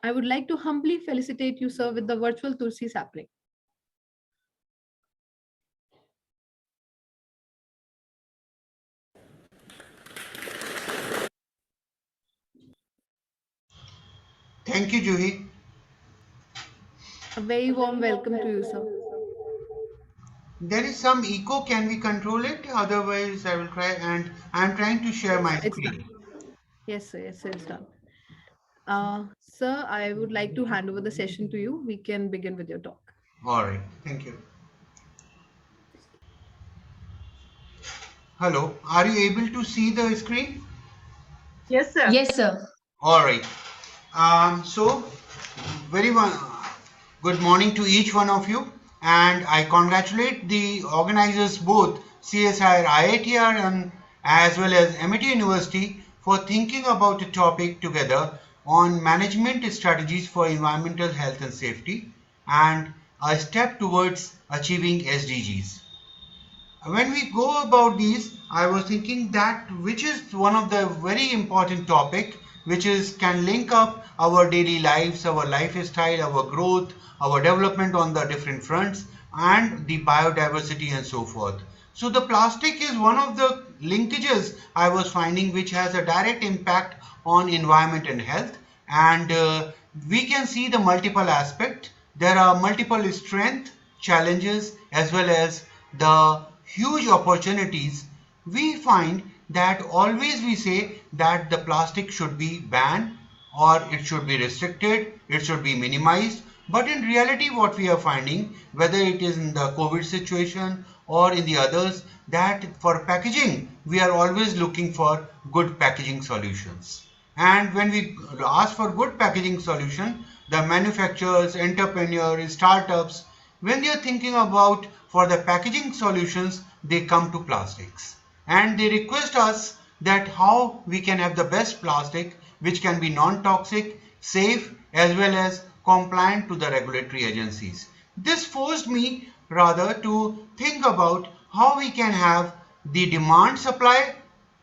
I would like to humbly felicitate you, sir, with the virtual Tulsi sapling. Thank you, Juhi. A very warm welcome to you, sir. There is some echo. Can we control it? Otherwise, I will try. And I'm trying to share Yes, my sir, it's done. screen. Yes, sir, yes, sir, it's done. Sir, I would like to hand over the session to you. We can begin with your talk. All right. Thank you. Hello. Are you able to see the screen? Yes, sir. Yes, sir. All right. So, very one, good morning to each one of you, and I congratulate the organizers both CSIR IITR and as well as MIT University for thinking about a topic together on management strategies for environmental health and safety and a step towards achieving SDGs. When we go about these, I was thinking that which is one of the very important topic which is can link up our daily lives, our lifestyle, our growth, our development on the different fronts, and the biodiversity and so forth. So the plastic is one of the linkages I was finding which has a direct impact on environment and health, and we can see the multiple aspect. There are multiple strength, challenges, as well as the huge opportunities. We find that always we say that the plastic should be banned or it should be restricted, it should be minimized. But in reality, what we are finding, whether it is in the COVID situation or in the others, that for packaging, we are always looking for good packaging solutions. And when we ask for good packaging solution, the manufacturers, entrepreneurs, startups, when they are thinking about for the packaging solutions, they come to plastics. And they request us that how we can have the best plastic which can be non-toxic, safe, as well as compliant to the regulatory agencies. This forced me rather to think about how we can have the demand supply.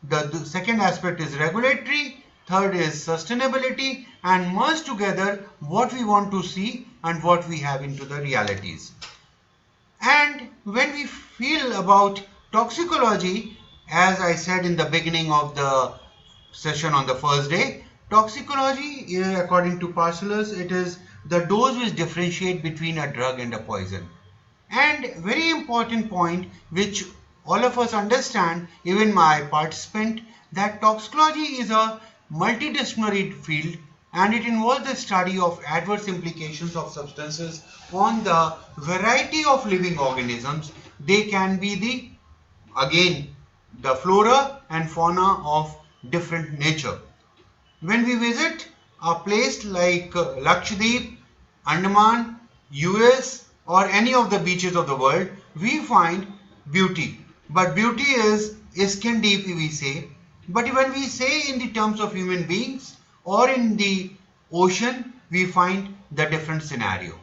The second aspect is regulatory, third is sustainability, and merge together what we want to see and what we have into the realities. And when we feel about toxicology, as I said in the beginning of the session on the first day, toxicology, according to Parcelus, it is the dose which differentiate between a drug and a poison. And very important point which all of us understand, even my participant, that toxicology is a multidisciplinary field and it involves the study of adverse implications of substances on the variety of living organisms. They can be the again the flora and fauna of different nature. When we visit a place like Lakshadweep, Andaman, US, or any of the beaches of the world, we find beauty. But beauty is skin deep, we say. But when we say in the terms of human beings or in the ocean, we find the different scenario.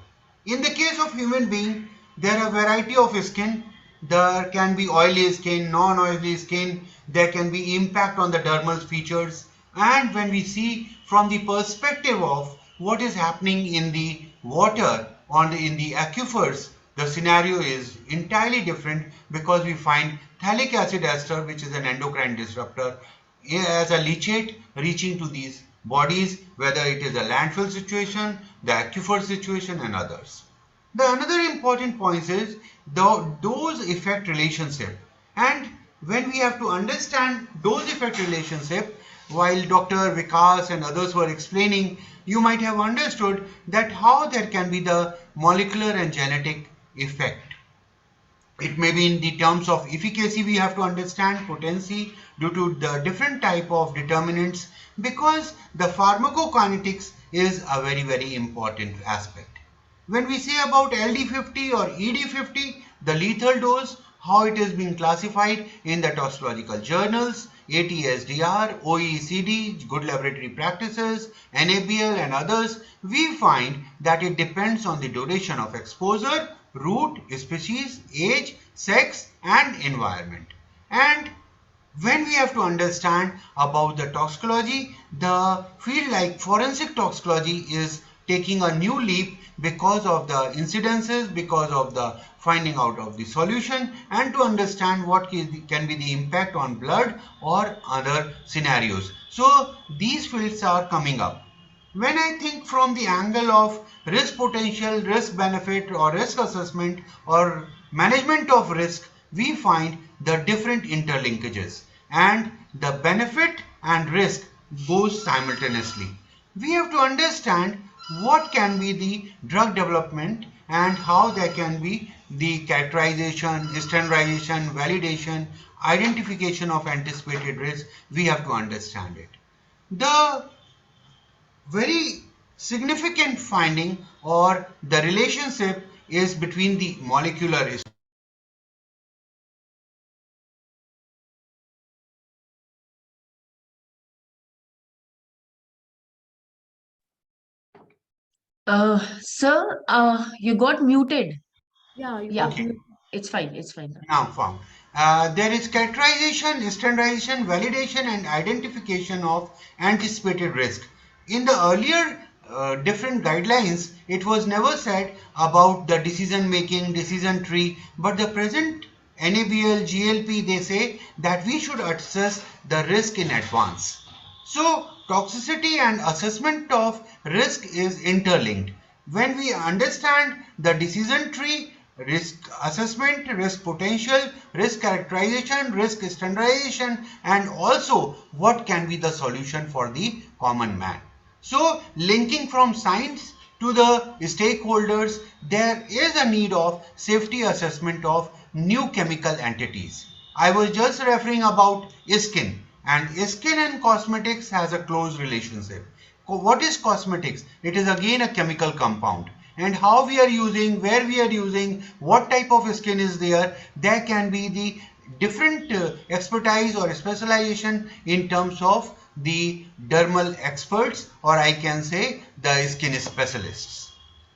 In the case of human being, there are variety of skin. There can be oily skin, non-oily skin. There can be impact on the dermal features. And when we see from the perspective of what is happening in the water in the aquifers, the scenario is entirely different because we find phthalic acid ester, which is an endocrine disruptor, as a leachate reaching to these bodies, whether it is a landfill situation, the aquifer situation, and others. The another important point is the dose effect relationship. And when we have to understand dose effect relationship, while Dr. Vikas and others were explaining, you might have understood that how there can be the molecular and genetic effect. It may be in the terms of efficacy, we have to understand potency due to the different type of determinants, because the pharmacokinetics is a very important aspect. When we say about LD50 or ED50, the lethal dose, how it is being classified in the toxicological journals, ATSDR, OECD, good laboratory practices, NABL and others, we find that it depends on the duration of exposure, route, species, age, sex and environment. And When we have to understand about the toxicology, the field like forensic toxicology is taking a new leap because of the incidences, because of the finding out of the solution, and to understand what can be the impact on blood or other scenarios. So these fields are coming up. When I think from the angle of risk potential, risk benefit, or risk assessment or management of risk, we find the different interlinkages, and the benefit and risk goes simultaneously. We have to understand what can be the drug development and how there can be the characterization, standardization, validation, identification of anticipated risk. We have to understand it. The very significant finding or the relationship is between the molecular. Sir, you got muted. Yeah, you Yeah, got Okay, me. it's fine. It's fine. now found. There is characterization, standardization, validation, and identification of anticipated risk. In the earlier different guidelines, it was never said about the decision making, decision tree, but the present NABL, GLP, they say that we should assess the risk in advance. So, toxicity and assessment of risk is interlinked. When we understand the decision tree, risk assessment, risk potential, risk characterization, risk standardization, and also what can be the solution for the common man. So, linking from science to the stakeholders, there is a need of safety assessment of new chemical entities. I was just referring about skin, and skin and cosmetics has a close relationship. What is cosmetics? It is again a chemical compound, and how we are using, where we are using, what type of skin is there, there can be the different expertise or specialization in terms of the dermal experts, or I can say the skin specialists.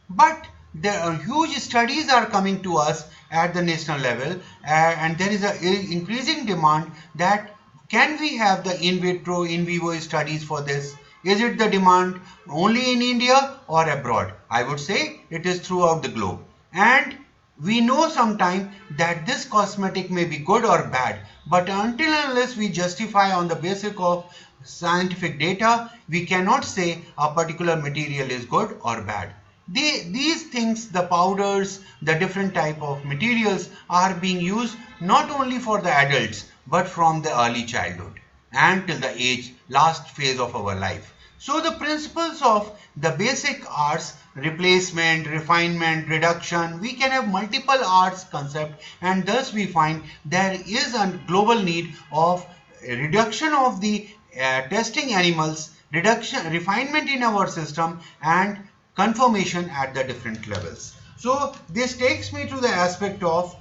But there are huge studies are coming to us at the national level, and there is an increasing demand that can we have the in vitro, in vivo studies for this? Is it the demand only in India or abroad? I would say it is throughout the globe. And we know sometime that this cosmetic may be good or bad, but until and unless we justify on the basis of scientific data, we cannot say a particular material is good or bad. These things, the powders, the different type of materials are being used not only for the adults but from the early childhood and till the age last phase of our life. So the principles of the basic arts, replacement, refinement, reduction, we can have multiple arts concept, and thus we find there is a global need of reduction of the testing animals, reduction, refinement in our system, and confirmation at the different levels. So this takes me to the aspect of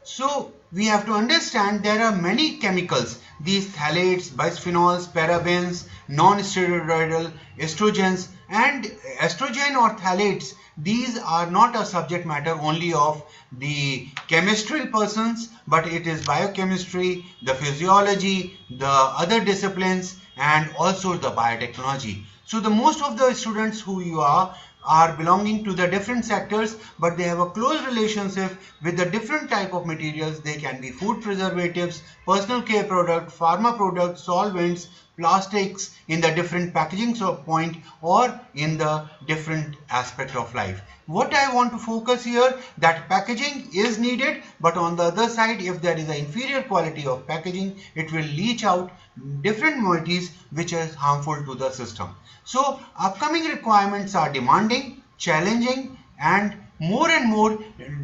so we have to understand there are many chemicals, these phthalates, bisphenols, parabens, non-steroidal estrogens, and estrogen or phthalates. These are not a subject matter only of the chemistry persons, but it is biochemistry, the physiology, the other disciplines, and also the biotechnology. So the most of the students who you are belonging to the different sectors, but they have a close relationship with the different type of materials. They can be food preservatives, personal care product, pharma products, solvents, plastics in the different packaging point or in the different aspect of life. What I want to focus here, that packaging is needed, but on the other side, if there is an inferior quality of packaging, it will leach out different moieties which is harmful to the system. So upcoming requirements are demanding, challenging, and more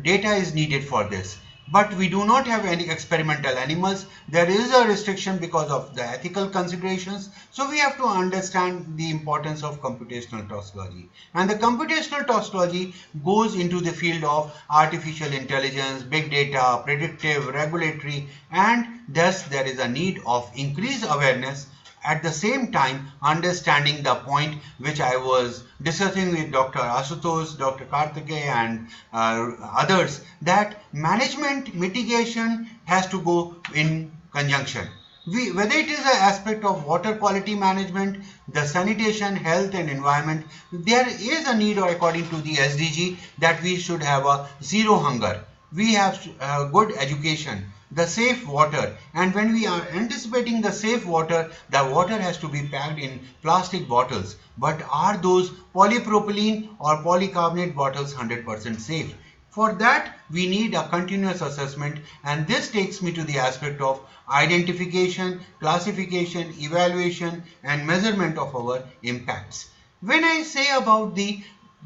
data is needed for this. But we do not have any experimental animals. There is a restriction because of the ethical considerations. So we have to understand the importance of computational toxicology. And the computational toxicology goes into the field of artificial intelligence, big data, predictive, regulatory, and thus there is a need of increased awareness at the same time understanding the point which I was discussing with Dr. Asutosh, Dr. Karthikeya and others, that management mitigation has to go in conjunction. Whether it is an aspect of water quality management, the sanitation, health and environment, there is a need, or according to the SDG, that we should have a zero hunger. We have good education, the safe water, and when we are anticipating the safe water, the water has to be packed in plastic bottles. But are those polypropylene or polycarbonate bottles 100% safe? For that, we need a continuous assessment, and this takes me to the aspect of identification, classification, evaluation, and measurement of our impacts. When I say about the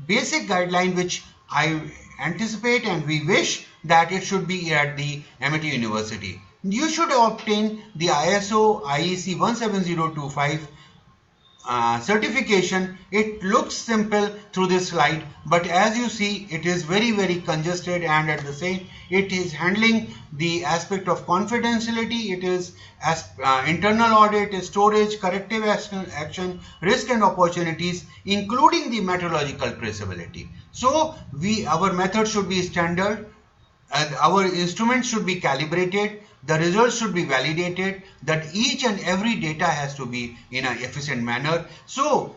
basic guideline which I anticipate and we wish that it should be at the MIT University, you should obtain the ISO IEC 17025 certification. It looks simple through this slide, but as you see, it is very congested, and at the same, it is handling the aspect of confidentiality. It is internal audit, storage, corrective action, risk and opportunities, including the metrological traceability. So our method should be standard. Our instruments should be calibrated, the results should be validated, that each and every data has to be in an efficient manner. So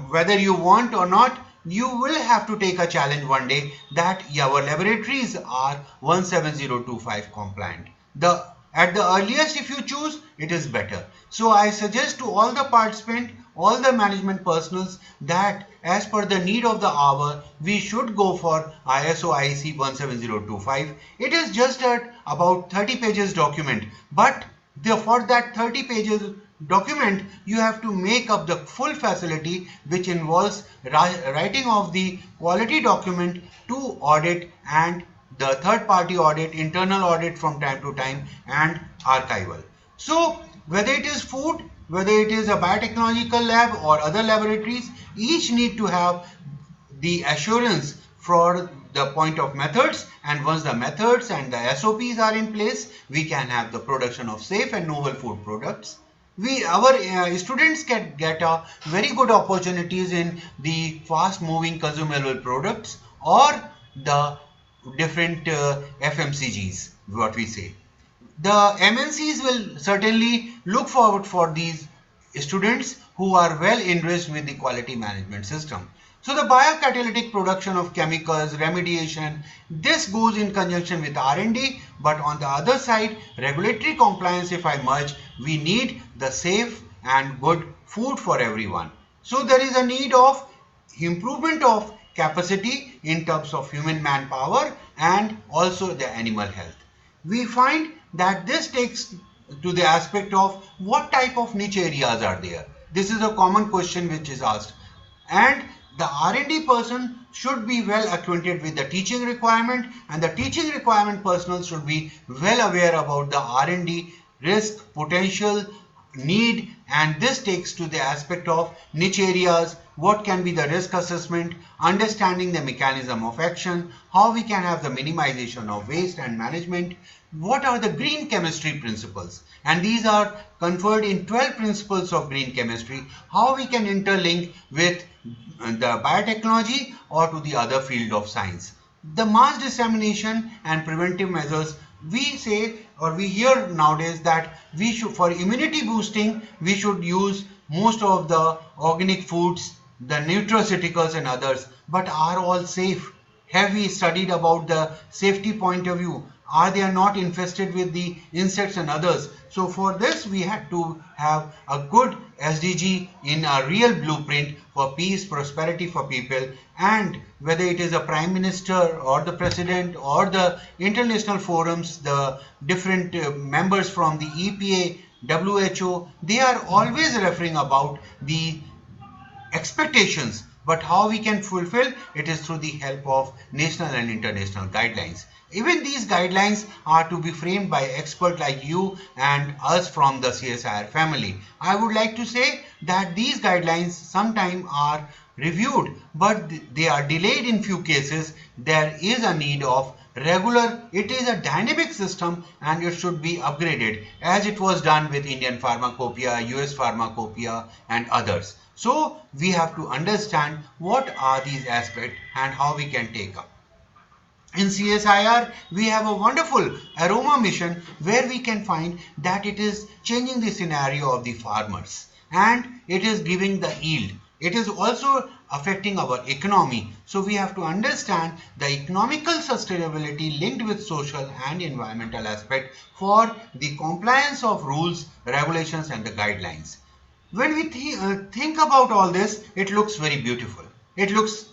whether you want or not, you will have to take a challenge one day that our laboratories are 17025 compliant. At the earliest, if you choose, it is better. So I suggest to all the participants, all the management personals, that as per the need of the hour, we should go for ISO IEC 17025. It is just about 30 pages document, but for that 30 pages document, you have to make up the full facility, which involves writing of the quality document to audit and the third party audit, internal audit from time to time, and archival. So whether it is food, whether it is a biotechnological lab or other laboratories, each need to have the assurance for the point of methods, and once the methods and the SOPs are in place, we can have the production of safe and novel food products. Our students can get a very good opportunities in the fast moving consumable products or the different FMCGs, what we say. The MNCs will certainly look forward for these students who are well enriched with the quality management system. So the biocatalytic production of chemicals, remediation, this goes in conjunction with R&D, but on the other side, regulatory compliance, if I merge, we need the safe and good food for everyone. So there is a need of improvement of capacity in terms of human manpower and also the animal health. We find that this takes to the aspect of what type of niche areas are there. This is a common question which is asked, and the R&D person should be well acquainted with the teaching requirement, and the teaching requirement personnel should be well aware about the R&D risk, potential, need, and this takes to the aspect of niche areas, what can be the risk assessment, understanding the mechanism of action, how we can have the minimization of waste and management, what are the green chemistry principles, and these are conferred in 12 principles of green chemistry, how we can interlink with the biotechnology or to the other field of science. The mass dissemination and preventive measures, we say or we hear nowadays that we should, for immunity boosting, we should use most of the organic foods, the nutraceuticals and others, but are all safe? Have we studied about the safety point of view? Are they not infested with the insects and others? So for this, we had to have a good SDG in a real blueprint for peace, prosperity for people, and whether it is a prime minister or the president or the international forums, the different members from the EPA, WHO, they are always referring about the expectations, but how we can fulfill it is through the help of national and international guidelines. Even these guidelines are to be framed by experts like you and us from the CSIR family. I would like to say that these guidelines sometimes are reviewed, but they are delayed in few cases. There is a need of regular, it is a dynamic system and it should be upgraded as it was done with Indian Pharmacopoeia, US Pharmacopoeia and others. So we have to understand what are these aspects and how we can take up. In CSIR, we have a wonderful aroma mission where we can find that it is changing the scenario of the farmers and it is giving the yield. It is also affecting our economy. So we have to understand the economical sustainability linked with social and environmental aspect for the compliance of rules, regulations and the guidelines. When we think about all this, it looks very beautiful. It looks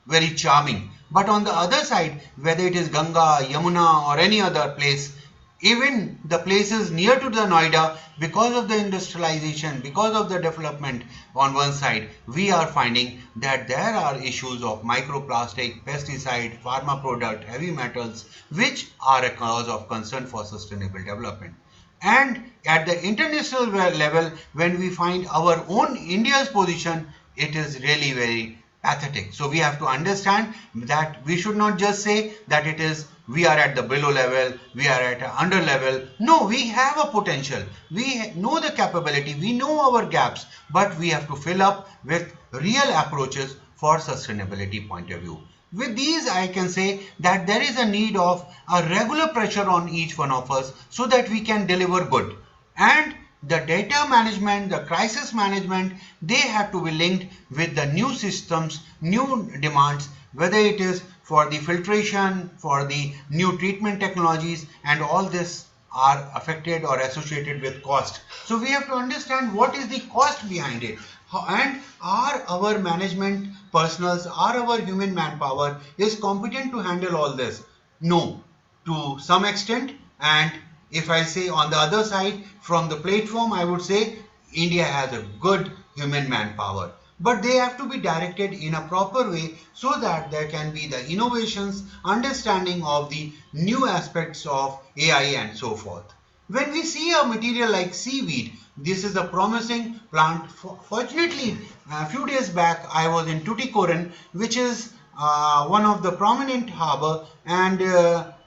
very charming. But on the other side, whether it is Ganga, Yamuna or any other place, even the places near to the Noida, because of the industrialization, because of the development on one side, we are finding that there are issues of microplastic, pesticide, pharma product, heavy metals, which are a cause of concern for sustainable development. And at the international level, when we find our own India's position, it is really very pathetic. So we have to understand that we should not just say that it is we are at the below level, we are at a under level. No, we have a potential. We know the capability, we know our gaps, but we have to fill up with real approaches for sustainability point of view. With these, I can say that there is a need of a regular pressure on each one of us so that we can deliver good. And the data management, the crisis management, they have to be linked with the new systems, new demands, whether it is for the filtration, for the new treatment technologies, and all this are affected or associated with cost. So we have to understand what is the cost behind it. And are our management personals, are our human manpower is competent to handle all this? No, to some extent. And if I say on the other side, from the platform, I would say India has a good human manpower. But they have to be directed in a proper way so that there can be the innovations, understanding of the new aspects of AI and so forth. When we see a material like seaweed, this is a promising plant. Fortunately, a few days back, I was in Tuticorin, which is one of the prominent harbor and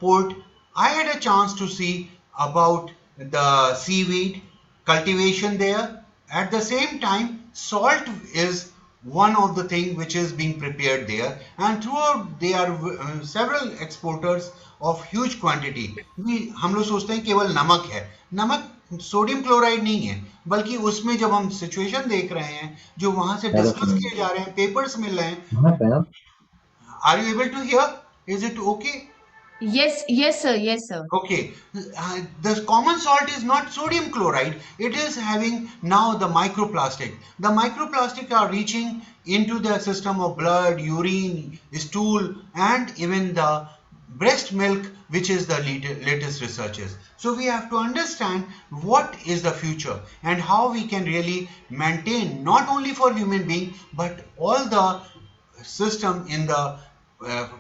port. I had a chance to see about the seaweed cultivation there. At the same time, salt is one of the things which is being prepared there, and throughout there are several exporters of huge quantity. हम लोग सोचते हैं केवल नमक है, नमक sodium chloride नहीं है, बल्कि उसमें जब हम सिचुएशन देख रहे हैं जो वहां से डिस्कस किए जा रहे हैं, पेपर्स मिल रहे हैं. Are you able to hear? Is it okay? Yes, sir. Yes, sir. Okay, the common salt is not sodium chloride. It is having now the microplastic. The microplastic are reaching into the system of blood, urine, stool, and even the breast milk, which is the latest researches. So we have to understand what is the future and how we can really maintain not only for human being but all the system in the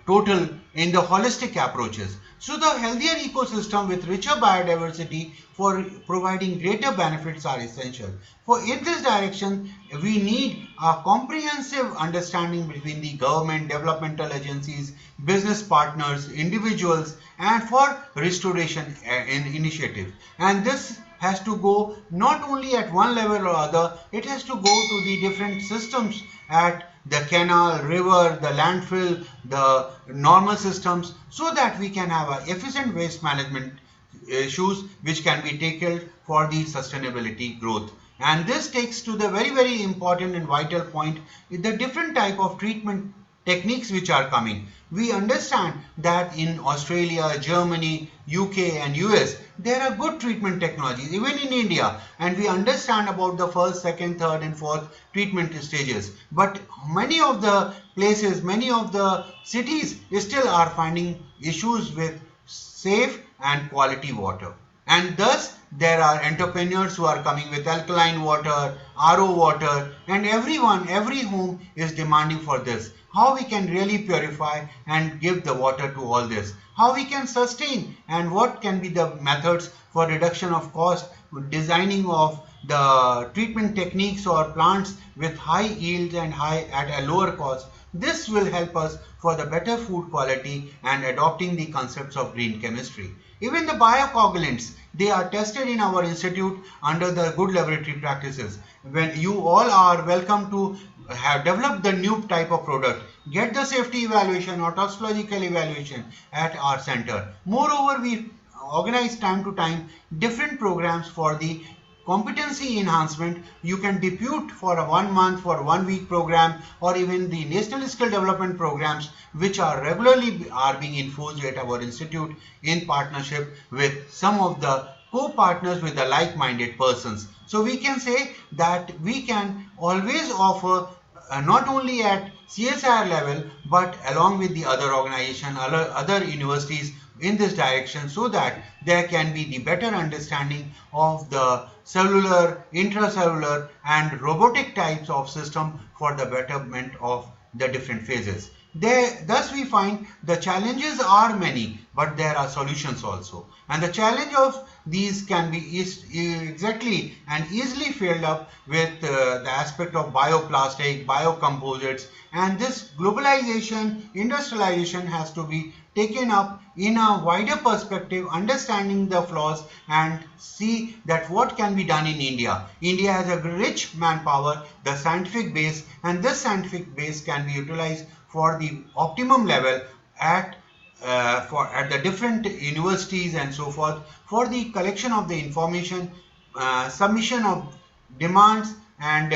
total in the holistic approaches. So the healthier ecosystem with richer biodiversity for providing greater benefits are essential. For in this direction, we need a comprehensive understanding between the government, developmental agencies, business partners, individuals, and for restoration initiative. And this has to go not only at one level or other, it has to go to the different systems at the canal, river, the landfill, the normal systems, so that we can have an efficient waste management issues which can be tackled for the sustainability growth. And this takes to the very important and vital point, the different type of treatment techniques which are coming. We understand that in Australia, Germany, UK and US, there are good treatment technologies, even in India, and we understand about the first, second, third and fourth treatment stages. But many of the places, many of the cities still are finding issues with safe and quality water. And thus there are entrepreneurs who are coming with alkaline water, RO water, and everyone, every home is demanding for this. How we can really purify and give the water to all this. How we can sustain and what can be the methods for reduction of cost, designing of the treatment techniques or plants with high yields and high at a lower cost. This will help us for the better food quality and adopting the concepts of green chemistry. Even the biocoagulants, they are tested in our institute under the good laboratory practices. When you all are welcome to have developed the new type of product, get the safety evaluation or toxicological evaluation at our center. Moreover, we organize time to time different programs for the competency enhancement. You can depute for a 1 month, for 1 week program, or even the national skill development programs, which are regularly are being enforced at our institute in partnership with some of the co-partners with the like-minded persons. So we can say that we can always offer not only at CSIR level, but along with the other organization, other universities in this direction, so that there can be the better understanding of the cellular, intracellular and robotic types of system for the betterment of the different phases. Thus we find the challenges are many, but there are solutions also. And the challenge of these can be exactly and easily filled up with the aspect of bioplastic, biocomposites, and this globalization, industrialization has to be taken up in a wider perspective, understanding the flaws and see that what can be done in India. India has a rich manpower, the scientific base, and this scientific base can be utilized for the optimum level at the different universities and so forth, for the collection of the information, submission of demands, and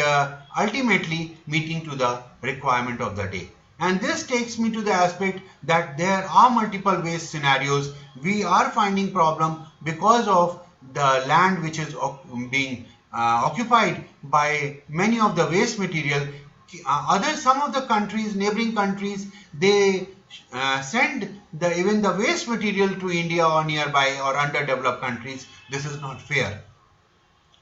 ultimately meeting to the requirement of the day. And this takes me to the aspect that there are multiple waste scenarios. We are finding problem because of the land which is being occupied by many of the waste material. Some of the countries, neighboring countries, they send even the waste material to India or nearby or underdeveloped countries. This is not fair.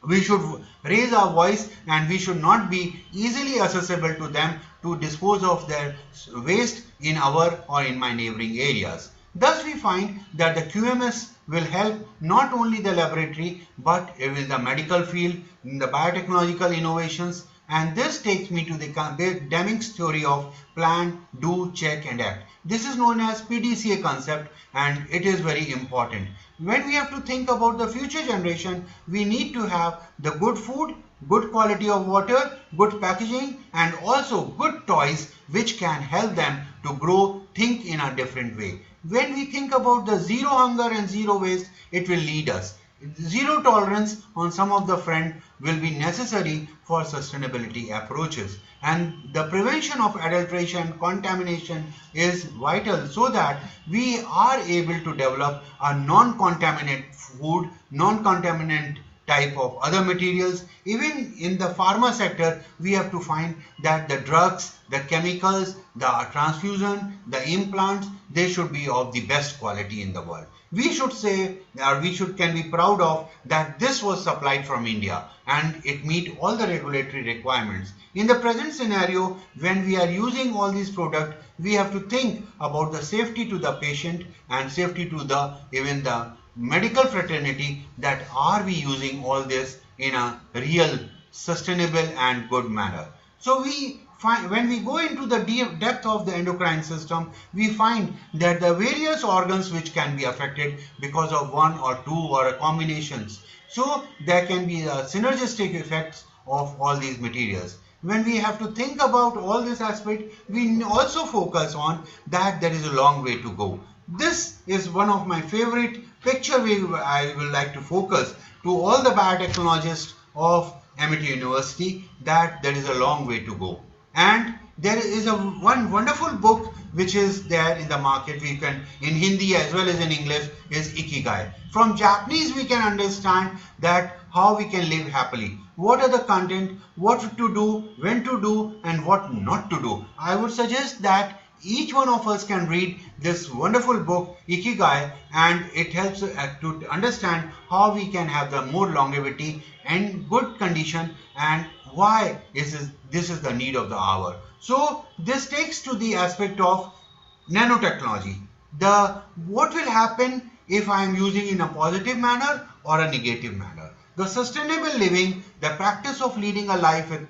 We should raise our voice and we should not be easily accessible to them to dispose of their waste in our or in my neighboring areas. Thus we find that the QMS will help not only the laboratory but even the medical field, in the biotechnological innovations. And this takes me to the Deming's theory of plan, do, check and act. This is known as PDCA concept, and it is very important. When we have to think about the future generation, we need to have the good food, good quality of water, good packaging, and also good toys which can help them to grow, think in a different way. When we think about the zero hunger and zero waste, it will lead us. Zero tolerance on some of the front will be necessary for sustainability approaches, and the prevention of adulteration, contamination is vital so that we are able to develop a non-contaminant food, non-contaminant type of other materials. Even in the pharma sector, we have to find that the drugs, the chemicals, the transfusion, the implants, they should be of the best quality in the world. We should say, or can be proud of that this was supplied from India and it meet all the regulatory requirements. In the present scenario, when we are using all these products, we have to think about the safety to the patient and safety to even the medical fraternity, that are we using all this in a real sustainable and good manner. So when we go into the depth of the endocrine system, we find that the various organs which can be affected because of one or two or combinations. So there can be synergistic effects of all these materials. When we have to think about all this aspect, we also focus on that there is a long way to go. This is one of my favorite picture I will like to focus to all the biotechnologists of Amity University, that there is a long way to go. And there is one wonderful book which is there in the market, we can in Hindi as well as in English, is Ikigai. From Japanese we can understand that how we can live happily. What are the content, what to do, when to do and what not to do. I would suggest that each one of us can read this wonderful book Ikigai, and it helps to understand how we can have the more longevity and good condition, and why this is the need of the hour. So this takes to the aspect of nanotechnology. What will happen if I am using in a positive manner or a negative manner. The sustainable living, the practice of leading a life with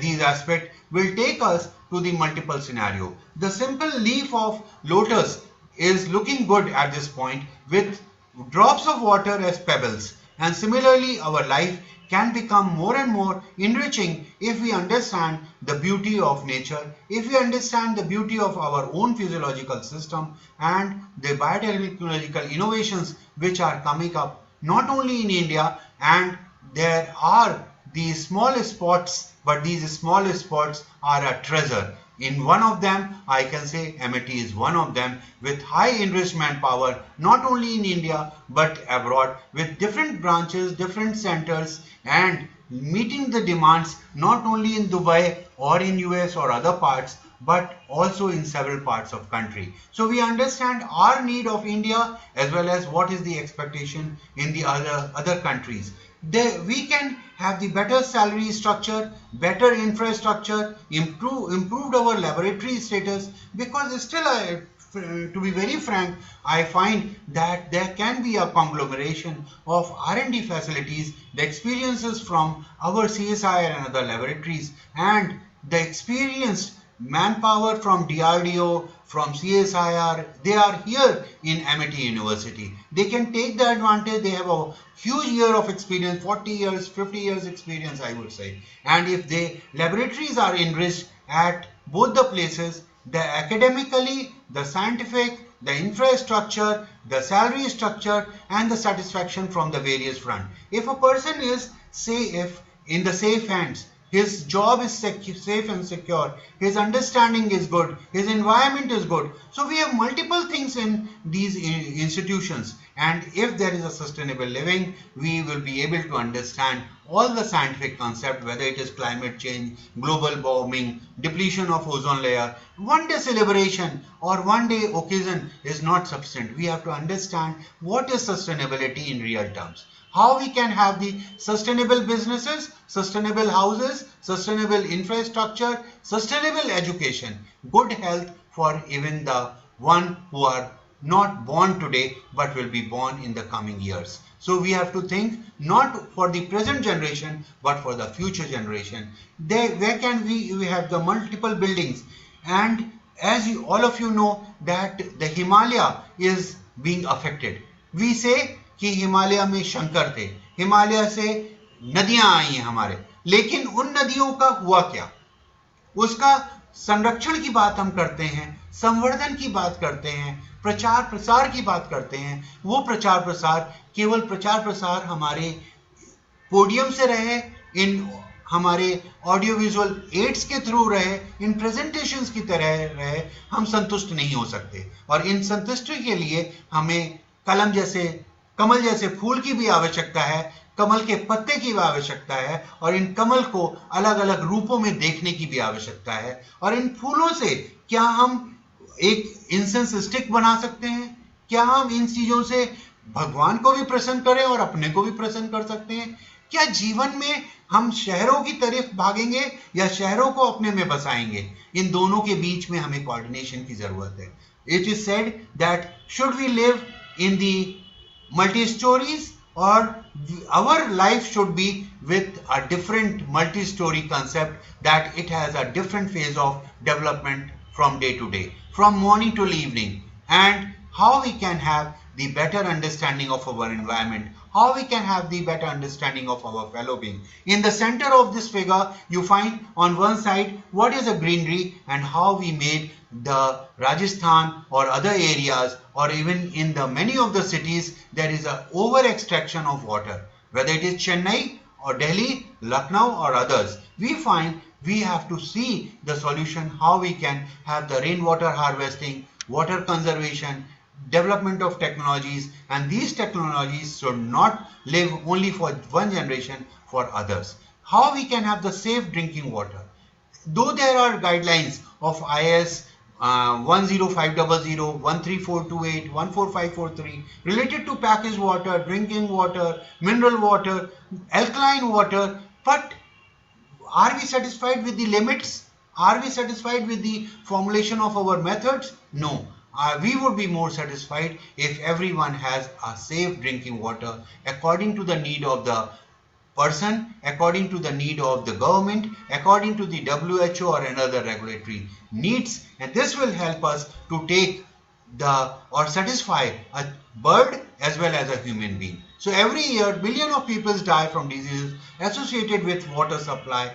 these aspects will take us to the multiple scenario. The simple leaf of lotus is looking good at this point with drops of water as pebbles, and similarly our life can become more and more enriching if we understand the beauty of nature, if we understand the beauty of our own physiological system and the biotechnological innovations which are coming up not only in India, and there are these small spots, but these small spots are a treasure. In one of them, I can say MIT is one of them, with high enrichment power not only in India but abroad, with different branches, different centers, and meeting the demands not only in Dubai or in US or other parts, but also in several parts of country. So we understand our need of India as well as what is the expectation in the other countries. We can have the better salary structure, better infrastructure, improved our laboratory status, because still to be very frank, I find that there can be a conglomeration of R&D facilities, the experiences from our CSIR and other laboratories, and the experienced manpower from DRDO, from CSIR, they are here in MIT University. They can take the advantage. They have a huge year of experience, 40 years, 50 years experience, I would say. And if the laboratories are enriched at both the places, the academically, the scientific, the infrastructure, the salary structure, and the satisfaction from the various front. If a person is, say, if in the safe hands, his job is safe and secure, his understanding is good, his environment is good. So we have multiple things in these institutions, and if there is a sustainable living, we will be able to understand all the scientific concept, whether it is climate change, global warming, depletion of ozone layer. One day celebration or one day occasion is not sufficient. We have to understand what is sustainability in real terms. How we can have the sustainable businesses, sustainable houses, sustainable infrastructure, sustainable education, good health for even the one who are not born today but will be born in the coming years. So we have to think not for the present generation but for the future generation. Where can we have the multiple buildings, and as all of you know that the Himalaya is being affected. We say कि हिमालय में शंकर थे, हिमालय से नदियां आई हैं हमारे, लेकिन उन नदियों का हुआ क्या? उसका संरक्षण की बात हम करते हैं, संवर्धन की बात करते हैं, प्रचार प्रसार की बात करते हैं. वो प्रचार प्रसार केवल प्रचार प्रसार हमारे पोडियम से रहे, इन हमारे ऑडियो विजुअल एड्स के थ्रू रहे, इन प्रेजेंटेशंस की तरह रहे, हम संतुष्ट नहीं हो सकते. और इन संतुष्टि के लिए हमें कमल जैसे फूल की भी आवश्यकता है, कमल के पत्ते की भी आवश्यकता है, और इन कमल को अलग अलग रूपों में देखने की भी आवश्यकता है. और इन फूलों से क्या हम एक इंसेंस स्टिक बना सकते हैं? क्या हम इन चीजों से भगवान को भी प्रसन्न करें और अपने को भी प्रसन्न कर सकते हैं? क्या जीवन में हम शहरों की तरफ भागेंगे या शहरों को अपने में बसाएंगे? इन दोनों के बीच में हमें कोऑर्डिनेशन की जरूरत है. It is said that should we live in the multi-stories, or our life should be with a different multi-story concept, that it has a different phase of development from day to day, from morning to evening, and how we can have the better understanding of our environment, how we can have the better understanding of our fellow being. In the center of this figure, you find on one side what is a greenery and how we made the Rajasthan or other areas, or even in the many of the cities, there is a over extraction of water, whether it is Chennai or Delhi, Lucknow or others. We find we have to see the solution, how we can have the rainwater harvesting, water conservation, development of technologies, and these technologies should not live only for one generation, for others. How we can have the safe drinking water. Though there are guidelines of IS 10500, 13428, 14543 related to packaged water, drinking water, mineral water, alkaline water, but are we satisfied with the limits? Are we satisfied with the formulation of our methods? No. We would be more satisfied if everyone has a safe drinking water according to the need of the person according to the need of the government, according to the WHO or another regulatory needs, and this will help us to take the or satisfy a bird as well as a human being. So every year billion of people die from diseases associated with water supply.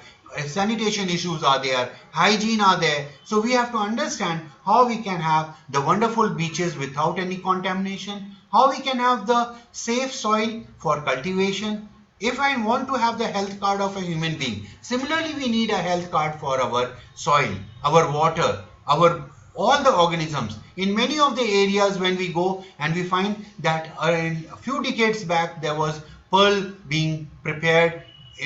Sanitation issues are there, hygiene are there. So we have to understand how we can have the wonderful beaches without any contamination, how we can have the safe soil for cultivation. If I want to have the health card of a human being, similarly we need a health card for our soil, our water, our all the organisms. In many of the areas when we go and we find that in a few decades back there was pearl being prepared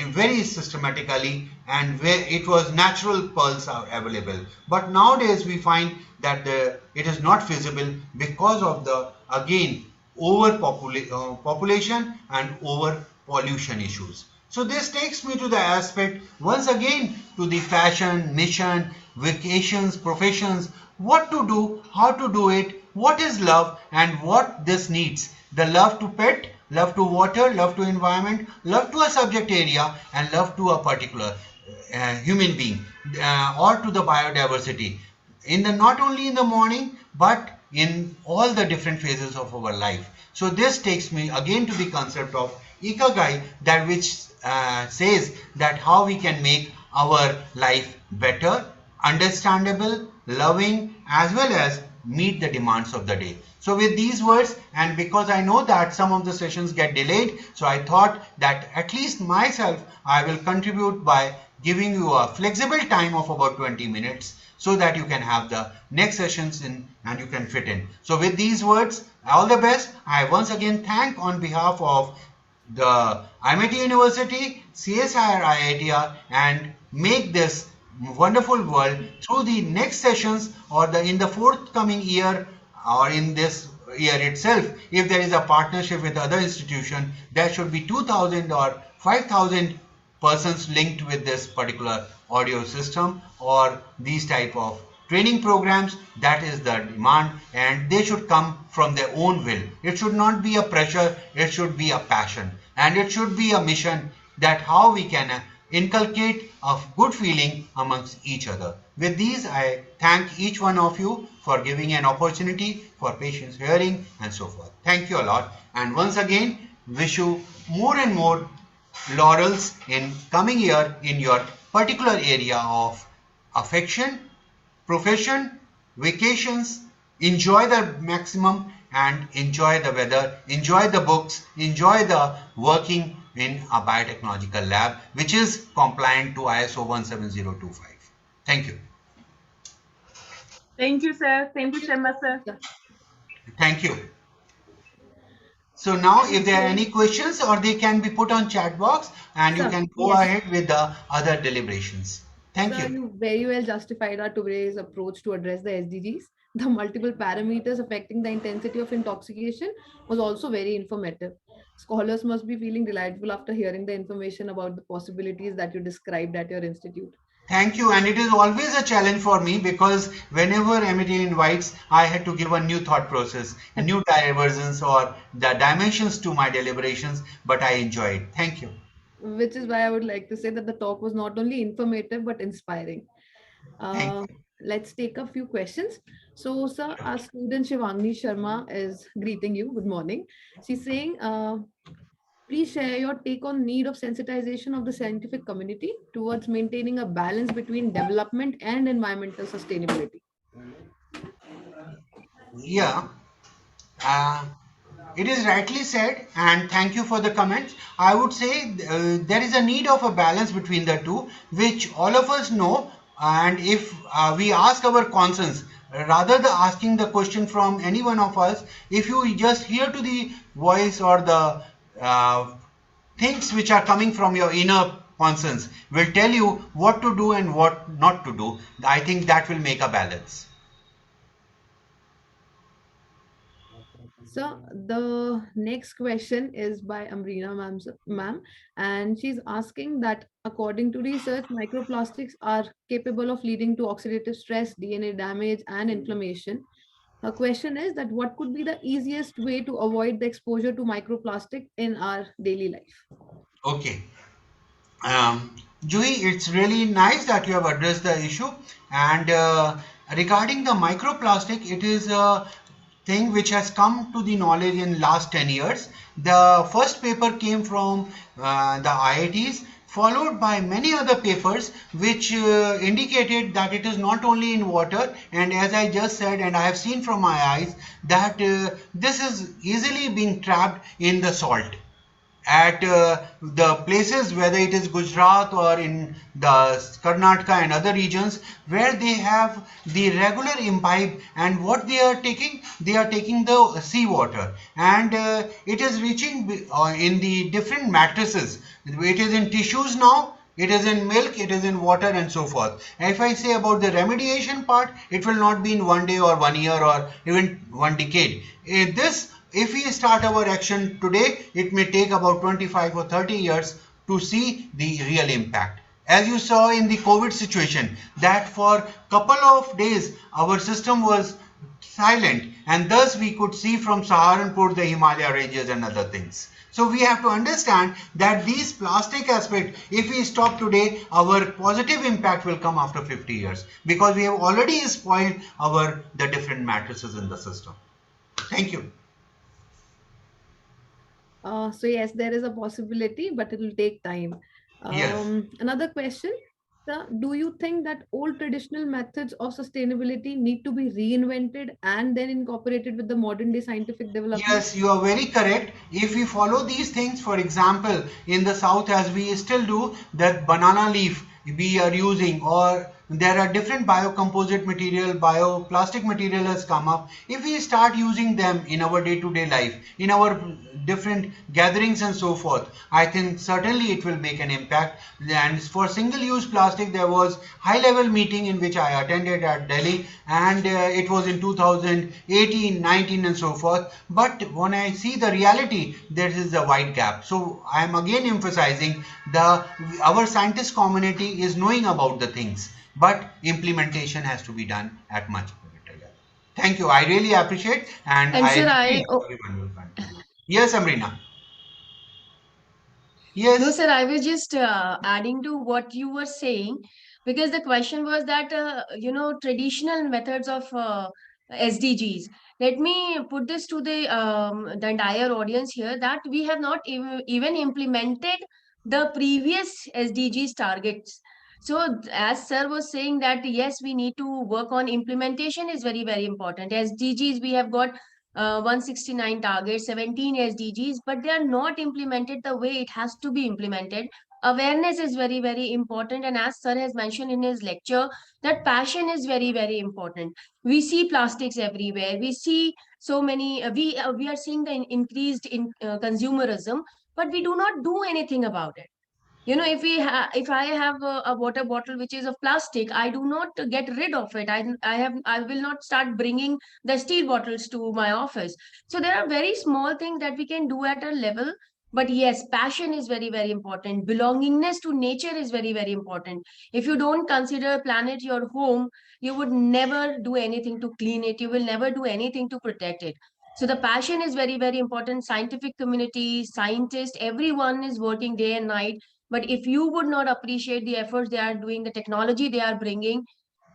very systematically, and where it was natural pearls are available, but nowadays we find that it is not feasible because of the again population and over pollution issues. So this takes me to the aspect once again to the fashion, mission, vacations, professions, what to do, how to do it, what is love and what this needs. The love to pet, love to water, love to environment, love to a subject area and love to a particular human being or to the biodiversity in the not only in the morning but in all the different phases of our life. So this takes me again to the concept of Ikagai, that which says that how we can make our life better, understandable, loving, as well as meet the demands of the day. So with these words, and because I know that some of the sessions get delayed, so I thought that at least myself I will contribute by giving you a flexible time of about 20 minutes so that you can have the next sessions in and you can fit in. So with these words, all the best. I once again thank on behalf of the MIT University, CSIR IITR, and make this wonderful world through the next sessions or in the forthcoming year or in this year itself. If there is a partnership with other institution, there should be 2,000 or 5,000 persons linked with this particular audio system or these type of training programs. That is the demand, and they should come from their own will. It should not be a pressure, it should be a passion, and it should be a mission that how we can inculcate a good feeling amongst each other. With these, I thank each one of you for giving an opportunity for patience hearing and so forth. Thank you a lot, and once again wish you more and more laurels in coming year in your particular area of affection, profession, vacations. Enjoy the maximum and enjoy the weather, enjoy the books, enjoy the working in a biotechnological lab which is compliant to ISO 17025. Thank you. Thank you, sir. Thank you, Sharma, sir. Thank you. So now if there are any questions or they can be put on chat box and you Sir, can go yes. ahead with the other deliberations. Thank Sir, you. you very well justified our today's approach to address the SDGs. The multiple parameters affecting the intensity of intoxication was also very informative. Scholars must be feeling delightful after hearing the information about the possibilities that you described at your institute. Thank you. And it is always a challenge for me because whenever MIT invites, I had to give a new thought process, a new diversions or the dimensions to my deliberations, but I enjoy it. Thank you. Which is why I would like to say that the talk was not only informative but inspiring. Thank Uh, you. let's take a few questions. So, sir, our student Shivangni Sharma is greeting you. Good morning. She's saying, please share your take on need of sensitization of the scientific community towards maintaining a balance between development and environmental sustainability. Yeah. Uh, it is rightly said, and thank you for the comments. I would say there is a need of a balance between the two, which all of us know. And if we ask our conscience, rather than asking the question from any one of us, if you just hear to the voice or the uh, things which are coming from your inner conscience, will tell you what to do and what not to do. I think that will make a balance. So the next question is by Amrina ma'am, and she's asking that according to research, microplastics are capable of leading to oxidative stress, DNA damage, and inflammation. A question is that what could be the easiest way to avoid the exposure to microplastic in our daily life? Okay. Jui, it's really nice that you have addressed the issue. And regarding the microplastic, it is a thing which has come to the knowledge in last 10 years. The first paper came from the IITs, followed by many other papers which indicated that it is not only in water, and as I just said, and I have seen from my eyes, that this is easily being trapped in the salt at the places, whether it is Gujarat or in the Karnataka and other regions, where they have the regular imbibe, and what they are taking the seawater, and it is reaching in the different mattresses. It is in tissues now, it is in milk, it is in water, and so forth. And if I say about the remediation part, it will not be in 1 day or 1 year or even 1 decade. If we start our action today, it may take about 25 or 30 years to see the real impact. As you saw in the COVID situation, that for couple of days our system was silent, and thus we could see from Saharanpur the Himalaya ranges and other things. So we have to understand that these plastic aspect, if we stop today, our positive impact will come after 50 years, because we have already spoiled the different matrices in the system. Thank you. So yes, there is a possibility, but it will take time. Yes. Another question, sir, do you think that old traditional methods of sustainability need to be reinvented and then incorporated with the modern day scientific development? Yes, you are very correct. If we follow these things, for example, in the south, as we still do, that banana leaf we are using, or there are different biocomposite material, bioplastic material has come up. If we start using them in our day-to-day life, in our different gatherings and so forth, I think certainly it will make an impact. And for single-use plastic, there was high-level meeting in which I attended at Delhi, and it was in 2018, 19 and so forth. But when I see the reality, there is a wide gap. So I am again emphasizing our scientist community is knowing about the things, but implementation has to be done at much better level. Thank you. I really appreciate, and sir, I everyone will continue. Yes, Amrina. Yes. No, sir, I was just adding to what you were saying, because the question was that, traditional methods of SDGs. Let me put this to the entire audience here, that we have not even implemented the previous SDGs targets. So, as sir was saying that, yes, we need to work on implementation is very, very important. SDGs, we have got 169 targets, 17 SDGs, but they are not implemented the way it has to be implemented. Awareness is very, very important. And as sir has mentioned in his lecture, that passion is very, very important. We see plastics everywhere. We see so many, we are seeing the increased consumerism, but we do not do anything about it. If I have a water bottle which is of plastic, I do not get rid of it. I will not start bringing the steel bottles to my office. So there are very small things that we can do at a level. But yes, passion is very, very important. Belongingness to nature is very, very important. If you don't consider planet your home, you would never do anything to clean it. You will never do anything to protect it. So the passion is very, very important. Scientific community, scientists, everyone is working day and night, but if you would not appreciate the efforts they are doing, the technology they are bringing,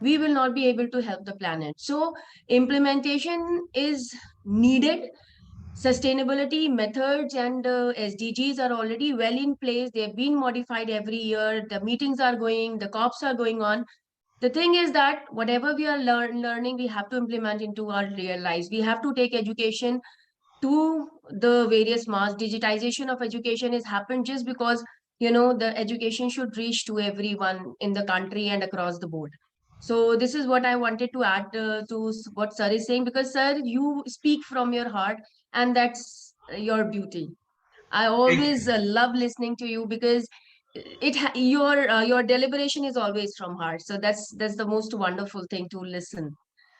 we will not be able to help the planet. So, implementation is needed. Sustainability methods and SDGs are already well in place. They've been modified every year. The meetings are going, the COPs are going on. The thing is that whatever we are learning, we have to implement into our real lives. We have to take education to the various mass. Digitization of education has happened just because the education should reach to everyone in the country and across the board. So this is what I wanted to add to what sir is saying, because sir, you speak from your heart, and that's your beauty. I always love listening to you, because your deliberation is always from heart. So that's the most wonderful thing to listen.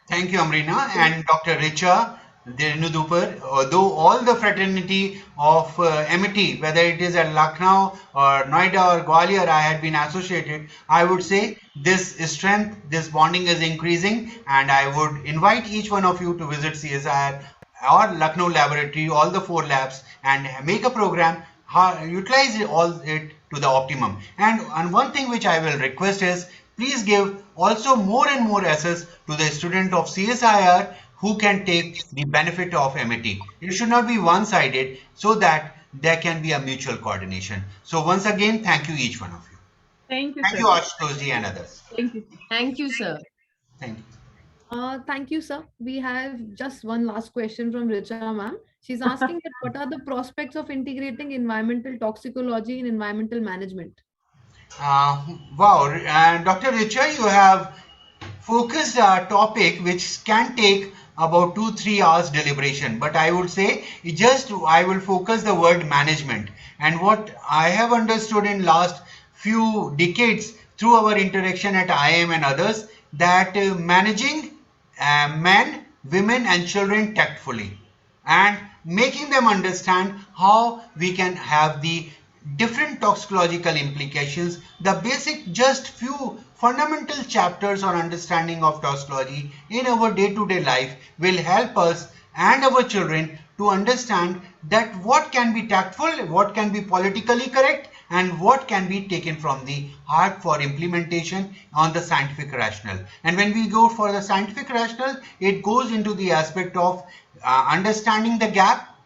Thank you, Amrina and Dr. Richa. although all the fraternity of MIT, whether it is at Lucknow or Noida or Gwalior, I had been associated, I would say this strength, this bonding is increasing, and I would invite each one of you to visit CSIR or Lucknow laboratory, all the 4 labs, and make a program, utilize all it to the optimum. And one thing which I will request is, please give also more and more access to the student of CSIR who can take the benefit of MIT. It should not be one-sided, so that there can be a mutual coordination. So once again, thank you each one of you. Thank you, Thank you, sir. Ashutosh ji and others. Thank you. Thank you, sir. Thank you. Thank you, sir. We have just one last question from Richa ma'am. She's asking that what are the prospects of integrating environmental toxicology in environmental management? Wow, and Dr. Richa, you have focused a topic which can take about 2-3 hours deliberation, but I would say I will focus the word management. And what I have understood in last few decades through our interaction at IIM and others, that managing men, women and children tactfully, and making them understand how we can have the different toxicological implications. The basic, just few fundamental chapters or understanding of toxicology in our day-to-day life will help us and our children to understand that what can be tactful, what can be politically correct, and what can be taken from the heart for implementation on the scientific rationale. And when we go for the scientific rationale, it goes into the aspect of understanding the gap,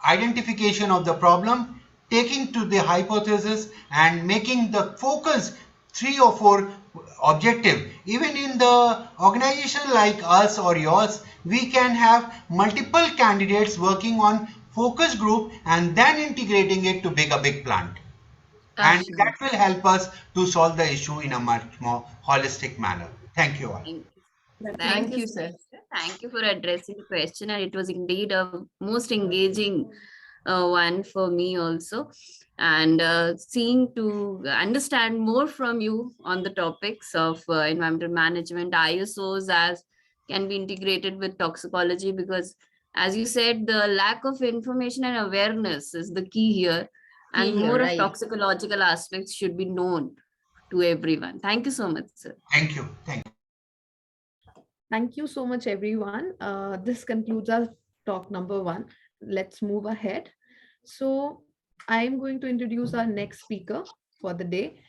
identification of the problem, taking to the hypothesis, and making the focus 3 or 4 objective. Even in the organization like us or yours, we can have multiple candidates working on focus group and then integrating it to a big plant. And that will help us to solve the issue in a much more holistic manner. Thank you all. Thank you, sir. Thank you for addressing the question, and it was indeed a most engaging one for me also. And seeing to understand more from you on the topics of environmental management, ISOs as can be integrated with toxicology, because as you said, the lack of information and awareness is the key here, and Key here, more of right. toxicological aspects should be known to everyone. Thank you so much, sir. Thank you. Thank you. Thank you so much, everyone. This concludes our talk number 1. Let's move ahead. So I'm going to introduce our next speaker for the day,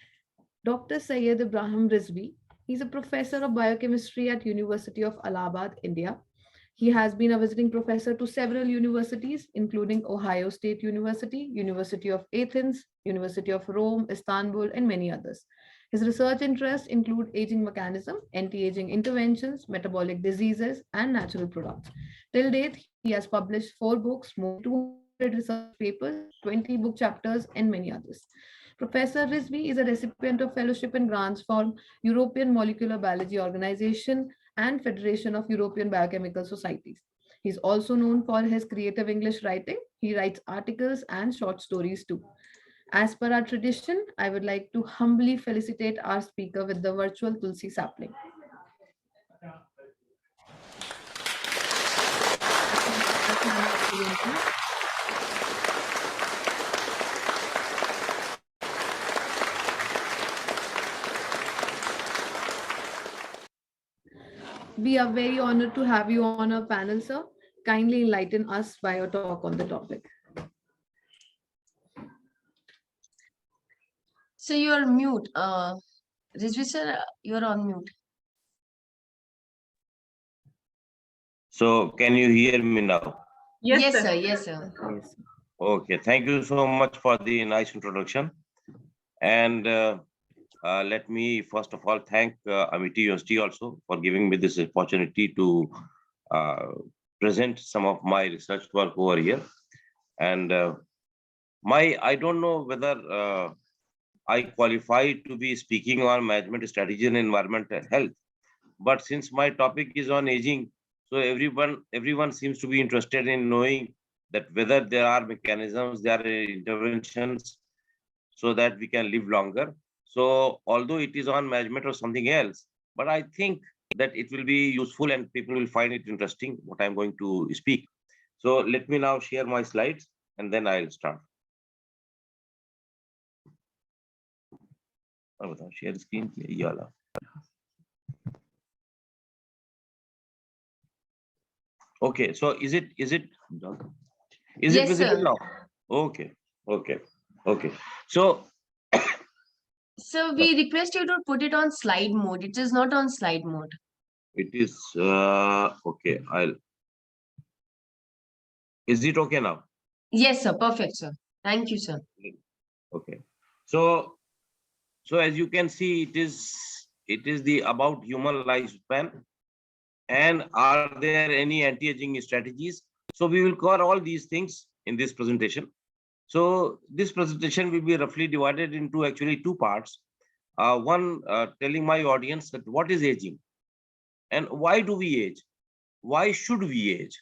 Dr. Syed Ibrahim Rizvi. He's a professor of biochemistry at University of Allahabad, India. He has been a visiting professor to several universities, including Ohio State University, University of Athens, University of Rome, Istanbul, and many others. His research interests include aging mechanism, anti-aging interventions, metabolic diseases, and natural products. Till date, he has published 4 books, more than 200 research papers, 20 book chapters, and many others. Professor Rizvi is a recipient of fellowship and grants from European Molecular Biology Organization and Federation of European Biochemical Societies. He's also known for his creative English writing. He writes articles and short stories too. As per our tradition, I would like to humbly felicitate our speaker with the virtual Tulsi sapling. We are very honored to have you on our panel, sir. Kindly enlighten us by your talk on the topic. So you're mute. Rizvi sir, you're on mute. So can you hear me now? Yes, sir. Yes, sir. Yes. Okay, thank you so much for the nice introduction. And let me first of all thank Amity University also for giving me this opportunity to present some of my research work over here. And I don't know whether I qualify to be speaking on management strategy and environmental health, but since my topic is on aging, so everyone seems to be interested in knowing that whether there are mechanisms, there are interventions so that we can live longer. So although it is on management or something else, but I think that it will be useful and people will find it interesting what I'm going to speak. So let me now share my slides and then I'll start. Share screen. Okay, so is it Yes, visible sir. now? Okay. So So we request you to put it on slide mode. It is not on slide mode. it is okay. Is it okay now? Yes, sir. Perfect, sir. Thank you, sir. Okay. So as you can see, it is the about human lifespan and are there any anti-aging strategies. So we will cover all these things in this presentation. So this presentation will be roughly divided into actually two parts. One, telling my audience that what is aging and why do we age? Why should we age?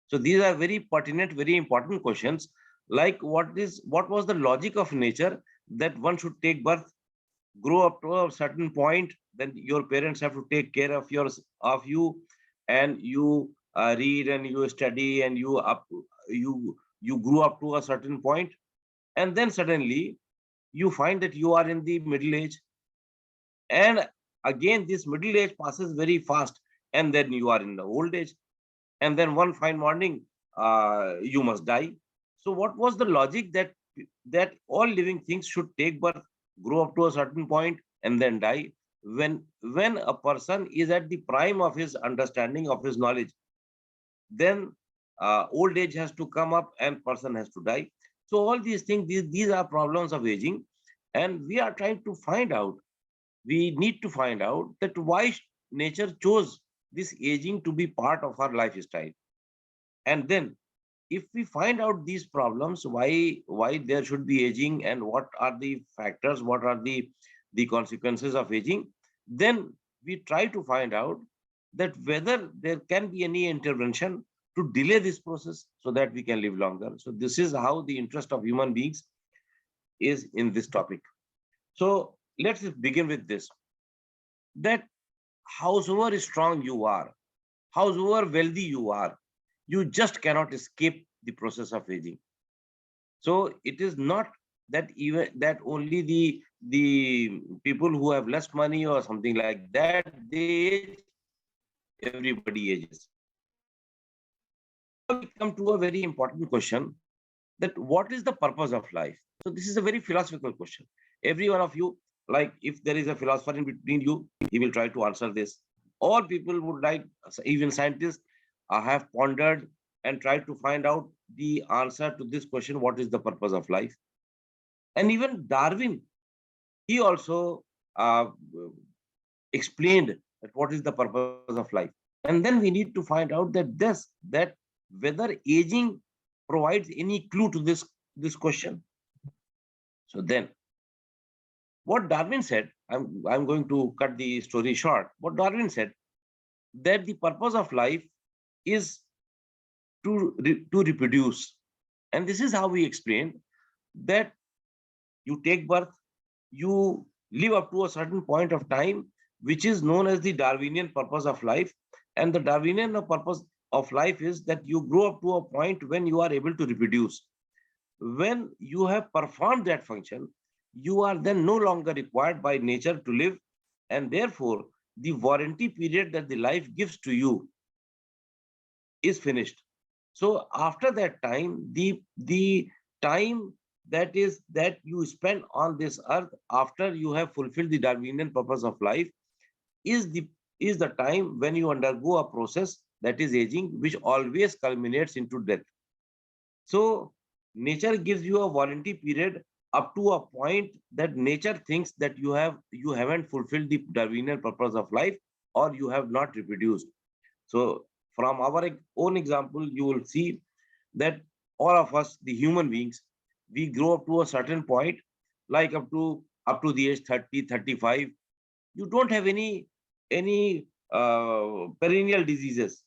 So these are very pertinent, very important questions. Like what was the logic of nature that one should take birth, grow up to a certain point, then your parents have to take care of you, and you read and you study and you grew up to a certain point, and then suddenly you find that you are in the middle age, and again this middle age passes very fast, and then you are in the old age, and then one fine morning you must die. So what was the logic that all living things should take birth, grow up to a certain point, and then die? When a person is at the prime of his understanding, of his knowledge, then old age has to come up and person has to die. So all these things, these are problems of aging, and we are trying to find out, we need to find out that why nature chose this aging to be part of our lifestyle. And then if we find out these problems, why there should be aging and what are the factors, what are the consequences of aging, then we try to find out that whether there can be any intervention to delay this process so that we can live longer. So this is how the interest of human beings is in this topic. So let's begin with this, that however strong you are, however wealthy you are, you just cannot escape the process of aging. So it is not that even that only the people who have less money or something like that, they age, everybody ages. Now we come to a very important question, that what is the purpose of life? So this is a very philosophical question. Every one of you, like if there is a philosopher in between you, he will try to answer this. All people would like, even scientists have pondered and tried to find out the answer to this question, what is the purpose of life? And even Darwin, he also explained that what is the purpose of life. And then we need to find out that whether aging provides any clue to this question. So then what Darwin said, I'm going to cut the story short. What Darwin said, that the purpose of life is to reproduce. And this is how we explain that you take birth, you live up to a certain point of time, which is known as the Darwinian purpose of life. And the Darwinian purpose of life is that you grow up to a point when you are able to reproduce. When you have performed that function, you are then no longer required by nature to live, and therefore the warranty period that the life gives to you is finished. So after that time, the time that you spend on this earth after you have fulfilled the Darwinian purpose of life is the time when you undergo a process, that is aging, which always culminates into death. So nature gives you a warranty period up to a point that nature thinks that you haven't fulfilled the Darwinian purpose of life, or you have not reproduced. So from our own example, you will see that all of us, the human beings, we grow up to a certain point, like up to the age 30, 35. You don't have any perennial diseases.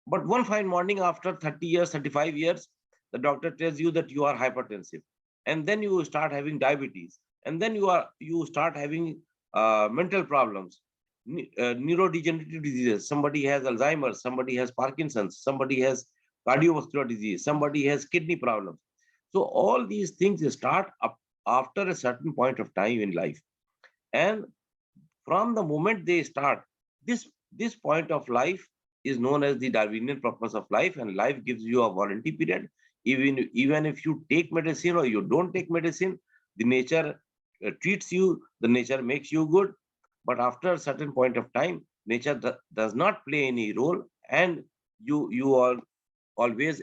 But one fine morning after 30 years, 35 years, the doctor tells you that you are hypertensive. And then you start having diabetes. And then you start having mental problems, neurodegenerative diseases. Somebody has Alzheimer's, somebody has Parkinson's, somebody has cardiovascular disease, somebody has kidney problems. So all these things start up after a certain point of time in life. And from the moment they start, this point of life is known as the Darwinian purpose of life, and life gives you a warranty period. Even if you take medicine or you don't take medicine, the nature treats you, the nature makes you good. But after a certain point of time, nature does not play any role, and you are always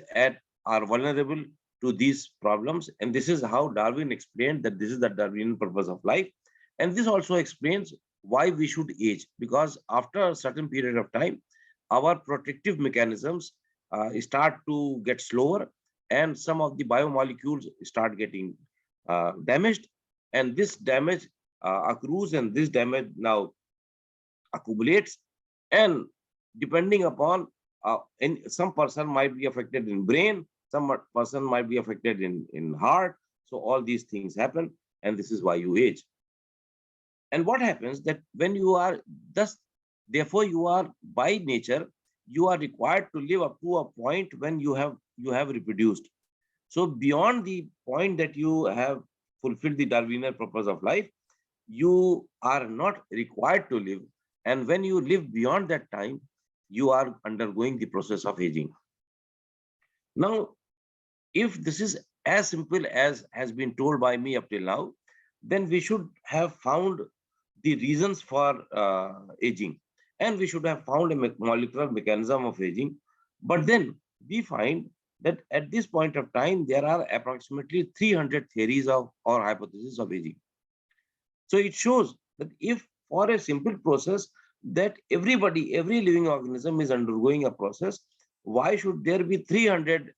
are vulnerable to these problems. And this is how Darwin explained that this is the Darwinian purpose of life. And this also explains why we should age, because after a certain period of time, our protective mechanisms start to get slower, and some of the biomolecules start getting damaged, and this damage accrues, and this damage now accumulates. And depending upon some person might be affected in brain, some person might be affected in heart. So all these things happen, and this is why you age. And what happens that when you are thus, therefore you are by nature, you are required to live up to a point when you have reproduced. So beyond the point that you have fulfilled the Darwinian purpose of life, you are not required to live. And when you live beyond that time, you are undergoing the process of aging. Now, if this is as simple as has been told by me up till now, then we should have found the reasons for aging, and we should have found a molecular mechanism of aging. But then we find that at this point of time, there are approximately 300 theories of or hypotheses of aging. So it shows that if for a simple process that every living organism is undergoing a process, why should there be 300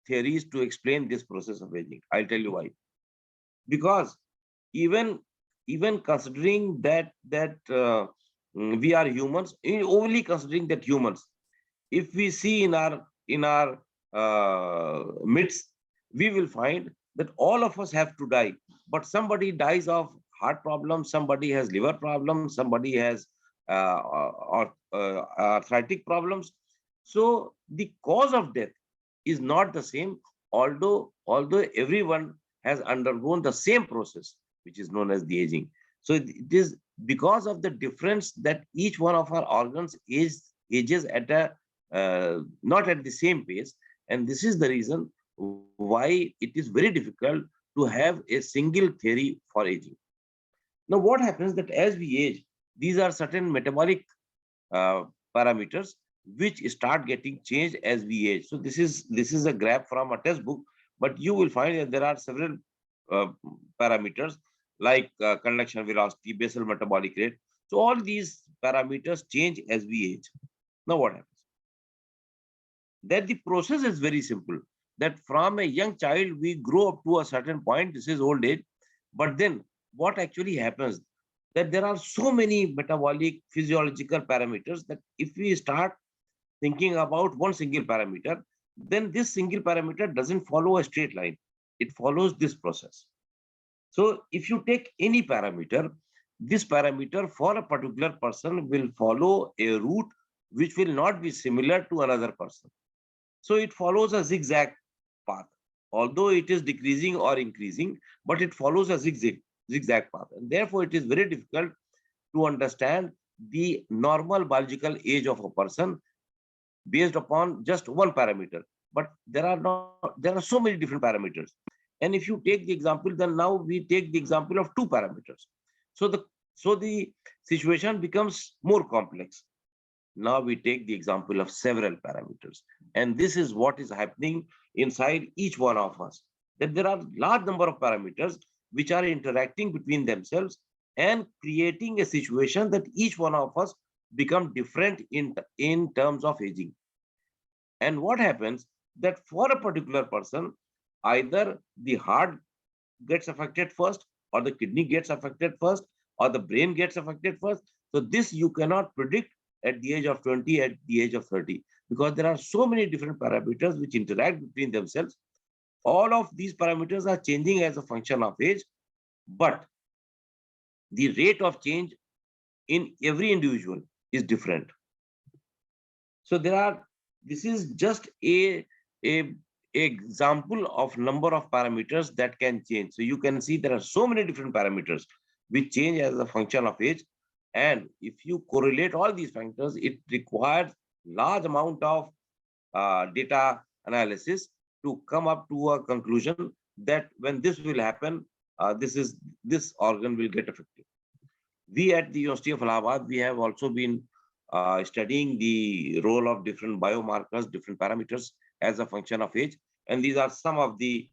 theories to explain this process of aging? I'll tell you why. Because even considering that we are humans, only considering that humans, if we see in our midst, we will find that all of us have to die. But somebody dies of heart problems, somebody has liver problems, somebody has arthritic problems. So the cause of death is not the same, although everyone has undergone the same process, which is known as the aging. So it is because of the difference that each one of our organs ages at a not at the same pace, and this is the reason why it is very difficult to have a single theory for aging. Now, what happens that as we age, these are certain metabolic parameters which start getting changed as we age. So this is a graph from a test book, but you will find that there are several parameters like conduction velocity, basal metabolic rate. So all these parameters change as we age. Now what happens? That the process is very simple. That from a young child, we grow up to a certain point. This is old age. But then what actually happens? That there are so many metabolic, physiological parameters that if we start thinking about one single parameter, then this single parameter doesn't follow a straight line. It follows this process. So if you take any parameter, this parameter for a particular person will follow a route which will not be similar to another person. So it follows a zigzag path. Although it is decreasing or increasing, but it follows a zigzag path. And therefore, it is very difficult to understand the normal biological age of a person based upon just one parameter. But there are so many different parameters. And if you take the example, then now we take the example of two parameters. So the situation becomes more complex. Now we take the example of several parameters. And this is what is happening inside each one of us. That there are large number of parameters which are interacting between themselves and creating a situation that each one of us become different in terms of aging. And what happens that for a particular person, either the heart gets affected first, or the kidney gets affected first, or the brain gets affected first. So this you cannot predict at the age of 20, at the age of 30, because there are so many different parameters which interact between themselves. All of these parameters are changing as a function of age, but the rate of change in every individual is different. So there are this is just a example of number of parameters that can change. So you can see there are so many different parameters which change as a function of age. And if you correlate all these factors, it requires large amount of data analysis to come up to a conclusion that when this will happen, this organ will get affected. We at the University of Allahabad, we have also been studying the role of different biomarkers, different parameters as a function of age. And these are some of the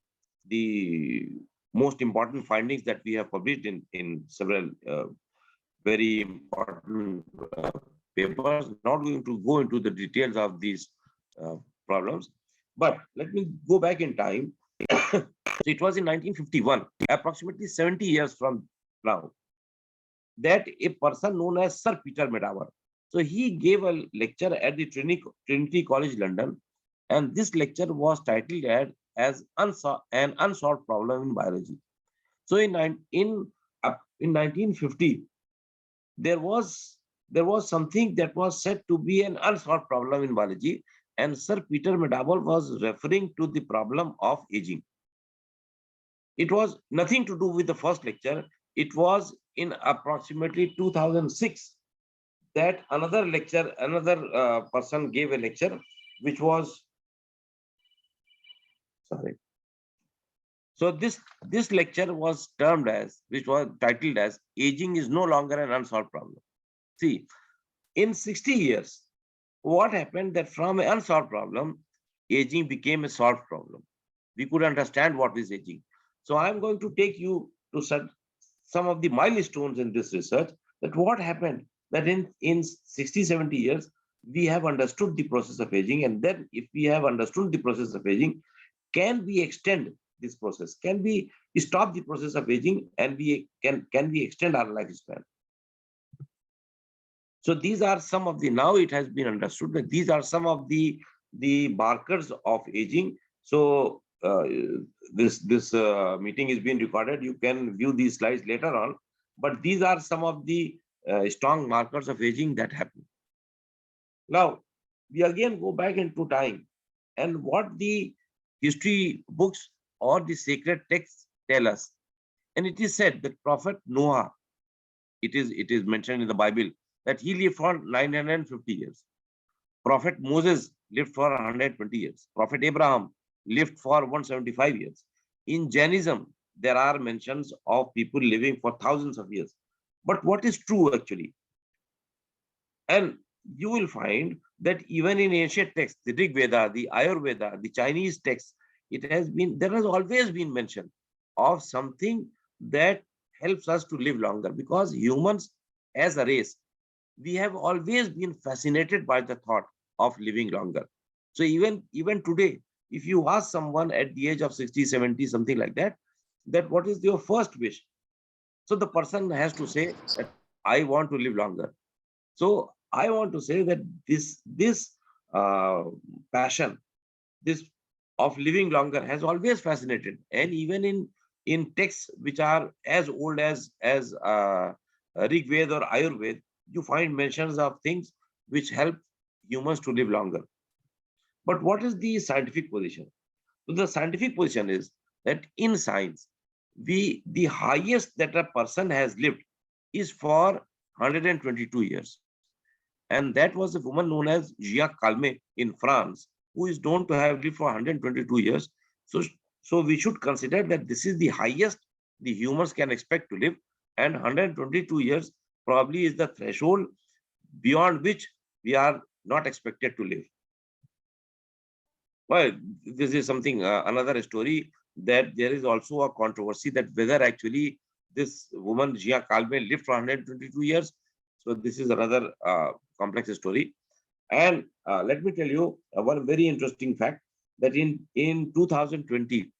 most important findings that we have published in several very important papers. Not going to go into the details of these problems, but let me go back in time. So it was in 1951, approximately 70 years from now, that a person known as Sir Peter Medawar. So he gave a lecture at the Trinity College, London, and this lecture was titled as an unsolved problem in biology. So in 1950, there was something that was said to be an unsolved problem in biology, and Sir Peter Medawar was referring to the problem of aging. It was nothing to do with the first lecture. It was in approximately 2006 that another person gave a lecture, which was, sorry. So this lecture was termed as, which was titled as, aging is no longer an unsolved problem. See, in 60 years, what happened that from an unsolved problem, aging became a solved problem. We could understand what is aging. So I'm going to take you to some of the milestones in this research, that what happened that in 60, 70 years, we have understood the process of aging. And then if we have understood the process of aging, can we extend this process? Can we stop the process of aging, and can we extend our lifespan? So these are some of the, now it has been understood that these are some of the markers of aging. So this meeting is being recorded. You can view these slides later on, but these are some of the strong markers of aging that happen. Now, we again go back into time, and what the history books or the sacred texts tell us. And it is said that Prophet Noah, it is mentioned in the Bible, that he lived for 950 years. Prophet Moses lived for 120 years. Prophet Abraham lived for 175 years. In Jainism, there are mentions of people living for thousands of years. But what is true actually? And you will find that even in ancient texts, the Rig Veda, the Ayurveda, the Chinese texts, there has always been mention of something that helps us to live longer, because humans as a race, we have always been fascinated by the thought of living longer. So even today, if you ask someone at the age of 60, 70, something like that what is your first wish? So the person has to say that I want to live longer. So I want to say that this passion, this of living longer, has always fascinated. And even in texts which are as old as Rig Veda or Ayurveda, you find mentions of things which help humans to live longer. But what is the scientific position? So the scientific position is that in science, the highest that a person has lived is for 122 years. And that was a woman known as Jacques Calmet in France, who is known to have lived for 122 years. So we should consider that this is the highest the humans can expect to live, and 122 years probably is the threshold beyond which we are not expected to live. Well, this is something, another story, that there is also a controversy that whether actually this woman, Jacques Calmet, lived for 122 years. So this is another complex story. And let me tell you one very interesting fact, that in 2020,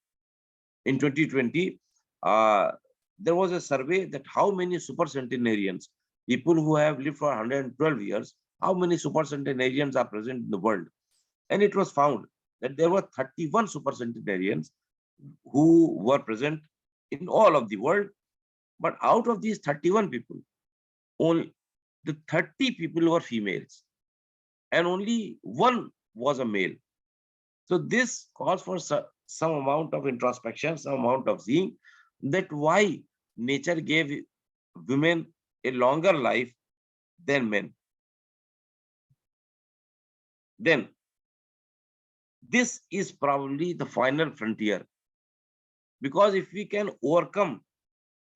there was a survey that how many supercentenarians, people who have lived for 112 years, how many supercentenarians are present in the world. And it was found that there were 31 supercentenarians who were present in all of the world. But out of these 31 people, only the 30 people were females, and only one was a male. So this calls for some amount of introspection, some amount of seeing that why nature gave women a longer life than men. Then this is probably the final frontier, because if we can overcome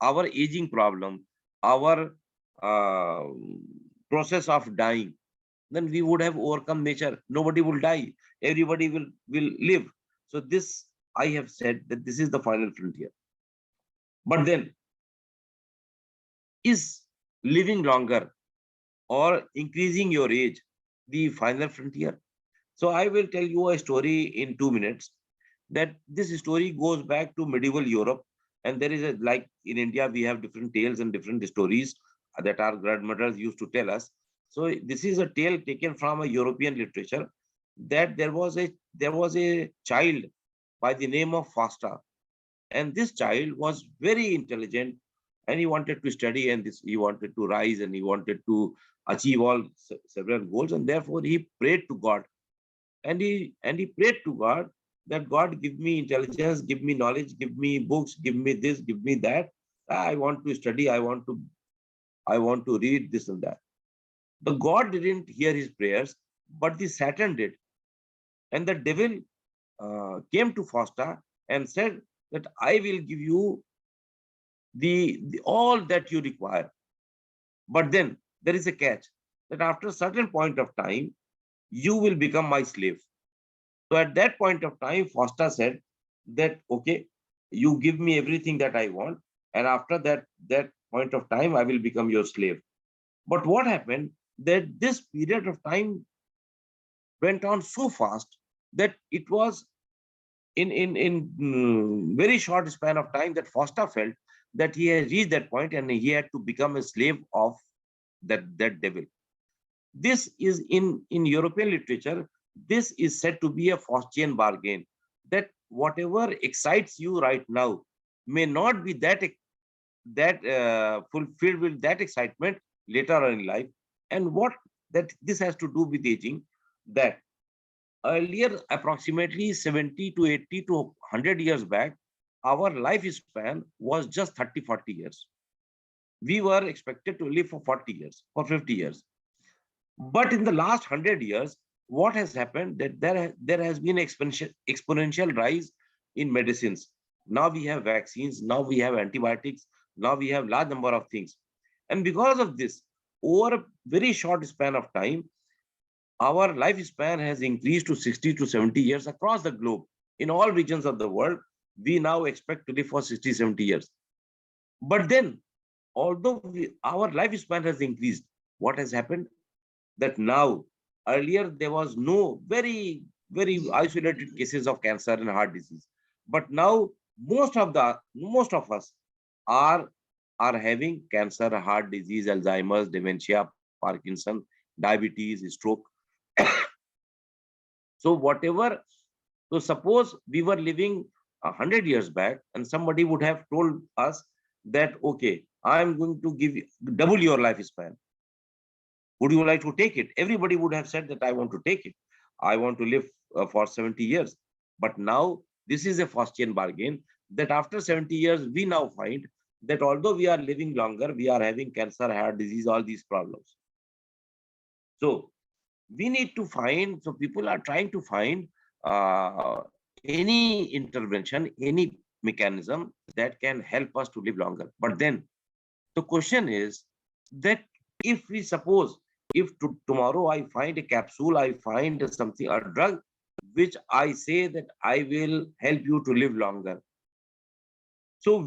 our aging problem, our uh, process of dying, then we would have overcome nature. Nobody will die. Everybody will live. So this, I have said that this is the final frontier. But then, is living longer or increasing your age the final frontier? So I will tell you a story in 2 minutes. That this story goes back to medieval Europe, and there is a, like in India we have different tales and different stories that our grandmothers used to tell us. So this is a tale taken from a European literature, that there was a child by the name of Fausta, and this child was very intelligent, and he wanted to study, and he wanted to rise, and he wanted to achieve all several goals, and therefore he prayed to God, and he prayed to God that God, give me intelligence, give me knowledge, give me books, give me this, give me that. I want to study, I want to read this and that. The God didn't hear his prayers, but the Saturn did. And the devil came to Fausta and said that I will give you the all that you require. But then there is a catch, that after a certain point of time, you will become my slave. So at that point of time, Fausta said that, okay, you give me everything that I want, and after that point of time, I will become your slave. But what happened, that this period of time went on so fast that it was in very short span of time that Fausta felt that he had reached that point and he had to become a slave of that devil. This is in European literature, this is said to be a Faustian bargain, that whatever excites you right now may not be that fulfilled with that excitement later on in life. And what that this has to do with aging, that earlier, approximately 70 to 80 to 100 years back, our lifespan was just 30-40 years. We were expected to live for 40 years, for 50 years. But in the last 100 years, what has happened, that there has been exponential rise in medicines. Now we have vaccines, now we have antibiotics, now we have large number of things. And because of this, over a very short span of time, our lifespan has increased to 60 to 70 years across the globe. In all regions of the world, we now expect to live for 60, 70 years. But then, although our lifespan has increased, what has happened? That now, earlier there was no very isolated cases of cancer and heart disease. But now most of us are having cancer, heart disease, Alzheimer's, dementia, Parkinson, diabetes, stroke. So suppose we were living 100 years back and somebody would have told us that, okay, I'm going to give you double your lifespan. Would you like to take it? Everybody would have said that I want to take it. I want to live for 70 years. But now this is a Faustian bargain, that after 70 years, we now find that although we are living longer, we are having cancer, heart disease, all these problems. So we need to find, so people are trying to find any intervention, any mechanism that can help us to live longer. But then the question is that if we suppose, if tomorrow I find a capsule, I find something, a drug, which I say that I will help you to live longer. So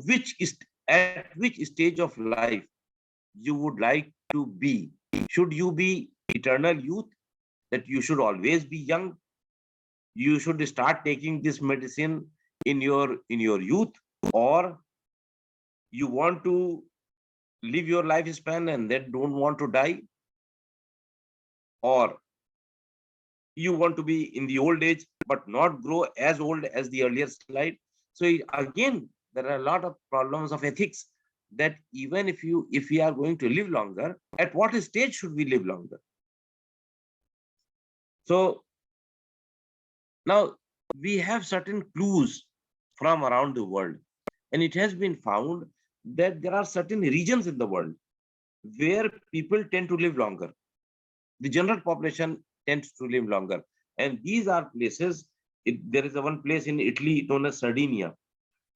at which stage of life you would like to be? Should you be eternal youth, that you should always be young? You should start taking this medicine in your youth, or you want to live your lifespan and then don't want to die, or you want to be in the old age but not grow as old as the earlier slide. So again, there are a lot of problems of ethics, that even if we are going to live longer, at what stage should we live longer? So Now, we have certain clues from around the world, and it has been found that there are certain regions in the world where people tend to live longer. The general population tends to live longer. And these are places, there is a one place in Italy known as Sardinia.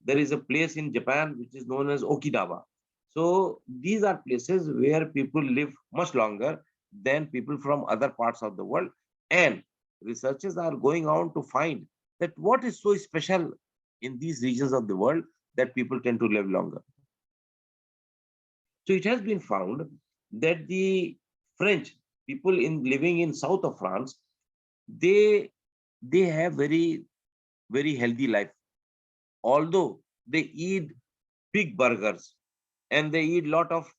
There is a place in Japan which is known as Okinawa. So these are places where people live much longer than people from other parts of the world. And researchers are going on to find that what is so special in these regions of the world that people tend to live longer. So it has been found that the French people living in south of France, they have very healthy life. Although they eat big burgers and they eat lot of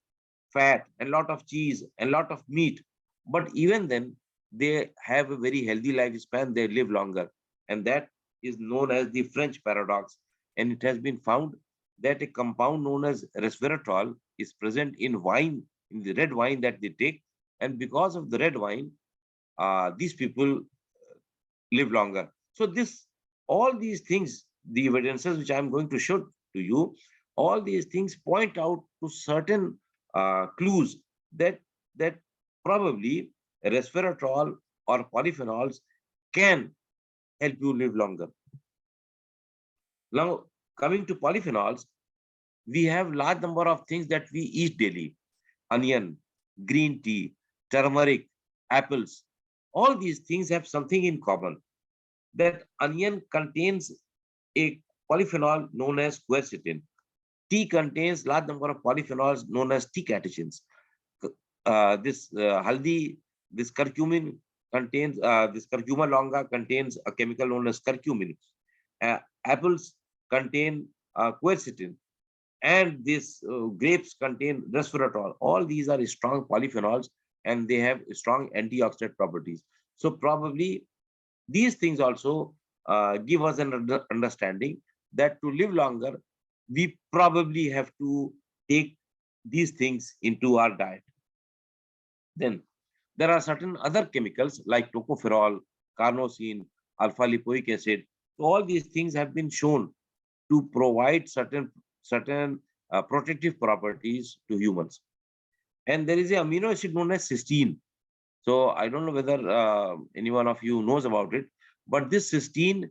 fat and lot of cheese and lot of meat, but even then they have a very healthy lifespan. They live longer, and that is known as the French paradox. And it has been found that a compound known as resveratrol is present in wine, in the red wine that they take, and because of the red wine, these people live longer. So all these things, the evidences which I'm going to show to you, all these things point out to certain clues that probably resveratrol or polyphenols can help you live longer. Now, coming to polyphenols, we have large number of things that we eat daily: onion, green tea, turmeric, apples. All these things have something in common. That onion contains a polyphenol known as quercetin. Tea contains large number of polyphenols known as tea catechins. This haldi, this curcumin contains, this curcuma longa contains a chemical known as curcumin. Apples contain quercetin, and these grapes contain resveratrol. All these are strong polyphenols, and they have strong antioxidant properties. So probably these things also give us an understanding that to live longer, we probably have to take these things into our diet. Then there are certain other chemicals like tocopherol, carnosine, alpha lipoic acid. So all these things have been shown to provide certain protective properties to humans. And there is an amino acid known as cysteine. So I don't know whether any one of you knows about it, but this cysteine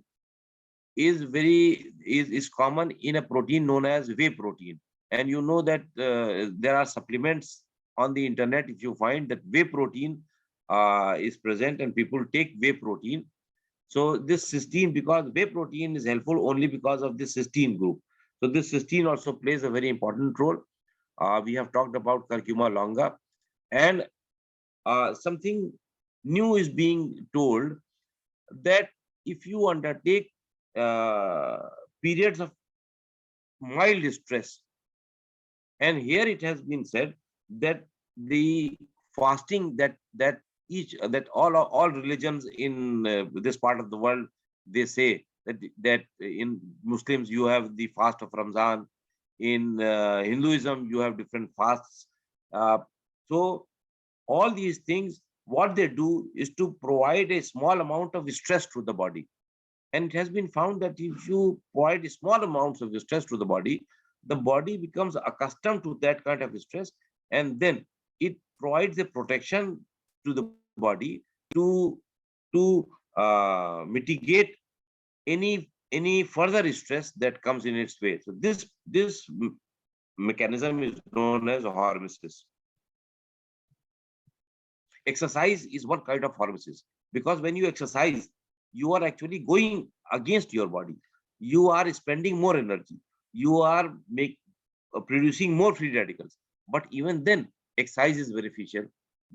is common in a protein known as whey protein. And you know that there are supplements on the internet. If you find that whey protein is present and people take whey protein, so this cysteine, because whey protein is helpful only because of this cysteine group. So this cysteine also plays a very important role. We have talked about curcuma longa, and something new is being told, that if you undertake periods of mild stress, and here it has been said that the fasting that all religions in this part of the world, they say that in Muslims you have the fast of Ramzan, in Hinduism you have different fasts. So all these things, what they do is to provide a small amount of stress to the body. And it has been found that if you provide small amounts of stress to the body becomes accustomed to that kind of stress, and then it provides a protection to the body to mitigate any further stress that comes in its way. So this mechanism is known as hormesis. Exercise is one kind of hormesis, because when you exercise, you are actually going against your body. You are spending more energy. You are producing more free radicals. But even then, exercise is beneficial,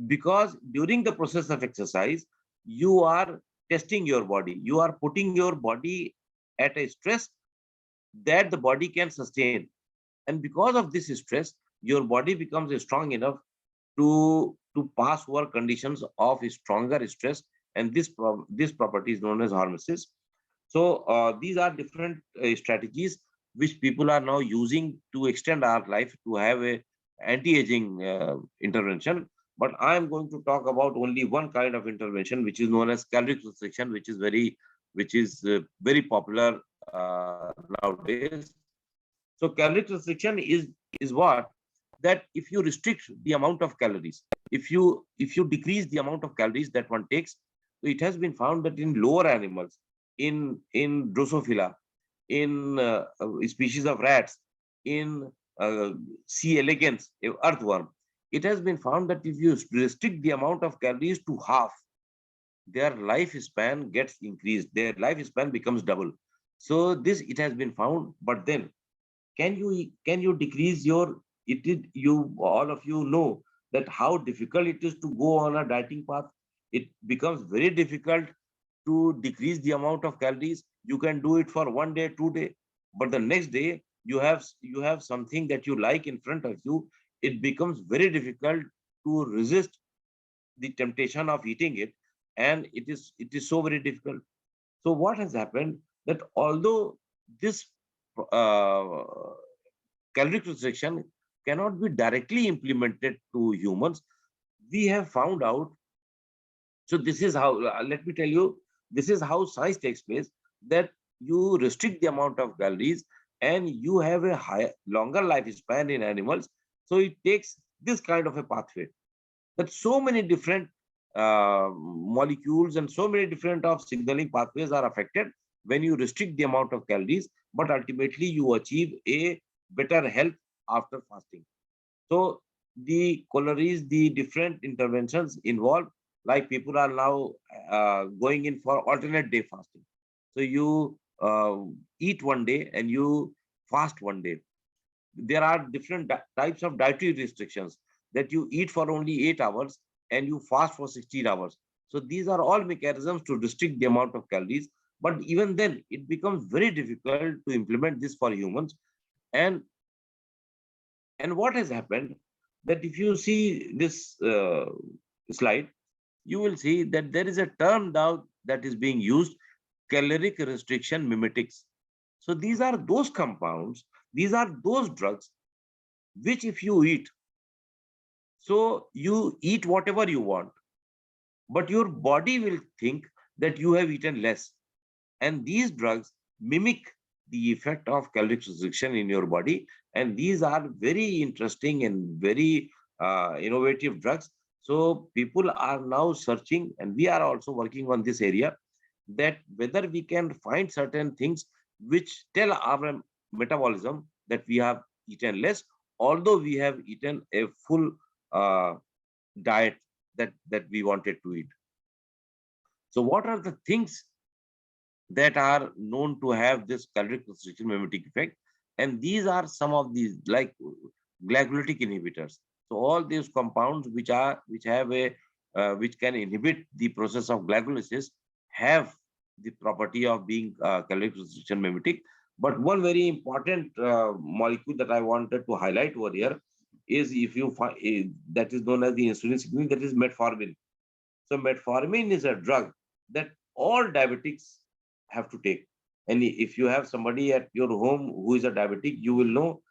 because during the process of exercise, you are testing your body. You are putting your body at a stress that the body can sustain. And because of this stress, your body becomes strong enough to pass over conditions of stronger stress, and this property is known as hormesis. So these are different strategies which people are now using to extend our life, to have a anti-aging intervention. But I am going to talk about only one kind of intervention, which is known as caloric restriction, which is very which is very popular nowadays. So caloric restriction is what? That if you restrict the amount of calories, if you decrease the amount of calories that one takes, it has been found that in lower animals, in Drosophila, in species of rats, in C. elegans, earthworm, it has been found that if you restrict the amount of calories to half, their lifespan gets increased, their lifespan becomes double. So this, it has been found. But then can you decrease your, you all of you know that how difficult it is to go on a dieting path. It becomes very difficult to decrease the amount of calories. You can do it for 1 day, 2 day, but the next day you have something that you like in front of you. It becomes very difficult to resist the temptation of eating it, and it is so very difficult. So what has happened, that although this uh, caloric restriction cannot be directly implemented to humans, we have found out. So this is how, let me tell you, this is how science takes place, that you restrict the amount of calories and you have a longer lifespan in animals. So it takes this kind of a pathway, that so many different molecules and so many different of signaling pathways are affected when you restrict the amount of calories, but ultimately you achieve a better health after fasting. So the calories, the different interventions involved, like people are now going in for alternate day fasting. So you eat 1 day and you fast 1 day. There are different types of dietary restrictions, that you eat for only 8 hours and you fast for 16 hours. So these are all mechanisms to restrict the amount of calories. But even then, it becomes very difficult to implement this for humans. And what has happened, that if you see this slide, you will see that there is a term now that is being used, caloric restriction mimetics. So these are those compounds, these are those drugs which if you eat, so you eat whatever you want, but your body will think that you have eaten less. And these drugs mimic the effect of caloric restriction in your body. And these are very interesting and very innovative drugs. So people are now searching, and we are also working on this area, that whether we can find certain things which tell our metabolism that we have eaten less, although we have eaten a full diet that we wanted to eat. So what are the things that are known to have this caloric restriction mimetic effect? And these are some of these, like glycolytic inhibitors. So all these compounds which have a which can inhibit the process of glycolysis have the property of being caloric restriction mimetic. But one very important molecule that I wanted to highlight over here is, if you find that is known as the insulin signaling, that is metformin. So metformin is a drug that all diabetics have to take. And if you have somebody at your home who is a diabetic, you will know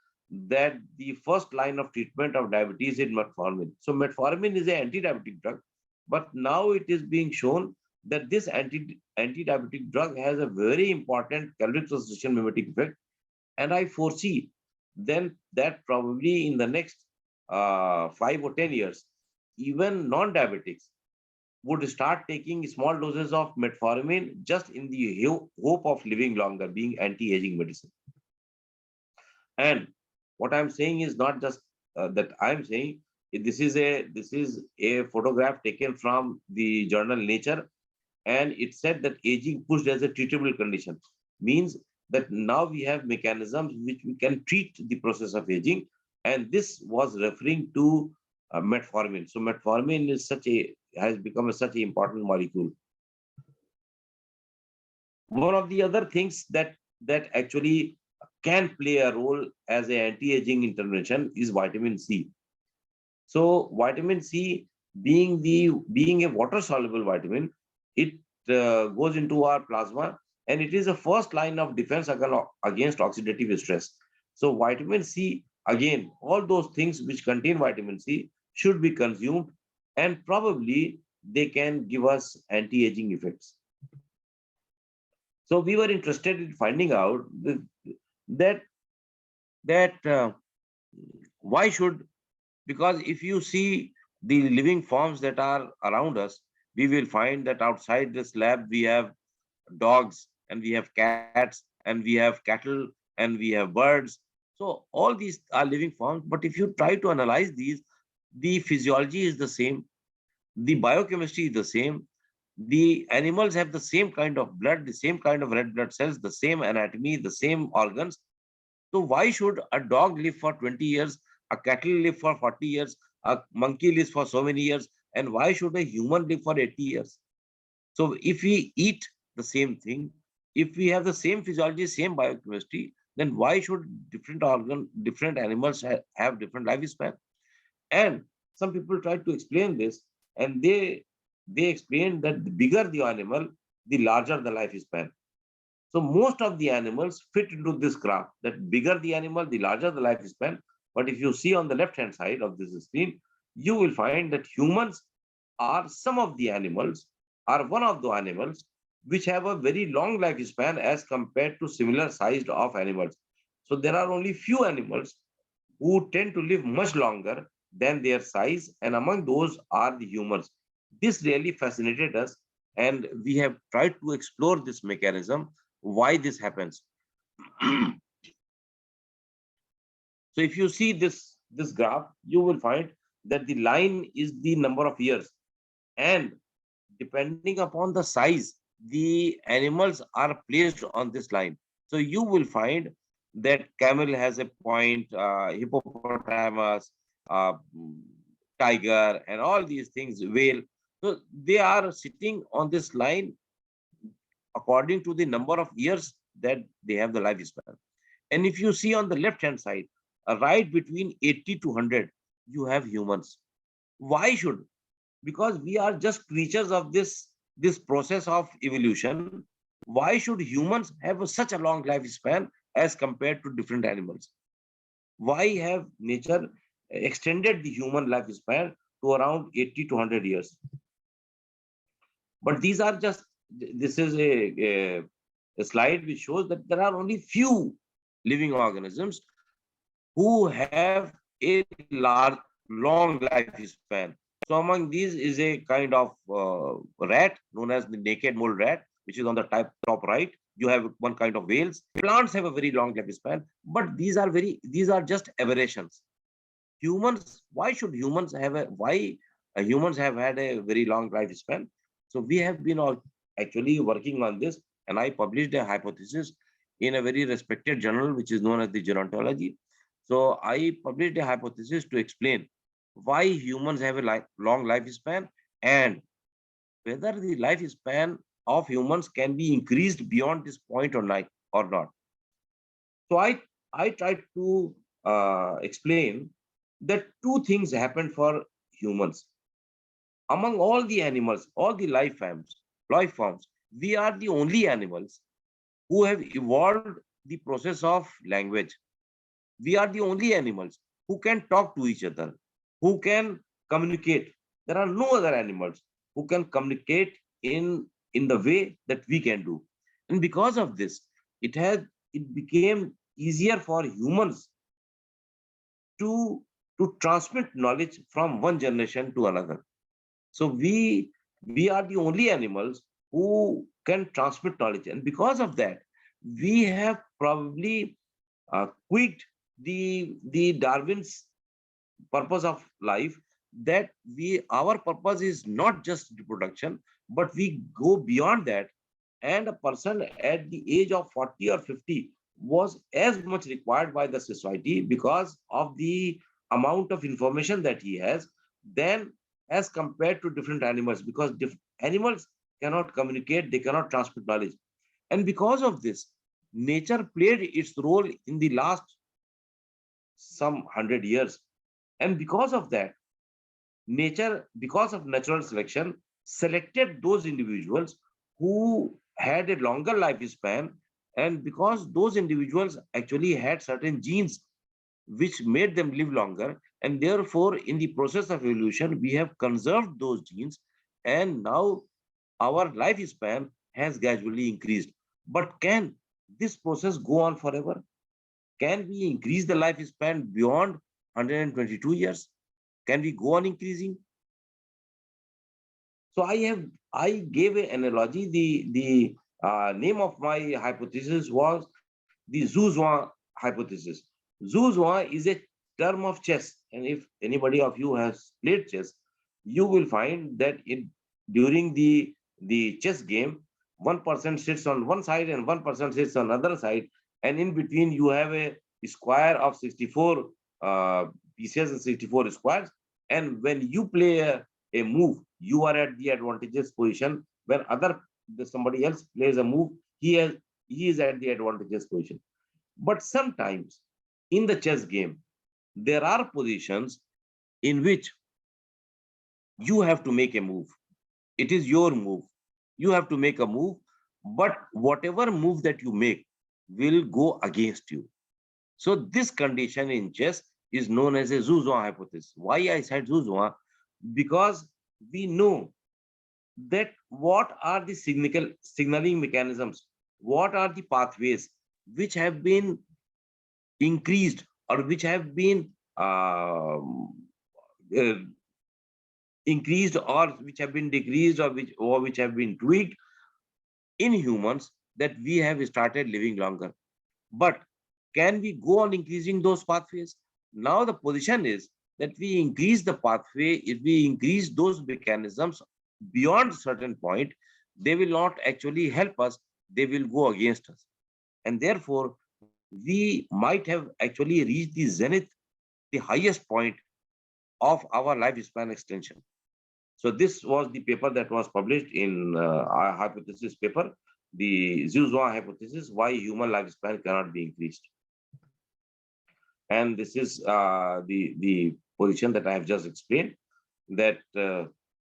that the first line of treatment of diabetes is metformin. So metformin is an anti-diabetic drug, but now it is being shown that this anti-diabetic drug has a very important caloric restriction mimetic effect. And I foresee then that probably in the next 5 or 10 years, even non-diabetics would start taking small doses of metformin, just in the hope of living longer, being anti-aging medicine. And what I'm saying is not just that I'm saying, this is a photograph taken from the journal Nature, and it said that aging pushed as a treatable condition, means that now we have mechanisms which we can treat the process of aging. And this was referring to metformin. So metformin is has become such an important molecule. One of the other things that actually can play a role as an anti-aging intervention is vitamin C. So vitamin C, being a water-soluble vitamin, it goes into our plasma, and it is the first line of defense against oxidative stress. So vitamin C, again, all those things which contain vitamin C should be consumed, and probably they can give us anti-aging effects. So we were interested in finding out that why should, because if you see the living forms that are around us, we will find that outside this lab we have dogs and we have cats and we have cattle and we have birds. So all these are living forms, but if you try to analyze these, the physiology is the same, the biochemistry is the same, the animals have the same kind of blood, the same kind of red blood cells, the same anatomy, the same organs. So why should a dog live for 20 years, a cattle live for 40 years, a monkey lives for so many years, and why should a human live for 80 years? So if we eat the same thing, if we have the same physiology, same biochemistry, then why should different animals have different lifespan? And some people try to explain this, and they explain that the bigger the animal, the larger the lifespan. So most of the animals fit into this graph, that bigger the animal, the larger the lifespan. But if you see on the left-hand side of this screen, you will find that humans are some of the animals, are one of the animals which have a very long lifespan as compared to similar sized of animals. So there are only few animals who tend to live much longer than their size, and among those are the humans. This really fascinated us, and we have tried to explore this mechanism, why this happens. So if you see this graph, you will find that the line is the number of years, and depending upon the size, the animals are placed on this line. So you will find that camel has a point, hippopotamus, uh, tiger, and all these things, whale. So they are sitting on this line according to the number of years that they have the lifespan. And if you see on the left-hand side, right between 80 to 100, you have humans. Why should? Because we are just creatures of this process of evolution. Why should humans have such a long lifespan as compared to different animals? Why have nature extended the human lifespan to around 80 to 100 years? But these are just, this is a slide which shows that there are only few living organisms who have a long lifespan. So among these is a kind of rat known as the naked mole rat, which is on the top right. You have one kind of whales. Plants have a very long lifespan, but these are just aberrations. Humans, why should humans have humans have had a very long lifespan? So we have been all actually working on this, and I published a hypothesis in a very respected journal, which is known as the Gerontology. So I published a hypothesis to explain why humans have a long lifespan, and whether the lifespan of humans can be increased beyond this point or not. So I tried to explain that two things happened for humans. Among all the animals, all the life forms, we are the only animals who have evolved the process of language. We are the only animals who can talk to each other, who can communicate. There are no other animals who can communicate in the way that we can do. And because of this, it became easier for humans to transmit knowledge from one generation to another. So we are the only animals who can transmit knowledge, and because of that, we have probably tweaked the Darwin's purpose of life, that our purpose is not just reproduction, but we go beyond that. And a person at the age of 40 or 50 was as much required by the society because of the amount of information that he has, than as compared to different animals, because animals cannot communicate, they cannot transmit knowledge. And because of this, nature played its role in the last some 100 years. And because of that, nature, because of natural selection, selected those individuals who had a longer lifespan, and because those individuals actually had certain genes which made them live longer, and therefore in the process of evolution we have conserved those genes, and now our lifespan has gradually increased. But can this process go on forever? Can we increase the lifespan beyond 122 years? Can we go on increasing? So I gave an analogy. The name of my hypothesis was the Zhuozuan hypothesis. Zhuozuan is a term of chess, and if anybody of you has played chess, you will find that during the chess game, one person sits on one side and one person sits on another side, and in between you have a square of 64 pieces and 64 squares. And when you play a move, you are at the advantageous position. When somebody else plays a move, he is at the advantageous position. But sometimes in the chess game, there are positions in which you have to make a move. It is your move. You have to make a move, but whatever move that you make will go against you. So this condition in chess is known as a Zhuozuan hypothesis. Why I said Zhuozuan? Because we know that what are the signaling mechanisms, what are the pathways which have been increased or which have been increased or which have been decreased or which have been tweaked in humans, that we have started living longer. But can we go on increasing those pathways? Now the position is that we increase the pathway. If we increase those mechanisms beyond a certain point, they will not actually help us, they will go against us. And therefore, we might have actually reached the zenith, the highest point of our lifespan extension. So this was the paper that was published in our hypothesis paper, the Zhuozuan hypothesis, why human lifespan cannot be increased. And this is the position that I have just explained, that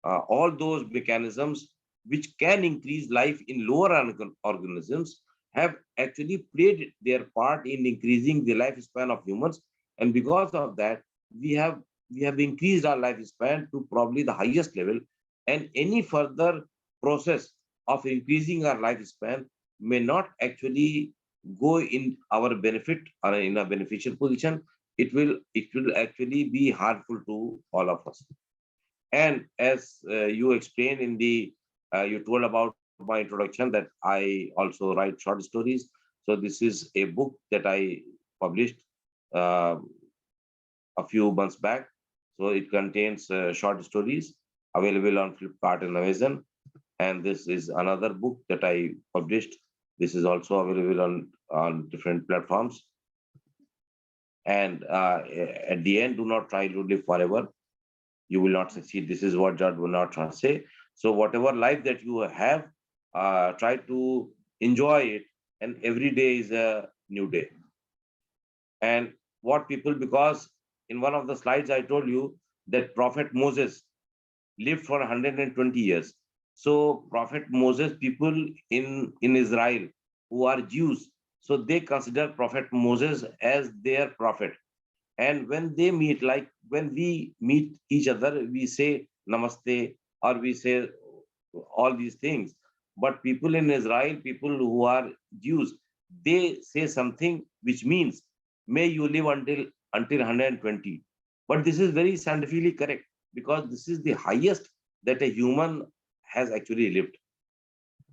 all those mechanisms which can increase life in lower organisms have actually played their part in increasing the lifespan of humans. And because of that, we have increased our lifespan to probably the highest level, and any further process of increasing our lifespan may not actually go in our benefit or in a beneficial position. It will actually be harmful to all of us. And as you explained in the you told about my introduction that I also write short stories. So this is a book that I published a few months back. So it contains short stories available on Flipkart and Amazon. And this is another book that I published. This is also available on different platforms. And at the end, do not try to live forever. You will not succeed. This is what Jad will not say. So whatever life that you have, try to enjoy it. And every day is a new day. And what people, because in one of the slides, I told you that Prophet Moses lived for 120 years. So Prophet Moses, people in Israel who are Jews, so they consider Prophet Moses as their prophet. And when they meet, like when we meet each other, we say namaste or we say all these things. But people in Israel, people who are Jews, they say something which means, may you live until 120. But this is very scientifically correct, because this is the highest that a human has actually lived.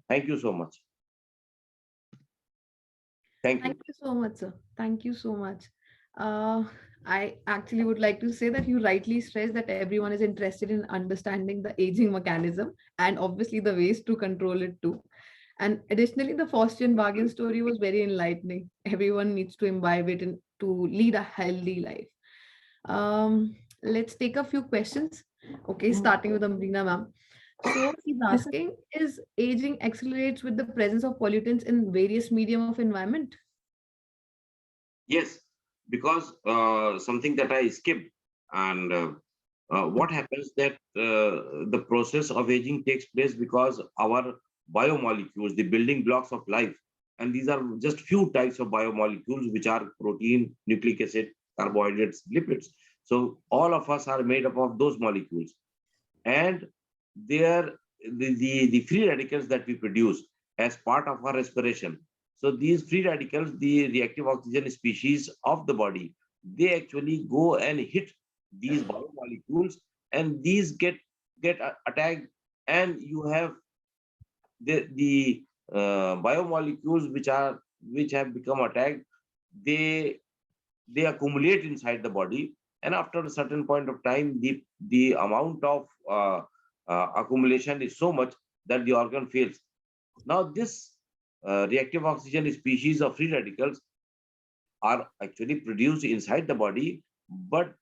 Thank you so much. Thank you. Thank you so much, sir. Thank you so much. I actually would like to say that you rightly stressed that everyone is interested in understanding the aging mechanism and obviously the ways to control it too. And additionally, the Faustian bargain story was very enlightening. Everyone needs to imbibe it and to lead a healthy life. Let's take a few questions. Okay, starting with Amrina ma'am. So she's asking, is aging accelerates with the presence of pollutants in various medium of environment? Yes, because something that I skipped, and what happens that the process of aging takes place because our biomolecules, the building blocks of life, and these are just few types of biomolecules, which are protein, nucleic acid, carbohydrates, lipids. So all of us are made up of those molecules, and the free radicals that we produce, as part of our respiration. So these free radicals, the reactive oxygen species of the body, they actually go and hit these biomolecules, and these get attacked, and you have the biomolecules which have become attacked. They accumulate inside the body, and after a certain point of time, the amount of accumulation is so much that the organ fails. Now this reactive oxygen species of free radicals are actually produced inside the body, but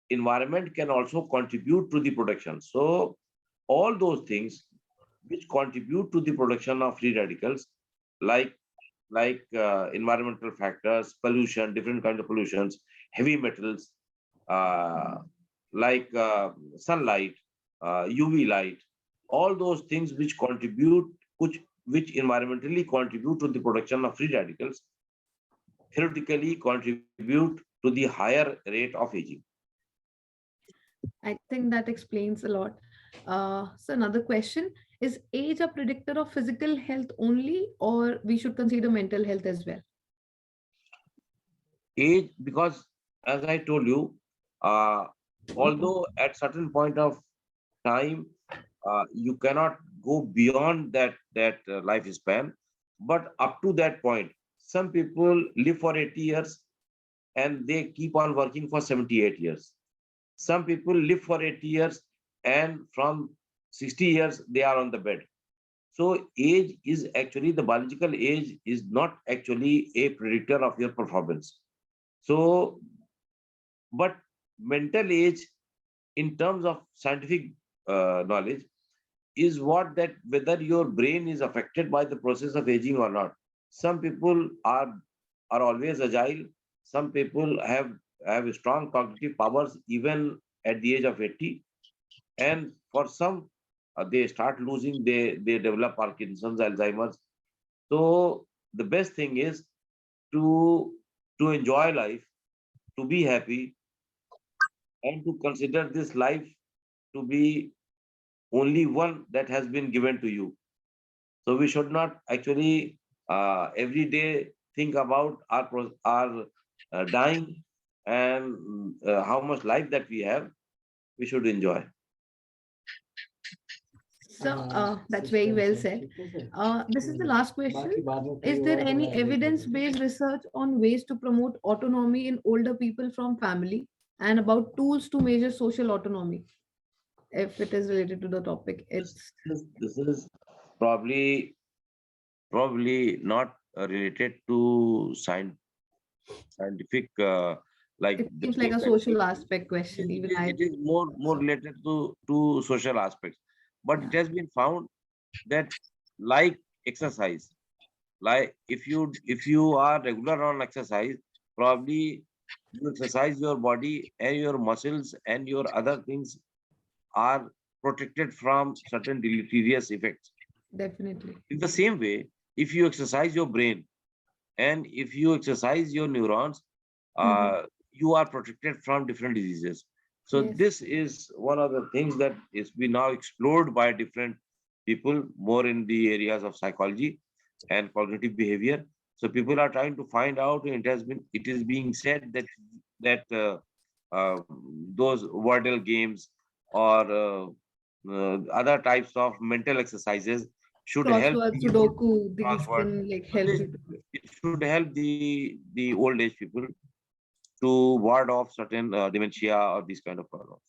environment can also contribute to the production. So all those things which contribute to the production of free radicals, like environmental factors, pollution, different kinds of pollutions, heavy metals, uh, sunlight, UV light, all those things which contribute, which environmentally contribute to the production of free radicals, theoretically contribute to the higher rate of aging. I think that explains a lot. So another question, is age a predictor of physical health only, or we should consider mental health as well? Age, because as I told you, although at certain point of time, you cannot go beyond that lifespan, but up to that point, some people live for 80 years and they keep on working for 78 years. Some people live for 80 years and from 60 years they are on the bed. So age is actually, the biological age is not actually a predictor of your performance. So, but mental age in terms of scientific knowledge is what, that whether your brain is affected by the process of aging or not. Some people are always agile. Some people have strong cognitive powers even at the age of 80. And for some, they start losing, they develop Parkinson's, Alzheimer's. So the best thing is to enjoy life, to be happy, and to consider this life to be only one that has been given to you. So we should not actually every day think about our dying and how much life that we have. We should enjoy. So that's very well said. This is the last question. Is there any evidence-based research on ways to promote autonomy in older people from family, and about tools to measure social autonomy? If it is related to the topic, it's This is probably not related to scientific like it this seems like a topic. social aspect question. Even I It is more related to social aspects, but it has been found that, like exercise, like if you are regular on exercise, probably you exercise your body and your muscles and your other things are protected from certain deleterious effects. definitely. In the same way, if you exercise your brain and if you exercise your neurons, Mhm. you are protected from different diseases. So Yes, this is one of the things that is being now explored by different people more in the areas of psychology and cognitive behavior. So people are trying to find out, and it is being said that uh, those Wordle games or other types of mental exercises should help crossword, the old Sudoku, these crossword. can like So help you. it should help the old age people to ward off certain dementia or these kind of problems.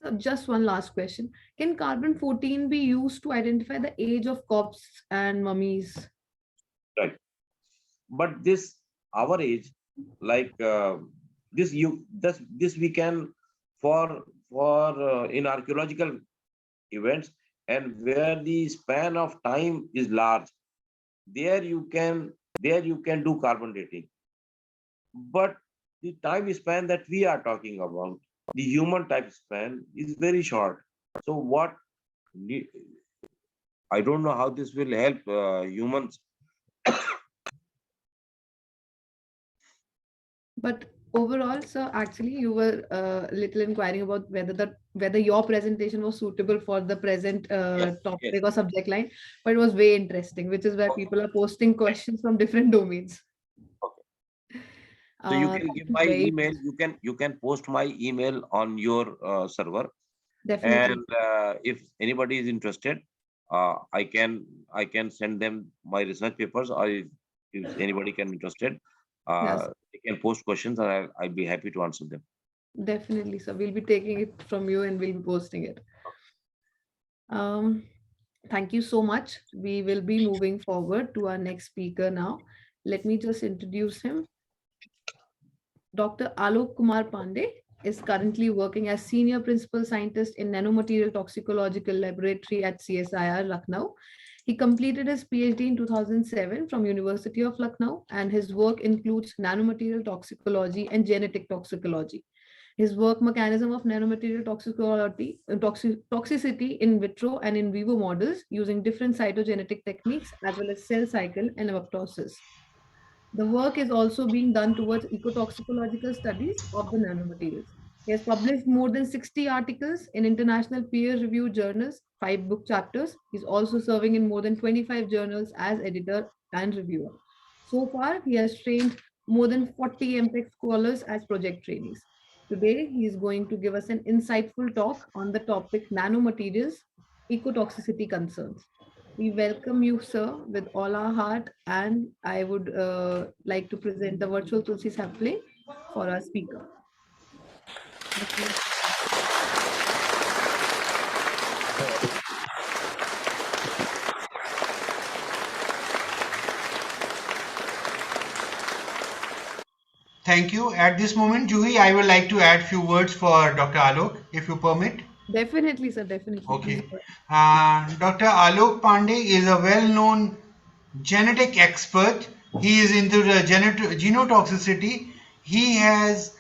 So just one last question. Can carbon-14 be used to identify the age of corpse and mummies? Right. But this our age, like this we can for in archaeological events, and where the span of time is large, there you can do carbon dating. But the time span that we are talking about, the human type span, is very short. So ne- I don't know how this will help humans. But Overall, sir, actually, you were little inquiring about whether your presentation was suitable for the present Yes, topic yes. or subject line, but it was way interesting, which is why people are posting questions from different domains. Okay. So you can Thank give you my very email. much. You can post my email on your server, Definitely. and if anybody is interested, I can send them my research papers, or if anybody can interested, Yes, they can post questions, and I'll be happy to answer them. definitely. So we'll be taking it from you and we'll be posting it. Um, Thank you so much. We will be moving forward to our next speaker now. Let me just introduce him. Dr. Alok Kumar Pandey is currently working as Senior Principal Scientist in Nanomaterial Toxicological Laboratory at CSIR, Lucknow. He completed his PhD in 2007 from University of Lucknow, and his work includes nanomaterial toxicology and genetic toxicology. His work mechanism of nanomaterial toxicity in vitro and in vivo models using different cytogenetic techniques as well as cell cycle and apoptosis. The work is also being done towards ecotoxicological studies of the nanomaterials. He has published more than 60 articles in international peer-reviewed journals, 5 book chapters. He's also serving in more than 25 journals as editor and reviewer. So far, he has trained more than 40 MTech scholars as project trainees. Today, he is going to give us an insightful talk on the topic nanomaterials, ecotoxicity concerns. We welcome you, sir, with all our heart, and I would like to present the virtual Tulsi sampling for our speaker. Thank you. At this moment, Juhi, I would like to add few words for Dr. Alok, if you permit. Definitely, sir, definitely. Please Okay. go ahead. Dr. Alok Pandey is a well-known genetic expert. He is into the genotoxicity. He has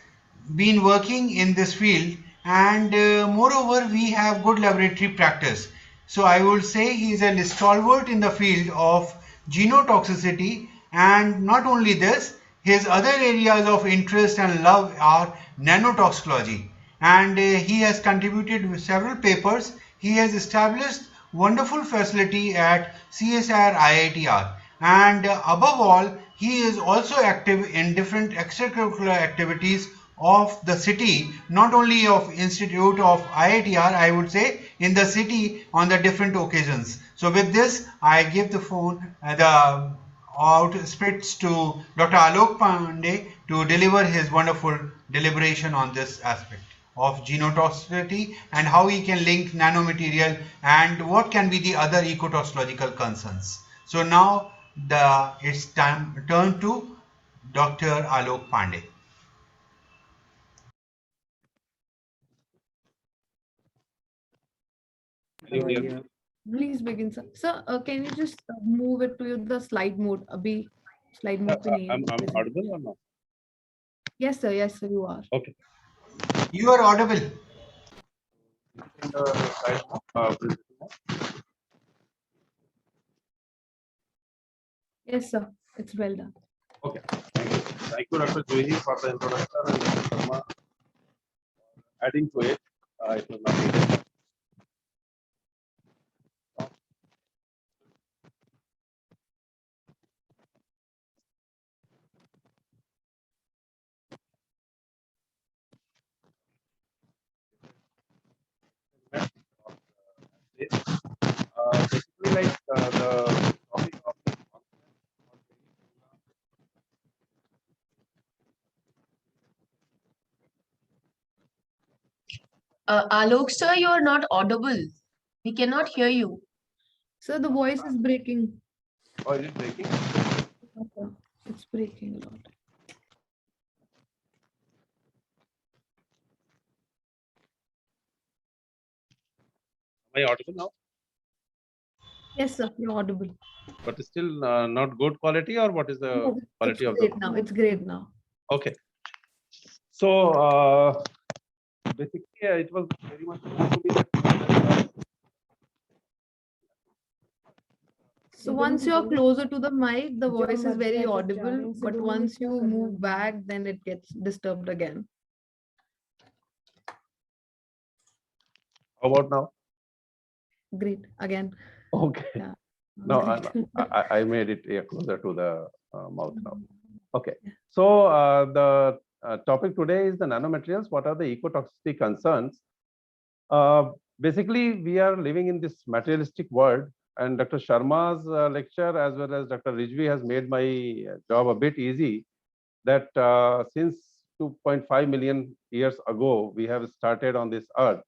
been working in this field, and moreover, we have good laboratory practice. So I would say he is a stalwart in the field of genotoxicity, and not only this, his other areas of interest and love are nanotoxicology, and he has contributed with several papers. He has established wonderful facility at CSIR IITR, and above all, he is also active in different extracurricular activities of the city, not only of Institute of IITR, I would say, in the city on the different occasions. So with this, I give the phone, the out spits to Dr. Alok Pandey to deliver his wonderful deliberation on this aspect of genotoxicity and how he can link nanomaterial and what can be the other ecotoxicological concerns. So now it's turn to Dr. Alok Pandey. Please begin, sir. Sir, can you just move it to the slide mode? Abhi, slide mode pe nahi hai I'm present. audible or not? Yes, sir. Yes, sir. You are. Okay. You are audible. Yes, sir. It's well done. Okay. Thank you, Dr. Juhi, for the introduction and Dr. Sharma adding to it. It was not needed. Basically, like the topic of this Alok sir, you are not audible. We cannot hear you. Sir, the voice is breaking. oh, is it breaking? Okay. It's breaking a lot. Am I audible now? Yes, sir. You're audible. But it's still not good quality, or what is the No, quality it's of the? great now. It's great now. Okay. So basically, it was very much to me that So once you're closer to the mic, the voice is very audible, but once you move back, then it gets disturbed again. How about now? Great. Again. Okay. Yeah. No, Great. I made it closer to the mouth now. Okay. So the topic today is the nanomaterials. What are the ecotoxicity concerns? Basically, we are living in this materialistic world, and Dr. Sharma's lecture as well as Dr. Rijvi has made my job a bit easy. That since 2.5 million years ago, we have started on this earth.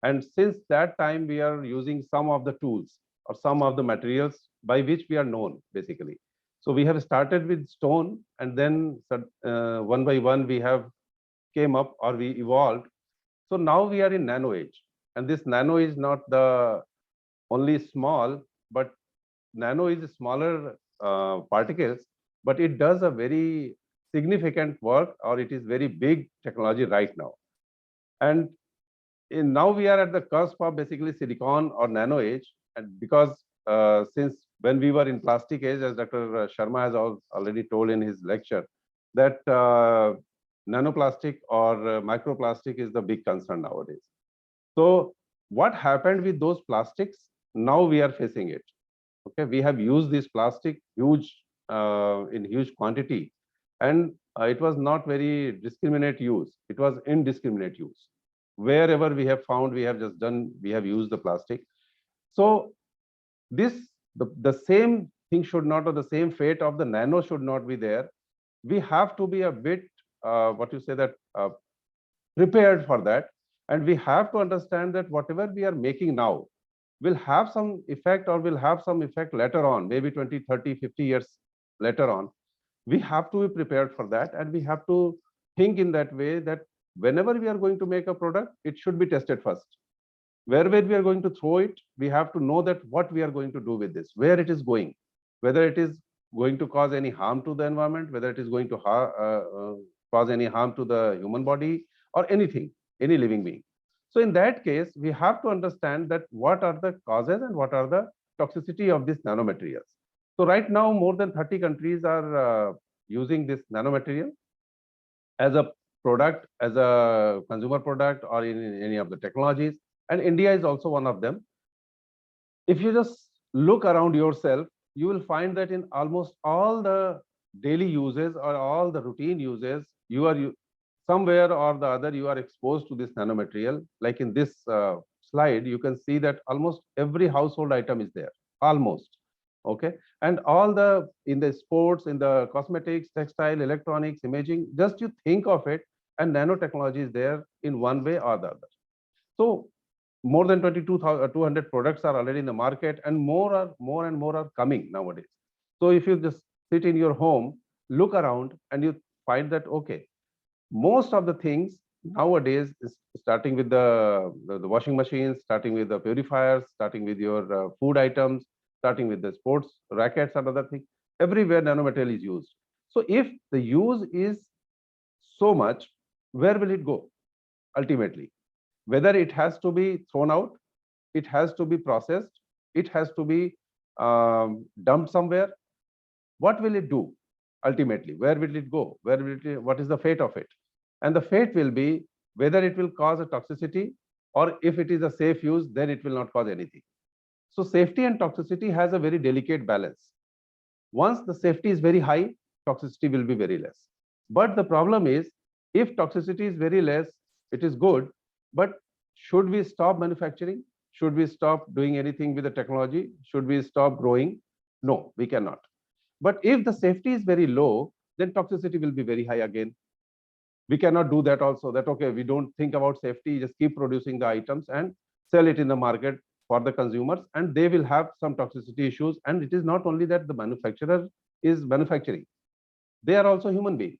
And since that time, we are using some of the tools or some of the materials by which we are known, basically. So we have started with stone, and then one by one we have came up or we evolved. So now we are in nano age, and this nano is not the only small, but nano is smaller particles, but it does a very significant work, or it is very big technology right now. And now we are at the cusp of basically silicon or nano age, and because since when we were in plastic age, as Dr. Sharma has already told in his lecture, that nanoplastic or microplastic is the big concern nowadays. So what happened with those plastics? Now we are facing it. Okay, we have used this plastic in huge quantity, and it was not very discriminate use. It was indiscriminate use. Wherever we have found, we have just done, we have used the plastic. So the same thing should not, or the same fate of the nano should not be there. We have to be a bit, prepared for that. And we have to understand that whatever we are making now will have some effect, or will have some effect later on, maybe 20, 30, 50 years later on. We have to be prepared for that. And we have to think in that way that whenever we are going to make a product, it should be tested first. Wherever we are going to throw it, we have to know that what we are going to do with this, where it is going, whether it is going to cause any harm to the environment, whether it is going to cause any harm to the human body or anything, any living being. So in that case, we have to understand that what are the causes and what are the toxicity of these nanomaterials. So right now, more than 30 countries are using this nanomaterial as a product, as a consumer product, or in any of the technologies. And India is also one of them. If you just look around yourself, you will find that in almost all the daily uses or all the routine uses, you are somewhere or the other, you are exposed to this nanomaterial. Like in this slide, you can see that almost every household item is there, almost. Okay, and all in the sports, in the cosmetics, textile, electronics, imaging, just you think of it, and nanotechnology is there in one way or the other. So more than 22,200 products are already in the market, and more and more are coming nowadays. So if you just sit in your home, look around, and you find that, okay, most of the things nowadays is starting with the washing machines, starting with the purifiers, starting with your food items, starting with the sports rackets and other things, everywhere nanomaterial is used. So if the use is so much, where will it go ultimately? Whether it has to be thrown out, it has to be processed, it has to be dumped somewhere. What will it do ultimately? Where will it go? What is the fate of it? And the fate will be whether it will cause a toxicity, or if it is a safe use, then it will not cause anything. So safety and toxicity has a very delicate balance. Once the safety is very high, toxicity will be very less. But the problem is, if toxicity is very less, it is good. But should we stop manufacturing? Should we stop doing anything with the technology? Should we stop growing? No, we cannot. But if the safety is very low, then toxicity will be very high again. We cannot do that also, that, okay, we don't think about safety, just keep producing the items and sell it in the market for the consumers, and they will have some toxicity issues. And it is not only that the manufacturer is manufacturing, they are also human beings.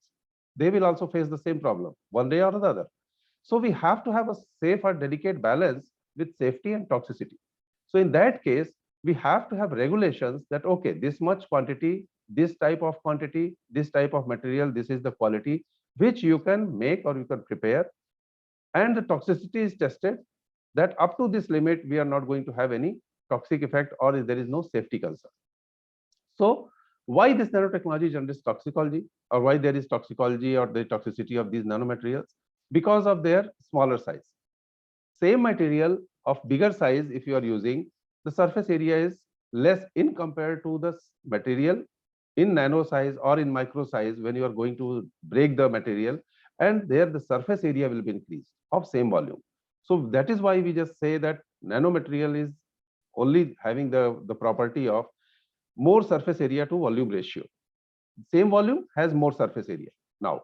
They will also face the same problem one day or the other. So we have to have a safe or delicate balance with safety and toxicity. So in that case, we have to have regulations that, okay, this much quantity, this type of quantity, this type of material, this is the quality which you can make or you can prepare. And the toxicity is tested, that up to this limit, we are not going to have any toxic effect, or there is no safety concern. So why this nanotechnology generates toxicology, or why there is toxicology or the toxicity of these nanomaterials? Because of their smaller size. Same material of bigger size, if you are using, the surface area is less in compared to the material in nano size or in micro size when you are going to break the material, and there the surface area will be increased of same volume. So that is why we just say that nanomaterial is only having the property of more surface area to volume ratio. Same volume has more surface area. Now,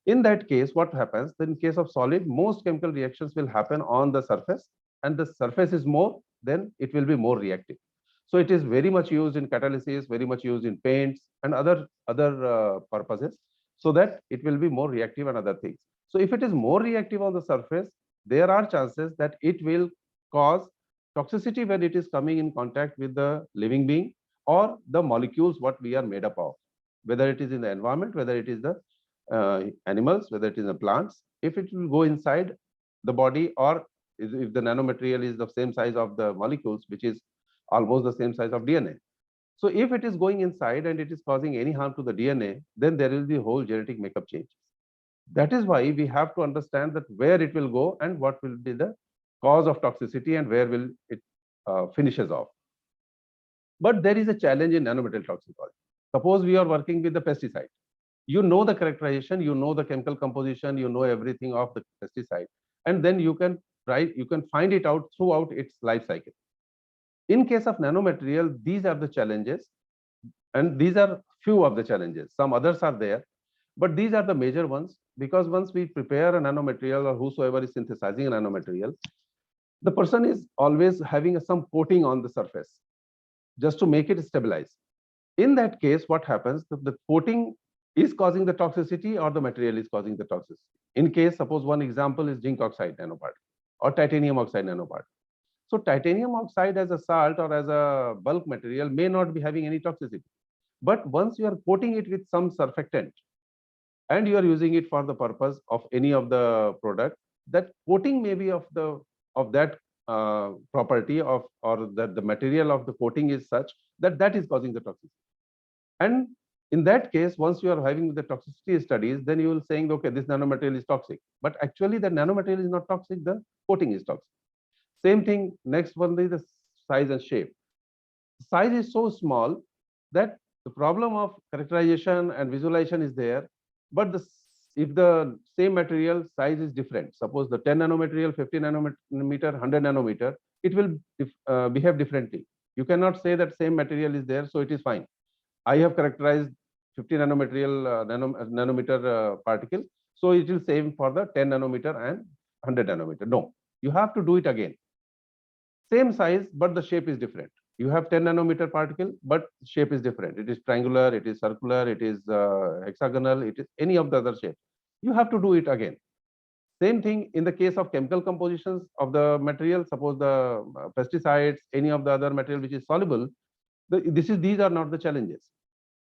in that case, what happens? Then in case of solid, most chemical reactions will happen on the surface, and the surface is more, then it will be more reactive. So it is very much used in catalysis, very much used in paints and other purposes, so that it will be more reactive and other things. So if it is more reactive on the surface, there are chances that it will cause toxicity when it is coming in contact with the living being or the molecules what we are made up of, whether it is in the environment, whether it is the animals, whether it is the plants. If it will go inside the body, or if the nanomaterial is the same size of the molecules, which is almost the same size of DNA. So if it is going inside and it is causing any harm to the DNA, then there will be whole genetic makeup changes. That is why we have to understand that where it will go and what will be the cause of toxicity and where will it finishes off. But there is a challenge in nanomaterial toxicology. Suppose we are working with the pesticide. You know the characterization, you know the chemical composition, you know everything of the pesticide, and then you can find it out throughout its life cycle. In case of nanomaterial, these are the challenges, and these are few of the challenges. Some others are there, but these are the major ones, because once we prepare a nanomaterial, or whosoever is synthesizing a nanomaterial, the person is always having some coating on the surface just to make it stabilize. In that case, what happens? The coating is causing the toxicity, or the material is causing the toxicity. In case, suppose one example is zinc oxide nanoparticle or titanium oxide nanoparticle. So titanium oxide as a salt or as a bulk material may not be having any toxicity. But once you are coating it with some surfactant and you are using it for the purpose of any of the product, that coating may be of that property of, or that the material of the coating is such that that is causing the toxicity. And in that case, once you are having the toxicity studies, then you will saying, okay, this nanomaterial is toxic. But actually the nanomaterial is not toxic, the coating is toxic. Same thing, next one is the size and shape. Size is so small that the problem of characterization and visualization is there, but if the same material size is different, suppose the 10 nanomaterial, 50 nanometer, 100 nanometer, it will behave differently. You cannot say that same material is there, so it is fine. I have characterized 50 nanomaterial nanometer particle, so it will same for the 10 nanometer and 100 nanometer. No, you have to do it again. Same size, but the shape is different. You have 10 nanometer particle, but shape is different. It is triangular, it is circular, it is hexagonal, it is any of the other shape. You have to do it again. Same thing in the case of chemical compositions of the material. Suppose the pesticides, any of the other material which is soluble, these are not the challenges.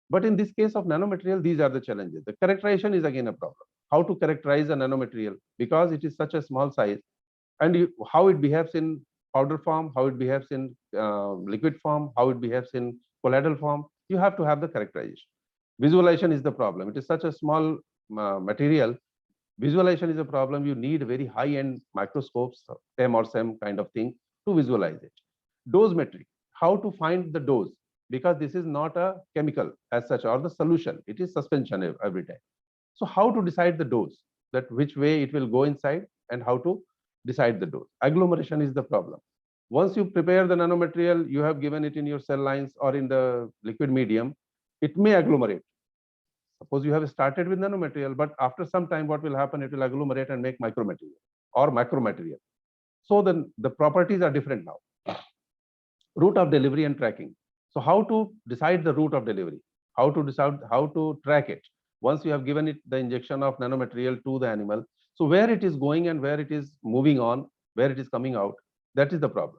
But in this case of nanomaterial, these are the challenges. The characterization is again a problem. How to characterize a nanomaterial, because it is such a small size, and how it behaves in powder form, how it behaves in liquid form, how it behaves in colloidal form. You have to have the characterization. Visualization is the problem. It is such a small material. Visualization is a problem. You need very high-end microscopes, TEM or SEM kind of thing, to visualize it. Dosimetry, how to find the dose, because this is not a chemical as such or the solution. It is suspension every time. So how to decide the dose, that which way it will go inside, and how to decide the dose. Agglomeration is the problem. Once you prepare the nanomaterial, you have given it in your cell lines or in the liquid medium, it may agglomerate. Suppose you have started with nanomaterial, but after some time, what will happen? It will agglomerate and make micromaterial or macromaterial. So then the properties are different now. Route of delivery and tracking. So how to decide the route of delivery? How to decide how to track it? Once you have given it the injection of nanomaterial to the animal, so where it is going and where it is moving on, where it is coming out, that is the problem.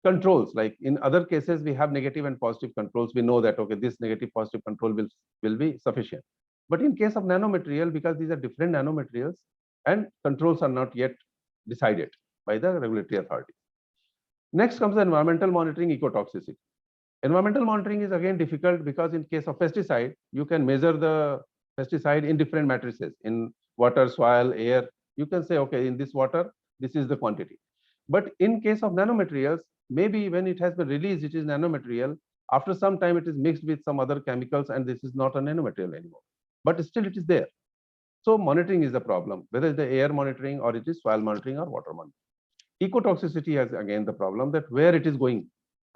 Controls, like in other cases, we have negative and positive controls. We know that, okay, this negative positive control will be sufficient. But in case of nanomaterial, because these are different nanomaterials and controls are not yet decided by the regulatory authority. Next comes the environmental monitoring, ecotoxicity. Environmental monitoring is again difficult because in case of pesticide, you can measure the pesticide in different matrices, in water, soil, air. You can say, okay, in this water, this is the quantity. But in case of nanomaterials, maybe when it has been released, it is nanomaterial. After some time, it is mixed with some other chemicals, and this is not a nanomaterial anymore. But still, it is there. So monitoring is the problem, whether it's the air monitoring or it is soil monitoring or water monitoring. Ecotoxicity has again the problem that where it is going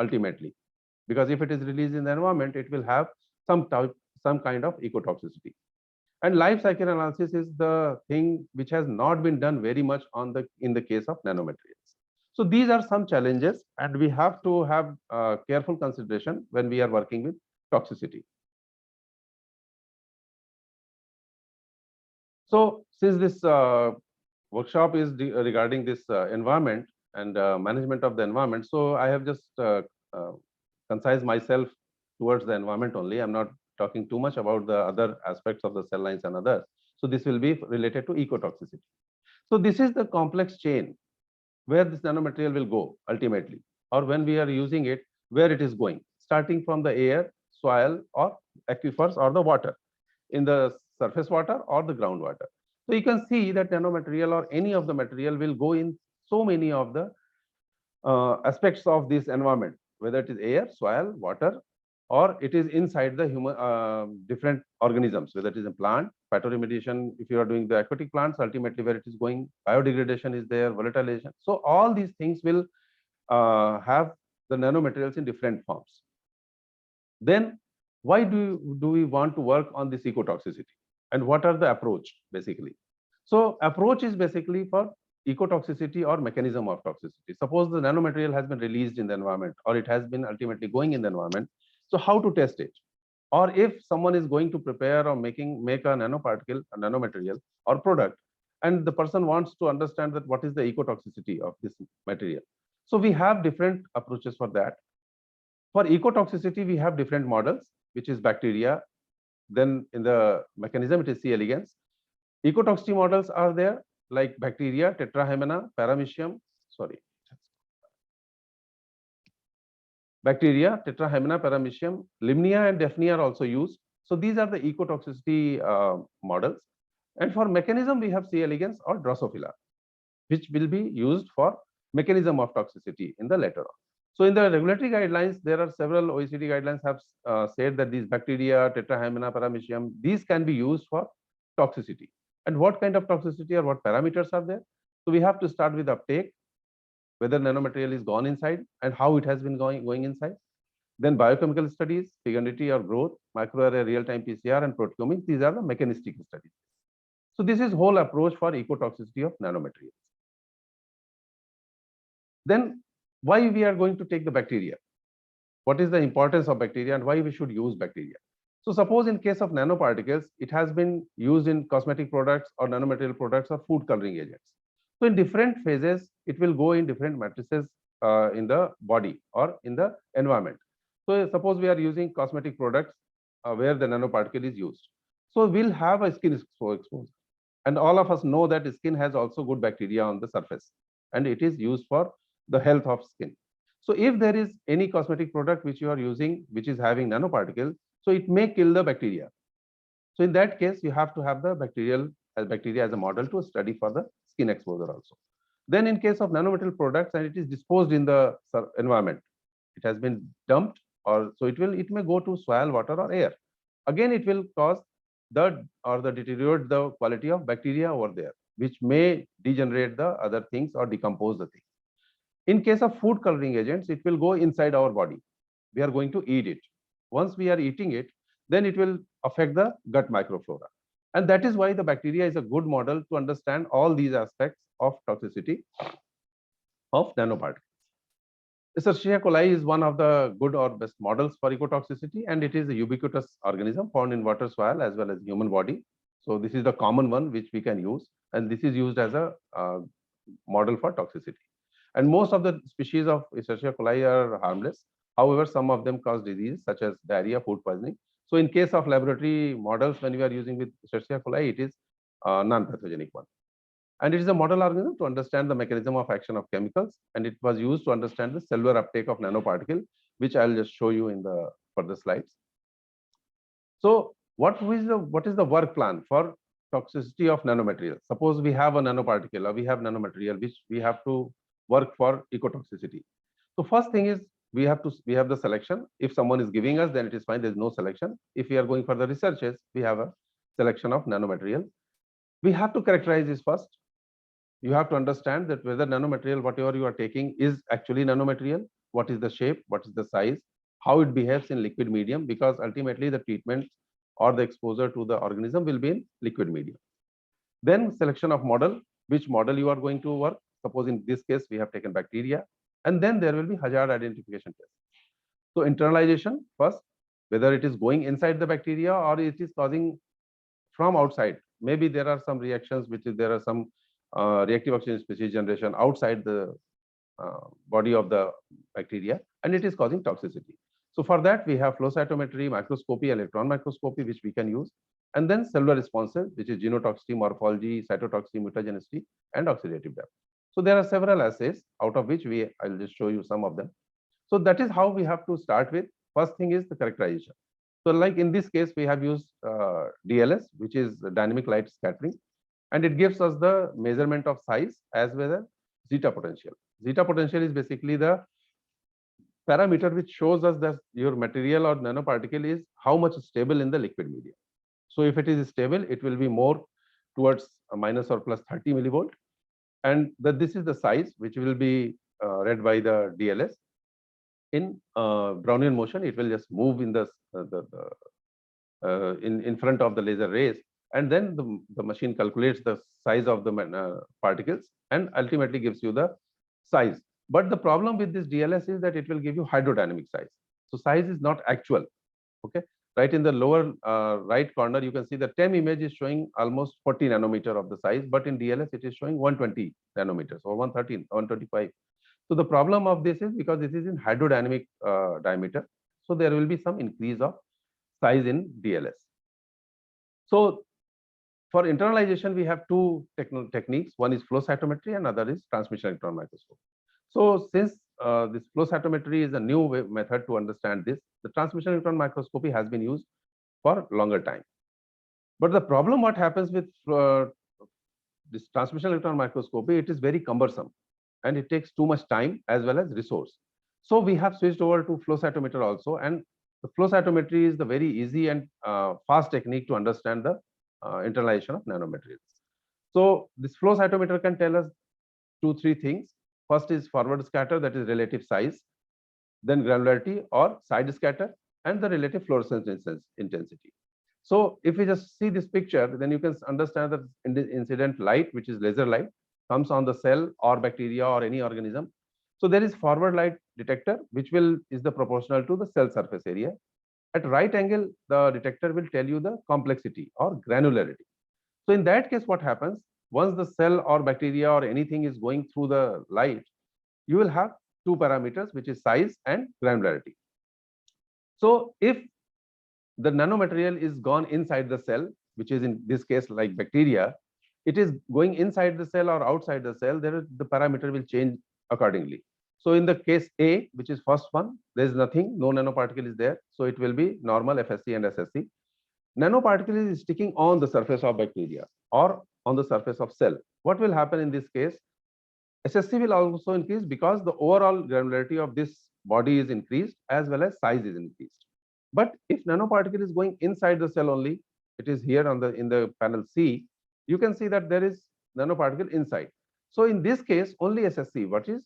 ultimately, because if it is released in the environment, it will have some kind of ecotoxicity. And life cycle analysis is the thing which has not been done very much in the case of nanomaterials. So these are some challenges, and we have to have careful consideration when we are working with toxicity. So since this workshop is regarding this environment and management of the environment, so I have just concise myself towards the environment only. I'm not talking too much about the other aspects of the cell lines and others. So this will be related to ecotoxicity. So this is the complex chain where this nanomaterial will go ultimately, or when we are using it, where it is going, starting from the air, soil, or aquifers, or the water, in the surface water or the groundwater. So you can see that nanomaterial or any of the material will go in so many of the aspects of this environment, whether it is air, soil, water, or it is inside the human different organisms, whether it is a plant, phytoremediation, if you are doing the aquatic plants, ultimately where it is going, biodegradation is there, volatilization. So all these things will have the nanomaterials in different forms. Then why do we want to work on this ecotoxicity, and what are the approach basically? So approach is basically for ecotoxicity or mechanism of toxicity. Suppose the nanomaterial has been released in the environment, or it has been ultimately going in the environment. So how to test it? Or if someone is going to prepare or make a nanoparticle, a nanomaterial or product, and the person wants to understand that what is the ecotoxicity of this material. So we have different approaches for that. For ecotoxicity, we have different models, which is bacteria. Then in the mechanism, it is C. elegans. Ecotoxicity models are there, like bacteria, Tetrahymena, Paramecium, bacteria, Tetrahymena, Paramecium, Limnia and Daphnia are also used. So these are the ecotoxicity models. And for mechanism, we have C. elegans or Drosophila, which will be used for mechanism of toxicity in the later on. So in the regulatory guidelines, there are several OECD guidelines have said that these bacteria, Tetrahymena, Paramecium, these can be used for toxicity. And what kind of toxicity or what parameters are there? So we have to start with uptake, whether nanomaterial is gone inside and how it has been going inside. Then biochemical studies, fecundity or growth, microarray real-time PCR, and proteomics. These are the mechanistic studies. So this is whole approach for ecotoxicity of nanomaterials. Then why we are going to take the bacteria? What is the importance of bacteria and why we should use bacteria? So suppose in case of nanoparticles, it has been used in cosmetic products or nanomaterial products or food coloring agents. So in different phases, it will go in different matrices in the body or in the environment. So suppose we are using cosmetic products where the nanoparticle is used. So we'll have a skin exposure. And all of us know that skin has also good bacteria on the surface, and it is used for the health of skin. So if there is any cosmetic product which you are using, which is having nanoparticles, so it may kill the bacteria. So in that case, you have to have the bacteria as a model to study for the skin exposure also. Then in case of nanomaterial products and it is disposed in the environment, it has been dumped, or so it may go to soil, water, or air. Again, it will cause deteriorate the quality of bacteria over there, which may degenerate the other things or decompose the things. In case of food coloring agents, it will go inside our body. We are going to eat it. Once we are eating it, then it will affect the gut microflora. And that is why the bacteria is a good model to understand all these aspects of toxicity of nanoparticles. Escherichia coli is one of the good or best models for ecotoxicity, and it is a ubiquitous organism found in water, soil, as well as human body. So this is the common one which we can use, and this is used as a model for toxicity. And most of the species of Escherichia coli are harmless. However, some of them cause disease such as diarrhea, food poisoning. So in case of laboratory models, when we are using with Escherichia coli, it is non-pathogenic one. And it is a model organism to understand the mechanism of action of chemicals, and it was used to understand the cellular uptake of nanoparticle, which I'll just show you in the further slides. So what is the work plan for toxicity of nanomaterial? Suppose we have a nanoparticle or we have nanomaterial which we have to work for ecotoxicity. So first thing is we have the selection. If someone is giving us, then it is fine. There's no selection. If we are going for the researches, we have a selection of nanomaterial. We have to characterize this first. You have to understand that whether nanomaterial, whatever you are taking, is actually nanomaterial. What is the shape? What is the size? How it behaves in liquid medium? Because ultimately the treatment or the exposure to the organism will be in liquid medium. Then selection of model, which model you are going to work. Suppose in this case, we have taken bacteria, and then there will be hazard identification test. So internalization first, whether it is going inside the bacteria or it is causing from outside. Maybe there are some reactions, there are some reactive oxygen species generation outside the body of the bacteria, and it is causing toxicity. So for that, we have flow cytometry, microscopy, electron microscopy, which we can use, and then cellular responses, which is genotoxicity, morphology, cytotoxicity, mutagenicity, and oxidative depth. So there are several assays, out of which I'll just show you some of them. So that is how we have to start with. First thing is the characterization. So like in this case, we have used DLS, which is dynamic light scattering, and it gives us the measurement of size as well as zeta potential. Zeta potential is basically the parameter which shows us that your material or nanoparticle is how much stable in the liquid medium. So if it is stable, it will be more towards a minus or plus 30 millivolt. And this is the size which will be read by the DLS. In Brownian motion, it will just move in in front of the laser rays, and then the machine calculates the size of the particles and ultimately gives you the size. But the problem with this DLS is that it will give you hydrodynamic size. So size is not actual. Okay, right in the lower right corner, you can see the TEM image is showing almost 40 nanometer of the size, but in DLS it is showing 120 nanometers or 113, 125. So the problem of this is because this is in hydrodynamic diameter, so there will be some increase of size in DLS. So for internalization, we have two techniques. One is flow cytometry and other is transmission electron microscope. So since this flow cytometry is a new method to understand this, the transmission electron microscopy has been used for longer time. But the problem what happens with this transmission electron microscopy, it is very cumbersome and it takes too much time as well as resource. So we have switched over to flow cytometer also, and the flow cytometry is the very easy and fast technique to understand the internalization of nanomaterials. So this flow cytometer can tell us 2-3 things. First is forward scatter, that is relative size, then granularity or side scatter, and the relative fluorescence intensity. So if we just see this picture, then you can understand that in the incident light, which is laser light, comes on the cell or bacteria or any organism. So there is forward light detector, which is the proportional to the cell surface area. At right angle, the detector will tell you the complexity or granularity. So in that case, what happens? Once the cell or bacteria or anything is going through the light, you will have two parameters, which is size and granularity. So if the nanomaterial is gone inside the cell, which is in this case like bacteria, it is going inside the cell or outside the cell, the parameter will change accordingly. So in the case A, which is first one, there is nothing, no nanoparticle is there. So it will be normal FSC and SSC. Nanoparticle is sticking on the surface of bacteria or on the surface of cell. What will happen in this case? SSC will also increase because the overall granularity of this body is increased as well as size is increased. But if nanoparticle is going inside the cell only, it is here in the panel C, you can see that there is nanoparticle inside. So in this case, only SSC, what is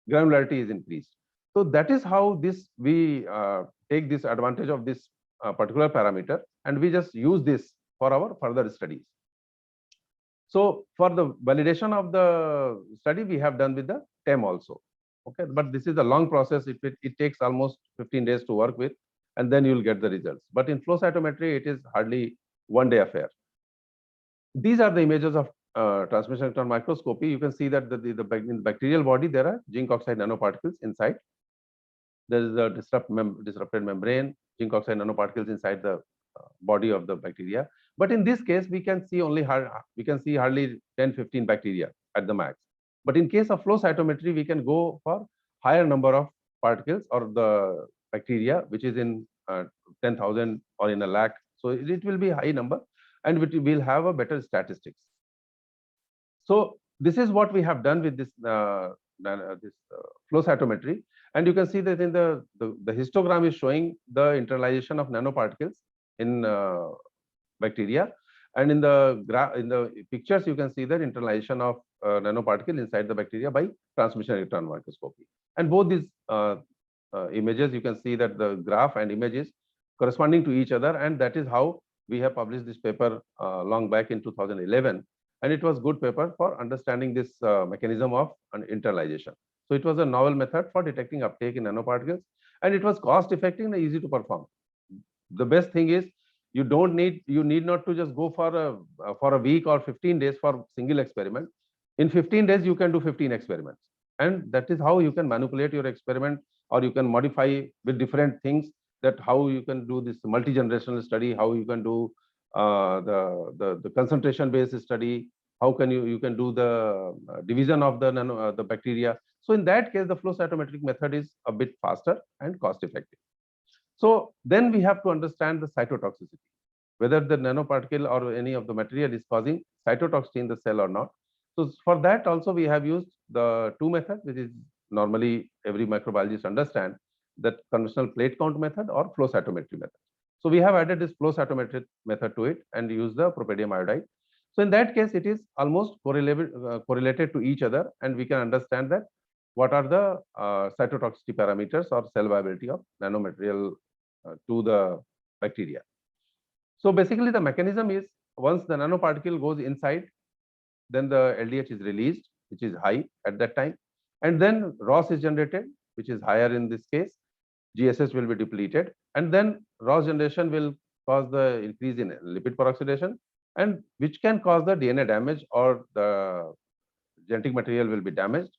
granularity, is increased. So that is how we take this advantage of this particular parameter, and we just use this for our further studies. So for the validation of the study, we have done with the TEM also. Okay, but this is a long process. It takes almost 15 days to work with, and then you will get the results. But in flow cytometry, it is hardly one-day affair. These are the images of transmission electron microscopy. You can see that in the bacterial body, there are zinc oxide nanoparticles inside. There is a disrupted membrane, zinc oxide nanoparticles inside the body of the bacteria. But in this case, we can see hardly 10-15 bacteria at the max. But in case of flow cytometry, we can go for higher number of nanoparticles or the bacteria, which is in 10,000 or in a lakh. So it will be a high number, and we will have a better statistics. So this is what we have done with this flow cytometry, and you can see that in the histogram is showing the internalization of nanoparticles in bacteria, and in the pictures you can see the internalization of nanoparticle inside the bacteria by transmission electron microscopy. And both these images, you can see that the graph and image is corresponding to each other, and that is how we have published this paper long back in 2011, and it was good paper for understanding this mechanism of internalization. So it was a novel method for detecting uptake in nanoparticles, and it was cost effective and easy to perform. The best thing is you need not to just go for a week or 15 days for single experiment. In 15 days you can do 15 experiments, and that is how you can manipulate your experiment, or you can modify with different things, that how you can do this multi-generational study, how you can do the concentration based study, how can you can do the division of the bacteria. So in that case the flow cytometric method is a bit faster and cost effective. So then we have to understand the cytotoxicity, whether the nanoparticle or any of the material is causing cytotoxicity in the cell or not. So for that also we have used the two methods, which is normally every microbiologist understand, that conventional plate count method or flow cytometry method. So we have added this flow cytometric method to it and use the propadium iodide. So in that case it is almost correlated to each other, and we can understand that what are the cytotoxicity parameters or cell viability of nanomaterial to the bacteria. So basically the mechanism is, once the nanoparticle goes inside, then the LDH is released, which is high at that time, and then ROS is generated, which is higher in this case. GSS will be depleted, and then ROS generation will cause the increase in lipid peroxidation, and which can cause the DNA damage, or the genetic material will be damaged.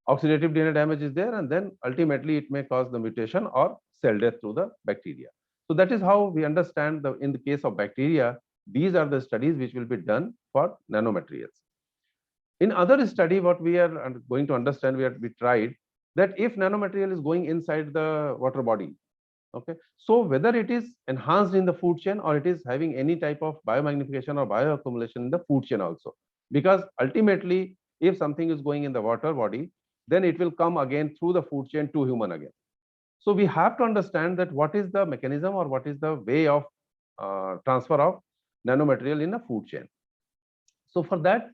Oxidative DNA damage is there, and then ultimately it may cause the mutation or cell death to the bacteria. So that is how we understand in the case of bacteria, these are the studies which will be done for nanomaterials. In other study, what we are going to understand, we tried that if nanomaterial is going inside the water body, okay, so whether it is enhanced in the food chain or it is having any type of biomagnification or bioaccumulation in the food chain also, because ultimately if something is going in the water body, then it will come again through the food chain to human again. So we have to understand that what is the mechanism or what is the way of transfer of nanomaterial in a food chain. So for that,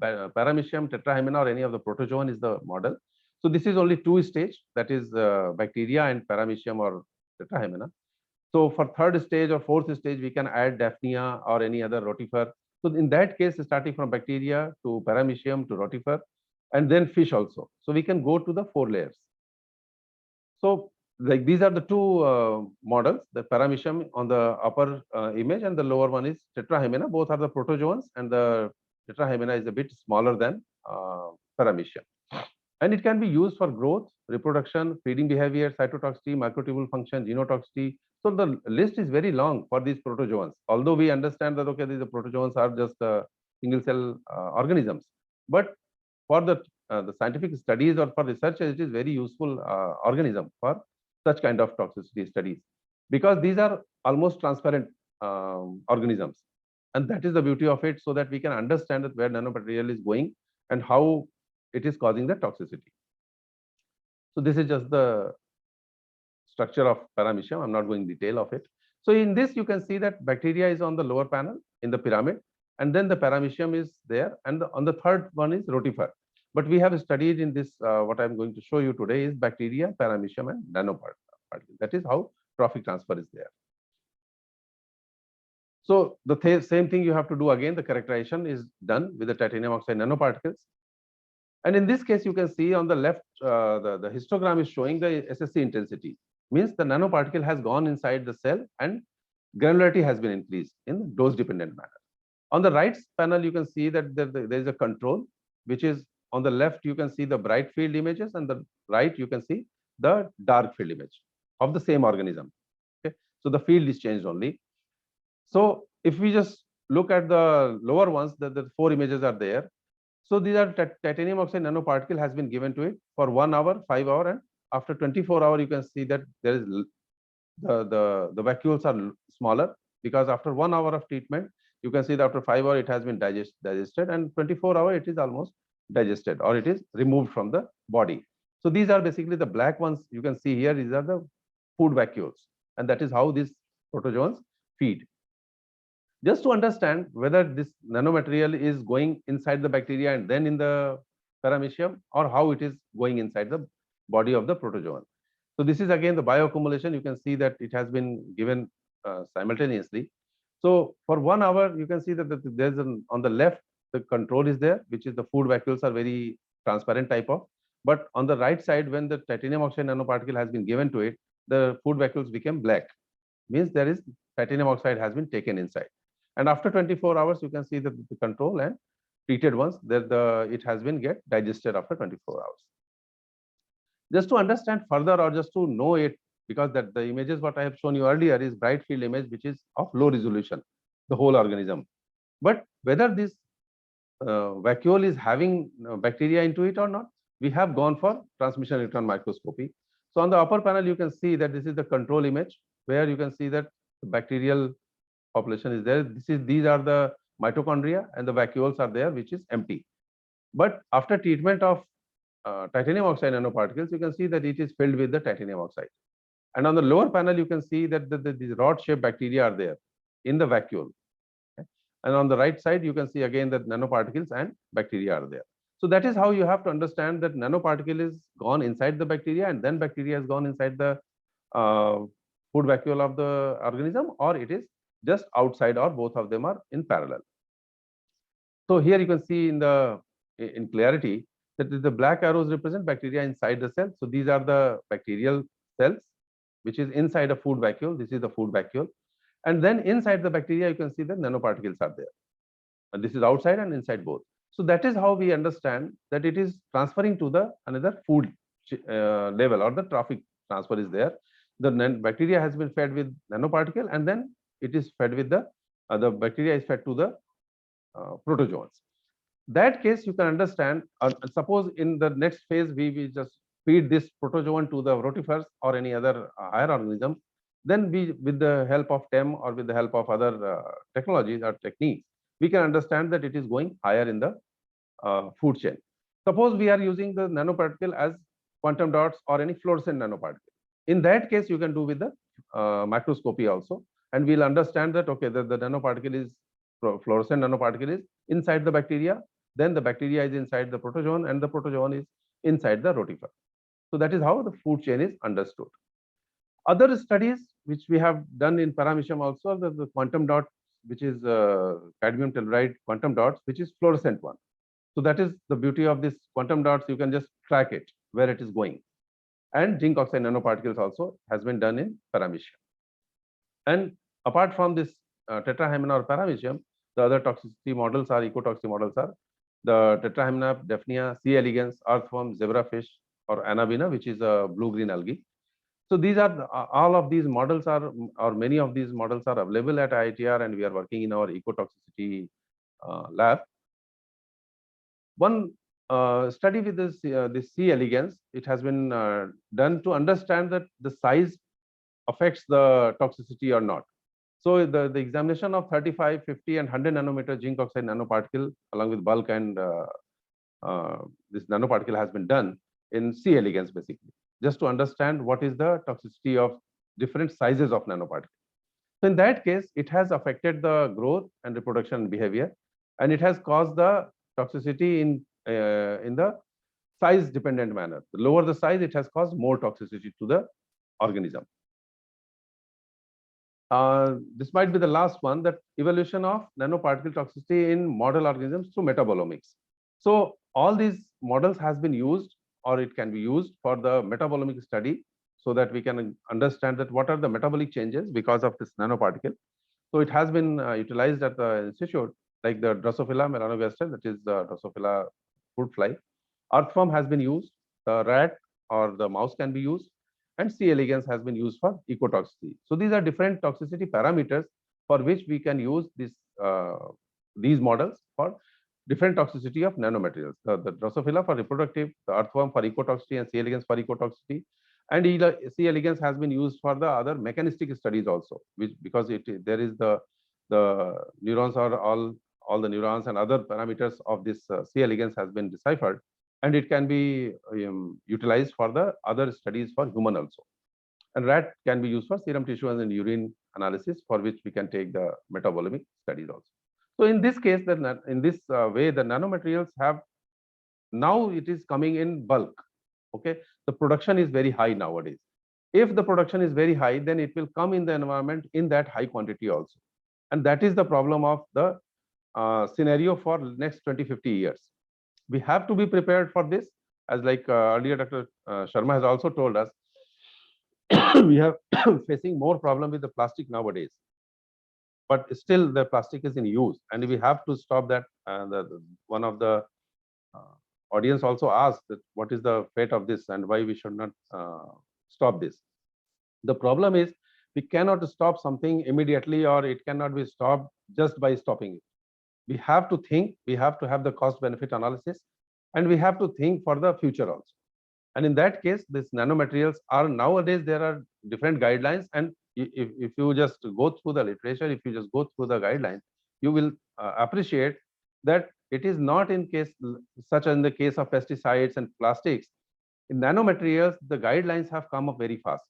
Paramecium, tetrahymena, or any of the protozoan is the model. So this is only two stage, that is bacteria and Paramecium or tetrahymena. So for third stage or fourth stage, we can add Daphnia or any other rotifer. So in that case, starting from bacteria to Paramecium to rotifer, and then fish also. So we can go to the 4 layers. So like these are the two models, the Paramecium on the upper image, and the lower one is tetrahymena. Both are the protozoans, and the tetrahymena is a bit smaller than Paramecium. And it can be used for growth, reproduction, feeding behavior, cytotoxicity, microtubule function, genotoxicity. So the list is very long for these protozoans. Although we understand that okay, these protozoans are just single cell organisms, but for the scientific studies or for research, it is very useful organism for such kind of toxicity studies, because these are almost transparent organisms, and that is the beauty of it, so that we can understand that where nanomaterial is going and how it is causing the toxicity. So this is just the structure of Paramecium. I'm not going detail of it. So in this, you can see that bacteria is on the lower panel in the pyramid, and then the Paramecium is there, and on the third one is rotifer. But we have studied in this, what I'm going to show you today is bacteria, Paramecium, and nanoparticles. That is how trophic transfer is there. So the same thing you have to do again. The characterization is done with the titanium oxide nanoparticles. And in this case, you can see on the left, the histogram is showing the SSC intensity. Means the nanoparticle has gone inside the cell and granularity has been increased in dose-dependent manner. On the right panel, you can see that there is a control, which is on the left, you can see the bright field images, and the right, you can see the dark field image of the same organism. Okay, so the field is changed only. So if we just look at the lower ones, the 4 images are there. So these are titanium oxide nanoparticle has been given to it for 1 hour, 5 hour, and after 24 hours, you can see that there is the vacuoles are smaller, because after 1 hour of treatment, you can see that after 5 hours it has been digested, and 24 hours it is almost digested, or it is removed from the body. So these are basically the black ones you can see here. These are the food vacuoles, and that is how these protozoans feed. Just to understand whether this nanomaterial is going inside the bacteria and then in the paramecium, or how it is going inside the body of the protozoan. So this is again the bioaccumulation. You can see that it has been given simultaneously. So for 1 hour, you can see that there's on the left, the control is there, which is the food vacuoles are very transparent type of. But on the right side, when the titanium oxide nanoparticle has been given to it, the food vacuoles became black. Means there is titanium oxide has been taken inside. And after 24 hours, you can see that the control and treated ones, that it has been get digested after 24 hours. Just to understand further, or just to know it, because that the images what I have shown you earlier is bright field image, which is of low resolution, the whole organism. But whether this vacuole is having bacteria into it or not, we have gone for transmission electron microscopy. So on the upper panel, you can see that this is the control image, where you can see that the bacterial population is there. These are the mitochondria, and the vacuoles are there, which is empty. But after treatment of titanium oxide nanoparticles, you can see that it is filled with the titanium oxide. And on the lower panel, you can see that these rod-shaped bacteria are there in the vacuole. Okay? And on the right side, you can see again that nanoparticles and bacteria are there. So that is how you have to understand that nanoparticle is gone inside the bacteria, and then bacteria has gone inside the food vacuole of the organism, or it is just outside, or both of them are in parallel. So here you can see in clarity that the black arrows represent bacteria inside the cell. So these are the bacterial cells, which is inside a food vacuole. This is the food vacuole. And then inside the bacteria, you can see the nanoparticles are there. And this is outside and inside both. So that is how we understand that it is transferring to the another food level, or the trophic transfer is there. The bacteria has been fed with nanoparticle, and then it is fed with the bacteria is fed to the protozoans. That case, you can understand, suppose in the next phase, we just feed this protozoan to the rotifers or any other higher organism, then we, with the help of TEM or with the help of other technologies or techniques, we can understand that it is going higher in the food chain. Suppose we are using the nanoparticle as quantum dots or any fluorescent nanoparticle. In that case, you can do with the microscopy also, and we'll understand that, okay, the nanoparticle is fluorescent nanoparticle is inside the bacteria, then the bacteria is inside the protozoan, and the protozoan is inside the rotifer. So that is how the food chain is understood. Other studies which we have done in paramecium also, the quantum dot, which is cadmium telluride quantum dots, which is fluorescent one. So that is the beauty of this quantum dots. You can just track it where it is going. And zinc oxide nanoparticles also has been done in paramecium. And apart from this tetrahymena or paramecium, the other toxicity models are ecotoxicity models are the tetrahymena, daphnia, C. elegans, earthworm, zebrafish, or anabina, which is a blue-green algae. So these are all of these models are, or many of these models are available at IITR, and we are working in our ecotoxicity lab. One study with this C. elegans, it has been done to understand that the size affects the toxicity or not. So the examination of 35, 50, and 100 nanometer zinc oxide nanoparticle along with bulk and this nanoparticle has been done in C. elegans basically, just to understand what is the toxicity of different sizes of nanoparticles. So in that case, it has affected the growth and reproduction behavior, and it has caused the toxicity in the size dependent manner. The lower the size, it has caused more toxicity to the organism. This might be the last one, that evaluation of nanoparticle toxicity in model organisms through metabolomics. So all these models has been used, or it can be used for the metabolomic study, so that we can understand that what are the metabolic changes because of this nanoparticle. So it has been utilized at the institute, like the Drosophila melanogaster, that is the Drosophila fruit fly. Earthworm has been used, the rat or the mouse can be used, and C. elegans has been used for ecotoxicity. So these are different toxicity parameters for which we can use this these models for different toxicity of nanomaterials. The Drosophila for reproductive, the earthworm for ecotoxicity, and C. elegans for ecotoxicity. And C. elegans has been used for the other mechanistic studies also, which because there is the neurons are all the neurons and other parameters of this C. elegans has been deciphered, and it can be utilized for the other studies for human also. And rat can be used for serum tissue and urine analysis, for which we can take the metabolomic studies also. So in this case, in this way, the nanomaterials have now it is coming in bulk. Okay, the production is very high nowadays. If the production is very high, then it will come in the environment in that high quantity also, and that is the problem of the scenario for next 20-50 years. We have to be prepared for this, as like earlier Dr. Sharma has also told us. We are facing more problem with the plastic nowadays, but still the plastic is in use, and we have to stop that. One of the audience also asked that what is the fate of this and why we should not stop this. The problem is we cannot stop something immediately, or it cannot be stopped just by stopping it. We have to think, we have to have the cost benefit analysis, and we have to think for the future also. And in that case, these nanomaterials are nowadays, there are different guidelines. And if you just go through the literature, if you just go through the guidelines, you will appreciate that it is not in case, such in the case of pesticides and plastics. In nanomaterials, the guidelines have come up very fast.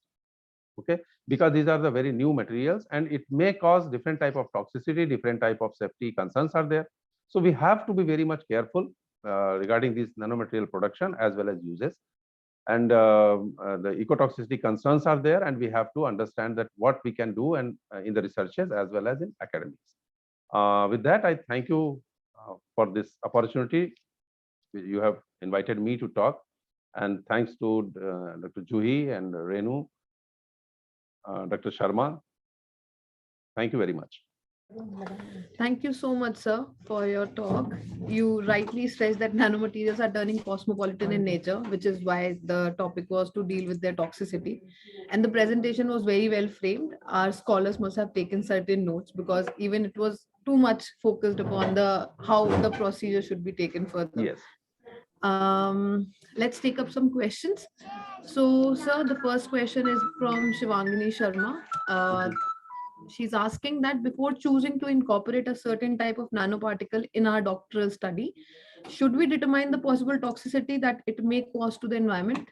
Okay, because these are the very new materials, and it may cause different type of toxicity, different type of safety concerns are there. So we have to be very much careful regarding this nanomaterial production as well as uses. And the ecotoxicity concerns are there, and we have to understand that what we can do and in the researches as well as in academics. With that, I thank you for this opportunity. You have invited me to talk, and thanks to Dr. Juhi and Renu, Dr. Sharma. Thank you very much. Thank you so much, sir, for your talk. You rightly stressed that nanomaterials are turning cosmopolitan in nature, which is why the topic was to deal with their toxicity. And the presentation was very well framed. Our scholars must have taken certain notes, because even it was too much focused upon how the procedure should be taken further. Yes. Let's take up some questions. So, sir, the first question is from Shivangini Sharma. She's asking that before choosing to incorporate a certain type of nanoparticle in our doctoral study, should we determine the possible toxicity that it may cause to the environment?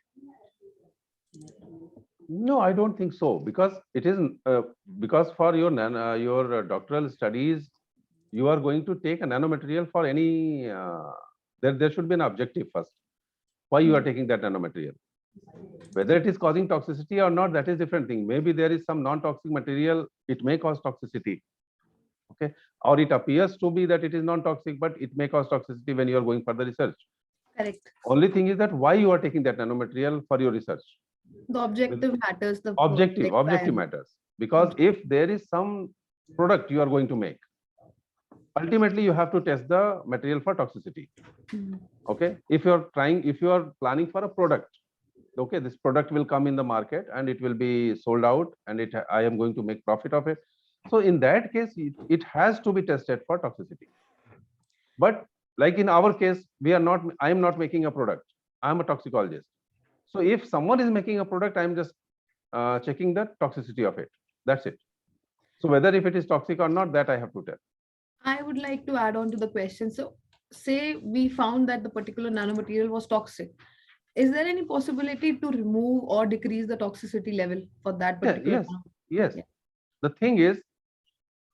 No, I don't think so, because it isn't because for your doctoral studies, you are going to take a nanomaterial for any. There should be an objective first. Why you are taking that nanomaterial? Whether it is causing toxicity or not, that is different thing. Maybe there is some non-toxic material, it may cause toxicity. Okay, or it appears to be that it is non-toxic, but it may cause toxicity when you are going for the research. Correct. Only thing is that why you are taking that nanomaterial for your research. The objective matters. The objective matters, because if there is some product you are going to make, ultimately you have to test the material for toxicity. Okay, if you are planning for a product, okay, this product will come in the market and it will be sold out, and I am going to make profit of it. So in that case, it has to be tested for toxicity. But like in our case, I am not making a product. I am a toxicologist. So if someone is making a product, I am just checking the toxicity of it. That's it. So whether if it is toxic or not, that I have to tell. I would like to add on to the question. So say we found that the particular nanomaterial was toxic. Is there any possibility to remove or decrease the toxicity level for that particular? Yes. Yeah. The thing is,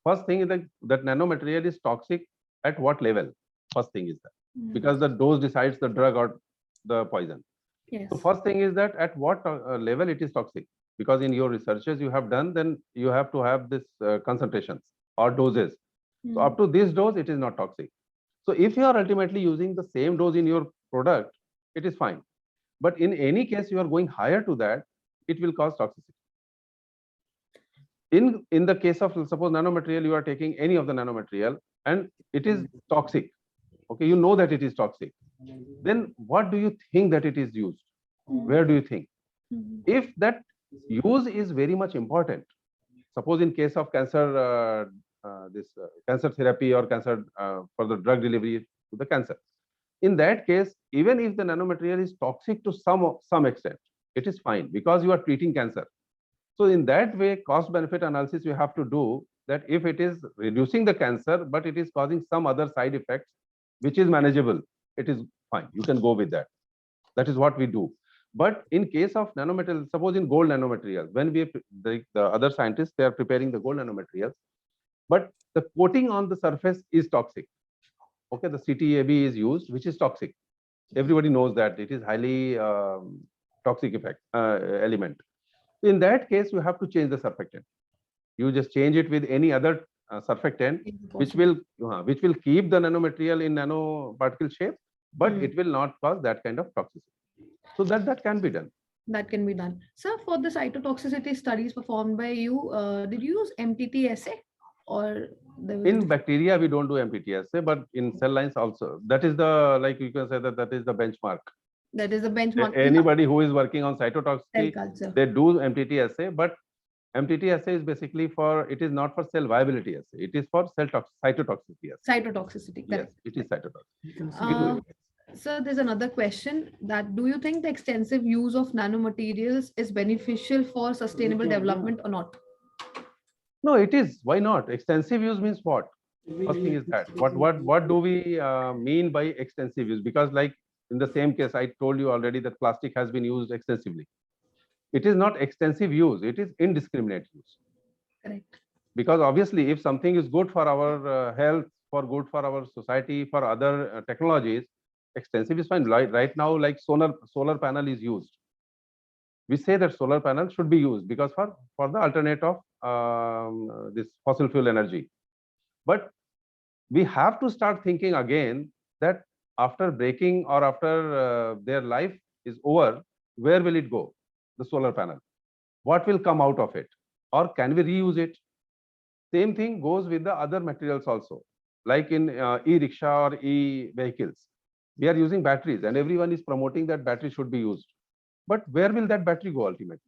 first thing is that nanomaterial is toxic at what level? First thing is that, because the dose decides the drug or the poison. Yes. So first thing is that at what level it is toxic, because in your researches you have done, then you have to have this concentrations or doses. So up to this dose, it is not toxic. So if you are ultimately using the same dose in your product, it is fine. But in any case, you are going higher to that, it will cause toxicity. In the case of, suppose, nanomaterial, you are taking any of the nanomaterial and it is toxic. Okay, you know that it is toxic. Then what do you think that it is used? Where do you think? If that use is very much important, suppose in case of cancer, cancer therapy or cancer for the drug delivery, to the cancer. In that case, even if the nanomaterial is toxic to some extent, it is fine because you are treating cancer. So in that way, cost benefit analysis you have to do, that if it is reducing the cancer, but it is causing some other side effects, which is manageable, it is fine. You can go with that. That is what we do. But in case of nanomaterials, suppose in gold nanomaterials, when the other scientists, they are preparing the gold nanomaterials, but the coating on the surface is toxic. Okay, the CTAB is used, which is toxic. Everybody knows that it is highly toxic element. In that case, you have to change the surfactant. You just change it with any other surfactant, which will keep the nanomaterial in nanoparticle shape, but it will not cause that kind of toxicity. So that can be done. That can be done. Sir, for the cytotoxicity studies performed by you, did you use MTT assay or in bacteria we don't do MTT assay, but in cell lines also. That is the, like you can say that is the benchmark. That is the benchmark. Anybody who is working on cytotoxicity, cell culture, they do MTT assay, but MTT assay is basically it is not for cell viability assay. It is for cytotoxicity assay. Cytotoxicity. Yes, it is cytotoxicity. Sir, there's another question that do you think the extensive use of nanomaterials is beneficial for sustainable development or not? No, it is. Why not? Extensive use means what? First thing is that. What do we mean by extensive use? Because like in the same case, I told you already that plastic has been used extensively. It is not extensive use. It is indiscriminate use. Correct. Because obviously, if something is good for our health, good for our society, for other technologies, extensive is fine. Right now, like solar panel is used. We say that solar panel should be used because for the alternate of this fossil fuel energy. But we have to start thinking again that after breaking or after their life is over, where will it go? The solar panel. What will come out of it? Or can we reuse it? Same thing goes with the other materials also. Like in e-rickshaw or e-vehicles. We are using batteries and everyone is promoting that battery should be used. But where will that battery go ultimately?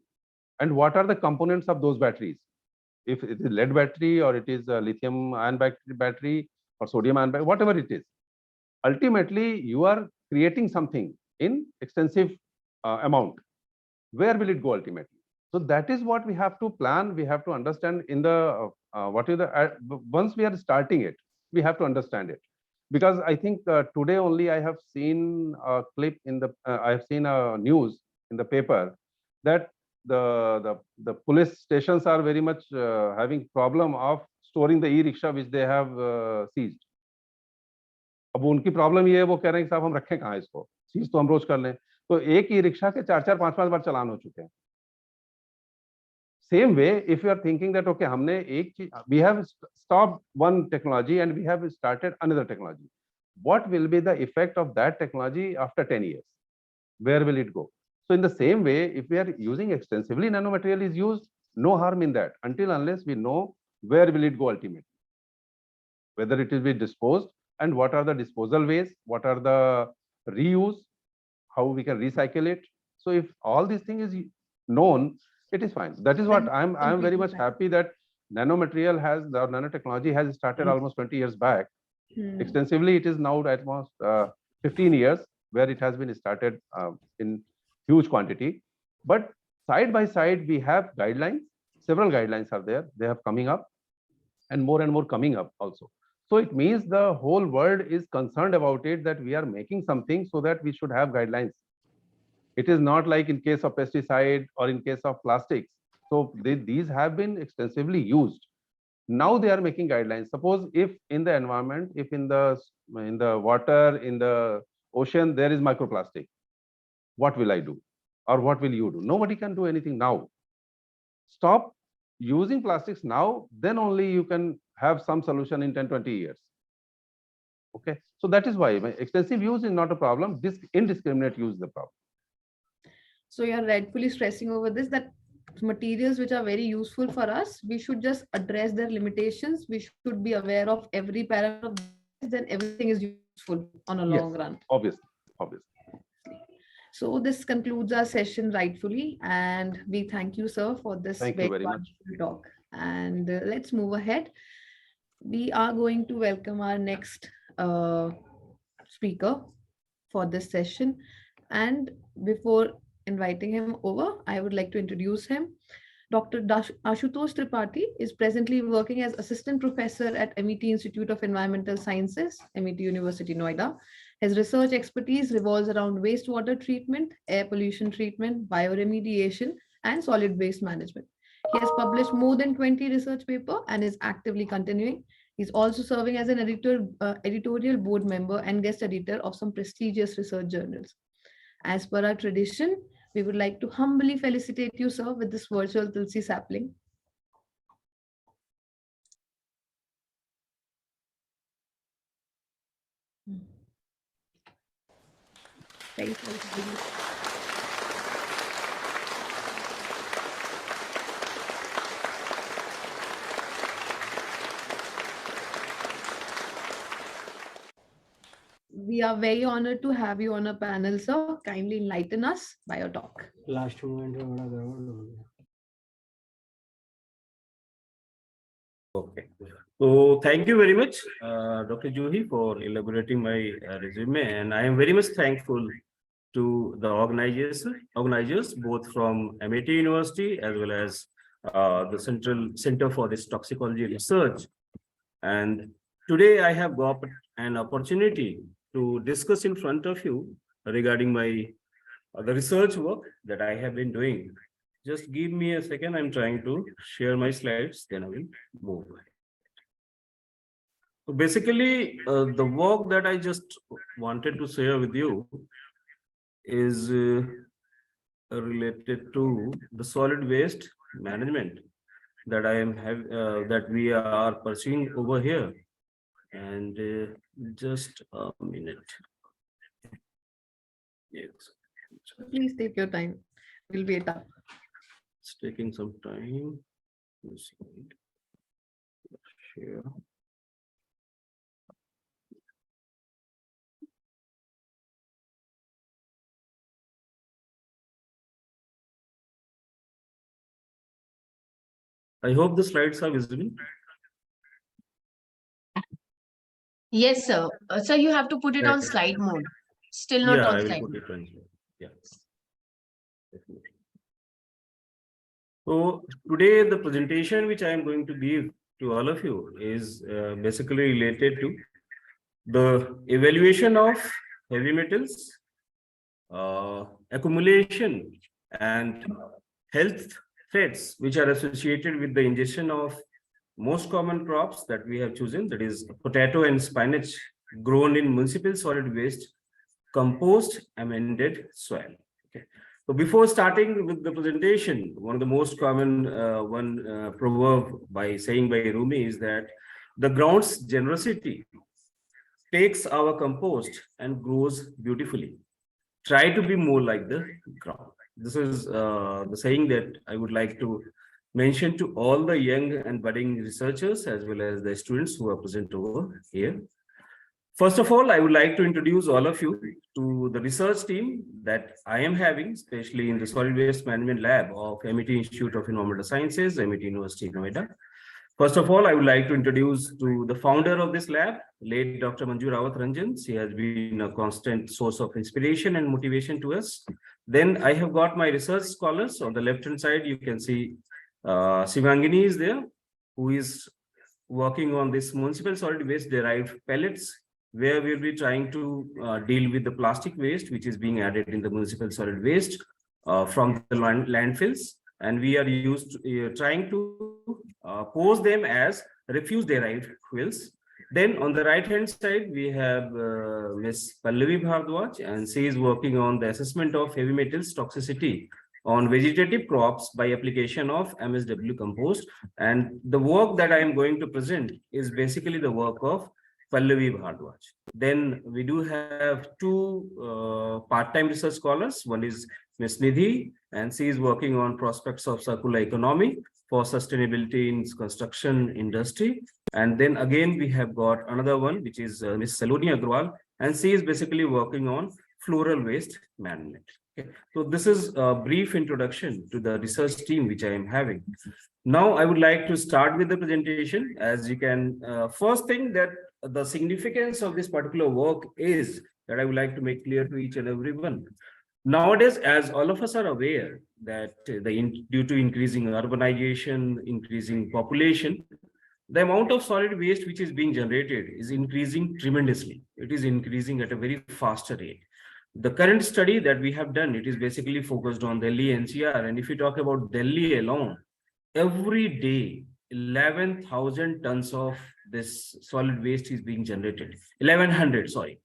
And what are the components of those batteries? If it is lead battery or it is a lithium ion battery or sodium ion battery, whatever it is, ultimately you are creating something in extensive amount. Where will it go ultimately? So that is what we have to plan. We have to understand in the once we are starting it, we have to understand it. Because I think today only I have seen a clip in the I have seen a news in the paper that the police stations are very much having problem of storing the e-rickshaw which they have seized. अब उनकी problem ये है, वो कह रहे हैं कि साहब हम रखें कहाँ इसको, सीज तो हम रोज कर लें. तो एक ई-रिक्शा के 4-4, 5-5 बार चालान हो चुके हैं. Same way, if you are thinking that okay, हमने एक चीज, we have stopped one technology and we have started another technology. What will be the effect of that technology after 10 years? Where will it go? So in the same way, if we are using extensively nanomaterial is used, no harm in that until unless we know where will it go ultimately. Whether it will be disposed and what are the disposal ways, what are the reuse, how we can recycle it. So if all these things is known, it is fine. That is what I'm very much happy that nanomaterial has, the nanotechnology has started almost 20 years back. Extensively, it is now at almost 15 years where it has been started in huge quantity. But side by side, we have guidelines. Several guidelines are there. They have coming up and more coming up also. So it means the whole world is concerned about it, that we are making something so that we should have guidelines. It is not like in case of pesticide or in case of plastics. So these have been extensively used. Now they are making guidelines. Suppose if in the environment, if in the water, in the ocean, there is microplastic, what will I do? Or what will you do? Nobody can do anything now. Stop using plastics now, then only you can have some solution in 10-20 years. Okay, so that is why extensive use is not a problem. This indiscriminate use is the problem. So you're rightfully stressing over this, that materials which are very useful for us, we should just address their limitations. We should be aware of every parameter of this, then everything is useful on a long run. Obviously. So this concludes our session rightfully, and we thank you, sir, for this very much talk. And let's move ahead. We are going to welcome our next speaker for this session. And before inviting him over, I would like to introduce him. Dr. Ashutosh Tripathi is presently working as assistant professor at MET Institute of Environmental Sciences, MET University, Noida. His research expertise revolves around wastewater treatment, air pollution treatment, bioremediation, and solid waste management. He has published more than 20 research papers and is actively continuing. He's also serving as an editorial board member and guest editor of some prestigious research journals. As per our tradition, we would like to humbly felicitate you, sir, with this virtual Tulsi sapling. Thank you. We are very honored to have you on a panel, sir. Kindly enlighten us by your talk. Last moment. Okay. So thank you very much, Dr. Juhi, for elaborating my resume, and I am very much thankful to the organizers both from MIT University as well as the Central Center for this Toxicology Research. And today I have got an opportunity to discuss in front of you regarding my the research work that I have been doing. Just give me a second. I'm trying to share my slides, then I will move. So basically, the work that I just wanted to share with you is related to the solid waste management that that we are pursuing over here. And just a minute. Yes. Please take your time. We'll wait up. It's taking some time. Share. I hope the slides are visible. Yes, sir. So you have to put it on slide mode. Still not Yeah, on I will slide put mode. it on. Yeah. Definitely. So today the presentation which I am going to give to all of you is basically related to the evaluation of heavy metals, accumulation and health threats which are associated with the ingestion of most common crops that we have chosen, that is potato and spinach grown in municipal solid waste compost amended soil. Okay. So before starting with the presentation, one of the most common proverb saying by Rumi is that the ground's generosity takes our compost and grows beautifully. Try to be more like the ground. This is the saying that I would like to mention to all the young and budding researchers as well as the students who are present over here. First of all, I would like to introduce all of you to the research team that I am having, especially in the Solid Waste Management Lab of MIT Institute of Environmental Sciences, MIT University, Noida. First of all, I would like to introduce to the founder of this lab, late Dr. Manju Rawat Ranjan. She has been a constant source of inspiration and motivation to us. Then I have got my research scholars. On the left-hand side, you can see Shivangini is there, who is working on this municipal solid waste derived pellets, where we'll be trying to deal with the plastic waste, which is being added in the municipal solid waste from the landfills. And we are trying to pose them as refuse derived fuels. Then on the right hand side, we have Ms. Pallavi Bhardwaj, and she is working on the assessment of heavy metals toxicity on vegetative crops by application of MSW compost. And the work that I am going to present is basically the work of Pallavi Bhardwaj. Then we do have two part-time research scholars. One is Ms. Nidhi, and she is working on prospects of circular economy for sustainability in construction industry. And then again, we have got another one, which is Ms. Saloni Agrawal, and she is basically working on floral waste management. Okay. So this is a brief introduction to the research team which I am having. Now I would like to start with the presentation. As you can, first thing that the significance of this particular work is that I would like to make clear to each and everyone. Nowadays, as all of us are aware that due to increasing urbanization, increasing population, the amount of solid waste which is being generated is increasing tremendously. It is increasing at a very faster rate. The current study that we have done, it is basically focused on Delhi NCR. And if you talk about Delhi alone, every day, 11,000 tons of this solid waste is being generated. 1,100, sorry,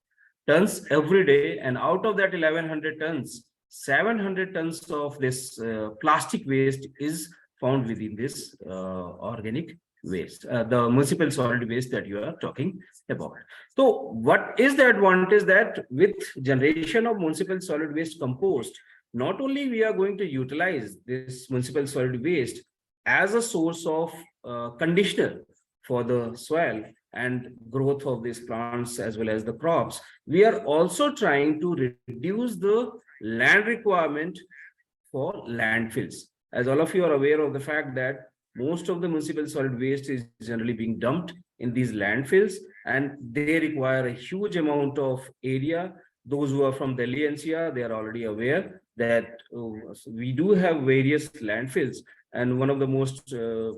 tons every day. And out of that 1,100 tons, 700 tons of this plastic waste is found within this organic waste, the municipal solid waste that you are talking about. So what is the advantage that with generation of municipal solid waste compost, not only we are going to utilize this municipal solid waste as a source of conditioner for the soil and growth of these plants as well as the crops, we are also trying to reduce the land requirement for landfills. As all of you are aware of the fact that most of the municipal solid waste is generally being dumped in these landfills, and they require a huge amount of area. Those who are from Delhi NCR, they are already aware that we do have various landfills, and one of the most the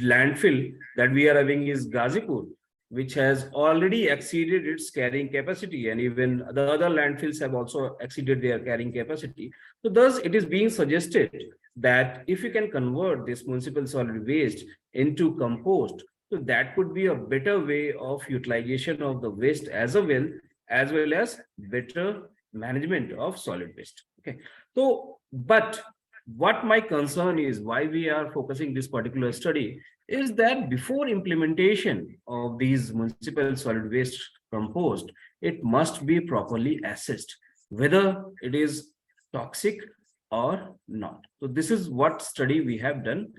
landfill that we are having is Ghazipur, which has already exceeded its carrying capacity, and even the other landfills have also exceeded their carrying capacity. So thus it is being suggested that if you can convert this municipal solid waste into compost, so that could be a better way of utilization of the waste as well as better management of solid waste. Okay, so but what my concern is, why we are focusing this particular study, is that before implementation of these municipal solid waste compost, it must be properly assessed whether it is toxic or not. So this is what study we have done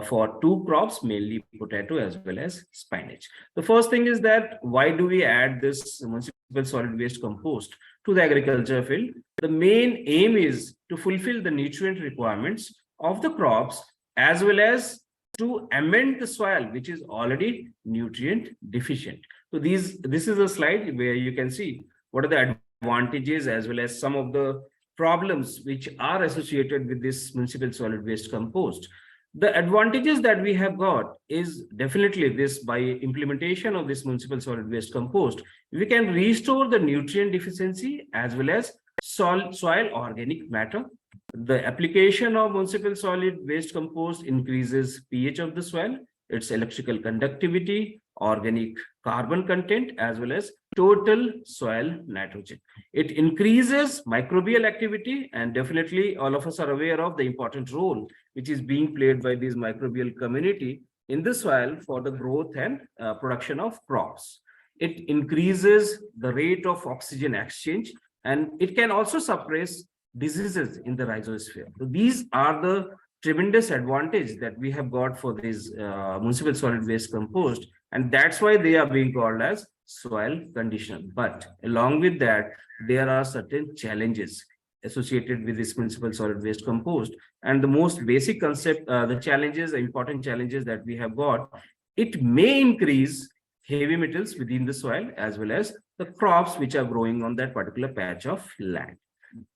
for two crops, mainly potato as well as spinach. The first thing is that why do we add this municipal solid waste compost to the agriculture field? The main aim is to fulfill the nutrient requirements of the crops as well as to amend the soil which is already nutrient deficient. So this is a slide where you can see what are the advantages as well as some of the problems which are associated with this municipal solid waste compost. The advantages that we have got is definitely this: by implementation of this municipal solid waste compost, we can restore the nutrient deficiency as well as soil organic matter. The application of municipal solid waste compost increases pH of the soil, its electrical conductivity, organic carbon content, as well as total soil nitrogen. It increases microbial activity, and definitely all of us are aware of the important role which is being played by this microbial community in the soil for the growth and production of crops. It increases the rate of oxygen exchange, and it can also suppress diseases in the rhizosphere. So these are the tremendous advantage that we have got for this municipal solid waste compost, and that's why they are being called as soil conditioner. But along with that, there are certain challenges associated with this municipal solid waste compost. And the most basic concept, the challenges, the important challenges that we have got, it may increase heavy metals within the soil as well as the crops which are growing on that particular patch of land.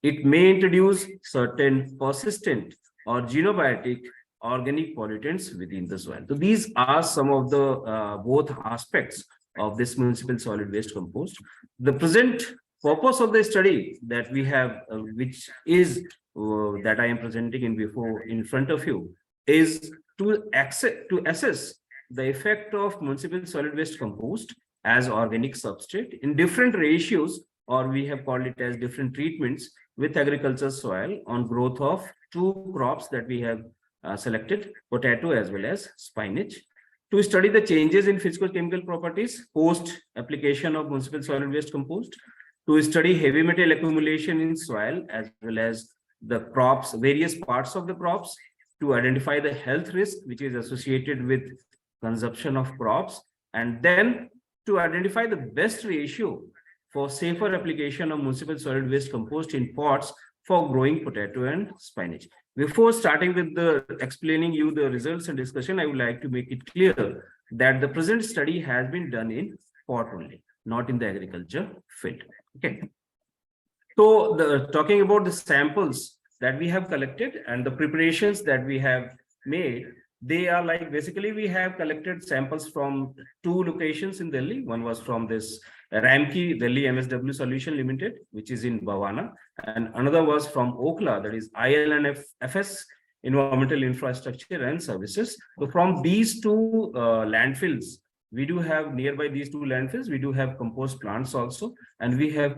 It may introduce certain persistent or xenobiotic organic pollutants within the soil. So these are some of the both aspects of this municipal solid waste compost. The present purpose of the study that we have, which is that I am presenting in front of you, is to assess the effect of municipal solid waste compost as organic substrate in different ratios, or we have called it as different treatments with agriculture soil on growth of two crops that we have selected, potato as well as spinach, to study the changes in physical-chemical properties post application of municipal solid waste compost, to study heavy metal accumulation in soil as well as the crops, various parts of the crops, to identify the health risk which is associated with consumption of crops, and then to identify the best ratio for safer application of municipal solid waste compost in pots for growing potato and spinach. Before starting with the explaining you the results and discussion, I would like to make it clear that the present study has been done in pot only, not in the agriculture field. Okay. So talking about the samples that we have collected and the preparations that we have made, they are like, basically we have collected samples from 2 locations in Delhi. One was from this Ramki Delhi MSW Solution Limited, which is in Bhavana, and another was from Okhla, that is ILNFS Environmental Infrastructure and Services. So from these 2 landfills, we do have nearby these 2 landfills, we do have compost plants also, and we have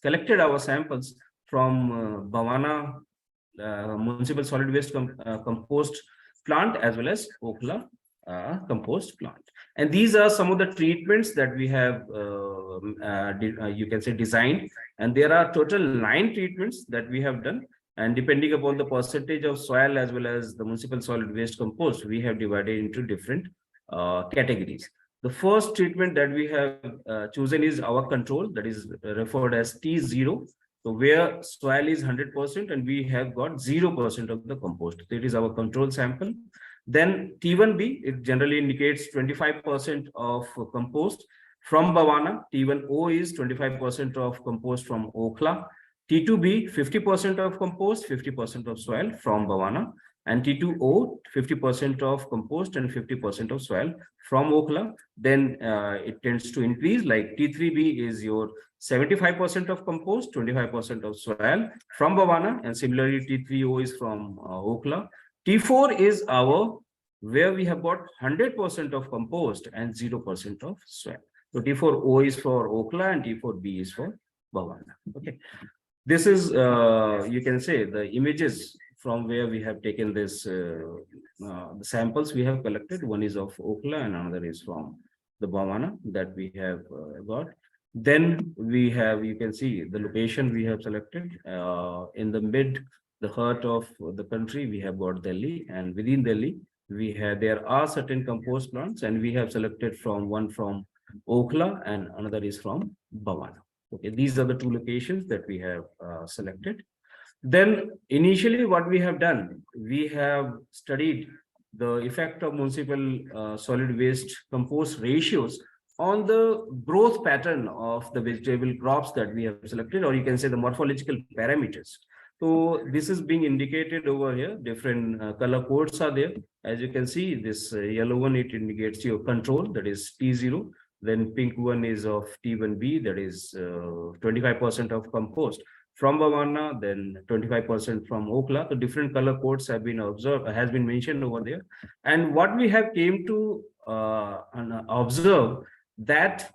collected our samples from Bhavana Municipal Solid Waste Compost Plant as well as Okhla compost plant. And these are some of the treatments that we have, you can say, designed. And there are total 9 treatments that we have done. And depending upon the percentage of soil as well as the municipal solid waste compost, we have divided into different categories. The first treatment that we have chosen is our control, that is referred as T0. So where soil is 100% and we have got 0% of the compost. That is our control sample. Then T1B, it generally indicates 25% of compost from Bhavana. T1O is 25% of compost from Okhla. T2B, 50% of compost, 50% of soil from Bhavana. And T2O, 50% of compost and 50% of soil from Okhla. Then it tends to increase, like T3B is your 75% of compost, 25% of soil from Bhavana, and similarly T3O is from Okhla. T4 is our, where we have got 100% of compost and 0% of soil. So T4O is for Okhla and T4B is for Bhavana. Okay. This is, you can say, the images from where we have taken this, the samples we have collected. One is of Okhla and another is from the Bhavana that we have got. Then we have, you can see the location we have selected in the heart of the country. We have got Delhi, and within Delhi, there are certain compost plants, and we have selected one from Okhla and another is from Bhavana. Okay, these are the 2 locations that we have selected. Then initially what we have done, we have studied the effect of municipal solid waste compost ratios on the growth pattern of the vegetable crops that we have selected, or you can say the morphological parameters. So this is being indicated over here. Different color codes are there. As you can see, this yellow one, it indicates your control, that is T0. Then pink one is of T1B, that is 25% of compost from Bhavana, then 25% from Okhla. So different color codes have been observed, has been mentioned over there. And what we have came to observe, that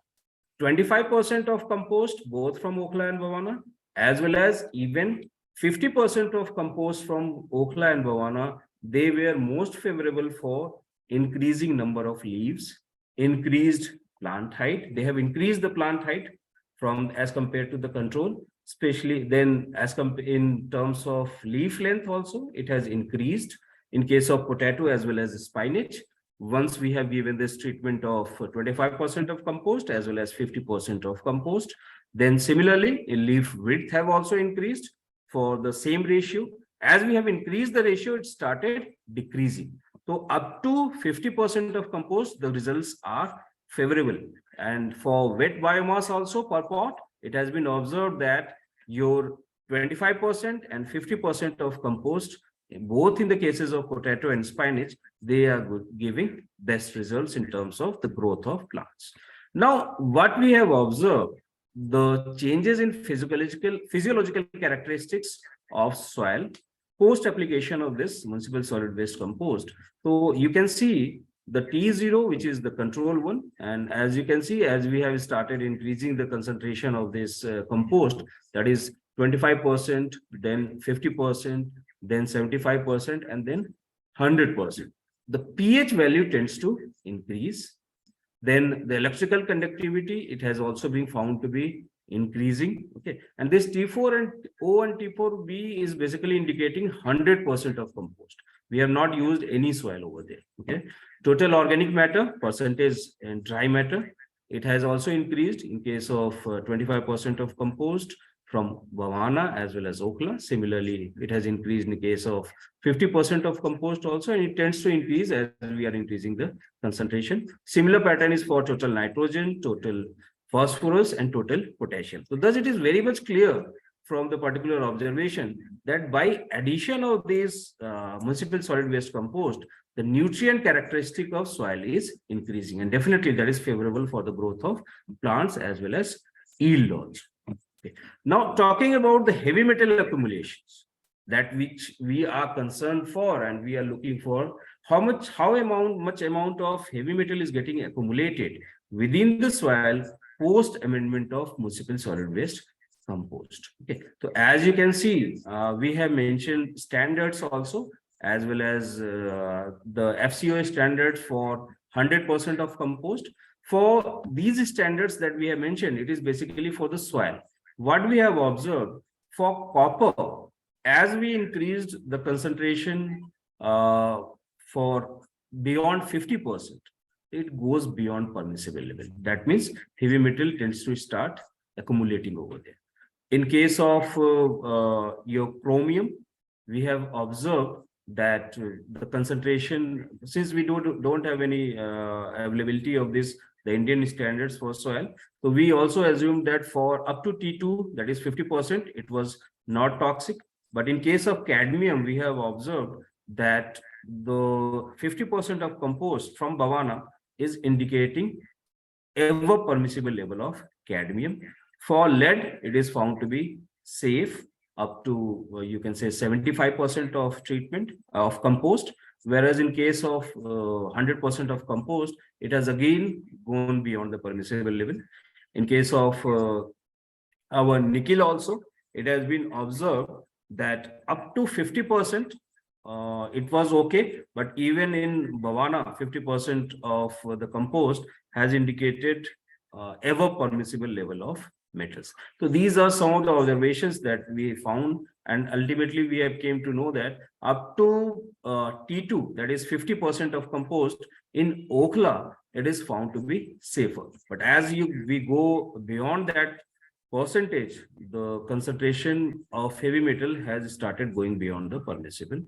25% of compost both from Okhla and Bhavana, as well as even 50% of compost from Okhla and Bhavana, they were most favorable for increasing number of leaves, increased plant height. They have increased the plant height from as compared to the control, especially then in terms of leaf length also, it has increased in case of potato as well as spinach. Once we have given this treatment of 25% of compost as well as 50% of compost, then similarly in leaf width have also increased for the same ratio. As we have increased the ratio, it started decreasing. So up to 50% of compost, the results are favorable. And for wet biomass also per pot, it has been observed that your 25% and 50% of compost, both in the cases of potato and spinach, they are giving best results in terms of the growth of plants. Now, what we have observed, the changes in physiological characteristics of soil post application of this municipal solid waste compost. So you can see the T0, which is the control one, and as you can see, as we have started increasing the concentration of this compost, that is 25%, then 50%, then 75%, and then 100%. The pH value tends to increase. Then the electrical conductivity, it has also been found to be increasing. Okay, and this T4 and O and T4B is basically indicating 100% of compost. We have not used any soil over there. Okay, total organic matter percentage and dry matter, it has also increased in case of 25% of compost from Bhavana as well as Okhla. Similarly, it has increased in the case of 50% of compost also, and it tends to increase as we are increasing the concentration. Similar pattern is for total nitrogen, total phosphorus, and total potassium. So thus it is very much clear from the particular observation that by addition of these municipal solid waste compost, the nutrient characteristic of soil is increasing, and definitely that is favorable for the growth of plants as well as yield also. Okay. Now talking about the heavy metal accumulations that which we are concerned for, and we are looking for much amount of heavy metal is getting accumulated within the soil post amendment of municipal solid waste compost. Okay, so as you can see, we have mentioned standards also, as well as the FCOA standards for 100% of compost. For these standards that we have mentioned, it is basically for the soil. What we have observed for copper, as we increased the concentration for beyond 50%, it goes beyond permissible level. That means heavy metal tends to start accumulating over there. In case of your chromium, we have observed that the concentration, since we don't have any availability of this, the Indian standards for soil, so we also assume that for up to T2, that is 50%, it was not toxic. But in case of cadmium, we have observed that the 50% of compost from Bhavana is indicating ever permissible level of cadmium. For lead, it is found to be safe up to, you can say, 75% of treatment of compost, whereas in case of 100% of compost, it has again gone beyond the permissible level. In case of our nickel also, it has been observed that up to 50%, it was okay, but even in Bhavana, 50% of the compost has indicated ever permissible level of metals. So these are some of the observations that we found, and ultimately we have came to know that up to T2, that is 50% of compost in Okhla, it is found to be safer. But as we go beyond that percentage, the concentration of heavy metal has started going beyond the permissible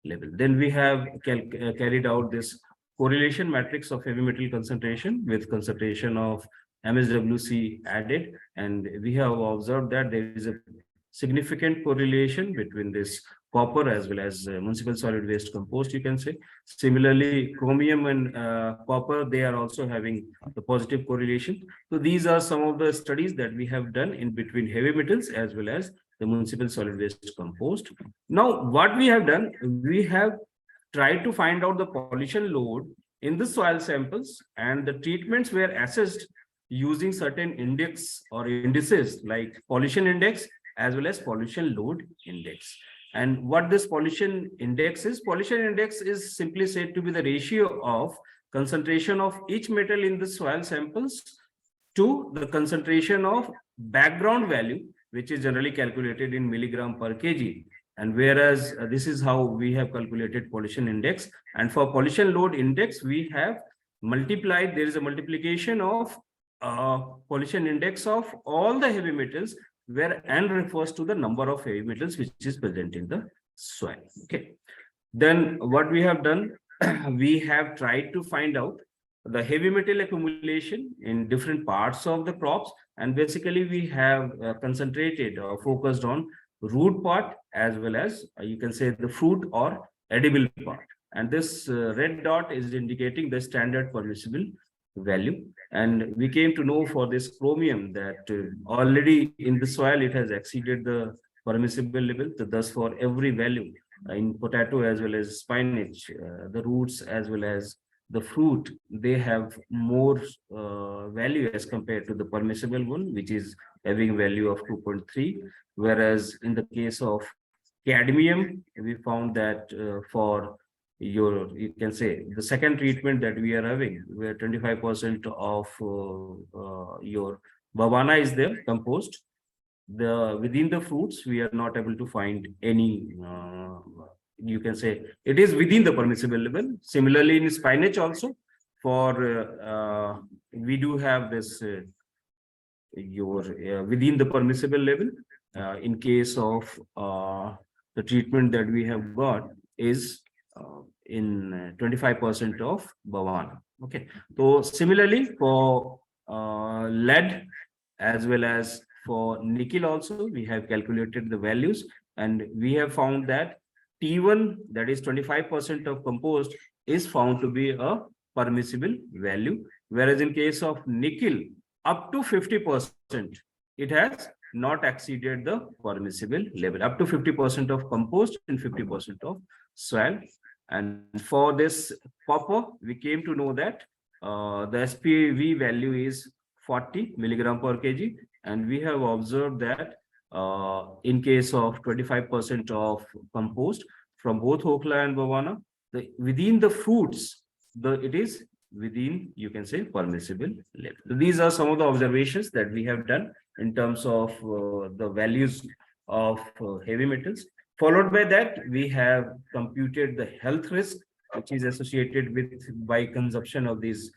level. Then we have carried out this correlation matrix of heavy metal concentration with concentration of MSWC added, and we have observed that there is a significant correlation between this copper as well as municipal solid waste compost, you can say. Similarly, chromium and copper, they are also having the positive correlation. So these are some of the studies that we have done in between heavy metals as well as the municipal solid waste compost. Now, what we have done, we have tried to find out the pollution load in the soil samples, and the treatments were assessed using certain index or indices like pollution index as well as pollution load index. And what this pollution index is simply said to be the ratio of concentration of each metal in the soil samples to the concentration of background value, which is generally calculated in milligram per kg. And whereas this is how we have calculated pollution index. And for pollution load index, we have multiplied, there is a multiplication of pollution index of all the heavy metals, where N refers to the number of heavy metals which is present in the soil. Okay. Then what we have done, we have tried to find out the heavy metal accumulation in different parts of the crops, and basically we have concentrated or focused on root part as well as you can say the fruit or edible part. And this red dot is indicating the standard permissible value. And we came to know for this chromium that already in the soil it has exceeded the permissible level. So thus for every value in potato as well as spinach, the roots as well as the fruit, they have more value as compared to the permissible one, which is having value of 2.3. Whereas in the case of cadmium, we found that for you can say the second treatment that we are having, where 25% of your Bhavana is there, compost, within the fruits, we are not able to find any, you can say it is within the permissible level. Similarly, in spinach also, for we do have this within the permissible level. in case of the treatment that we have got is in 25% of Bhavana. Okay. So similarly for lead as well as for nickel also, we have calculated the values and we have found that T1, that is 25% of compost, is found to be a permissible value. Whereas in case of nickel, up to 50%, it has not exceeded the permissible level, up to 50% of compost and 50% of soil. And for this copper, we came to know that the SPV value is 40 milligram per kg. And we have observed that in case of 25% of compost from both Okhla and Bhavana, within the fruits, it is within, you can say, permissible level. So these are some of the observations that we have done in terms of the values of heavy metals. Followed by that, we have computed the health risk, which is associated with by consumption of these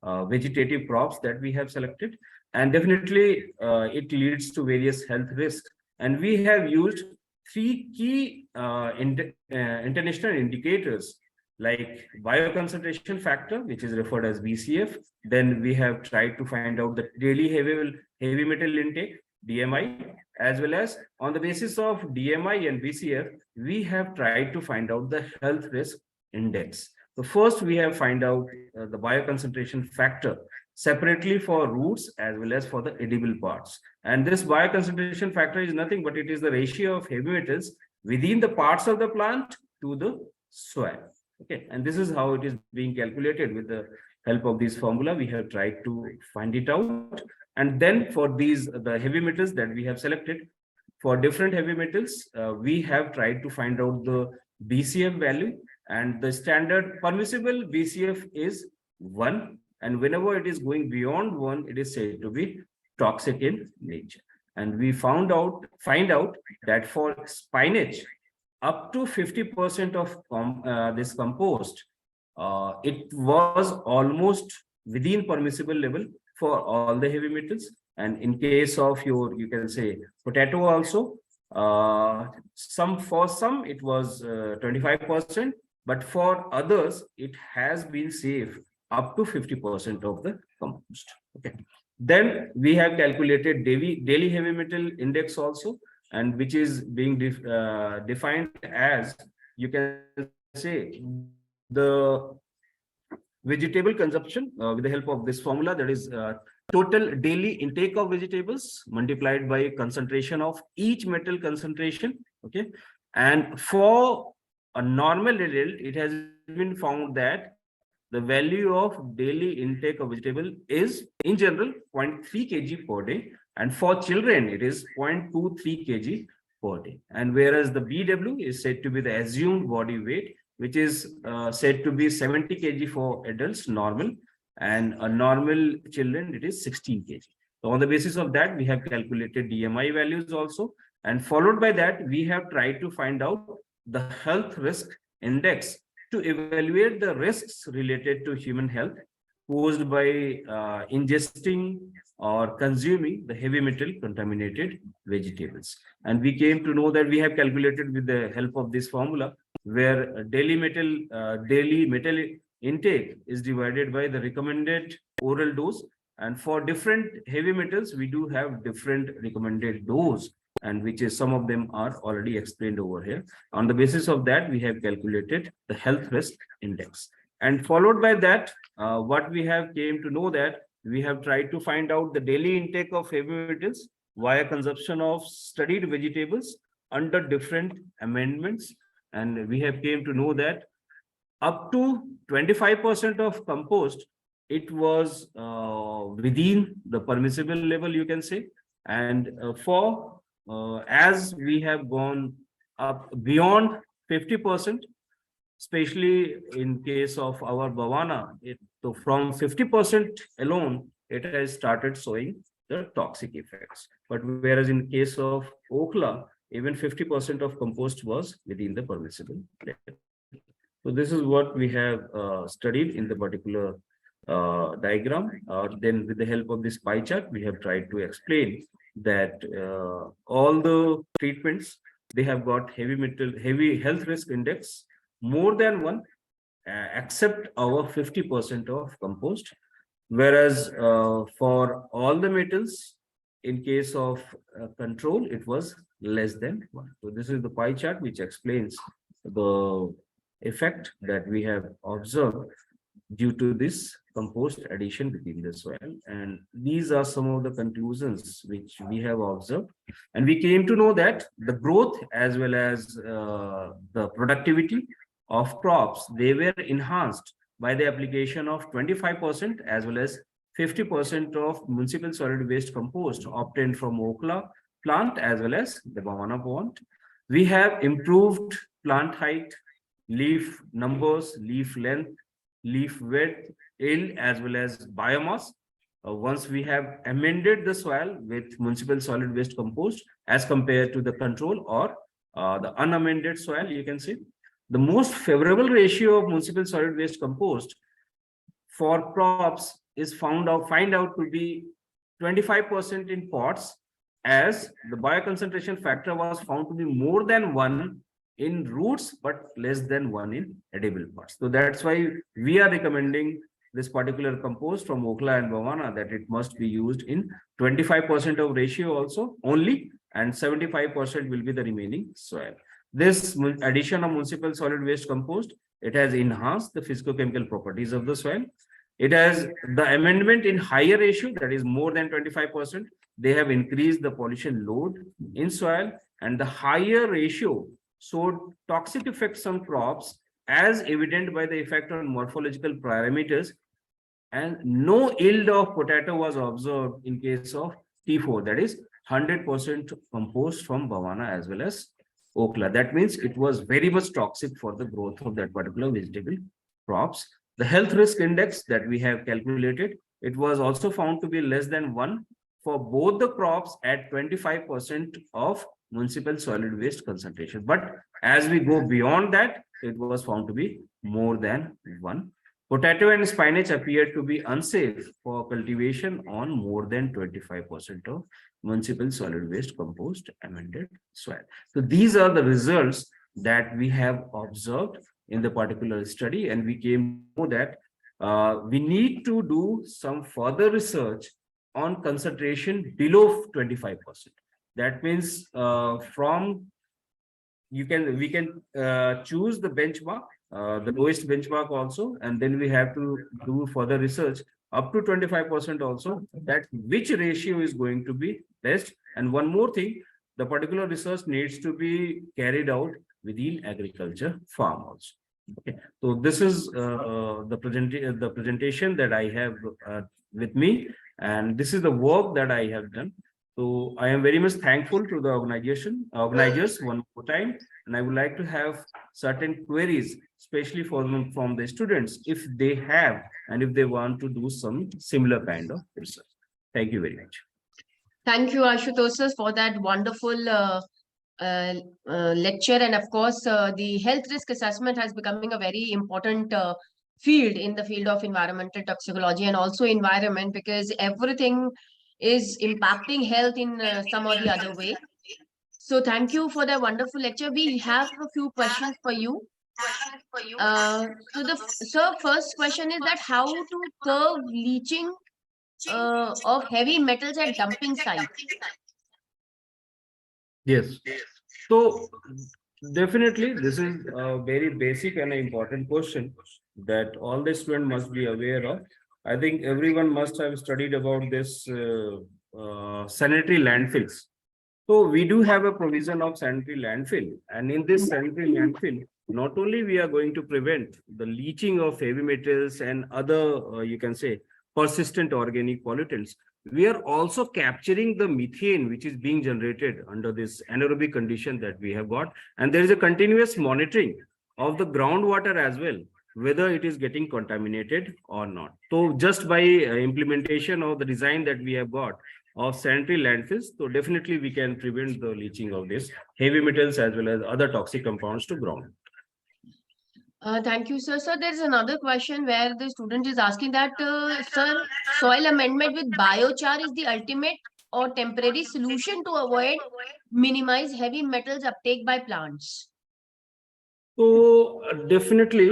vegetative crops that we have selected. And definitely it leads to various health risks. And we have used 3 key international indicators like bioconcentration factor, which is referred as BCF. Then we have tried to find out the daily heavy metal intake, DMI, as well as on the basis of DMI and BCF, we have tried to find out the health risk index. So first we have find out the bioconcentration factor separately for roots as well as for the edible parts. And this bioconcentration factor is nothing but it is the ratio of heavy metals within the parts of the plant to the soil. Okay, and this is how it is being calculated. With the help of this formula, we have tried to find it out. And then for the heavy metals that we have selected, for different heavy metals, we have tried to find out the BCF value, and the standard permissible BCF is 1. And whenever it is going beyond 1, it is said to be toxic in nature. And we find out that for spinach, up to 50% of this compost, it was almost within permissible level for all the heavy metals. And in case of you can say potato also, for some it was 25%, but for others it has been safe up to 50% of the compost. Okay. Then we have calculated daily heavy metal index also, and which is being defined as, you can say, the vegetable consumption with the help of this formula, that is total daily intake of vegetables multiplied by concentration of each metal concentration. Okay. And for a normal adult, it has been found that the value of daily intake of vegetable is in general 0.3 kg per day. And for children, it is 0.23 kg per day. And whereas the BW is said to be the assumed body weight, which is said to be 70 kg for adults, normal, and a normal children, it is 16 kg. So on the basis of that, we have calculated DMI values also. And followed by that, we have tried to find out the health risk index to evaluate the risks related to human health caused by ingesting or consuming the heavy metal contaminated vegetables. And we came to know that we have calculated with the help of this formula, where daily metal intake is divided by the recommended oral dose. And for different heavy metals, we do have different recommended dose, and which is some of them are already explained over here. On the basis of that, we have calculated the health risk index. And followed by that, what we have came to know that we have tried to find out the daily intake of heavy metals via consumption of studied vegetables under different amendments. And we have came to know that up to 25% of compost, it was within the permissible level, you can say. And as we have gone up beyond 50%, especially in case of our Bhavana, so from 50% alone, it has started showing the toxic effects. But whereas in case of Okhla, even 50% of compost was within the permissible level. So this is what we have studied in the particular diagram. Then with the help of this pie chart, we have tried to explain that all the treatments, they have got heavy health risk index more than 1, except our 50% of compost. Whereas for all the metals, in case of control, it was less than 1. So this is the pie chart which explains the effect that we have observed due to this compost addition within the soil. And these are some of the conclusions which we have observed. And we came to know that the growth as well as the productivity of crops, they were enhanced by the application of 25% as well as 50% of municipal solid waste compost obtained from Okla plant as well as the Bhavana plant. We have improved plant height, leaf numbers, leaf length, leaf width, yield as well as biomass. Once we have amended the soil with municipal solid waste compost as compared to the control or the unamended soil, you can see the most favorable ratio of municipal solid waste compost for crops is find out to be 25% in pots, as the bioconcentration factor was found to be more than 1 in roots but less than 1 in edible parts. So that's why we are recommending this particular compost from Okla and Bhavana, that it must be used in 25% of ratio also only, and 75% will be the remaining soil. This addition of municipal solid waste compost, it has enhanced the physicochemical properties of the soil. It has the amendment in higher ratio, that is more than 25%. They have increased the pollution load in soil, and the higher ratio showed toxic effects on crops as evident by the effect on morphological parameters, and no yield of potato was observed in case of T4, that is 100% compost from Bhavana as well as Okla. That means it was very much toxic for the growth of that particular vegetable crops. The health risk index that we have calculated, it was also found to be less than 1 for both the crops at 25% of municipal solid waste concentration. But as we go beyond that, it was found to be more than 1. Potato and spinach appeared to be unsafe for cultivation on more than 25% of municipal solid waste compost amended soil. So these are the results that we have observed in the particular study, and we came to know that we need to do some further research on concentration below 25%. That means from we can choose the benchmark, the lowest benchmark also, and then we have to do further research up to 25% also, that which ratio is going to be best. And one more thing, the particular research needs to be carried out within agriculture farm also. Okay, so this is the presentation that I have with me, and this is the work that I have done. So I am very much thankful to the organizers one more time, and I would like to have certain queries, especially from the students, if they have and if they want to do some similar kind of research. Thank you very much. Thank you, Ashutosh, for that wonderful lecture. And of course, the health risk assessment has becoming a very important field in the field of environmental toxicology and also environment, because everything is impacting health in some or the other way. So thank you for the wonderful lecture. We have a few questions for you. So first question is that how to curb leaching of heavy metals at dumping sites? Yes. So definitely this is a very basic and important question that all the students must be aware of. I think everyone must have studied about this sanitary landfills. So we do have a provision of sanitary landfill, and in this sanitary landfill, not only we are going to prevent the leaching of heavy metals and other, you can say, persistent organic pollutants, we are also capturing the methane which is being generated under this anaerobic condition that we have got. And there is a continuous monitoring of the groundwater as well, whether it is getting contaminated or not. So just by implementation of the design that we have got of sanitary landfills, so definitely we can prevent the leaching of this heavy metals as well as other toxic compounds to ground. Thank you, sir. So there's another question where the student is asking that, sir, soil amendment with biochar is the ultimate or temporary solution to avoid minimize heavy metals uptake by plants? So definitely,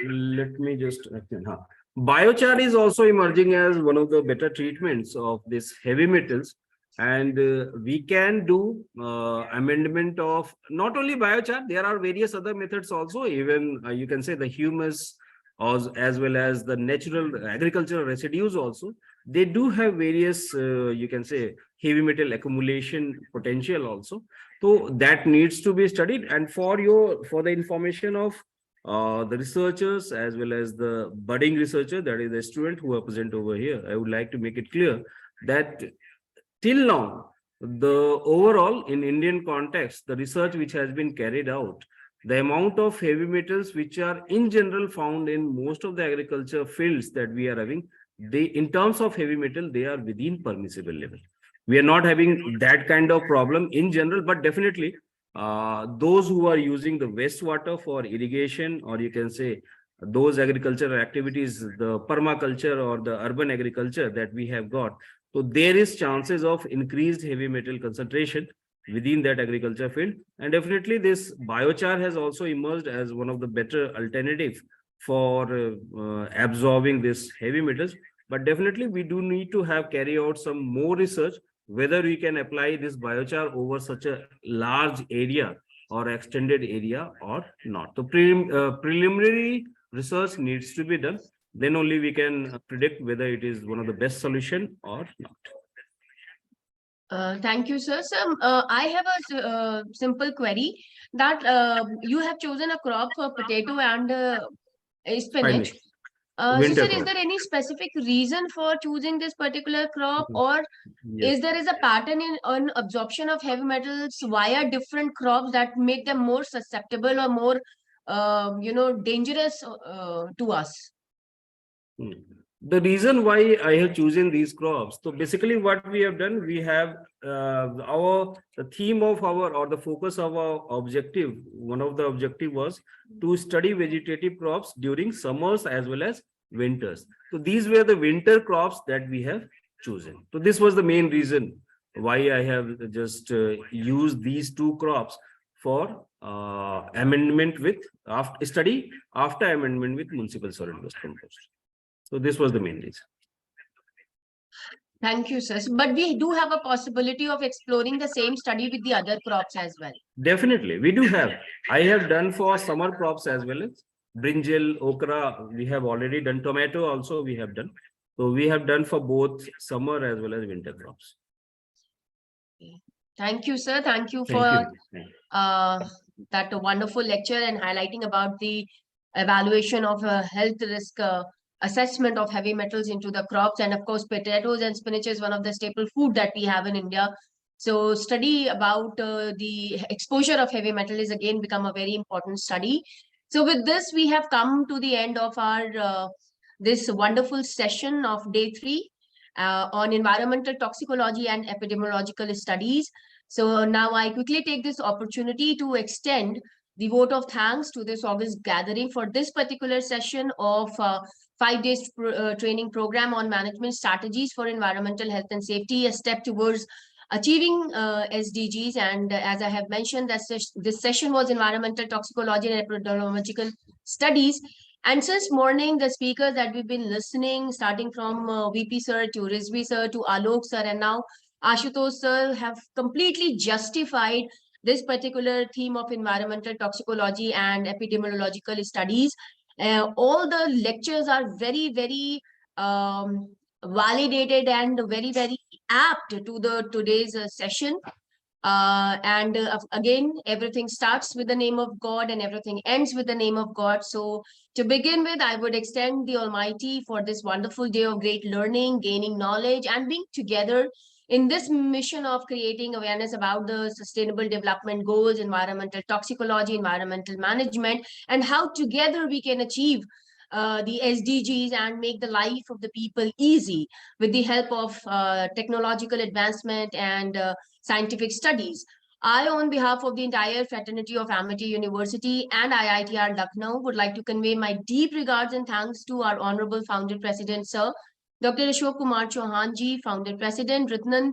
let me just, biochar is also emerging as one of the better treatments of these heavy metals. And we can do amendment of not only biochar, there are various other methods also, even you can say the humus, as well as the natural agricultural residues also. They do have various, you can say, heavy metal accumulation potential also. So that needs to be studied. And for the information of the researchers as well as the budding researcher, that is the student who are present over here, I would like to make it clear that till now, the overall in Indian context, the research which has been carried out, the amount of heavy metals which are in general found in most of the agriculture fields that we are having, they, in terms of heavy metal, they are within permissible level. We are not having that kind of problem in general, but definitely those who are using the wastewater for irrigation, or you can say those agricultural activities, the permaculture or the urban agriculture that we have got, so there is chances of increased heavy metal concentration within that agriculture field. And definitely this biochar has also emerged as one of the better alternatives for absorbing this heavy metals. But definitely we do need to carry out some more research whether we can apply this biochar over such a large area or extended area or not. So preliminary research needs to be done. Then only we can predict whether it is one of the best solution or not. Thank you, sir. So, I have a simple query that you have chosen a crop for potato and spinach. So, Winter sir, is crop. there any specific reason for choosing this particular crop, Mhm. or Yes. is there a pattern in absorption of heavy metals via different crops that make them more susceptible or more, dangerous to us? The reason why I have chosen these crops, so basically what we have done, we have the theme of our, or the focus of our objective, one of the objective was to study vegetative crops during summers as well as winters. So these were the winter crops that we have chosen. So this was the main reason why I have just used these two crops for amendment with after amendment with municipal solid waste compost. So this was the main reason. Thank you, sir. But we do have a possibility of exploring the same study with the other crops as well. Definitely, we do have. I have done for summer crops as well as brinjal, okra. We have already done tomato also. We have done. So we have done for both summer as well as winter crops. Thank you, sir. Thank you for that wonderful lecture and highlighting about the evaluation of health risk assessment of heavy metals into the crops. And of course, potatoes and spinach is one of the staple food that we have in India. So study about the exposure of heavy metal is again become a very important study. So with this, we have come to the end of our this wonderful session of day 3 on environmental toxicology and epidemiological studies. So now I quickly take this opportunity to extend the vote of thanks to this August gathering for this particular session of 5 days training program on management strategies for environmental health and safety, a step towards achieving SDGs. And as I have mentioned, that this session was environmental toxicology and epidemiological studies. And since morning, the speakers that we've been listening, starting from VP sir to Rizvi sir to Alok sir, and now Ashutosh sir, have completely justified this particular theme of environmental toxicology and epidemiological studies. All the lectures are very, very validated and very, very apt to the today's session. Again, everything starts with the name of God and everything ends with the name of God. So to begin with, I would extend the Almighty for this wonderful day of great learning, gaining knowledge, and being together in this mission of creating awareness about the sustainable development goals, environmental toxicology, environmental management, and how together we can achieve the SDGs and make the life of the people easy with the help of technological advancement and scientific studies. I, on behalf of the entire fraternity of Amity University and IITR Lucknow, would like to convey my deep regards and thanks to our Honorable Founder President, Sir Dr. Ashok Kumar Chauhan ji, Founder President, Ratnan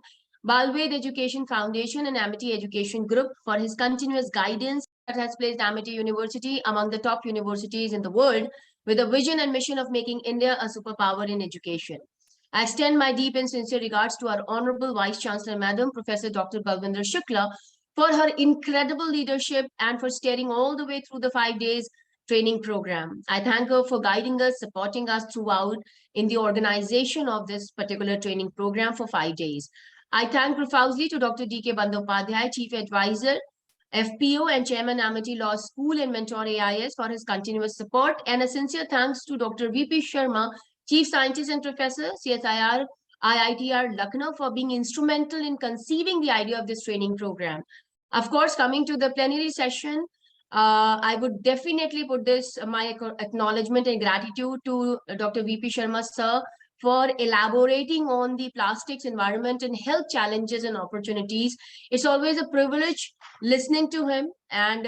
Balved Education Foundation and Amity Education Group for his continuous guidance that has placed Amity University among the top universities in the world with a vision and mission of making India a superpower in education. I extend my deep and sincere regards to our Honorable Vice Chancellor, Madam Professor Dr. Balwinder Shukla, for her incredible leadership and for steering all the way through the 5 days training program. I thank her for guiding us, supporting us throughout in the organization of this particular training program for 5 days. I thank profusely to Dr. D.K. Bandyopadhyay, Chief Advisor, FPO and Chairman Amity Law School and Mentor AIS for his continuous support, and a sincere thanks to Dr. V.P. Sharma, Chief Scientist and Professor, CSIR, IITR Lucknow, for being instrumental in conceiving the idea of this training program. Of course, coming to the plenary session, I would definitely put this, my acknowledgement and gratitude to Dr. V.P. Sharma, sir, for elaborating on the plastics, environment, and health challenges and opportunities. It's always a privilege listening to him, and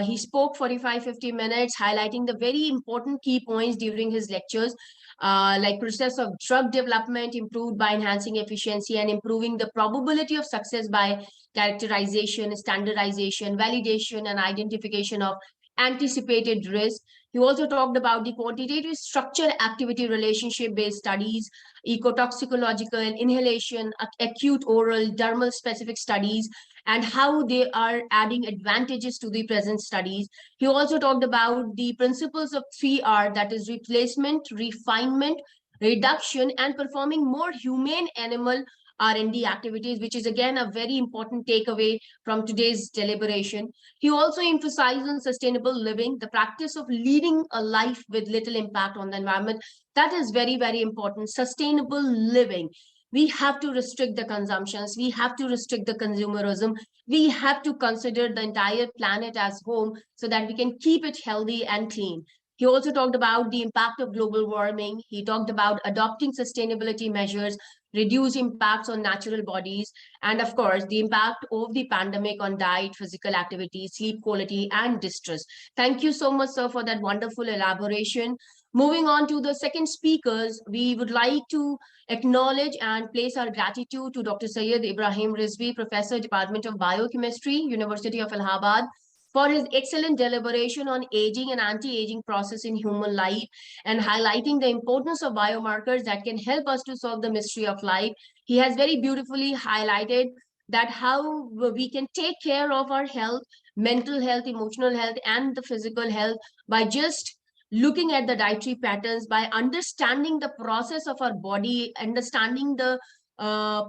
he spoke 45-50 minutes, highlighting the very important key points during his lectures, like process of drug development improved by enhancing efficiency and improving the probability of success by characterization, standardization, validation, and identification of anticipated risk. He also talked about the quantitative structure activity relationship based studies, ecotoxicological, inhalation, acute oral, dermal specific studies, and how they are adding advantages to the present studies. He also talked about the principles of 3R, that is replacement, refinement, reduction, and performing more humane animal R&D activities, which is again a very important takeaway from today's deliberation. He also emphasized on sustainable living, the practice of leading a life with little impact on the environment. That is very, very important. Sustainable living. We have to restrict the consumptions. We have to restrict the consumerism. We have to consider the entire planet as home so that we can keep it healthy and clean. He also talked about the impact of global warming. He talked about adopting sustainability measures, reduce impacts on natural bodies, and of course, the impact of the pandemic on diet, physical activity, sleep quality, and distress. Thank you so much, sir, for that wonderful elaboration. Moving on to the second speakers, we would like to acknowledge and place our gratitude to Dr. Syed Ibrahim Rizvi, Professor, Department of Biochemistry, University of Allahabad, for his excellent deliberation on aging and anti-aging process in human life and highlighting the importance of biomarkers that can help us to solve the mystery of life. He has very beautifully highlighted that how we can take care of our health, mental health, emotional health, and the physical health by just looking at the dietary patterns, by understanding the process of our body, understanding the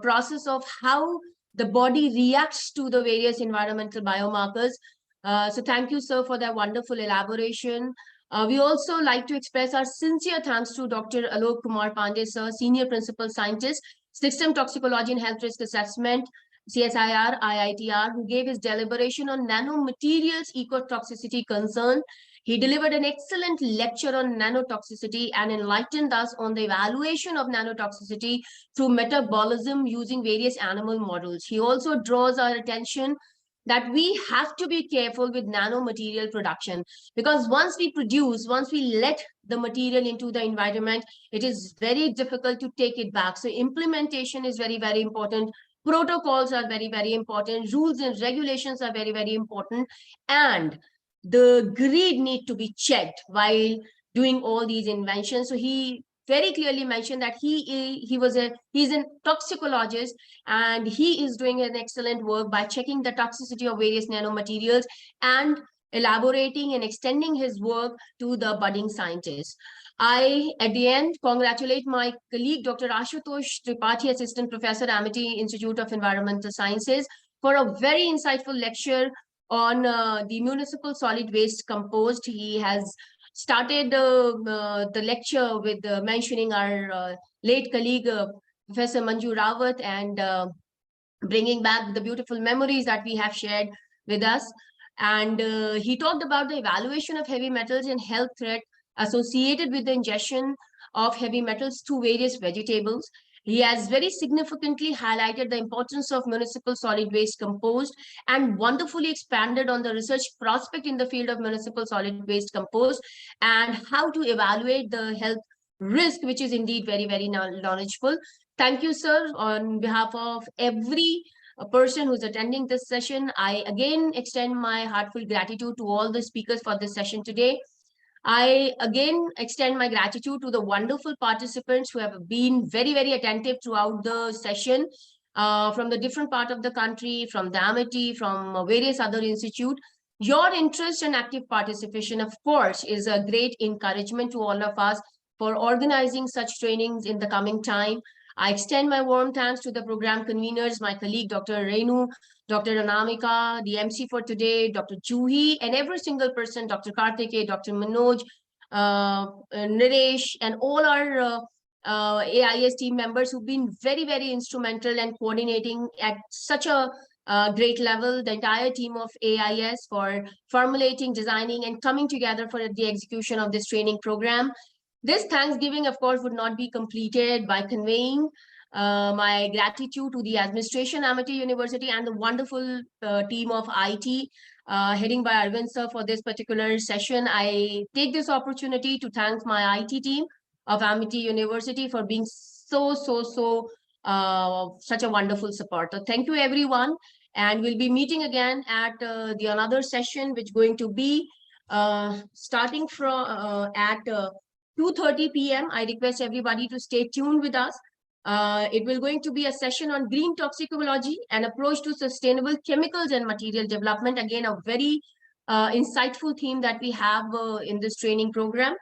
process of how the body reacts to the various environmental biomarkers. So thank you, sir, for that wonderful elaboration. We also like to express our sincere thanks to Dr. Alok Kumar Pandey, sir, Senior Principal Scientist, System Toxicology and Health Risk Assessment, CSIR, IITR, who gave his deliberation on nanomaterials ecotoxicity concern. He delivered an excellent lecture on nanotoxicity and enlightened us on the evaluation of nanotoxicity through metabolism using various animal models. He also draws our attention that we have to be careful with nanomaterial production, because once we let the material into the environment, it is very difficult to take it back. So implementation is very, very important. Protocols are very, very important. Rules and regulations are very, very important. And the greed need to be checked while doing all these inventions. So he very clearly mentioned that he's a toxicologist, and he is doing an excellent work by checking the toxicity of various nanomaterials and elaborating and extending his work to the budding scientists. I, at the end, congratulate my colleague, Dr. Ashutosh Tripathi, Assistant Professor, Amity Institute of Environmental Sciences, for a very insightful lecture on the municipal solid waste compost. He has started the lecture with mentioning our late colleague, Professor Manju Rawat, and bringing back the beautiful memories that we have shared with us. And he talked about the evaluation of heavy metals and health threat associated with the ingestion of heavy metals through various vegetables. He has very significantly highlighted the importance of municipal solid waste compost and wonderfully expanded on the research prospect in the field of municipal solid waste compost and how to evaluate the health risk, which is indeed very, very knowledgeable. Thank you, sir. On behalf of every person who's attending this session, I again extend my heartfelt gratitude to all the speakers for this session today. I again extend my gratitude to the wonderful participants who have been very, very attentive throughout the session, from the different part of the country, from the Amity, from various other institutes. Your interest and active participation, of course, is a great encouragement to all of us for organizing such trainings in the coming time. I extend my warm thanks to the program conveners, my colleague, Dr. Renu, Dr. Anamika, the MC for today, Dr. Juhi, and every single person, Dr. Karthike, Dr. Manoj, Naresh, and all our AIS team members who've been very, very instrumental and coordinating at such a great level, the entire team of AIS for formulating, designing, and coming together for the execution of this training program. This Thanksgiving, of course, would not be completed by conveying my gratitude to the administration, Amity University, and the wonderful team of IT heading by Arvind sir for this particular session. I take this opportunity to thank my IT team of Amity University for being such a wonderful supporter. Thank you, everyone. And we'll be meeting again at the another session, which is going to be starting from at 2:30 p.m. I request everybody to stay tuned with us. It will going to be a session on green toxicology and approach to sustainable chemicals and material development. Again, a very insightful theme that we have in this training program.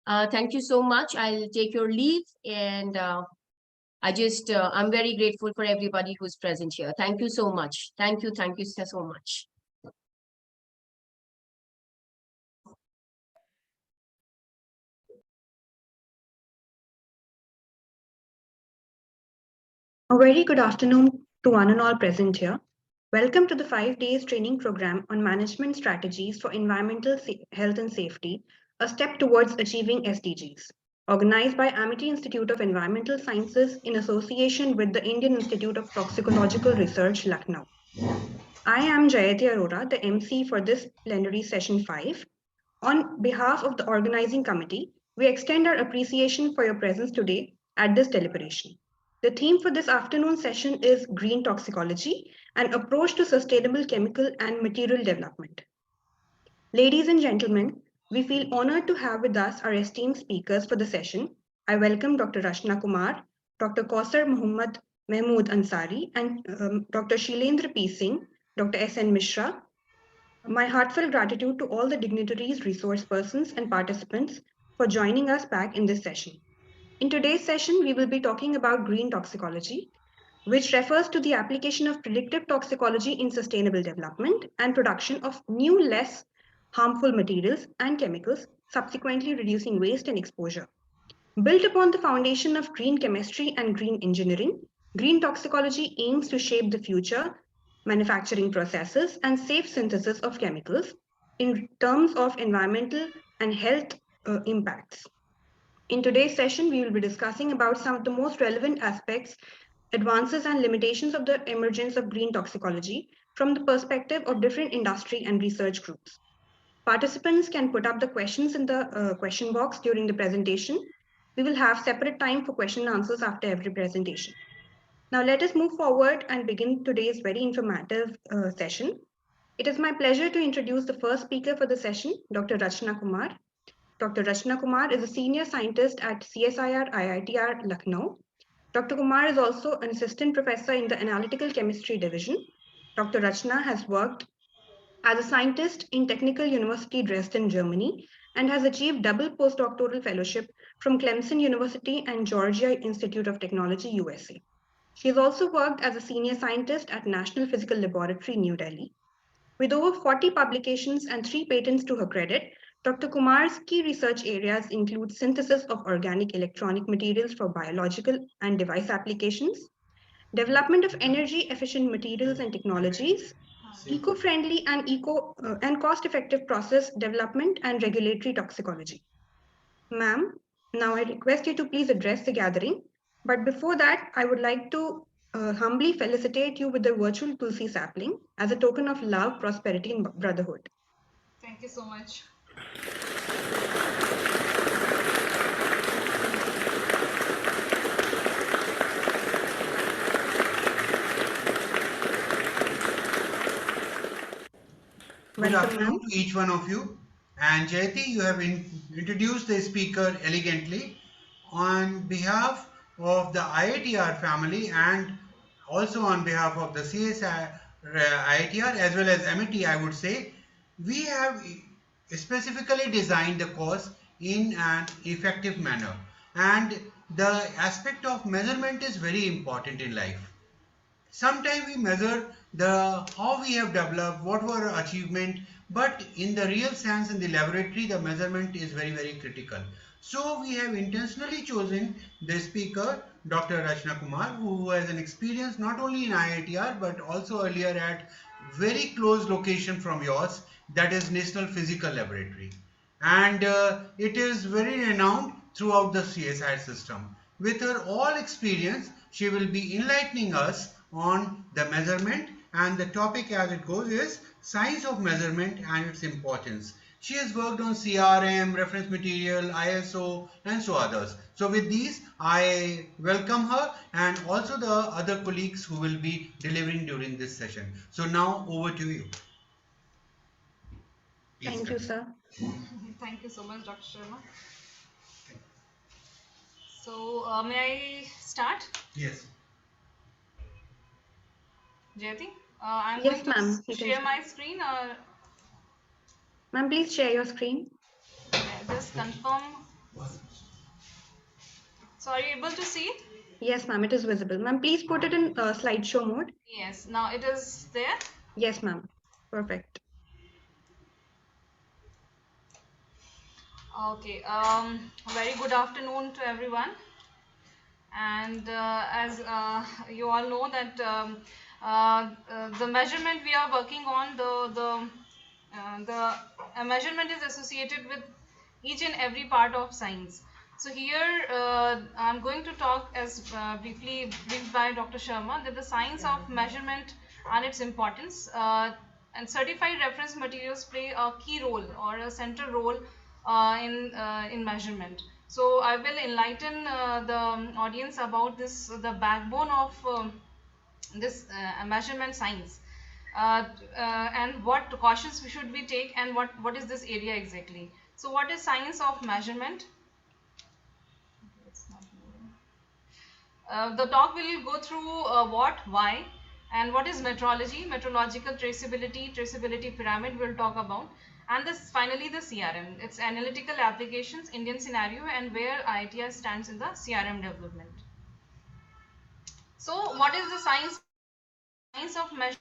Thank you so much. I'll take your leave, and I'm very grateful for everybody who's present here. Thank you so much. Thank you so much. A very good afternoon to one and all present here. Welcome to the 5 days training program on management strategies for environmental health and safety, a step towards achieving SDGs, organized by Amity Institute of Environmental Sciences in association with the Indian Institute of Toxicological Research, Lucknow. I am Jayati Arora, the MC for this plenary session 5. On behalf of the organizing committee, we extend our appreciation for your presence today at this deliberation. The theme for this afternoon session is Green Toxicology, an approach to sustainable chemical and material development. Ladies and gentlemen, we feel honored to have with us our esteemed speakers for the session. I welcome Dr. Rachna Kumar, Dr. Kausar Mahmood Ansari, and Dr. Shilendra P. Singh, Dr. S.N. Mishra. My heartfelt gratitude to all the dignitaries, resource persons, and participants for joining us back in this session. In today's session, we will be talking about green toxicology, which refers to the application of predictive toxicology in sustainable development and production of new, less harmful materials and chemicals, subsequently reducing waste and exposure. Built upon the foundation of green chemistry and green engineering, green toxicology aims to shape the future manufacturing processes and safe synthesis of chemicals in terms of environmental and health impacts. In today's session, we will be discussing about some of the most relevant aspects, advances and limitations of the emergence of green toxicology from the perspective of different industry and research groups. Participants can put up the questions in the question box during the presentation. We will have separate time for question and answers after every presentation. Now let us move forward and begin today's very informative session. It is my pleasure to introduce the first speaker for the session, Dr. Rachna Kumar. Dr. Rachna Kumar is a senior scientist at CSIR IITR Lucknow. Dr. Kumar is also an assistant professor in the Analytical Chemistry Division. Dr. Rachna has worked as a scientist in Technical University Dresden, Germany, and has achieved double postdoctoral fellowship from Clemson University and Georgia Institute of Technology, USA. She has also worked as a senior scientist at National Physical Laboratory, New Delhi. With over 40 publications and 3 patents to her credit, Dr. Kumar's key research areas include synthesis of organic electronic materials for biological and device applications, development of energy-efficient materials and technologies, eco-friendly and cost-effective process development, and regulatory toxicology. Ma'am, now I request you to please address the gathering. But before that, I would like to humbly felicitate you with the virtual Tulsi sapling as a token of love, prosperity, and brotherhood. Thank you so much. Good Welcome, afternoon ma'am. to each one of you. And Jayati, you have introduced the speaker elegantly. On behalf of the IITR family and also on behalf of the CSI IITR as well as MIT, I would say, we have specifically designed the course in an effective manner. And the aspect of measurement is very important in life. Sometimes we measure the how we have developed, what were our achievement, but in the real sense in the laboratory, the measurement is very critical. So we have intentionally chosen the speaker, Dr. Rachna Kumar, who has an experience not only in IITR but also earlier at very close location from yours, that is National Physical Laboratory, and it is very renowned throughout the CSIR system. With her all experience, she will be enlightening us on the measurement, and the topic as it goes is science of measurement and its importance. She has worked on CRM, reference material, ISO, and so others. So with these, I welcome her and also the other colleagues who will be delivering during this session. So now over to you. Please Thank you, sir. Thank you so much, Dr. Sharma. So, may I start? Yes. Jayati, I'm Yes, going ma'am. to You can share start. my screen or Ma'am, please share your screen. just confirm. So, are you able to see? Yes, ma'am, it is visible. Ma'am, please put it in slideshow mode. Yes, now it is there. Yes, ma'am. Perfect. Okay, very good afternoon to everyone. And as you all know that the measurement we are working on, the measurement is associated with each and every part of science. So here I'm going to talk as briefly briefed by Dr. Sharma that the science of measurement and its importance, and certified reference materials play a key role or a central role in measurement. So I will enlighten the audience about this, the backbone of this measurement science, and what precautions should we take, and what is this area exactly. So what is science of measurement? The talk will go through what, why, and what is metrology, metrological traceability pyramid we'll talk about, and this finally the CRM, its analytical applications, Indian scenario, and where IITR stands in the CRM development. So what is the science of measurement?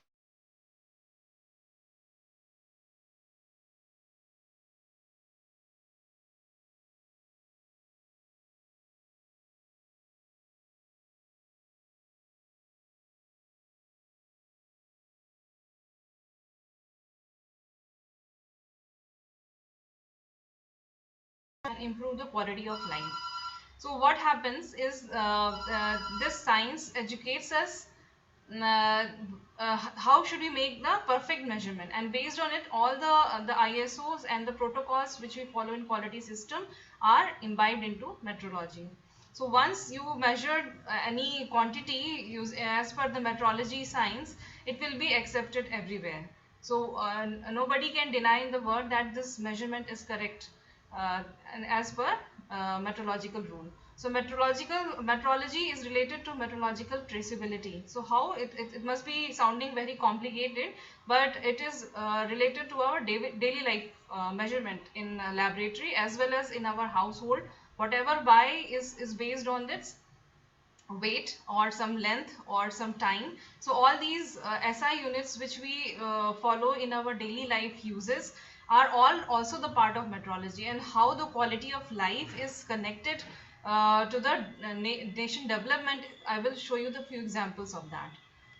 And improve the quality of life. So what happens is this science educates us how should we make the perfect measurement, and based on it all the ISOs and the protocols which we follow in quality system are imbibed into metrology. So once you measured any quantity use as per the metrology science, it will be accepted everywhere. So nobody can deny in the word that this measurement is correct and as per metrological rule. So metrology is related to metrological traceability. So how it must be sounding very complicated, but it is related to our daily life measurement in laboratory as well as in our household. Whatever buy is based on this weight or some length or some time. So all these SI units which we follow in our daily life uses are all also the part of metrology, and how the quality of life is connected to the nation development. I will show you the few examples of that.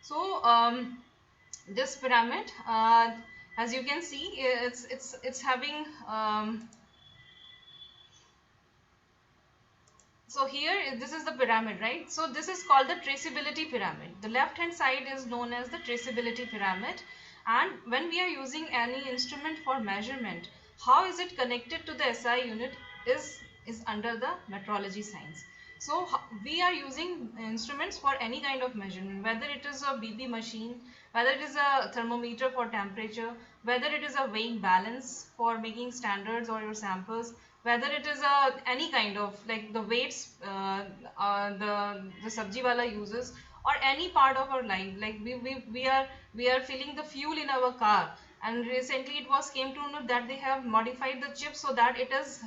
So this pyramid, as you can see, it's having so here this is the pyramid, right? So this is called the traceability pyramid. The left hand side is known as the traceability pyramid, and when we are using any instrument for measurement, how is it connected to the SI unit is under the metrology science. So we are using instruments for any kind of measurement, whether it is a BP machine, whether it is a thermometer for temperature, whether it is a weighing balance for making standards or your samples, whether it is a any kind of like the weights the sabji wala uses, or any part of our life, like we are filling the fuel in our car, and recently it was came to know that they have modified the chip so that it is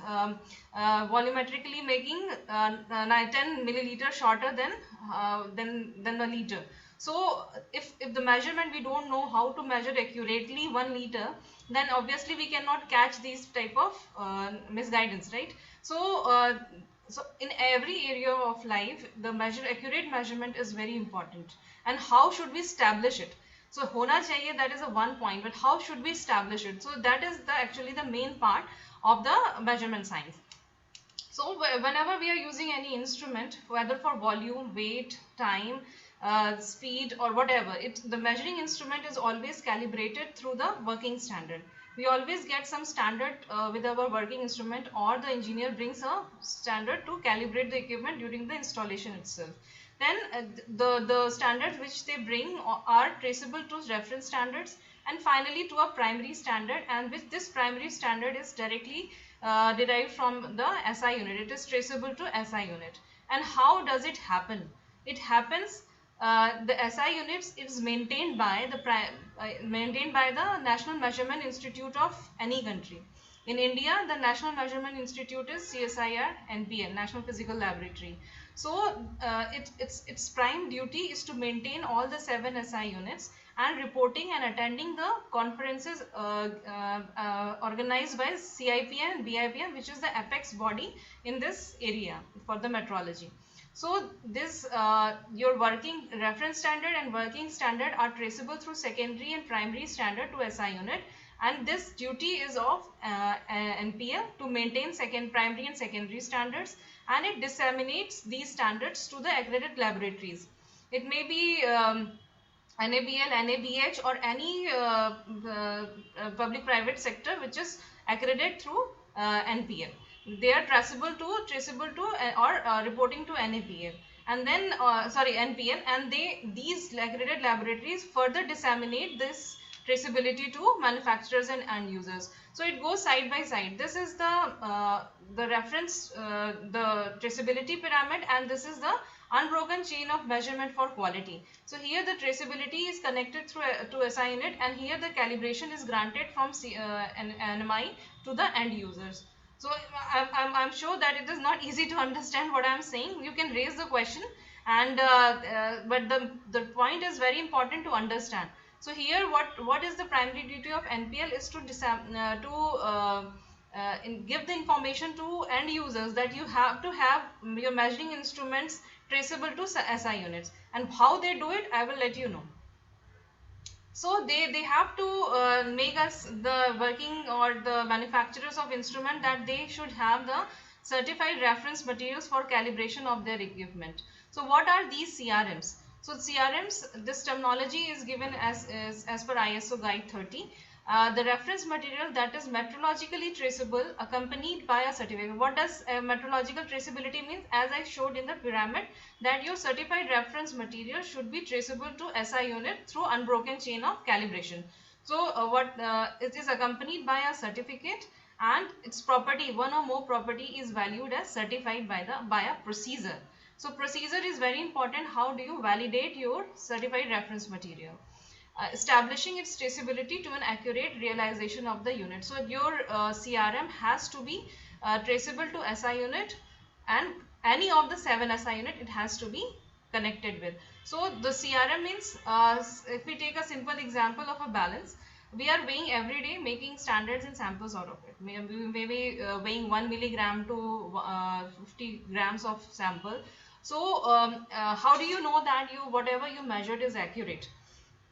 volumetrically making 10 milliliter shorter than a liter. So if the measurement we don't know how to measure accurately 1 liter, then obviously we cannot catch these type of misguidance, right? So in every area of life, the accurate measurement is very important. And how should we establish it? So hona chahiye, that is a one point, but how should we establish it? So that is actually the main part of the measurement science. So whenever we are using any instrument, whether for volume, weight, time, speed, or whatever, the measuring instrument is always calibrated through the working standard. We always get some standard with our working instrument, or the engineer brings a standard to calibrate the equipment during the installation itself. Then the standards which they bring are traceable to reference standards, and finally to a primary standard, and with this primary standard is directly derived from the SI unit. It is traceable to SI unit. And how does it happen? It happens, the SI units is maintained by the National Measurement Institute of any country. In India, the National Measurement Institute is CSIR NPL, National Physical Laboratory. So its prime duty is to maintain all the 7 SI units, and reporting and attending the conferences organized by CIPM and BIPM, which is the apex body in this area for the metrology. So this your working reference standard and working standard are traceable through secondary and primary standard to SI unit, and this duty is of NPL to maintain primary and secondary standards, and it disseminates these standards to the accredited laboratories. It may be NABL, NABH, or any public-private sector which is accredited through NPL. They are traceable to or reporting to NAPL, and then NPL, and these accredited laboratories further disseminate this traceability to manufacturers and end users. So it goes side by side. This is the reference, the traceability pyramid, and this is the unbroken chain of measurement for quality. So here the traceability is connected through to SI unit, and here the calibration is granted from NMI to the end users. So I'm sure that it is not easy to understand what I'm saying. You can raise the question, and but the point is very important to understand. So here what is the primary duty of NPL is to give the information to end users that you have to have your measuring instruments traceable to SI units, and how they do it I will let you know. So they have to make us the working or the manufacturers of instrument that they should have the certified reference materials for calibration of their equipment. So what are these CRMs? So CRMs, this terminology is given as per ISO Guide 30. The reference material that is metrologically traceable accompanied by a certificate. What does metrological traceability mean? As I showed in the pyramid, that your certified reference material should be traceable to SI unit through unbroken chain of calibration. So it is accompanied by a certificate, and its property, one or more property, is valued as certified by a procedure. So procedure is very important. How do you validate your certified reference material? Establishing its traceability to an accurate realization of the unit. So your CRM has to be traceable to SI unit, and any of the 7 SI unit it has to be connected with. So the CRM means, if we take a simple example of a balance, we are weighing every day, making standards and samples out of it. We may be weighing 1 milligram to 50 grams of sample. So how do you know that whatever you measured is accurate?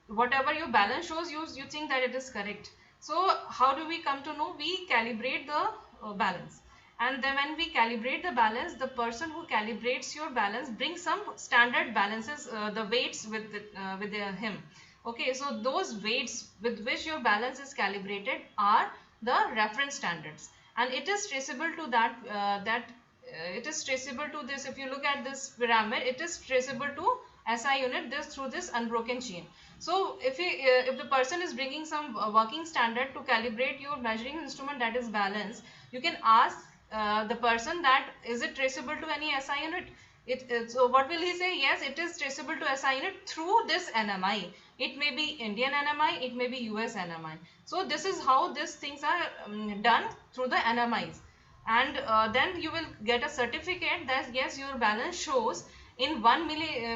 Whatever your balance shows, you think that it is correct. So how do we come to know? We calibrate the balance, and then when we calibrate the balance, the person who calibrates your balance brings some standard balances, the weights with him. Okay, so those weights with which your balance is calibrated are the reference standards, and it is traceable to that it is traceable to this. If you look at this pyramid, it is traceable to SI unit this through this unbroken chain. So if the person is bringing some working standard to calibrate your measuring instrument that is balanced, you can ask the person that is it traceable to any SI unit. So what will he say? Yes, it is traceable to SI unit through this NMI. It may be Indian NMI, it may be US NMI. So this is how these things are done through the NMIs. And then you will get a certificate that yes, your balance shows in 1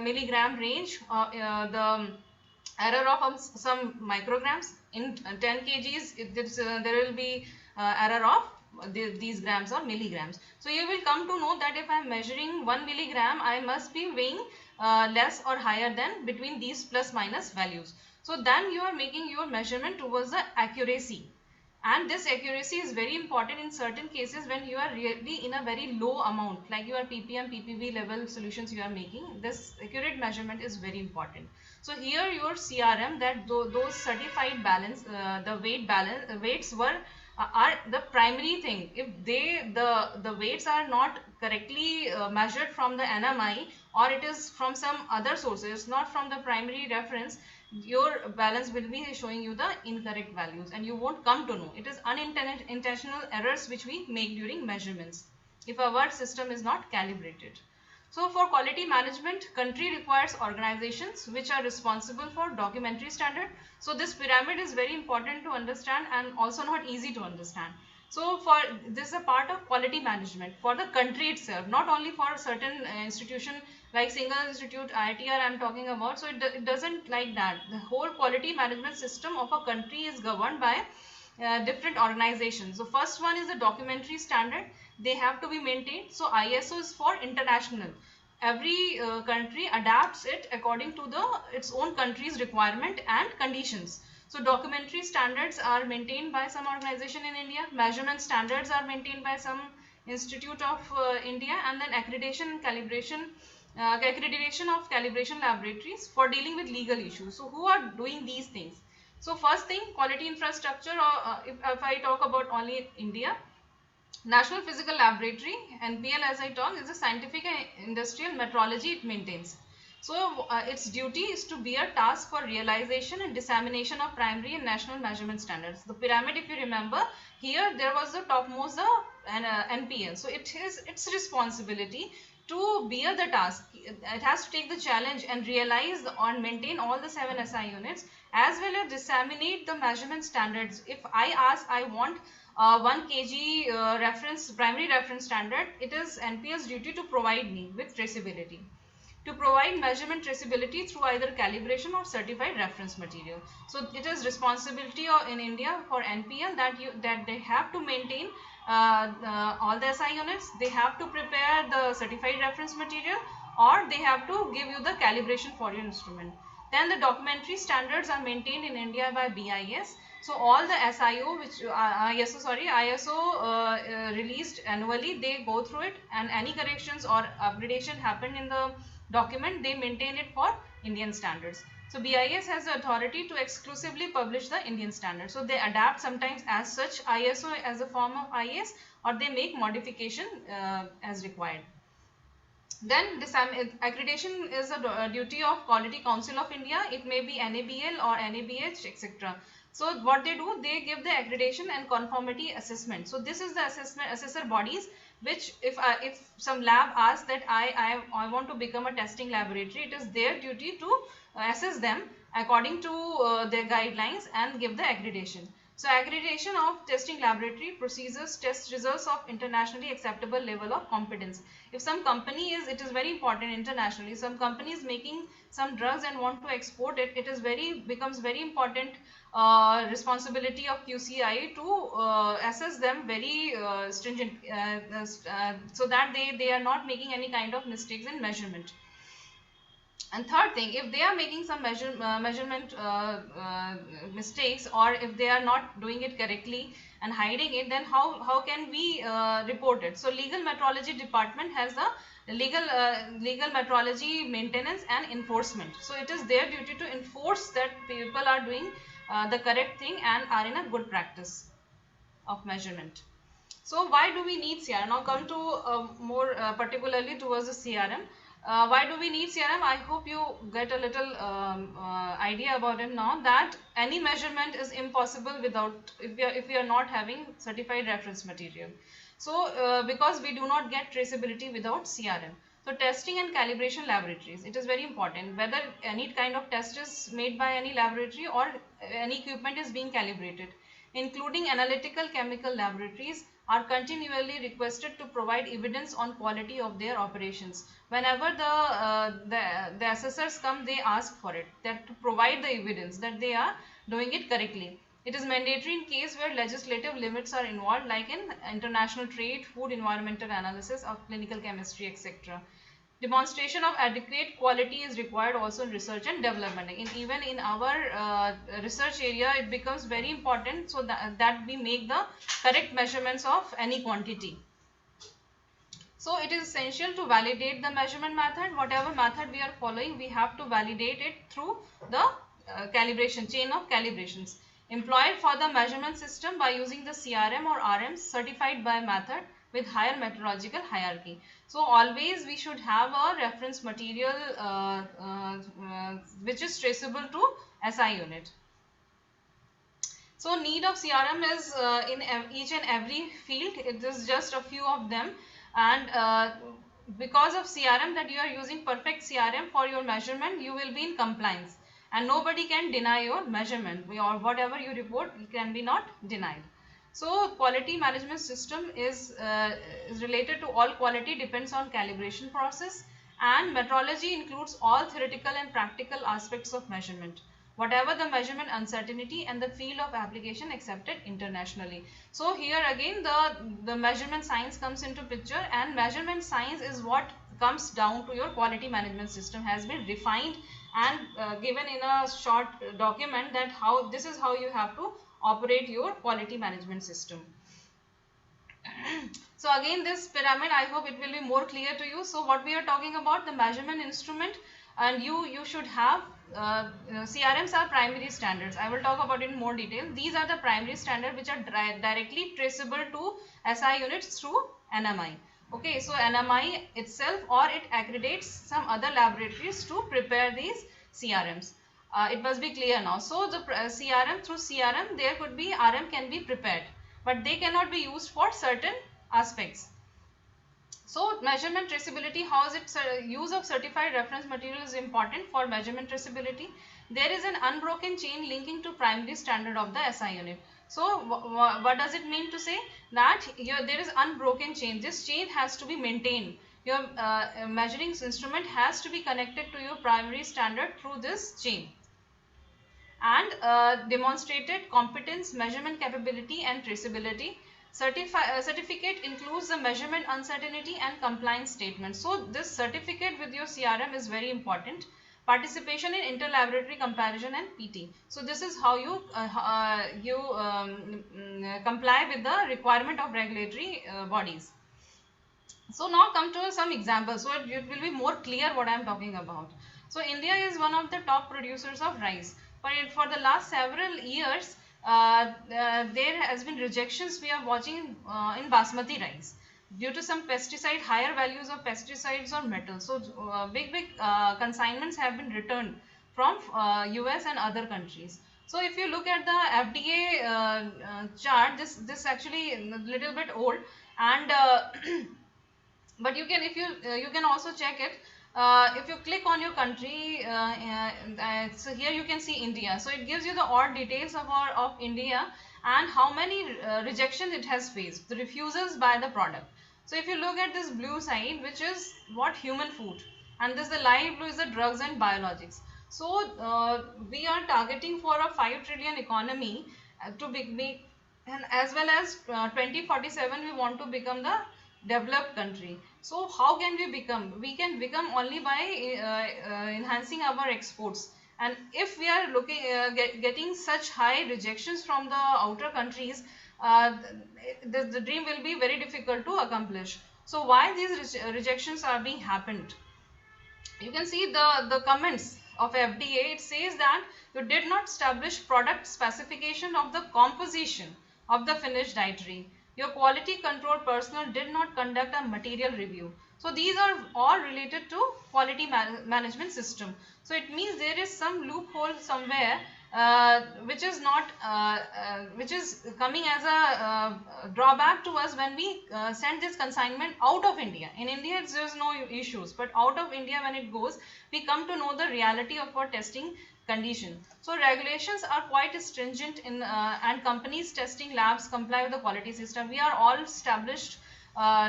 milligram range the error of some micrograms. In 10 kgs there will be error of these grams or milligrams. So you will come to know that if I am measuring 1 milligram, I must be weighing less or higher than between these plus minus values. So then you are making your measurement towards the accuracy. And this accuracy is very important in certain cases when you are really in a very low amount, like your ppm ppb level solutions you are making. This accurate measurement is very important. So here your CRM, that those certified balance, the weights were are the primary thing. If the weights are not correctly measured from the NMI, or it is from some other sources, not from the primary reference, your balance will be showing you the incorrect values and you won't come to know. It is unintentional errors which we make during measurements if our system is not calibrated. So for quality management, country requires organizations which are responsible for documentary standard. So this pyramid is very important to understand and also not easy to understand. So for this is a part of quality management for the country itself, not only for a certain institution like single institute IITR I'm talking about. So it doesn't like that. The whole quality management system of a country is governed by different organizations. So first one is the documentary standard. They have to be maintained. So ISO is for international. Every country adapts it according to its own country's requirement and conditions. So documentary standards are maintained by some organization in India. Measurement standards are maintained by some institute of India, and then accreditation and calibration. Accreditation of calibration laboratories for dealing with legal issues. So who are doing these things? So first thing, quality infrastructure, or if I talk about only India, National Physical Laboratory, NPL as I talk, is a scientific and industrial metrology it maintains. So its duty is to be a task for realization and dissemination of primary and national measurement standards. The pyramid, if you remember, here there was the topmost NPL. So it is its responsibility to bear the task. It has to take the challenge and realize and maintain all the 7 SI units, as well as disseminate the measurement standards. If I ask, I want 1 kg primary reference standard, it is NPL's duty to provide me with traceability, to provide measurement traceability through either calibration or certified reference material. So it is responsibility in India for NPL that they have to maintain all the SI units, they have to prepare the certified reference material, or they have to give you the calibration for your instrument. Then the documentary standards are maintained in India by BIS. So all the ISO released annually, they go through it, and any corrections or upgradation happened in the document, they maintain it for Indian standards. So BIS has the authority to exclusively publish the Indian standard. So they adapt sometimes as such ISO as a form of IS, or they make modification as required. Then accreditation is a duty of Quality Council of India. It may be NABL or NABH, etc. So what they do, they give the accreditation and conformity assessment. So this is the assessor bodies, which if some lab asks that I want to become a testing laboratory, it is their duty to assess them according to their guidelines and give the accreditation. So accreditation of testing laboratory procedures, test results of internationally acceptable level of competence. If some company it is very important internationally, some company is making some drugs and want to export it, becomes very important responsibility of QCI to assess them very stringent, so that they are not making any kind of mistakes in measurement. And third thing, if they are making some measurement mistakes, or if they are not doing it correctly and hiding it, then how can we report it? So legal metrology department has the legal metrology maintenance and enforcement. So it is their duty to enforce that people are doing the correct thing and are in a good practice of measurement. So why do we need CRM? Now come to more particularly towards the CRM. Why do we need CRM? I hope you get a little idea about it now, that any measurement is impossible without, if we are not having certified reference material. So because we do not get traceability without CRM. So testing and calibration laboratories, it is very important whether any kind of test is made by any laboratory or any equipment is being calibrated, including analytical chemical laboratories, are continually requested to provide evidence on quality of their operations. Whenever the assessors come, they ask for it, that to provide the evidence that they are doing it correctly. It is mandatory in case where legislative limits are involved, like in international trade, food, environmental analysis of clinical chemistry, etc. Demonstration of adequate quality is required also in research and development. Even in our research area, it becomes very important, so that we make the correct measurements of any quantity. So it is essential to validate the measurement method. Whatever method we are following, we have to validate it through the calibration, chain of calibrations employed for the measurement system by using the CRM or RMs certified by method with higher methodological hierarchy. So always we should have a reference material which is traceable to SI unit. So need of CRM is in each and every field. It is just a few of them, and because of CRM, that you are using perfect CRM for your measurement, you will be in compliance and nobody can deny your measurement, or whatever you report can be not denied. So quality management system is related to all quality, depends on calibration process, and metrology includes all theoretical and practical aspects of measurement, whatever the measurement uncertainty and the field of application accepted internationally. So here again the measurement science comes into picture, and measurement science is what comes down to your quality management system, has been refined and given in a short document, that how this is how you have to operate your quality management system. So again, this pyramid, I hope it will be more clear to you. So what we are talking about, the measurement instrument, and you should have CRMs are primary standards. I will talk about it in more detail. These are the primary standards which are directly traceable to SI units through NMI. Okay, so NMI itself, or it accreditates some other laboratories to prepare these CRMs. It must be clear now. So the CRM, through CRM, there could be RM can be prepared, but they cannot be used for certain aspects. So measurement traceability, how is it, use of certified reference material is important for measurement traceability. There is an unbroken chain linking to primary standard of the SI unit. So what does it mean to say? That there is unbroken chain. This chain has to be maintained. Your measuring instrument has to be connected to your primary standard through this chain. And demonstrated competence, measurement capability and traceability. Certificate includes the measurement uncertainty and compliance statement. So this certificate with your CRM is very important. Participation in interlaboratory comparison and PT. So this is how you comply with the requirement of regulatory bodies. So now come to some examples, so it will be more clear what I am talking about. So India is one of the top producers of rice. For the last several years, there has been rejections we are watching in basmati rice due to some pesticide, higher values of pesticides or metals. So big consignments have been returned from US and other countries. So if you look at the FDA chart, this actually a little bit old, and but you can, if you can also check it. If you click on your country, so here you can see India. So it gives you the odd details of India and how many rejections it has faced, the refusals by the product. So if you look at this blue side, which is what, human food, and this the light blue is the drugs and biologics. So we are targeting for a 5 trillion economy to make, and as well as 2047 we want to become the developed country. So how can we become? We can become only by enhancing our exports. And if we are looking getting such high rejections from the outer countries, the dream will be very difficult to accomplish. So why these rejections are being happened? You can see the comments of FDA. It says that you did not establish product specification of the composition of the finished dietary. Your quality control personnel did not conduct a material review. So these are all related to quality management system. So it means there is some loophole somewhere which is not which is coming as a drawback to us when we send this consignment out of India. In India, there's no issues, but out of India when it goes, we come to know the reality of our testing condition. So regulations are quite stringent in and companies testing labs comply with the quality system. We are all established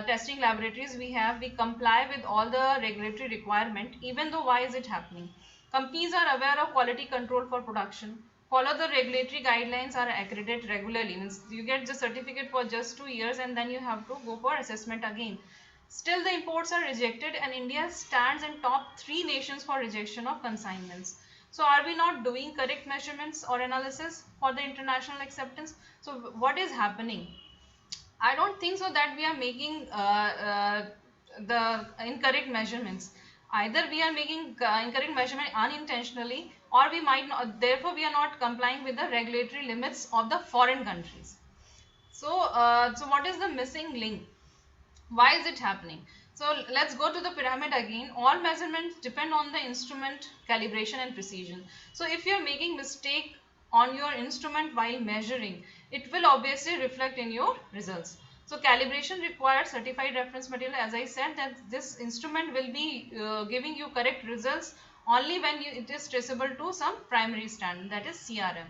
testing laboratories we comply with all the regulatory requirement. Even though, why is it happening? Companies are aware of quality control for production, follow the regulatory guidelines, are accredited regularly. Means you get the certificate for just 2 years and then you have to go for assessment again. Still the imports are rejected and India stands in top 3 nations for rejection of consignments. So are we not doing correct measurements or analysis for the international acceptance? So what is happening? I don't think so that we are making the incorrect measurements. Either we are making incorrect measurement unintentionally, or we might not, therefore we are not complying with the regulatory limits of the foreign countries. So, so what is the missing link? Why is it happening? So let's go to the pyramid again. All measurements depend on the instrument calibration and precision. So if you are making mistake on your instrument while measuring, it will obviously reflect in your results. So calibration requires certified reference material. As I said, that this instrument will be giving you correct results only when it is traceable to some primary standard, that is CRM.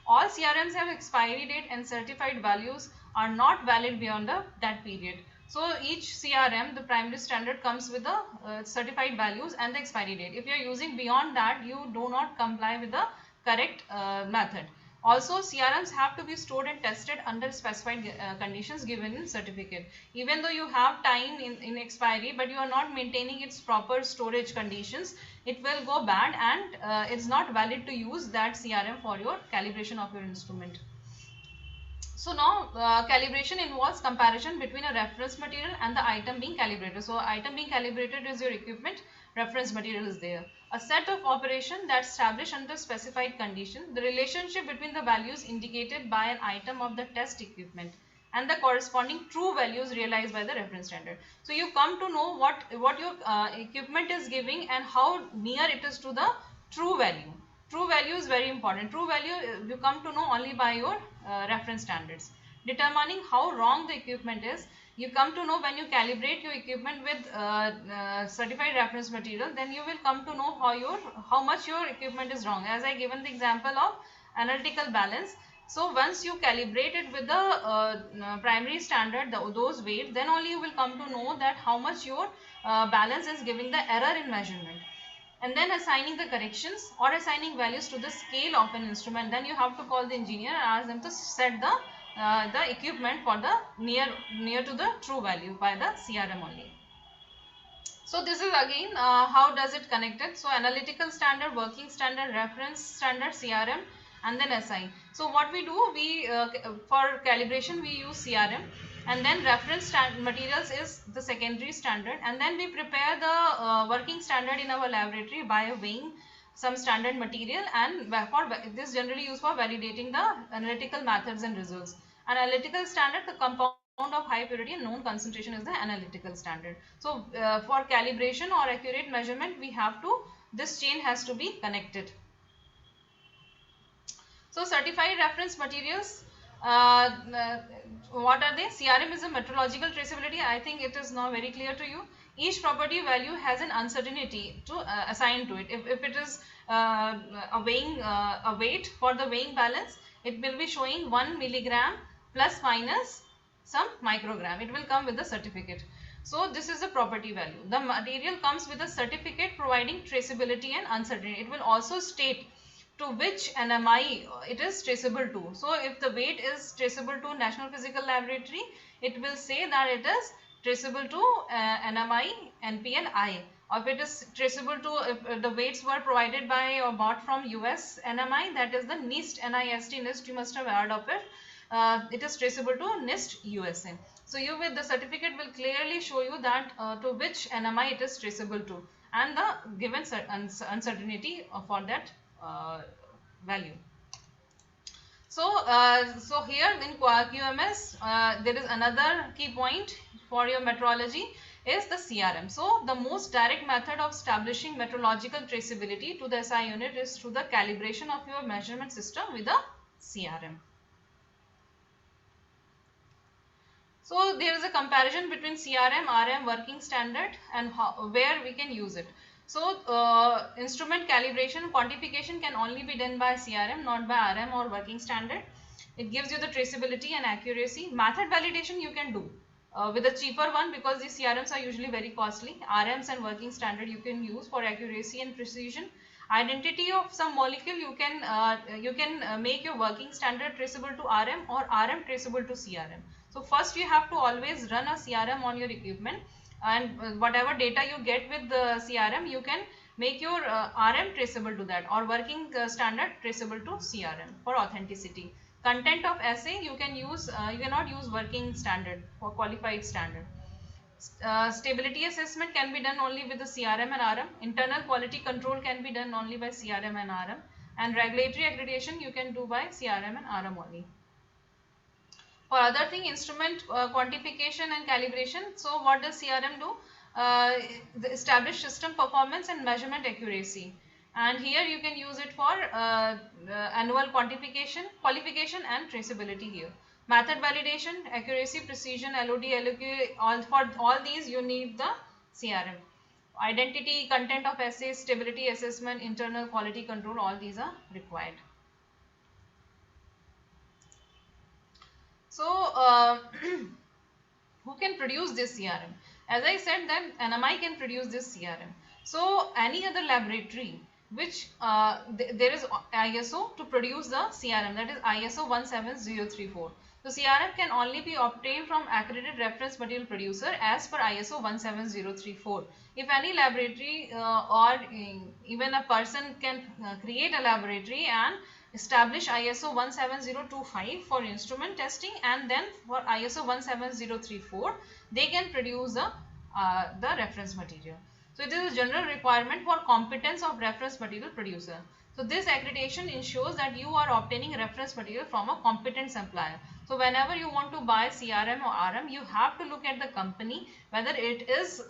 All CRMs have expiry date and certified values are not valid beyond that period. So each CRM, the primary standard, comes with the certified values and the expiry date. If you are using beyond that, you do not comply with the correct method. Also, CRMs have to be stored and tested under specified conditions given in certificate. Even though you have time in expiry, but you are not maintaining its proper storage conditions, it will go bad and it's not valid to use that CRM for your calibration of your instrument. So now calibration involves comparison between a reference material and the item being calibrated. So item being calibrated is your equipment, reference material is there. A set of operation that's established under specified condition. The relationship between the values indicated by an item of the test equipment and the corresponding true values realized by the reference standard. So you come to know what your equipment is giving and how near it is to the true value. True value is very important. True value you come to know only by your reference standards. Determining how wrong the equipment is, you come to know when you calibrate your equipment with certified reference material, then you will come to know how much your equipment is wrong. As I given the example of analytical balance. So once you calibrate it with the primary standard, those weights, then only you will come to know that how much your balance is giving the error in measurement. And then assigning the corrections or assigning values to the scale of an instrument. Then you have to call the engineer and ask them to set the equipment for the near to the true value by the CRM only. So this is again how does it connected. So analytical standard, working standard, reference standard, CRM, and then SI. So what we do, we for calibration we use CRM, and then reference materials is the secondary standard, and then we prepare the working standard in our laboratory by weighing some standard material, and for this generally used for validating the analytical methods and results. Analytical standard, the compound of high purity and known concentration is the analytical standard. So for calibration or accurate measurement, we have to, this chain has to be connected. So certified reference materials, what are they? CRM is a metrological traceability. I think it is now very clear to you. Each property value has an uncertainty to assigned to it. If it is a weight for the weighing balance, it will be showing 1 milligram plus minus some microgram. It will come with the certificate. So this is the property value. The material comes with a certificate providing traceability and uncertainty. It will also state to which NMI it is traceable to. So if the weight is traceable to National Physical Laboratory, it will say that it is traceable to NMI, NP and I. Or if it is traceable to, if the weights were provided by or bought from US NMI, that is the NIST, NIST, NIST, you must have heard of it. It is traceable to NIST USA. So you with the certificate will clearly show you that to which NMI it is traceable to and the given uncertainty for that value. So here in QMS, there is another key point for your metrology is the CRM. So the most direct method of establishing metrological traceability to the SI unit is through the calibration of your measurement system with a CRM. So there is a comparison between CRM, RM working standard and where we can use it. So instrument calibration quantification can only be done by CRM, not by RM or working standard. It gives you the traceability and accuracy. Method validation you can do with a cheaper one because these CRMs are usually very costly. RMs and working standard you can use for accuracy and precision. Identity of some molecule you can make your working standard traceable to RM or RM traceable to CRM. So first you have to always run a CRM on your equipment, and whatever data you get with the CRM you can make your RM traceable to that or working standard traceable to CRM for authenticity. Content of assay you can use, you cannot use working standard or qualified standard. Stability assessment can be done only with the CRM and RM. Internal quality control can be done only by CRM and RM. And regulatory accreditation you can do by CRM and RM only. For other thing, instrument quantification and calibration. So what does CRM do? The establish system performance and measurement accuracy. And here you can use it for annual qualification and traceability here. Method validation, accuracy, precision, LOD, LOQ, for all these you need the CRM. Identity, content of assays, stability assessment, internal quality control, all these are required. So, who can produce this CRM? As I said that NMI can produce this CRM. So, any other laboratory which there is ISO to produce the CRM, that is ISO 17034. So, CRM can only be obtained from accredited reference material producer as per ISO 17034. If any laboratory or even a person can create a laboratory and establish ISO 17025 for instrument testing, and then for ISO 17034 they can produce the reference material. So it is a general requirement for competence of reference material producer. So this accreditation ensures that you are obtaining reference material from a competent supplier. So whenever you want to buy CRM or RM, you have to look at the company whether it is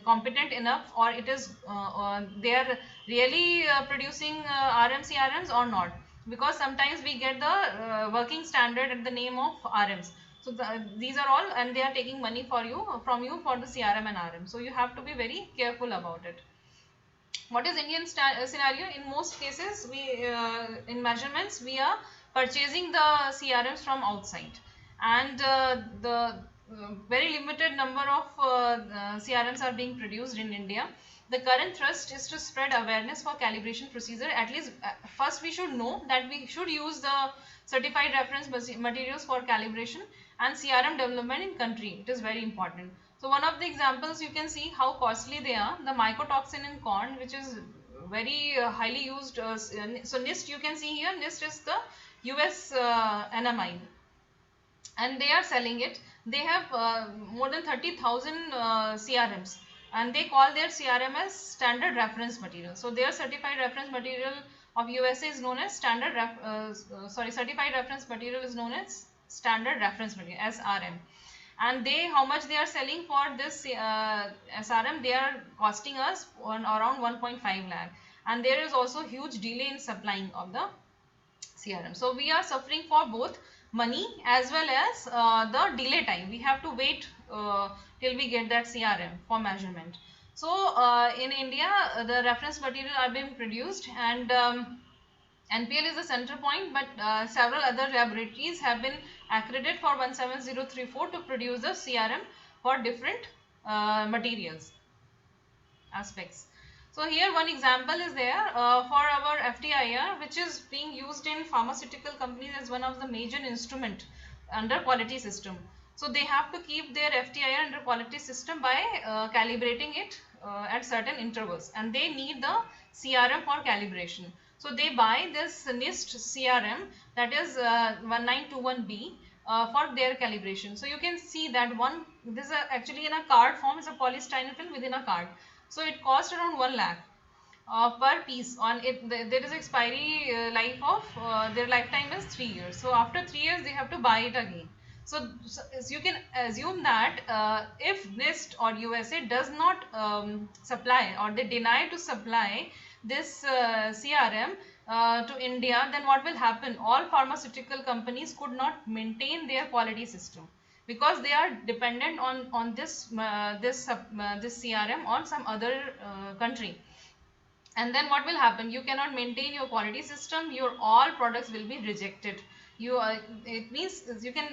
competent enough or it is they are really producing RM CRMs or not, because sometimes we get the working standard at the name of RMs. So these are all, and they are taking money from you for the CRM and RM. So you have to be very careful about it. What is Indian scenario? In most cases, we in measurements we are purchasing the CRMs from outside, and the very limited number of CRMs are being produced in India. The current thrust is to spread awareness for calibration procedure. At least first we should know that we should use the certified reference materials for calibration and CRM development in country. It is very important. So one of the examples you can see how costly they are. The mycotoxin in corn, which is very highly used. So NIST you can see here, NIST is the US NMI, and they are selling it. They have more than 30,000 CRMs, and they call their CRM as standard reference material. So their certified reference material of USA is known as certified reference material is known as standard reference material, SRM. And they, how much they are selling for this SRM? They are costing us around 1.5 lakh, and there is also huge delay in supplying of the CRM. So we are suffering for both money as well as the delay time. We have to wait till we get that CRM for measurement. So in India, the reference material are being produced, and NPL is the center point, but several other laboratories have been accredited for 17034 to produce the CRM for different materials aspects. So here one example is there for our FTIR, which is being used in pharmaceutical companies as one of the major instrument under quality system. So they have to keep their FTIR under quality system by calibrating it at certain intervals, and they need the CRM for calibration. So they buy this NIST CRM, that is 1921B for their calibration. So you can see that this is actually in a card form, is a polystyrene film within a card. So it cost around 1 lakh. per piece on it. There is expiry life of their lifetime is 3 years. So after 3 years they have to buy it again. So as you can assume that if NIST or USA does not supply, or they deny to supply this CRM to India, then what will happen? All pharmaceutical companies could not maintain their quality system, because they are dependent on this CRM on some other country. And then what will happen? You cannot maintain your quality system, your all products will be rejected. It means you can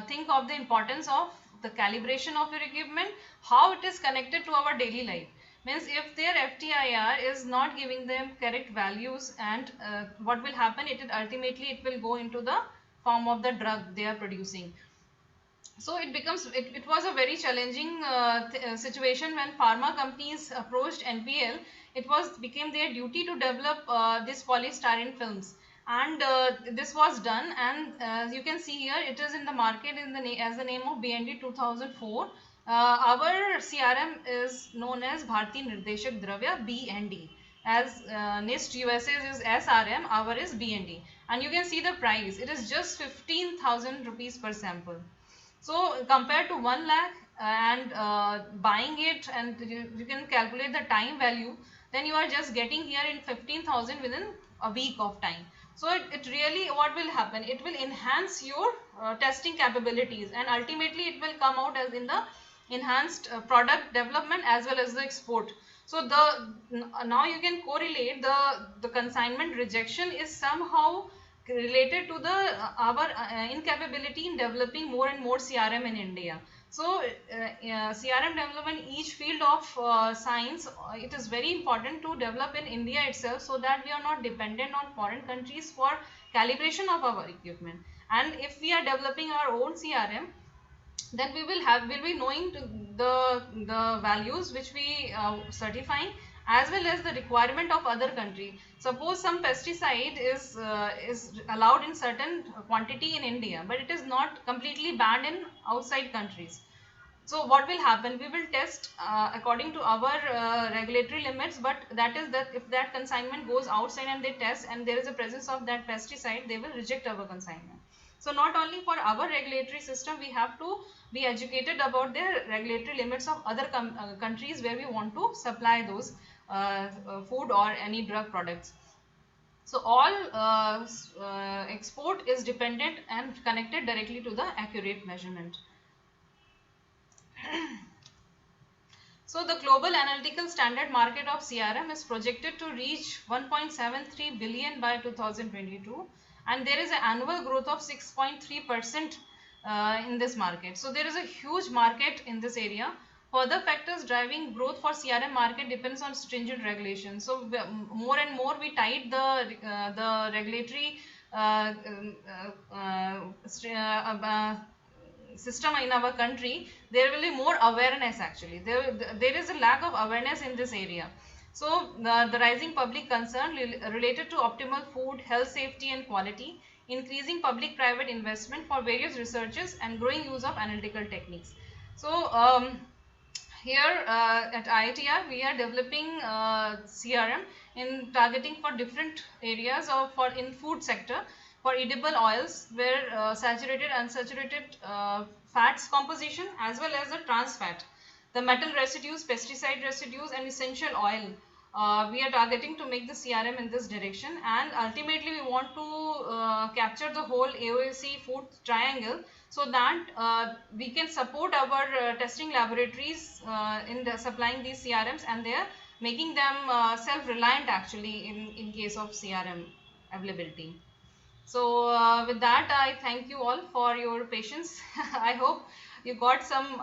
think of the importance of the calibration of your equipment, how it is connected to our daily life. Means if their FTIR is not giving them correct values, and what will happen, it will go into the form of the drug they are producing. So it was a very challenging situation when pharma companies approached NPL. It became their duty to develop this polystyrene films, and this was done, and you can see here it is in the market as the name of BND 2004. Our CRM is known as Bharati Nirdeshak Dravya, BND. As NIST USA is SRM, our is BND, and you can see the price. It is just 15,000 rupees per sample. So compared to 1 lakh and buying it, and you can calculate the time value, then you are just getting here in 15,000 within a week of time. So it really, what will happen? It will enhance your testing capabilities, and ultimately it will come out as in the enhanced product development as well as the export. So now you can correlate the consignment rejection is somehow related to the our incapability in developing more and more CRM in India. So CRM development, each field of science, it is very important to develop in India itself, so that we are not dependent on foreign countries for calibration of our equipment. And if we are developing our own CRM, then we'll be knowing the values which we certifying, as well as the requirement of other country. Suppose some pesticide is allowed in certain quantity in India, but it is not completely banned in outside countries. So what will happen? We will test according to our regulatory limits, but that is that if that consignment goes outside and they test and there is a presence of that pesticide, they will reject our consignment. So not only for our regulatory system, we have to be educated about the regulatory limits of other countries where we want to supply those food or any drug products. So all export is dependent and connected directly to the accurate measurement. So the global analytical standard market of CRM is projected to reach 1.73 billion by 2022, and there is an annual growth of 6.3% in this market. So there is a huge market in this area. Further factors driving growth for CRM market depends on stringent regulation. So more and more we tight the regulatory system in our country, there will be more awareness. Actually, there is a lack of awareness in this area. So the rising public concern related to optimal food, health, safety and quality, increasing public private investment for various researches, and growing use of analytical techniques. So here at IITR we are developing CRM in targeting for different areas of in food sector, for edible oils, where saturated, unsaturated fats composition, as well as the trans fat, the metal residues, pesticide residues and essential oil. We are targeting to make the CRM in this direction, and ultimately we want to capture the whole AOC food triangle, so that we can support our testing laboratories in supplying these CRMs, and they are making them self-reliant actually in case of CRM availability. So with that, I thank you all for your patience. I hope you got some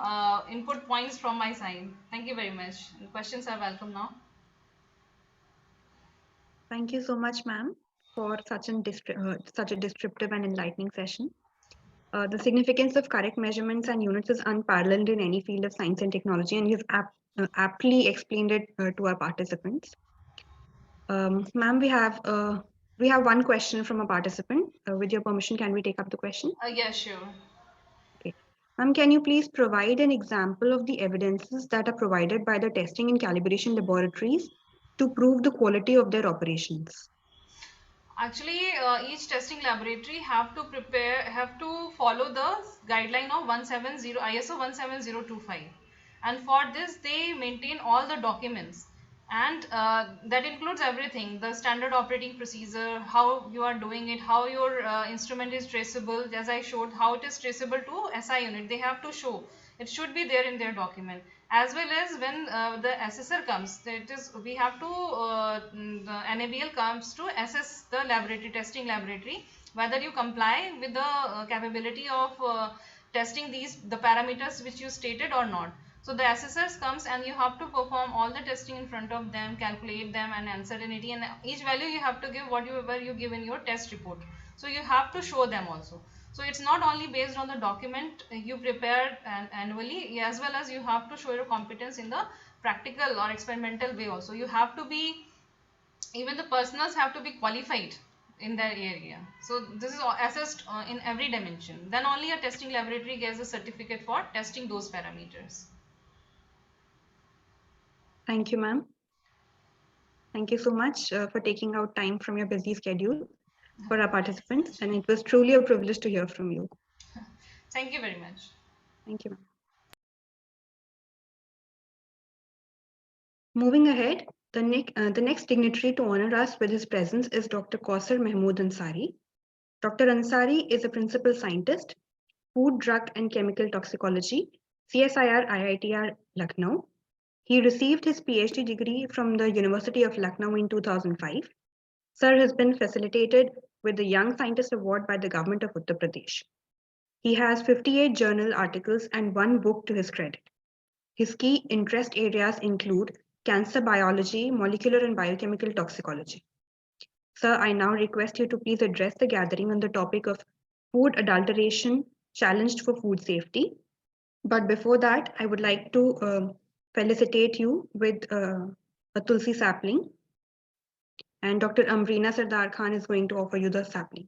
input points from my side. Thank you very much. Questions are welcome now. Thank you so much, ma'am, for such a descriptive and enlightening session. The significance of correct measurements and units is unparalleled in any field of science and technology, and you've aptly explained it to our participants. Ma'am, we have one question from a participant. With your permission, can we take up the question? Yeah, sure. Okay. Ma'am, can you please provide an example of the evidences that are provided by the testing and calibration laboratories to prove the quality of their operations? Actually, each testing laboratory have to follow the guideline of 170 ISO 17025, and for this they maintain all the documents, and that includes everything: the standard operating procedure, how you are doing it, how your instrument is traceable, as I showed, how it is traceable to SI unit. They have to show, it should be there in their document, as well as when the assessor comes, we have to the NABL comes to assess the laboratory, testing laboratory, whether you comply with the capability of testing the parameters which you stated or not. So the assessors comes and you have to perform all the testing in front of them, calculate them and uncertainty, and each value you have to give whatever you give in your test report. So you have to show them also. So it's not only based on the document you prepared annually, as well as you have to show your competence in the practical or experimental way also. You have to be, even the personals have to be qualified in their area. So this is assessed in every dimension. Then only a testing laboratory gets a certificate for testing those parameters. Thank you, ma'am. Thank you so much for taking out time from your busy schedule for our participants, and it was truly a privilege to hear from you. Thank you very much. Thank you, ma'am. Moving ahead, the next dignitary to honor us with his presence is Dr. Kausar Mahmood Ansari. Dr. Ansari is a principal scientist, Food, Drug and Chemical Toxicology, CSIR IITR Lucknow. He received his PhD degree from the University of Lucknow in 2005. Sir has been facilitated with the Young Scientist Award by the government of Uttar Pradesh. He has 58 journal articles and 1 book to his credit. His key interest areas include cancer biology, molecular and biochemical toxicology. Sir, I now request you to please address the gathering on the topic of food adulteration challenged for food safety. But before that, I would like to felicitate you with a Tulsi sapling. And Dr. Amrina Sardar Khan is going to offer you the sapling.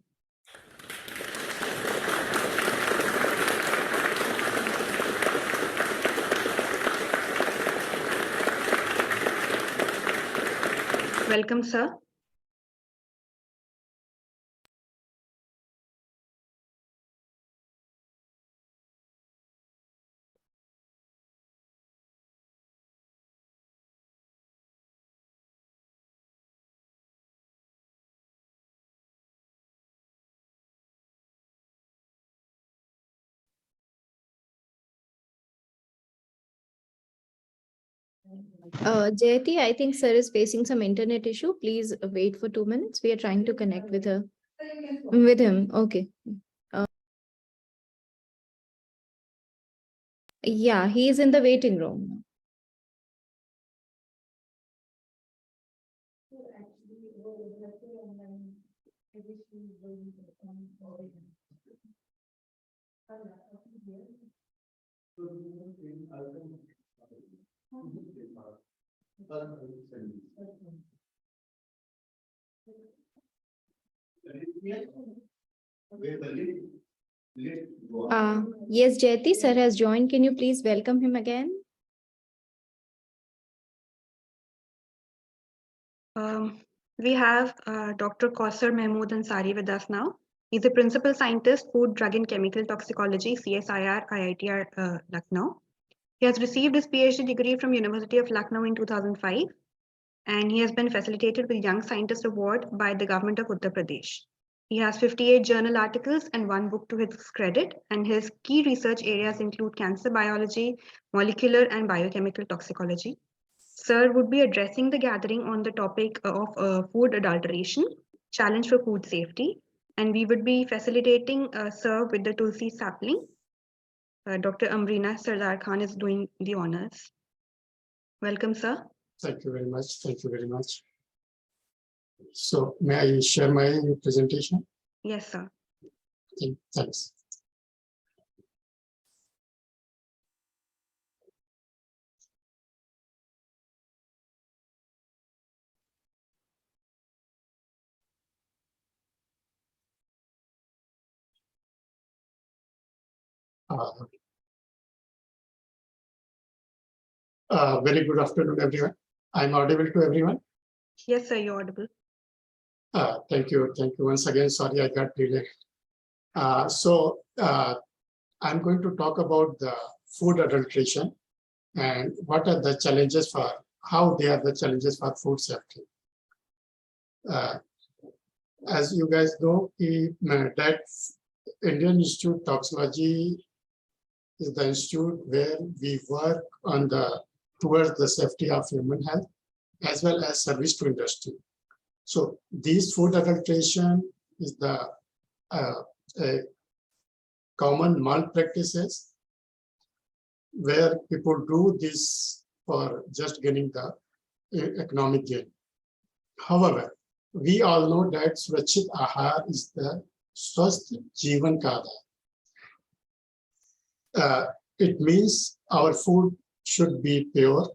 Welcome, sir. Jayati, I think sir is facing some internet issue. Please wait for 2 minutes. We are trying to connect with her. With him. Okay. Yeah, he is in the waiting room. Yes, Jayati, sir has joined. Can you please welcome him again? We have Dr. Kausar Mahmood Ansari with us now. He's a principal scientist, food, drug and chemical toxicology, CSIR IITR Lucknow. He has received his PhD degree from University of Lucknow in 2005, and he has been facilitated with Young Scientist Award by the government of Uttar Pradesh. He has 58 journal articles and 1 book to his credit, and his key research areas include cancer biology, molecular and biochemical toxicology. Sir would be addressing the gathering on the topic of food adulteration, challenge for food safety, and we would be facilitating Sir with the Tulsi sapling. Dr. Amrina Sardar Khan is doing the honors. Welcome, sir. Thank you very much. Thank you very much. So may I share my presentation? Yes, sir. Okay, thanks. Very good afternoon, everyone. I'm audible to everyone. Yes, sir, you're audible. Thank you. Thank you once again. Sorry, I got delayed. I'm going to talk about the food adulteration and what are the challenges for, how they are the challenges for food safety. As you guys know, that Indian Institute of Toxicology is the institute where we work on towards the safety of human health as well as service to industry. So these food adulteration is the common malpractices where people do this for just getting the economic gain. However, we all know that Surakshit Ahar is the Swasth Jeevan Ka Aadhar. It means our food should be pure,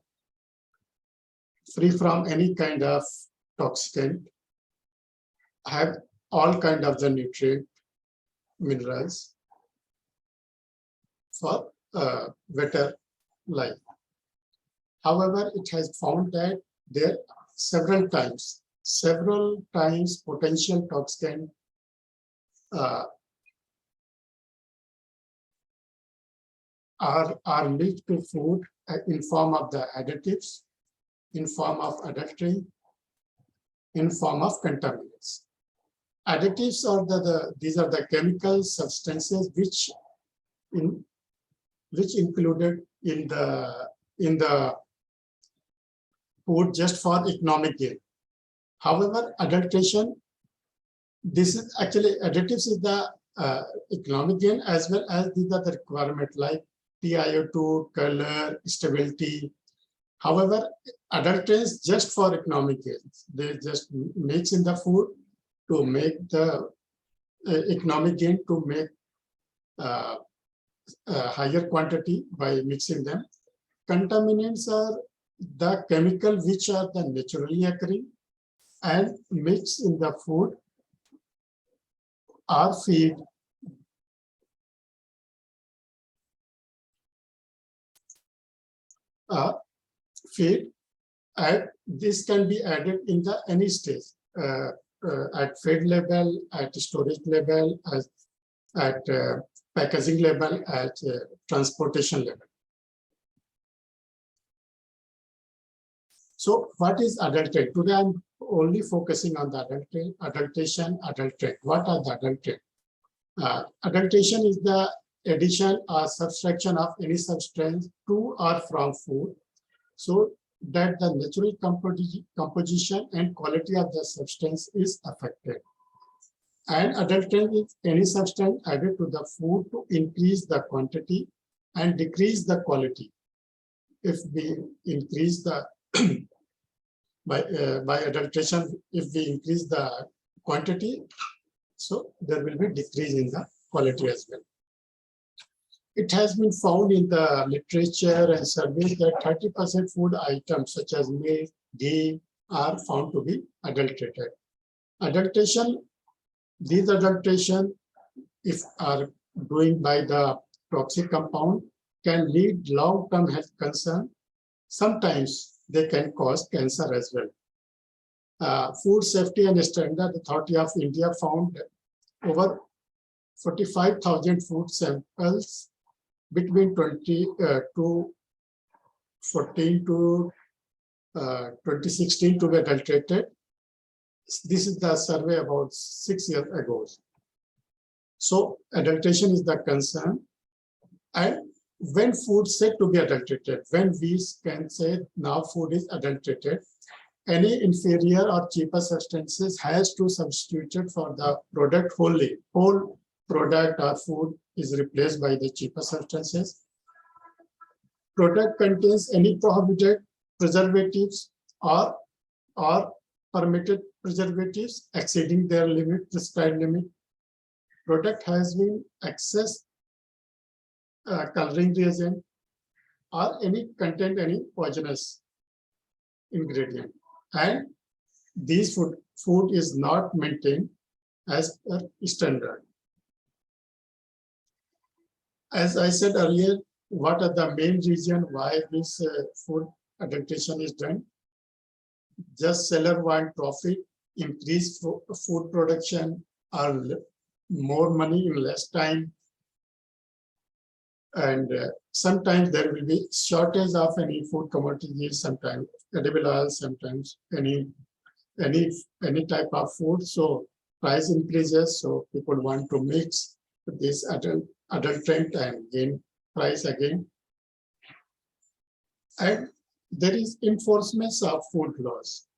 free from any kind of toxicant, have all kind of the nutrient, minerals for better life. However, it has found that there several times potential toxicant are mixed to food in form of the additives, in form of adultery, in form of contaminants. Additives are these are the chemical substances which included in the food just for economic gain. However, adulteration, this is actually additives is the economic gain as well as these are the requirement like TiO2, color, stability. However, adulterants just for economic gains. They just mix in the food to make the economic gain, to make higher quantity by mixing them. Contaminants are the chemical which are the naturally occurring and mix in the food or feed. And this can be added in the any stage at feed level, at storage level, at packaging level, at transportation level. So what is adulterate? Today I'm only focusing on the adulteration, adulterate. What are the adulterate? Adulteration is the addition or subtraction of any substance to or from food, so that the natural composition and quality of the substance is affected. And adulterant is any substance added to the food to increase the quantity and decrease the quality. If we increase the by adulteration, if we increase the quantity, so there will be decrease in the quality as well. It has been found in the literature and surveys that 30% food items such as milk, ghee are found to be adulterated. Adulteration, these adulteration, if are doing by the toxic compound, can lead long-term health concern. Sometimes they can cause cancer as well. Food Safety and Standard Authority of India found over 45,000 food samples between 2014 to 2016 to be adulterated. This is the survey about 6 years ago. So adulteration is the concern. And when food said to be adulterated, when we can say now food is adulterated, any inferior or cheaper substances has to substitute it for the product wholly. Whole product or food is replaced by the cheaper substances. Product contains any prohibited preservatives or permitted preservatives exceeding their limit, prescribed limit. Product has been excess coloring reagent or any content, any poisonous ingredient. And this food is not maintained as per standard. As I said earlier, what are the main reasons why this food adulteration is done? just seller want profit, increase food production, or more money in less time. And sometimes there will be shortage of any food commodities, sometimes edible oil, sometimes any type of food. So price increases. So people want to mix this adulterant and gain price again. And there is enforcement of food laws.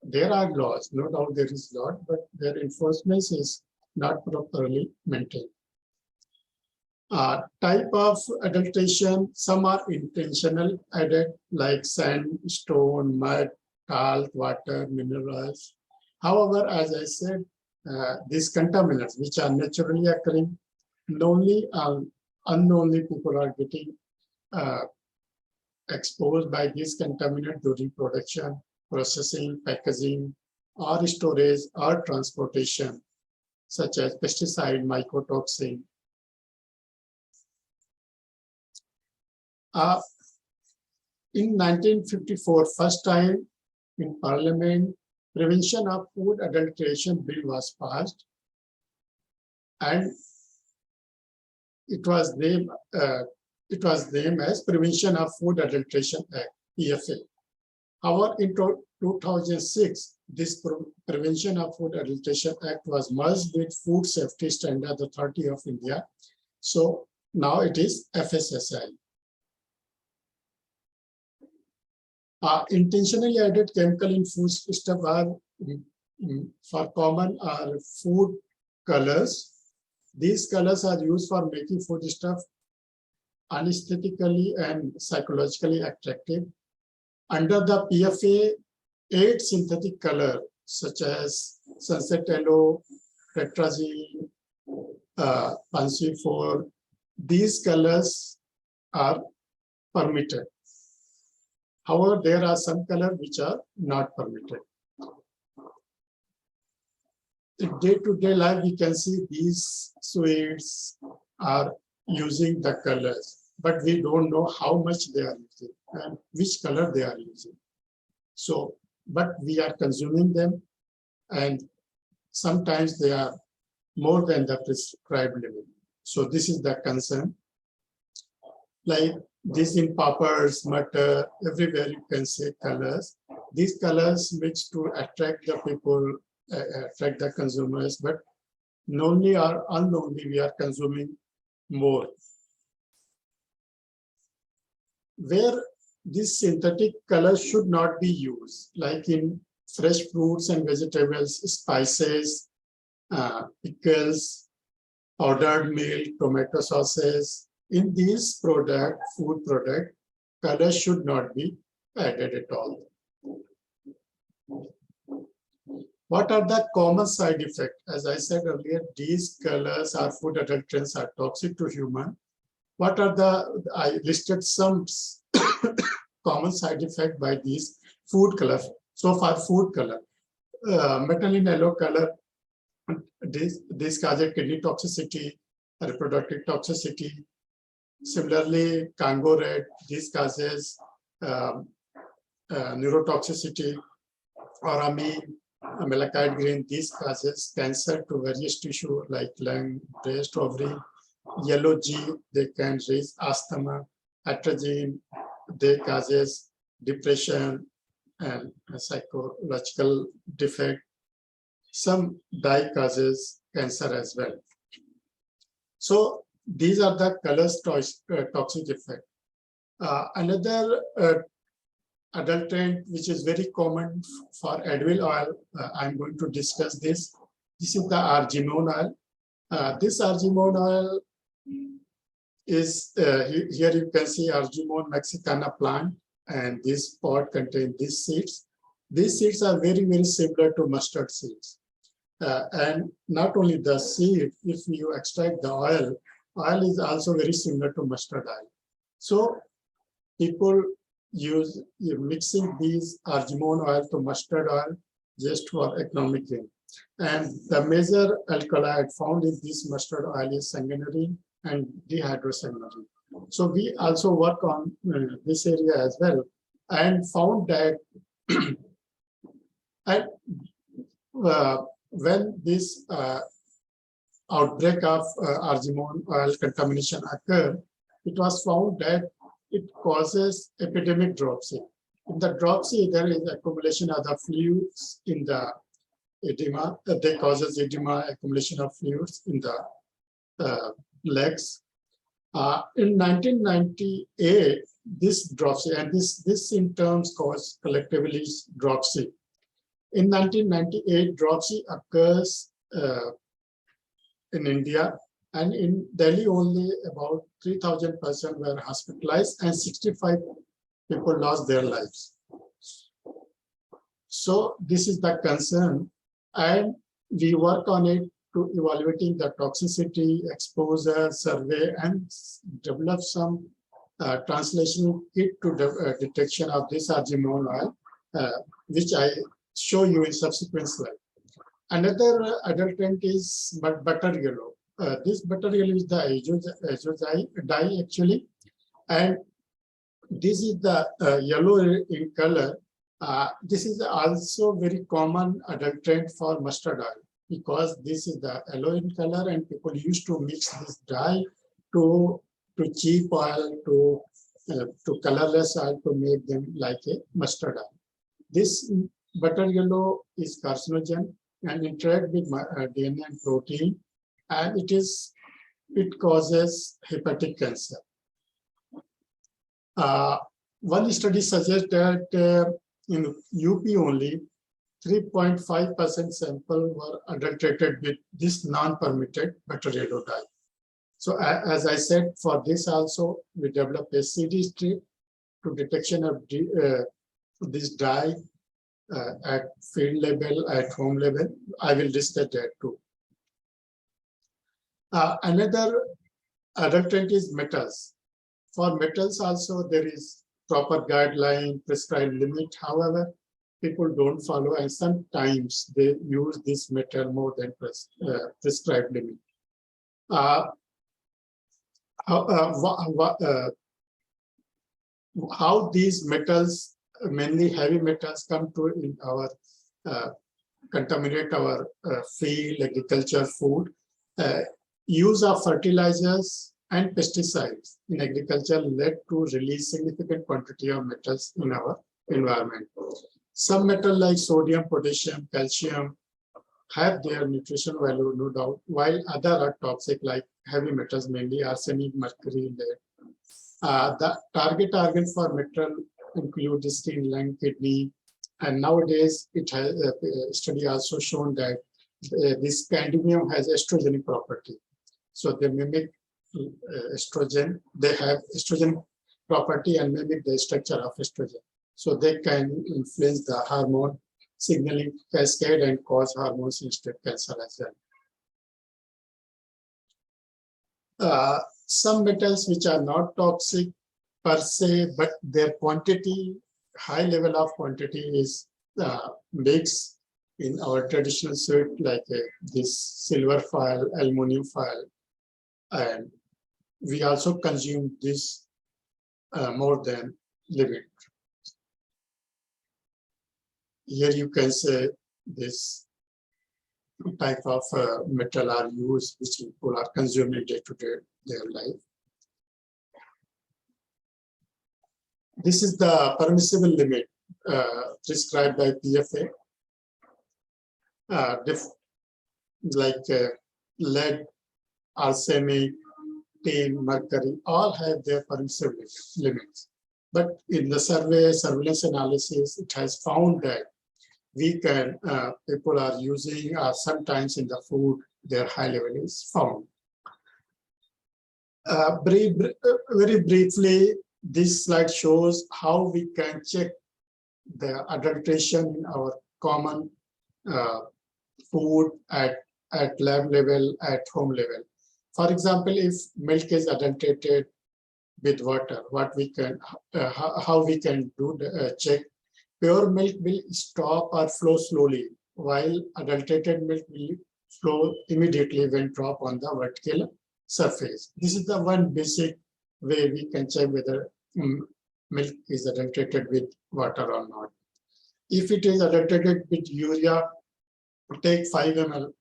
There are laws, no doubt there is law, but their enforcement is not properly maintained. Type of adulteration, some are intentional added, like sand, stone, mud, salt, water, minerals. However, as I said, these contaminants, which are naturally occurring, unknowingly people are getting exposed by these contaminants during production, processing, packaging, or storage, or transportation, such as pesticide, mycotoxin. In 1954, first time in Parliament, Prevention of Food Adulteration Bill was passed, and it was named as Prevention of Food Adulteration Act, PFA. However, in 2006, this Prevention of Food Adulteration Act was merged with Food Safety Standard Authority of India. So now it is FSSAI. Intentionally added chemical in food stuff are for common are food colors. These colors are used for making food stuff aesthetically and psychologically attractive. Under the PFA, 8 synthetic colors such as sunset yellow, tetrazine, Pancifor, these colors are permitted. However, there are some colors which are not permitted. In day-to-day life, we can see these sweets are using the colors, but we don't know how much they are using and which color they are using. So, but we are consuming them, and sometimes they are more than the prescribed limit. So this is the concern. Like this in papads, butter, everywhere you can see colors. These colors mix to attract the people, attract the consumers, but knowingly or unknowingly we are consuming more. Where this synthetic color should not be used, like in fresh fruits and vegetables, spices, pickles, powdered milk, tomato sauces. In these food product, color should not be added at all. What are the common side effects? As I said earlier, these colors or food adulterants are toxic to human. What are I listed some common side effects by these food color. So far, food color, metalline yellow color, this causes kidney toxicity, reproductive toxicity. Similarly, Congo red, this causes neurotoxicity. Aramine, malachite green, this causes cancer to various tissue like lung, breast, ovary. Yellow G, they can raise asthma. Atrazine, they causes depression and psychological defect. Some dye causes cancer as well. So these are the colors toxic effect. Another adulterant which is very common for edible oil, I'm going to discuss this. This is the argemone oil. This argemone oil is, here you can see Argemone mexicana plant, and this pot contains these seeds. These seeds are very, very similar to mustard seeds. And not only the seed, if you extract the oil is also very similar to mustard oil. So people use mixing these argemone oil to mustard oil just for economic gain. And the major alkali found in this mustard oil is sanguinarine and dehydrosanguinarine. So we also work on this area as well, and found that And when this outbreak of argemone oil contamination occurred, it was found that it causes epidemic dropsy. In the dropsy, there is accumulation of the fluids in the edema. They causes edema, accumulation of fluids in the legs. In 1998, this dropsy, and this symptoms cause collectively dropsy. In 1998, dropsy occurs in India, and in Delhi only about 3,000 persons were hospitalized and 65 people lost their lives. So this is the concern, and we work on it to evaluating the toxicity, exposure, survey, and develop some translation kit to the detection of this argemone oil, which I show you in subsequent slide. Another adulterant is butter yellow. This butter yellow is the dye actually, and this is the yellow in color. This is also very common adulterant for mustard oil, because this is the yellow in color, and people used to mix this dye to cheap oil, to colorless oil, to make them like a mustard oil. This butter yellow is carcinogen and interact with DNA and protein, and it causes hepatic cancer. One study suggests that in UP only 3.5% sample were adulterated with this non-permitted butter yellow dye. So as I said, for this also we develop a CD strip to detection of this dye at field level, at home level. I will discuss that too. Another adulterant is metals. For metals also there is proper guideline, prescribed limit. However, people don't follow, and sometimes they use this metal more than prescribed limit. How these metals, mainly heavy metals, come to in our contaminate our field, agriculture, food. Use of fertilizers and pesticides in agriculture led to release significant quantity of metals in our environment. Some metal like sodium, potassium, calcium have their nutritional value, no doubt, while other are toxic like heavy metals, mainly arsenic, mercury, lead. The target organ for metal include the skin, lung, kidney, and nowadays it has a study also shown that this cadmium has estrogenic property. So they mimic estrogen. They have estrogen property and mimic the structure of estrogen. So they can influence the hormone signaling cascade and cause hormone-sensitive cancer as well. Some metals which are not toxic per se, but their quantity, high level of quantity is mixed in our traditional sweet, like this silver foil, aluminum foil, and we also consume this more than limit. Here you can say this type of metal are used, which people are consuming day-to-day their life. This is the permissible limit prescribed by PFA. Like lead, arsenic, tin, mercury, all have their permissible limits. But in the surveillance analysis, it has found that we can, people are using, sometimes in the food, their high level is found. Very briefly, this slide shows how we can check the adulteration in our common food at lab level, at home level. For example, if milk is adulterated with water, what we can, how we can do the check. Pure milk will stop or flow slowly, while adulterated milk will flow immediately when dropped on the vertical surface. This is the one basic way we can check whether milk is adulterated with water or not. If it is adulterated with urea, take 5 ml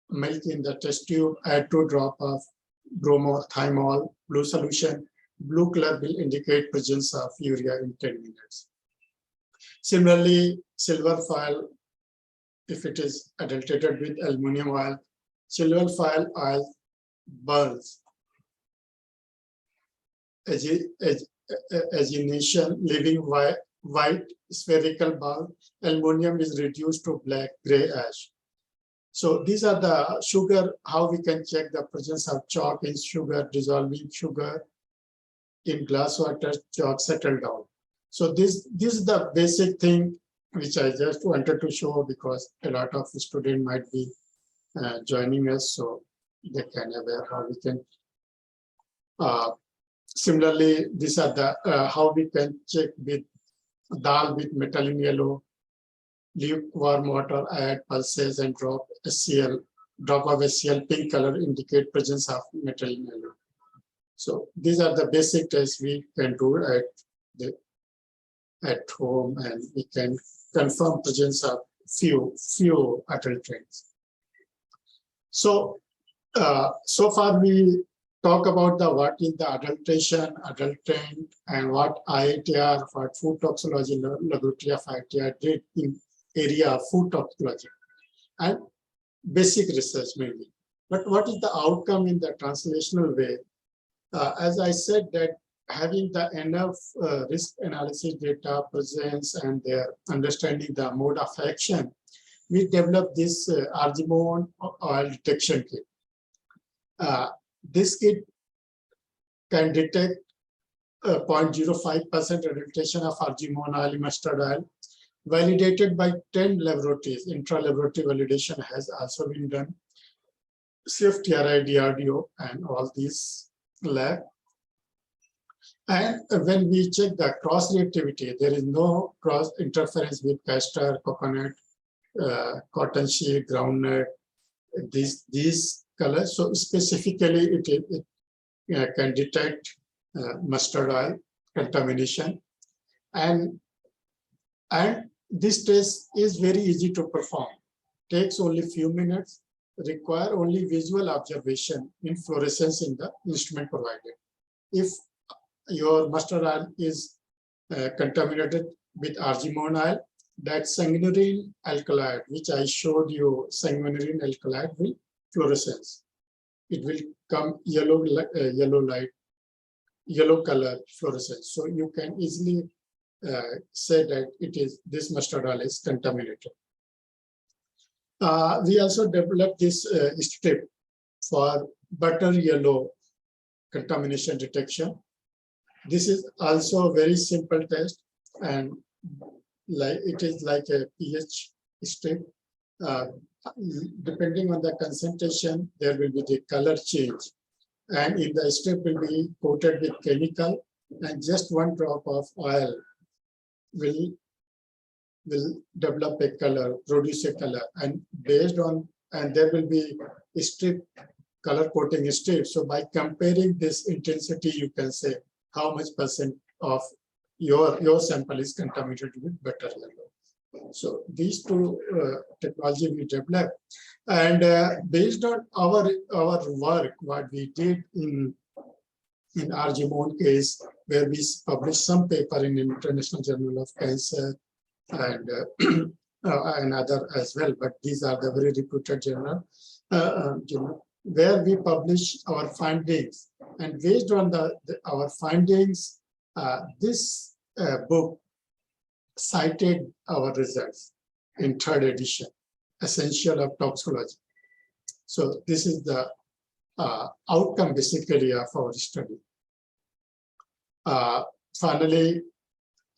milk in the test tube, add 2 drops of bromothymol blue solution. Blue color will indicate presence of urea in 10 minutes. Similarly, silver foil, if it is adulterated with aluminum oil, silver foil oil burns. Agination, leaving white spherical bulb. Aluminum is reduced to black gray ash. So these are the sugar, how we can check the presence of chalk in sugar, dissolving sugar in glass water, chalk settle down. So this is the basic thing which I just wanted to show, because a lot of students might be joining us, so they can aware how we can. Similarly, these are the how we can check with dal with metal in yellow. Lukewarm water, add pulses and drop of HCl, pink color indicate presence of metal in yellow. So these are the basic tests we can do at home, and we can confirm presence of few adulterants. So so far we talk about the what is the adulteration, adulterant, and what IATR, what food toxicology laboratory of IATR did in area of food toxicology and basic research mainly. But what is the outcome in the translational way? As I said, that having the enough risk analysis data presence and their understanding the mode of action, we developed this argemone oil detection kit. This kit can detect 0.05% adulteration of argemone oil in mustard oil, validated by 10 laboratories. Intra-laboratory validation has also been done. CFTRI, DRDO, and all these labs. And when we check the cross reactivity, there is no cross interference with castor, coconut, cottonseed, groundnut, these colors. So specifically, it can detect mustard oil contamination, and this test is very easy to perform. Takes only few minutes. Require only visual observation in fluorescence in the instrument provided. If your mustard oil is contaminated with argemone oil, that sanguinary alkaloid, which I showed you, sanguinary alkaloid will fluorescence. It will come yellow light, yellow color fluorescence. So you can easily say that this mustard oil is contaminated. We also developed this strip for butter yellow contamination detection. This is also a very simple test, and it is like a pH strip. Depending on the concentration, there will be the color change, and in the strip will be coated with chemical, and just 1 drop of oil will develop a color, produce a color, and based on, and there will be a strip, color coating strip. So by comparing this intensity, you can say how much percent of your sample is contaminated with butter yellow. So these two technology we developed, and based on our work, what we did in argemone case, where we published some paper in International Journal of Cancer and other as well, but these are the very reputed journal, where we publish our findings, and based on our findings, this book cited our results in 3rd edition, Essential of Toxicology. So this is the outcome basically of our study. Finally,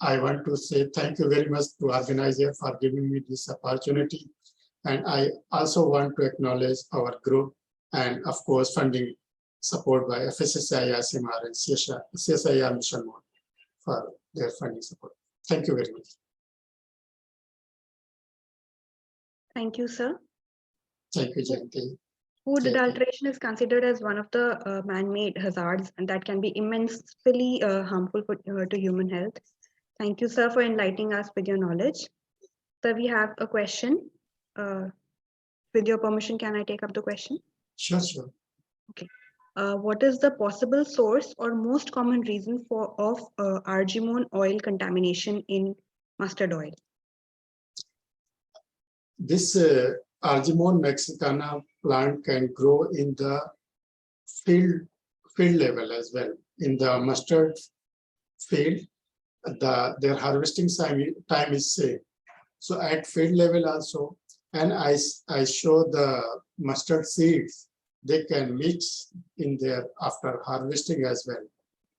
I want to say thank you very much to organizer for giving me this opportunity. And I also want to acknowledge our group and of course funding support by FSSAI, ICMR and CSIR Mission Mode for their funding support. Thank you very much. Thank you, sir. Thank you, Jayanti. Food adulteration is considered as one of the man-made hazards and that can be immensely harmful to human health. Thank you, sir, for enlightening us with your knowledge. So we have a question. With your permission, can I take up the question? Sure, sure. What is the possible source or most common reason of argemone oil contamination in mustard oil? This Argemone mexicana plant can grow in the field level as well. In the mustard field, their harvesting time is same. So at field level also, and I show the mustard seeds, they can mix in there after harvesting as well.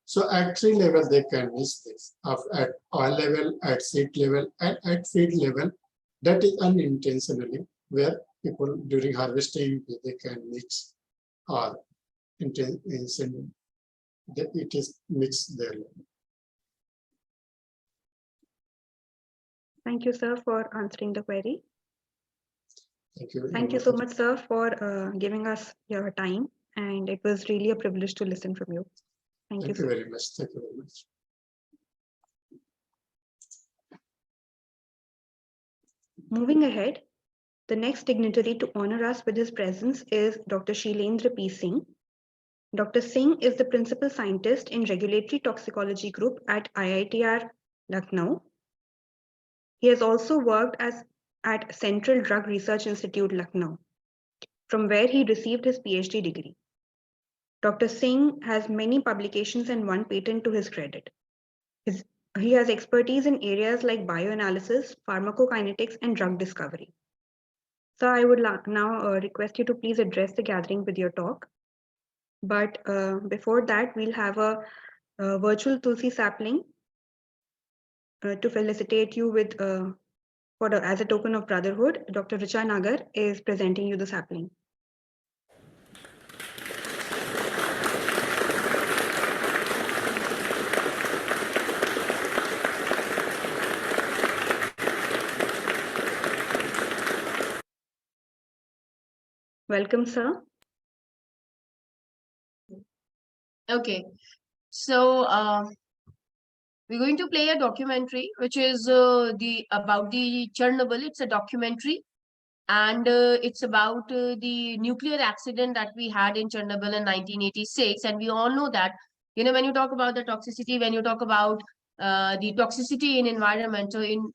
So at tree level, they can mix this. At oil level, at seed level, and at field level, that is unintentionally where people during harvesting, they can mix or intentionally that it is mixed there. Thank you, sir, for answering the query. Thank you. Thank you so much, sir, for giving us your time. And it was really a privilege to listen from you. Thank you, Thank you sir. very much. Thank you very much. Moving ahead, the next dignitary to honor us with his presence is Dr. Sheelendra P. Singh. Dr. Singh is the principal scientist in Regulatory Toxicology Group at IITR Lucknow. He has also worked at Central Drug Research Institute, Lucknow, from where he received his PhD degree. Dr. Singh has many publications and one patent to his credit. He has expertise in areas like bioanalysis, pharmacokinetics, and drug discovery. So I would now request you to please address the gathering with your talk. But before that, we'll have a virtual Tulsi sapling to felicitate you with, as a token of brotherhood. Dr. Richa Nagar is presenting you the sapling. Welcome, sir. Okay, so we're going to play a documentary, which is about the Chernobyl. It's a documentary, and it's about the nuclear accident that we had in Chernobyl in 1986. And we all know that, you know, when you talk about the toxicity, when you talk about the toxicity in environmental, in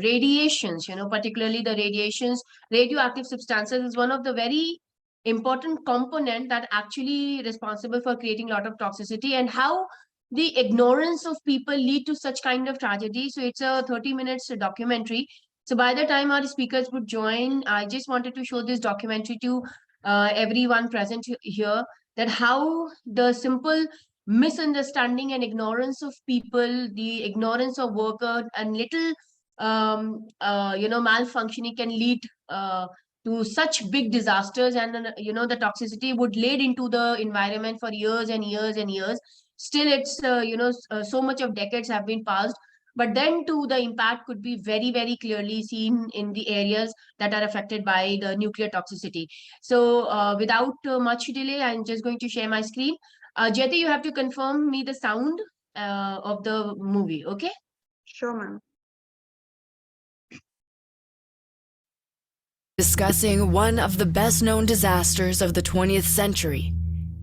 radiations, you know, particularly the radiations, radioactive substances is one of the very important component that actually responsible for creating a lot of toxicity, and how the ignorance of people lead to such kind of tragedy. So it's a 30 minutes documentary. So by the time our speakers would join, I just wanted to show this documentary to everyone present here, that how the simple misunderstanding and ignorance of people, the ignorance of workers, and little malfunctioning can lead to such big disasters, and the toxicity would lead into the environment for years and years and years. Still, it's so much of decades have been passed, but then too the impact could be very, very clearly seen in the areas that are affected by the nuclear toxicity. So without much delay, I'm just going to share my screen. Jyoti, you have to confirm me the sound of the movie, okay? Sure, ma'am. Discussing one of the best-known disasters of the 20th century,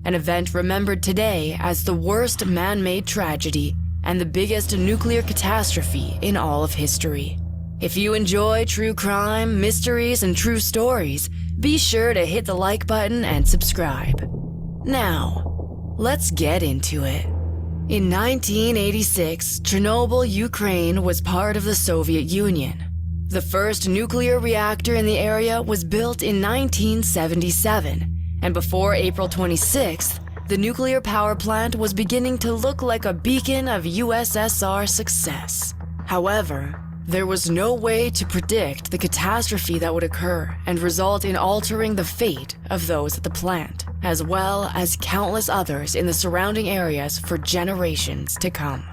an event remembered today as the worst man-made tragedy and the biggest nuclear catastrophe in all of history. If you enjoy true crime, mysteries, and true stories, be sure to hit the like button and subscribe. Now, let's get into it. In 1986, Chernobyl, Ukraine was part of the Soviet Union. The first nuclear reactor in the area was built in 1977, and before April 26th, the nuclear power plant was beginning to look like a beacon of USSR success. However, there was no way to predict the catastrophe that would occur and result in altering the fate of those at the plant, as well as countless others in the surrounding areas for generations to come.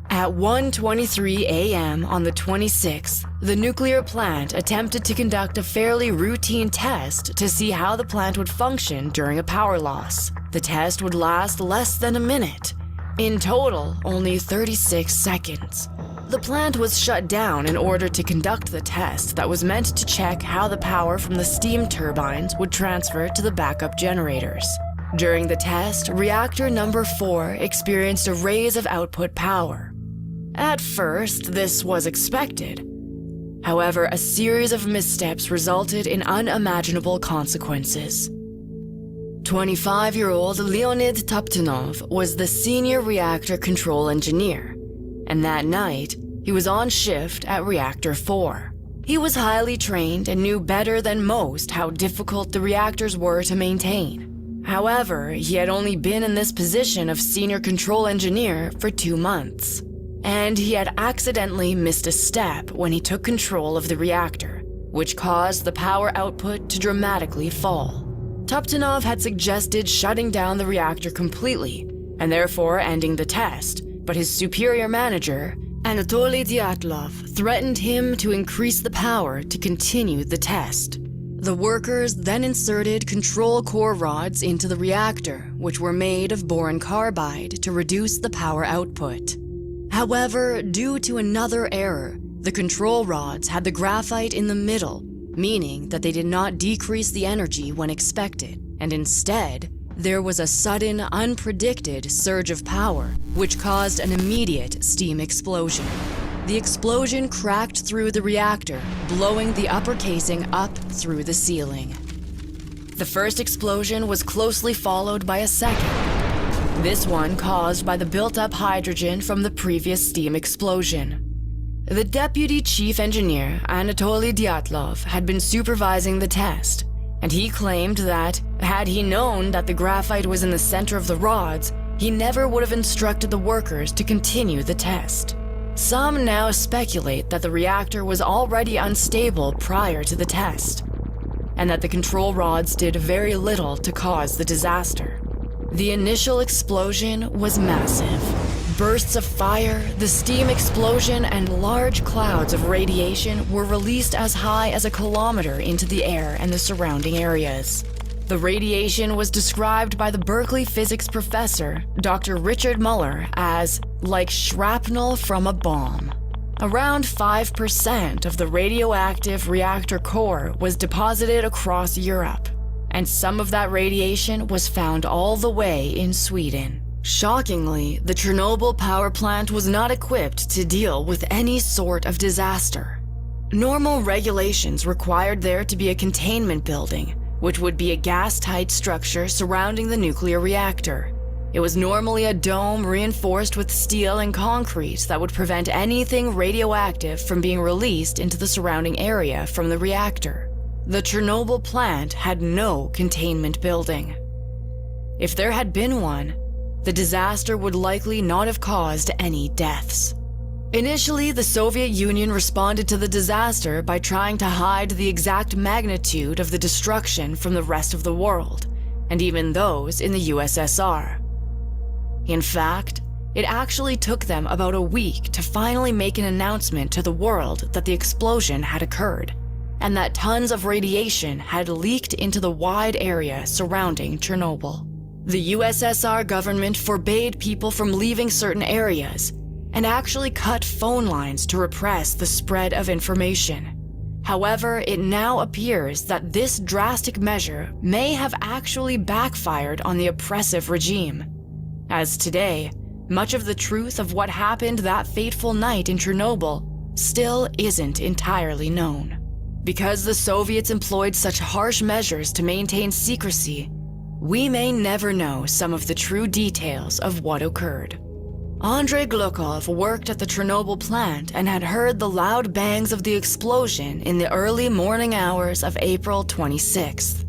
At 1:23 a.m. on the 26th, the nuclear plant attempted to conduct a fairly routine test to see how the plant would function during a power loss. The test would last less than a minute. In total, only 36 seconds. The plant was shut down in order to conduct the test that was meant to check how the power from the steam turbines would transfer to the backup generators. During the test, reactor number 4 experienced a raise of output power. At first, this was expected. However, a series of missteps resulted in unimaginable consequences. 25-year-old Leonid Toptunov was the senior reactor control engineer, and that night, he was on shift at Reactor 4. He was highly trained and knew better than most how difficult the reactors were to maintain. However, he had only been in this position of senior control engineer for 2 months, and he had accidentally missed a step when he took control of the reactor, which caused the power output to dramatically fall. Toptunov had suggested shutting down the reactor completely, and therefore ending the test, but his superior manager, Anatoly Dyatlov, threatened him to increase the power to continue the test. The workers then inserted control core rods into the reactor, which were made of boron carbide to reduce the power output. However, due to another error, the control rods had the graphite in the middle, meaning that they did not decrease the energy when expected, and instead, there was a sudden, unpredicted surge of power, which caused an immediate steam explosion. The explosion cracked through the reactor, blowing the upper casing up through the ceiling. The first explosion was closely followed by a second, this one caused by the built-up hydrogen from the previous steam explosion. The deputy chief engineer, Anatoly Dyatlov, had been supervising the test, and he claimed that, had he known that the graphite was in the center of the rods, he never would have instructed the workers to continue the test. Some now speculate that the reactor was already unstable prior to the test, and that the control rods did very little to cause the disaster. The initial explosion was massive. Bursts of fire, the steam explosion, and large clouds of radiation were released as high as 1 kilometer into the air and the surrounding areas. The radiation was described by the Berkeley physics professor, Dr. Richard Muller, as like shrapnel from a bomb. Around 5% of the radioactive reactor core was deposited across Europe, and some of that radiation was found all the way in Sweden. Shockingly, the Chernobyl power plant was not equipped to deal with any sort of disaster. Normal regulations required there to be a containment building, which would be a gas-tight structure surrounding the nuclear reactor. It was normally a dome reinforced with steel and concrete that would prevent anything radioactive from being released into the surrounding area from the reactor. The Chernobyl plant had no containment building. If there had been one, the disaster would likely not have caused any deaths. Initially, the Soviet Union responded to the disaster by trying to hide the exact magnitude of the destruction from the rest of the world, and even those in the USSR. In fact, it actually took them about a week to finally make an announcement to the world that the explosion had occurred, and that tons of radiation had leaked into the wide area surrounding Chernobyl. The USSR government forbade people from leaving certain areas and actually cut phone lines to repress the spread of information. However, it now appears that this drastic measure may have actually backfired on the oppressive regime, as today, much of the truth of what happened that fateful night in Chernobyl still isn't entirely known. Because the Soviets employed such harsh measures to maintain secrecy, we may never know some of the true details of what occurred. Andrei Glukov worked at the Chernobyl plant and had heard the loud bangs of the explosion in the early morning hours of April 26th.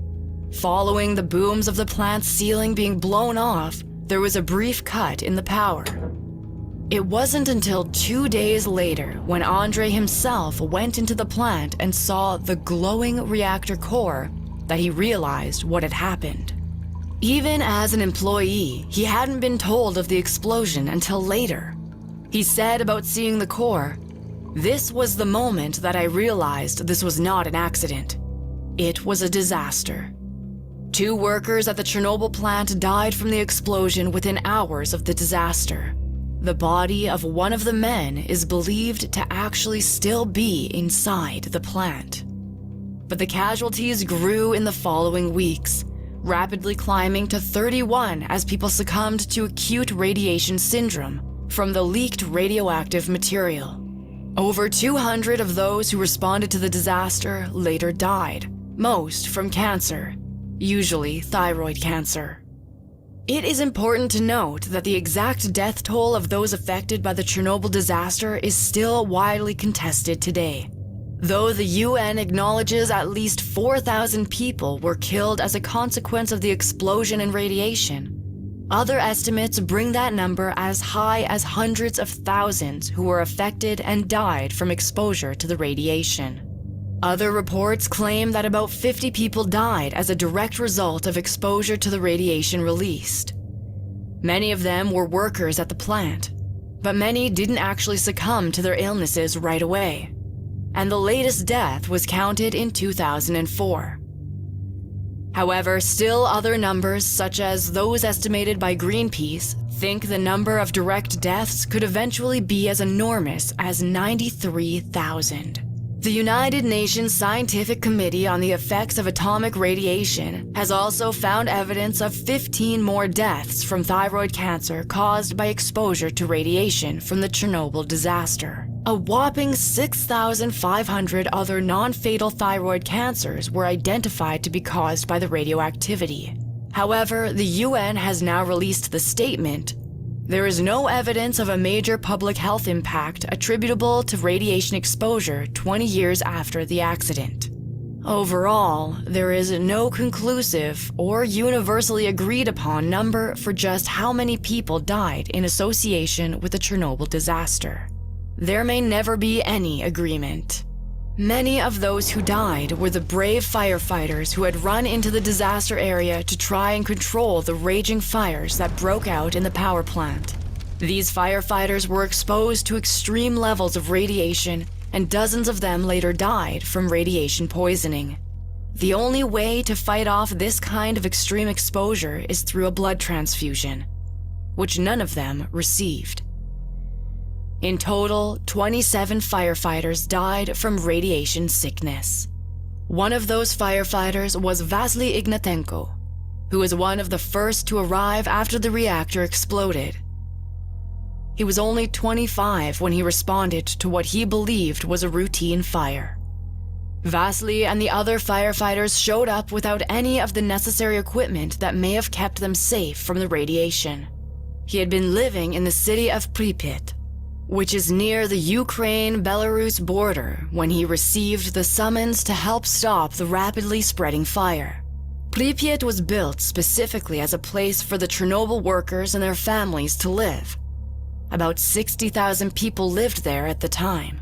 Following the booms of the plant's ceiling being blown off, there was a brief cut in the power. It wasn't until 2 days later when Andrei himself went into the plant and saw the glowing reactor core that he realized what had happened. Even as an employee, he hadn't been told of the explosion until later. He said about seeing the core, "This was the moment that I realized this was not an accident. It was a disaster." 2 workers at the Chernobyl plant died from the explosion within hours of the disaster. the body of one of the men is believed to actually still be inside the plant. But the casualties grew in the following weeks, rapidly climbing to 31 as people succumbed to acute radiation syndrome from the leaked radioactive material. Over 200 of those who responded to the disaster later died, most from cancer, usually thyroid cancer. It is important to note that the exact death toll of those affected by the Chernobyl disaster is still widely contested today. Though the UN acknowledges at least 4,000 people were killed as a consequence of the explosion and radiation, other estimates bring that number as high as hundreds of thousands who were affected and died from exposure to the radiation. Other reports claim that about 50 people died as a direct result of exposure to the radiation released. Many of them were workers at the plant, but many didn't actually succumb to their illnesses right away. And the latest death was counted in 2004. However, still other numbers, such as those estimated by Greenpeace, think the number of direct deaths could eventually be as enormous as 93,000. The United Nations Scientific Committee on the Effects of Atomic Radiation has also found evidence of 15 more deaths from thyroid cancer caused by exposure to radiation from the Chernobyl disaster. A whopping 6,500 other non-fatal thyroid cancers were identified to be caused by the radioactivity. However, the UN has now released the statement, "There is no evidence of a major public health impact attributable to radiation exposure 20 years after the accident." Overall, there is no conclusive or universally agreed upon number for just how many people died in association with the Chernobyl disaster. There may never be any agreement. Many of those who died were the brave firefighters who had run into the disaster area to try and control the raging fires that broke out in the power plant. These firefighters were exposed to extreme levels of radiation, and dozens of them later died from radiation poisoning. The only way to fight off this kind of extreme exposure is through a blood transfusion, which none of them received. In total, 27 firefighters died from radiation sickness. One of those firefighters was Vasily Ignatenko, who was one of the first to arrive after the reactor exploded. He was only 25 when he responded to what he believed was a routine fire. Vasily and the other firefighters showed up without any of the necessary equipment that may have kept them safe from the radiation. He had been living in the city of Pripyat, which is near the Ukraine-Belarus border, when he received the summons to help stop the rapidly spreading fire. Pripyat was built specifically as a place for the Chernobyl workers and their families to live. About 60,000 people lived there at the time.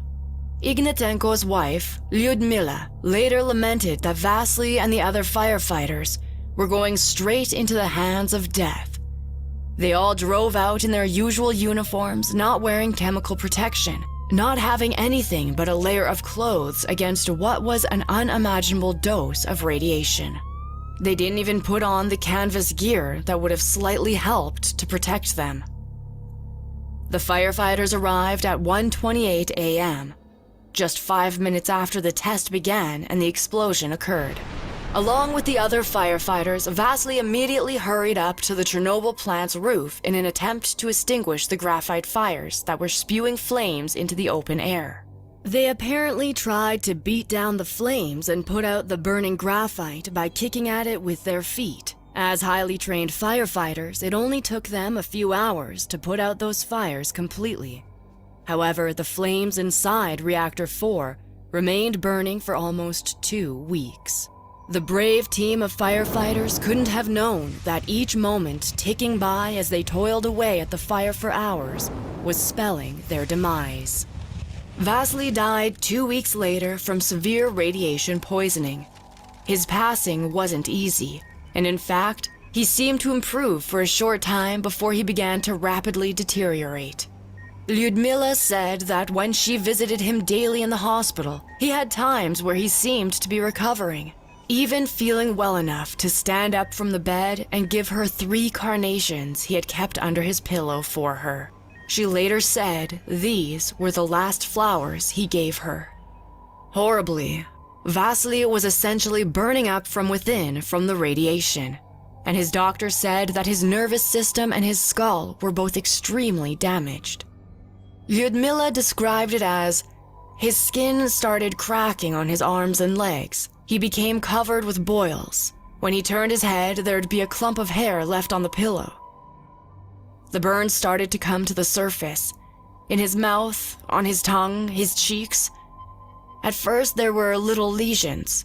Ignatenko's wife, Lyudmila, later lamented that Vasily and the other firefighters were going straight into the hands of death. They all drove out in their usual uniforms, not wearing chemical protection, not having anything but a layer of clothes against what was an unimaginable dose of radiation. They didn't even put on the canvas gear that would have slightly helped to protect them. The firefighters arrived at 1:28 a.m., just 5 minutes after the test began and the explosion occurred. Along with the other firefighters, Vasily immediately hurried up to the Chernobyl plant's roof in an attempt to extinguish the graphite fires that were spewing flames into the open air. They apparently tried to beat down the flames and put out the burning graphite by kicking at it with their feet. As highly trained firefighters, it only took them a few hours to put out those fires completely. However, the flames inside Reactor 4 remained burning for almost 2 weeks. The brave team of firefighters couldn't have known that each moment ticking by as they toiled away at the fire for hours was spelling their demise. Vasily died 2 weeks later from severe radiation poisoning. His passing wasn't easy, and in fact, he seemed to improve for a short time before he began to rapidly deteriorate. Lyudmila said that when she visited him daily in the hospital, he had times where he seemed to be recovering, even feeling well enough to stand up from the bed and give her 3 carnations he had kept under his pillow for her. She later said these were the last flowers he gave her. Horribly, Vasily was essentially burning up from within from the radiation, and his doctor said that his nervous system and his skull were both extremely damaged. Lyudmila described it as, his skin started cracking on his arms and legs. He became covered with boils. When he turned his head, there'd be a clump of hair left on the pillow. The burns started to come to the surface, in his mouth, on his tongue, his cheeks. At first there were little lesions,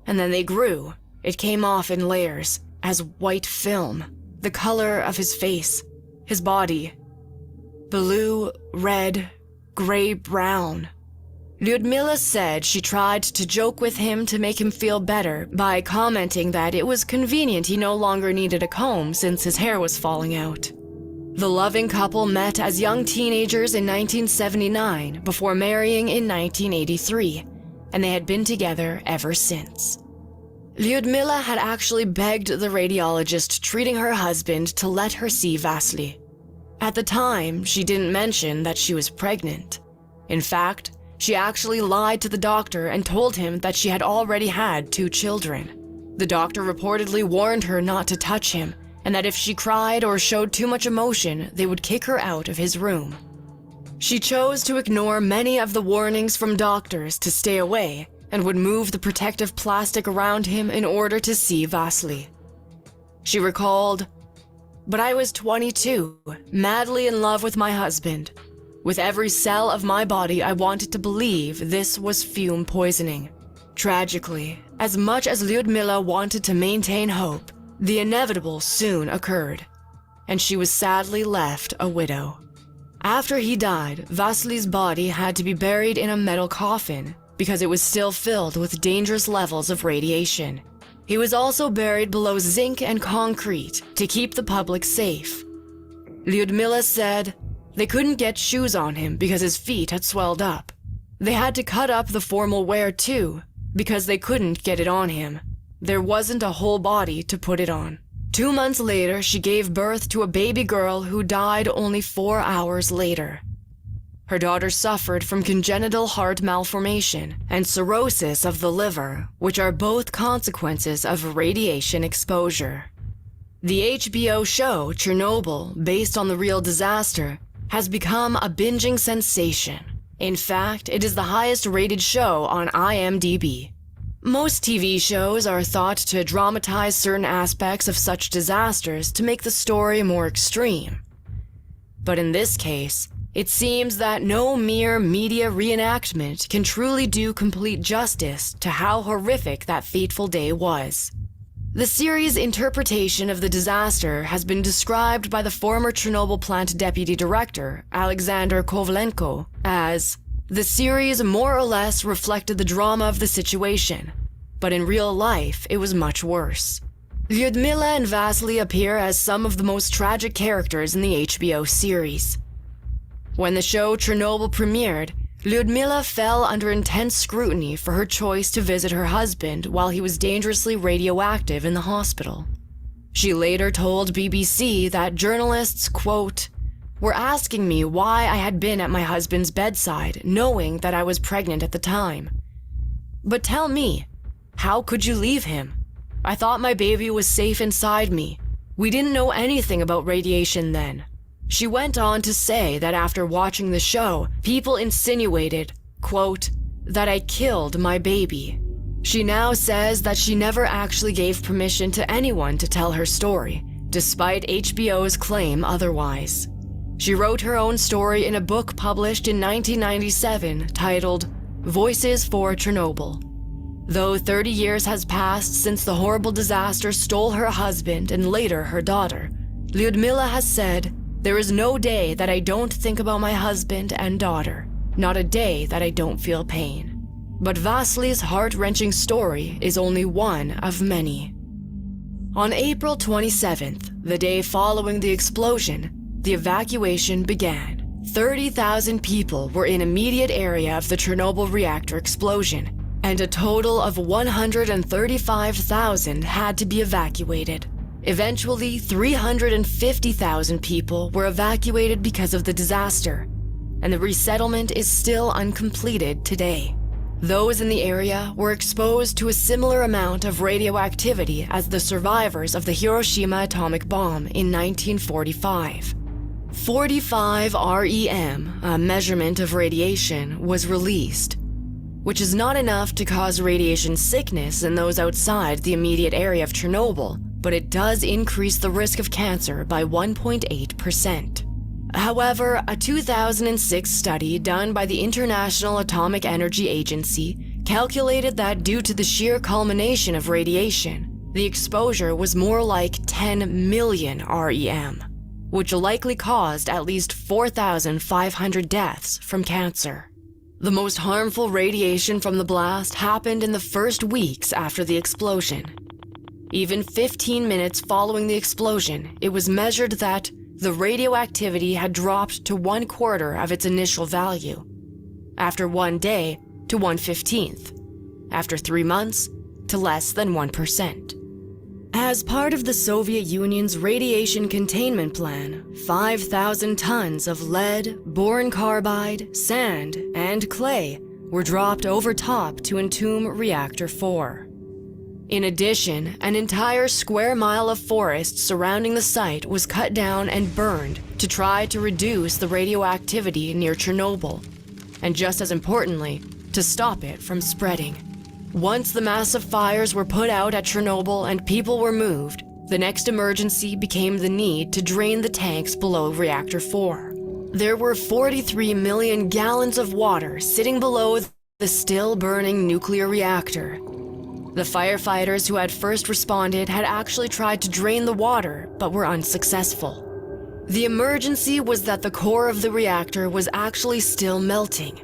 and then they grew. It came off in layers, as white film, the color of his face, his body. Blue, red, gray-brown. Lyudmila said she tried to joke with him to make him feel better by commenting that it was convenient he no longer needed a comb since his hair was falling out. The loving couple met as young teenagers in 1979 before marrying in 1983, and they had been together ever since. Lyudmila had actually begged the radiologist treating her husband to let her see Vasily. At the time, she didn't mention that she was pregnant. In fact, she actually lied to the doctor and told him that she had already had 2 children. The doctor reportedly warned her not to touch him, and that if she cried or showed too much emotion, they would kick her out of his room. She chose to ignore many of the warnings from doctors to stay away and would move the protective plastic around him in order to see Vasily. She recalled, "But I was 22, madly in love with my husband. With every cell of my body, I wanted to believe this was fume poisoning. Tragically, as much as Lyudmila wanted to maintain hope, the inevitable soon occurred, and she was sadly left a widow." After he died, Vasily's body had to be buried in a metal coffin because it was still filled with dangerous levels of radiation. He was also buried below zinc and concrete to keep the public safe. Lyudmila said, they couldn't get shoes on him because his feet had swelled up. They had to cut up the formal wear too, because they couldn't get it on him. There wasn't a whole body to put it on. 2 months later, she gave birth to a baby girl who died only 4 hours later. Her daughter suffered from congenital heart malformation and cirrhosis of the liver, which are both consequences of radiation exposure. The HBO show Chernobyl, based on the real disaster, has become a binging sensation. In fact, it is the highest rated show on IMDb. Most TV shows are thought to dramatize certain aspects of such disasters to make the story more extreme. But in this case, it seems that no mere media reenactment can truly do complete justice to how horrific that fateful day was. The series' interpretation of the disaster has been described by the former Chernobyl plant deputy director, Alexander Kovalenko, as, "The series more or less reflected the drama of the situation, but in real life it was much worse." Lyudmila and Vasily appear as some of the most tragic characters in the HBO series. When the show Chernobyl premiered, Lyudmila fell under intense scrutiny for her choice to visit her husband while he was dangerously radioactive in the hospital. She later told BBC that journalists, quote, "were asking me why I had been at my husband's bedside, knowing that I was pregnant at the time. But tell me, how could you leave him? I thought my baby was safe inside me. We didn't know anything about radiation then." She went on to say that after watching the show, people insinuated, quote, "that I killed my baby." She now says that she never actually gave permission to anyone to tell her story, despite HBO's claim otherwise. She wrote her own story in a book published in 1997 titled Voices for Chernobyl. Though 30 years has passed since the horrible disaster stole her husband and later her daughter, Lyudmila has said, "There is no day that I don't think about my husband and daughter, not a day that I don't feel pain." But Vasily's heart-wrenching story is only one of many. On April 27th, the day following the explosion, the evacuation began. 30,000 people were in immediate area of the Chernobyl reactor explosion, and a total of 135,000 had to be evacuated. Eventually, 350,000 people were evacuated because of the disaster, and the resettlement is still uncompleted today. Those in the area were exposed to a similar amount of radioactivity as the survivors of the Hiroshima atomic bomb in 1945. 45 REM, a measurement of radiation, was released, which is not enough to cause radiation sickness in those outside the immediate area of Chernobyl, but it does increase the risk of cancer by 1.8%. However, a 2006 study done by the International Atomic Energy Agency calculated that due to the sheer culmination of radiation, the exposure was more like 10 million REM, which likely caused at least 4,500 deaths from cancer. The most harmful radiation from the blast happened in the first weeks after the explosion. Even 15 minutes following the explosion, it was measured that the radioactivity had dropped to 1/4 of its initial value. After 1 day, to 1/15. After 3 months, to less than 1%. As part of the Soviet Union's radiation containment plan, 5,000 tons of lead, boron carbide, sand, and clay were dropped over top to entomb Reactor 4. In addition, an entire square mile of forest surrounding the site was cut down and burned to try to reduce the radioactivity near Chernobyl, and just as importantly, to stop it from spreading. Once the massive fires were put out at Chernobyl and people were moved, the next emergency became the need to drain the tanks below Reactor 4. There were 43 million gallons of water sitting below the still burning nuclear reactor. The firefighters who had first responded had actually tried to drain the water, but were unsuccessful. The emergency was that the core of the reactor was actually still melting,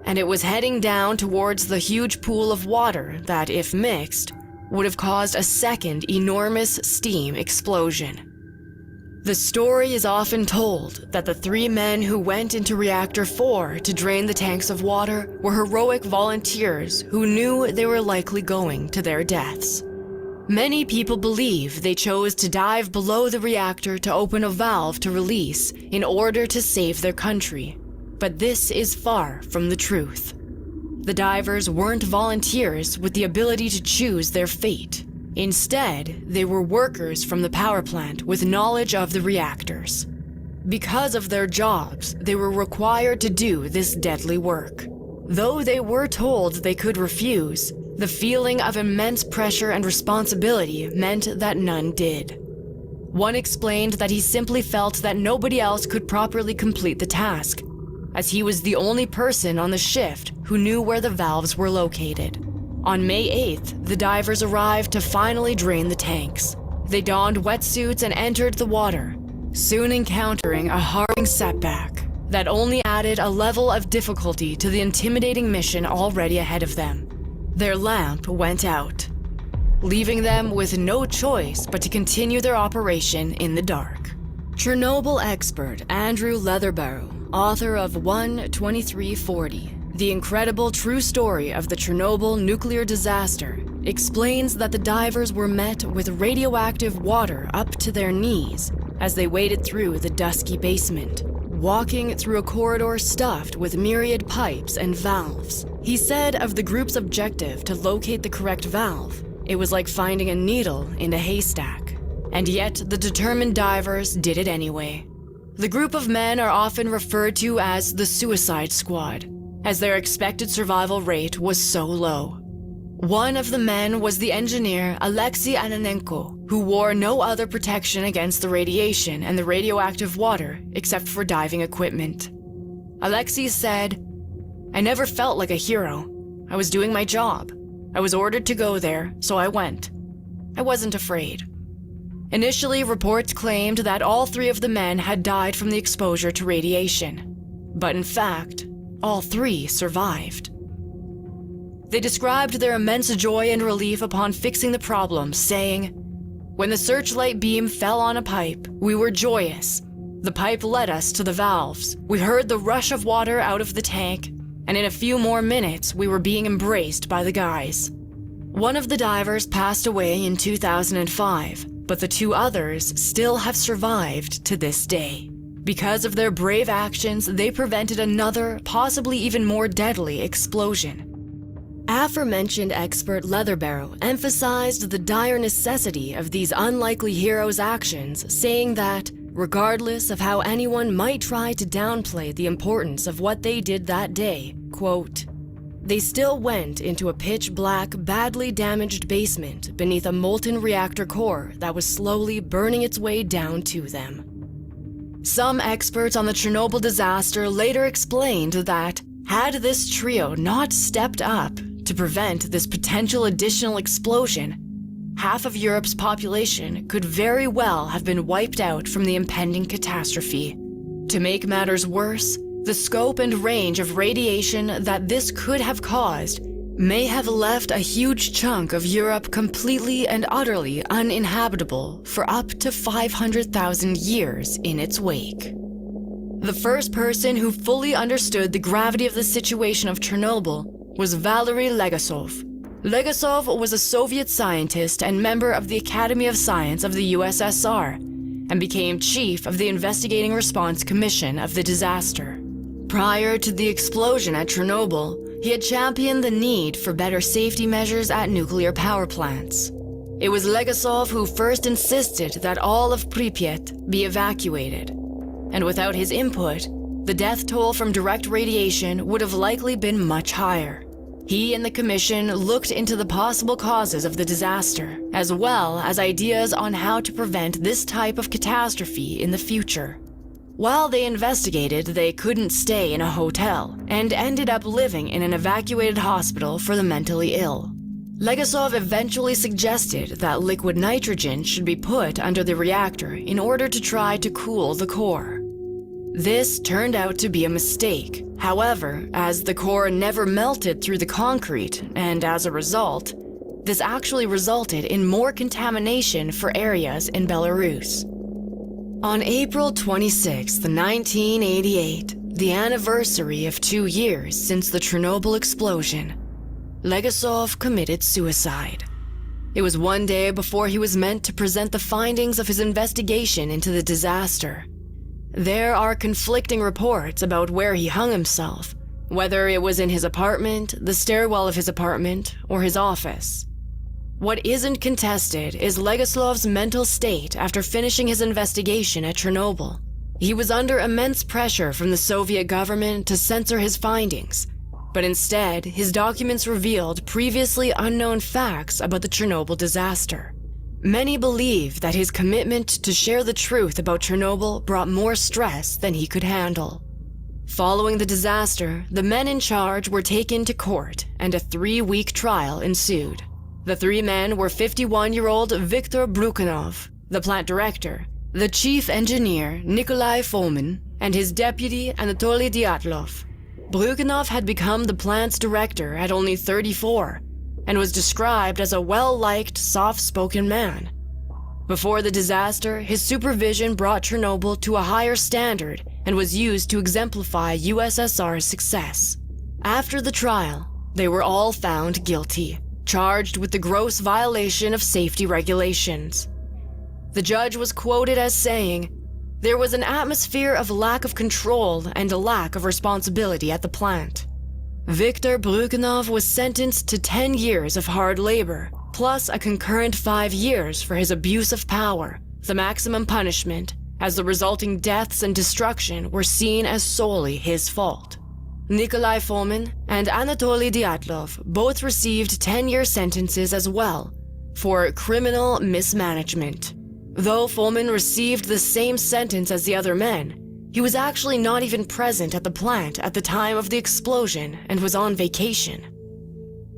and it was heading down towards the huge pool of water that, if mixed, would have caused a second enormous steam explosion. The story is often told that the 3 men who went into Reactor 4 to drain the tanks of water were heroic volunteers who knew they were likely going to their deaths. Many people believe they chose to dive below the reactor to open a valve to release in order to save their country. But this is far from the truth. The divers weren't volunteers with the ability to choose their fate. Instead, they were workers from the power plant with knowledge of the reactors. Because of their jobs, they were required to do this deadly work. Though they were told they could refuse, the feeling of immense pressure and responsibility meant that none did. One explained that he simply felt that nobody else could properly complete the task, as he was the only person on the shift who knew where the valves were located. On May 8th, the divers arrived to finally drain the tanks. They donned wetsuits and entered the water, soon encountering a harrowing setback that only added a level of difficulty to the intimidating mission already ahead of them. Their lamp went out, leaving them with no choice but to continue their operation in the dark. Chernobyl expert Andrew Leatherbarrow, author of 1-2340, The Incredible True Story of the Chernobyl Nuclear Disaster, explains that the divers were met with radioactive water up to their knees as they waded through the dusky basement, walking through a corridor stuffed with myriad pipes and valves. He said of the group's objective to locate the correct valve, it was like finding a needle in a haystack. And yet the determined divers did it anyway. The group of men are often referred to as the Suicide Squad, as their expected survival rate was so low. One of the men was the engineer Alexei Ananenko, who wore no other protection against the radiation and the radioactive water except for diving equipment. Alexei said, "I never felt like a hero. I was doing my job. I was ordered to go there, so I went. I wasn't afraid." Initially, reports claimed that all 3 of the men had died from the exposure to radiation. But in fact, all 3 survived. They described their immense joy and relief upon fixing the problem, saying, "When the searchlight beam fell on a pipe, we were joyous. The pipe led us to the valves. We heard the rush of water out of the tank, and in a few more minutes, we were being embraced by the guys." One of the divers passed away in 2005, but the two others still have survived to this day. Because of their brave actions, they prevented another, possibly even more deadly explosion. Aforementioned expert Leatherbarrow emphasized the dire necessity of these unlikely heroes' actions, saying that, regardless of how anyone might try to downplay the importance of what they did that day, quote, they still went into a pitch-black, badly damaged basement beneath a molten reactor core that was slowly burning its way down to them. Some experts on the Chernobyl disaster later explained that, had this trio not stepped up to prevent this potential additional explosion, half of Europe's population could very well have been wiped out from the impending catastrophe. To make matters worse, the scope and range of radiation that this could have caused may have left a huge chunk of Europe completely and utterly uninhabitable for up to 500,000 years in its wake. The first person who fully understood the gravity of the situation of Chernobyl was Valery Legasov. Legasov was a Soviet scientist and member of the Academy of Science of the USSR, and became chief of the Investigating Response Commission of the disaster. Prior to the explosion at Chernobyl, he had championed the need for better safety measures at nuclear power plants. It was Legasov who first insisted that all of Pripyat be evacuated, and without his input, the death toll from direct radiation would have likely been much higher. He and the commission looked into the possible causes of the disaster, as well as ideas on how to prevent this type of catastrophe in the future. While they investigated, they couldn't stay in a hotel, and ended up living in an evacuated hospital for the mentally ill. Legasov eventually suggested that liquid nitrogen should be put under the reactor in order to try to cool the core. This turned out to be a mistake. However, as the core never melted through the concrete, and as a result, this actually resulted in more contamination for areas in Belarus. On April 26, 1988, the anniversary of 2 years since the Chernobyl explosion, Legasov committed suicide. It was one day before he was meant to present the findings of his investigation into the disaster. There are conflicting reports about where he hung himself, whether it was in his apartment, the stairwell of his apartment, or his office. What isn't contested is Legasov's mental state after finishing his investigation at Chernobyl. He was under immense pressure from the Soviet government to censor his findings, but instead, his documents revealed previously unknown facts about the Chernobyl disaster. Many believe that his commitment to share the truth about Chernobyl brought more stress than he could handle. Following the disaster, the men in charge were taken to court, and a 3-week trial ensued. The 3 men were 51-year-old Viktor Brukhanov, the plant director, the chief engineer Nikolai Fomin, and his deputy Anatoly Dyatlov. Brukhanov had become the plant's director at only 34, and was described as a well-liked, soft-spoken man. Before the disaster, his supervision brought Chernobyl to a higher standard and was used to exemplify USSR's success. After the trial, they were all found guilty, charged with the gross violation of safety regulations. The judge was quoted as saying, "There was an atmosphere of lack of control and a lack of responsibility at the plant." Viktor Brukhanov was sentenced to 10 years of hard labor, plus a concurrent 5 years for his abuse of power, the maximum punishment, as the resulting deaths and destruction were seen as solely his fault. Nikolai Fomin and Anatoly Dyatlov both received 10-year sentences as well for criminal mismanagement. Though Fomin received the same sentence as the other men, he was actually not even present at the plant at the time of the explosion and was on vacation.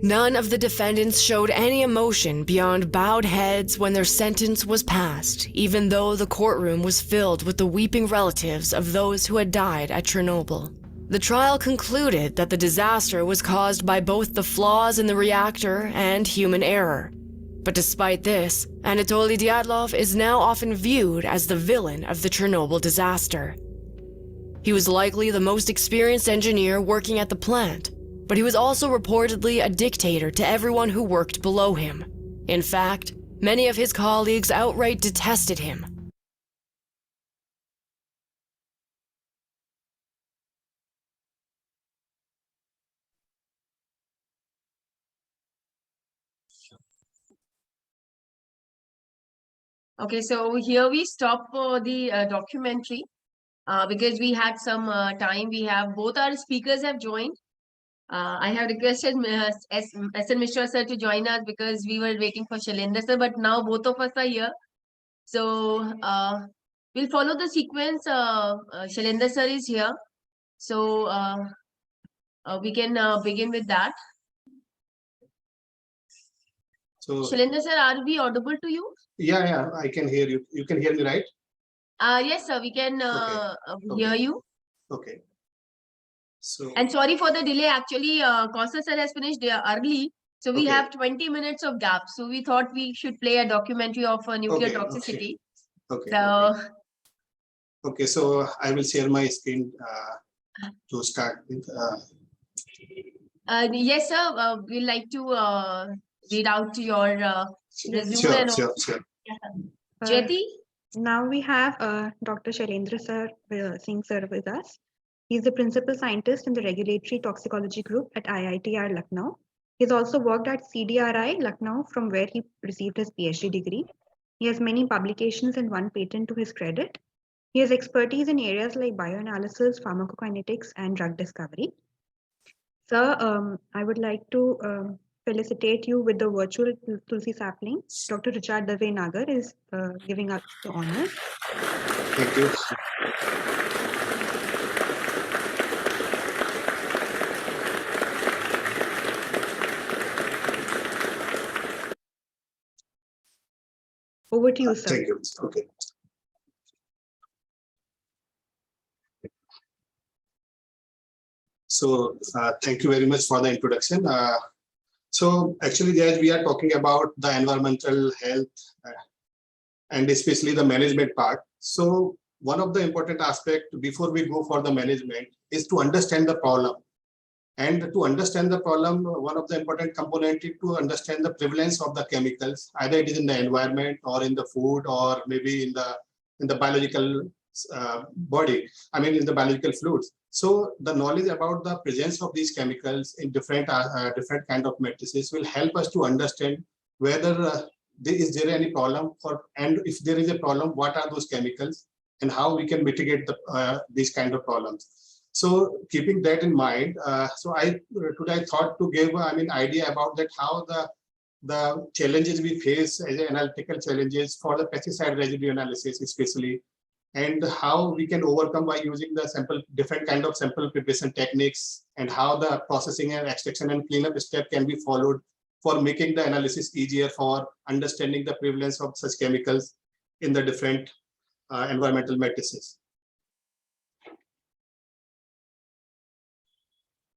None of the defendants showed any emotion beyond bowed heads when their sentence was passed, even though the courtroom was filled with the weeping relatives of those who had died at Chernobyl. The trial concluded that the disaster was caused by both the flaws in the reactor and human error. But despite this, Anatoly Dyatlov is now often viewed as the villain of the Chernobyl disaster. He was likely the most experienced engineer working at the plant, but he was also reportedly a dictator to everyone who worked below him. In fact, Many of his colleagues outright detested him. Okay, so here we stop the documentary because we had some time. We have both our speakers have joined. I have requested S.N. Mishra sir to join us because we were waiting for Shailendra sir, but now both of us are here. So we'll follow the sequence. Shailendra sir is here. So we can begin with that. So, Shailendra sir, are we audible to you? yeah, I can hear you. You can hear me, right? Yes, sir, we can hear Okay. you. Okay. So, And sorry for the delay. Actually, Costa sir has finished early. So we Okay. have 20 minutes of gap. So we thought we should play a documentary of nuclear Okay, toxicity. okay. So Okay, so I will share my screen to start with. yes, sir, we'd like to read out your resume. Sure, And sure. Jyoti? Now we have Dr. Shailendra Singh sir with us. He's the principal scientist in the regulatory toxicology group at IITR Lucknow. He's also worked at CDRI Lucknow, from where he received his PhD degree. He has many publications and one patent to his credit. He has expertise in areas like bioanalysis, pharmacokinetics, and drug discovery. Sir, I would like to felicitate you with the virtual Tulsi sapling. Dr. Richard Dave Nagar is giving us the honor. Thank you. Over to you, sir. Thank you. Okay. So thank you very much for the introduction. So actually, as we are talking about the environmental health and especially the management part. So one of the important aspects before we go for the management is to understand the problem. And to understand the problem, one of the important components is to understand the prevalence of the chemicals, either it is in the environment or in the food or maybe in the biological body, in the biological fluids. So the knowledge about the presence of these chemicals in different kind of matrices will help us to understand whether is there any problem, and if there is a problem, what are those chemicals and how we can mitigate these kind of problems. So keeping that in mind, today I thought to give idea about that how the challenges we face as analytical challenges for the pesticide residue analysis especially, and how we can overcome by using the different kind of sample preparation techniques, and how the processing and extraction and cleanup step can be followed for making the analysis easier for understanding the prevalence of such chemicals in the different environmental matrices.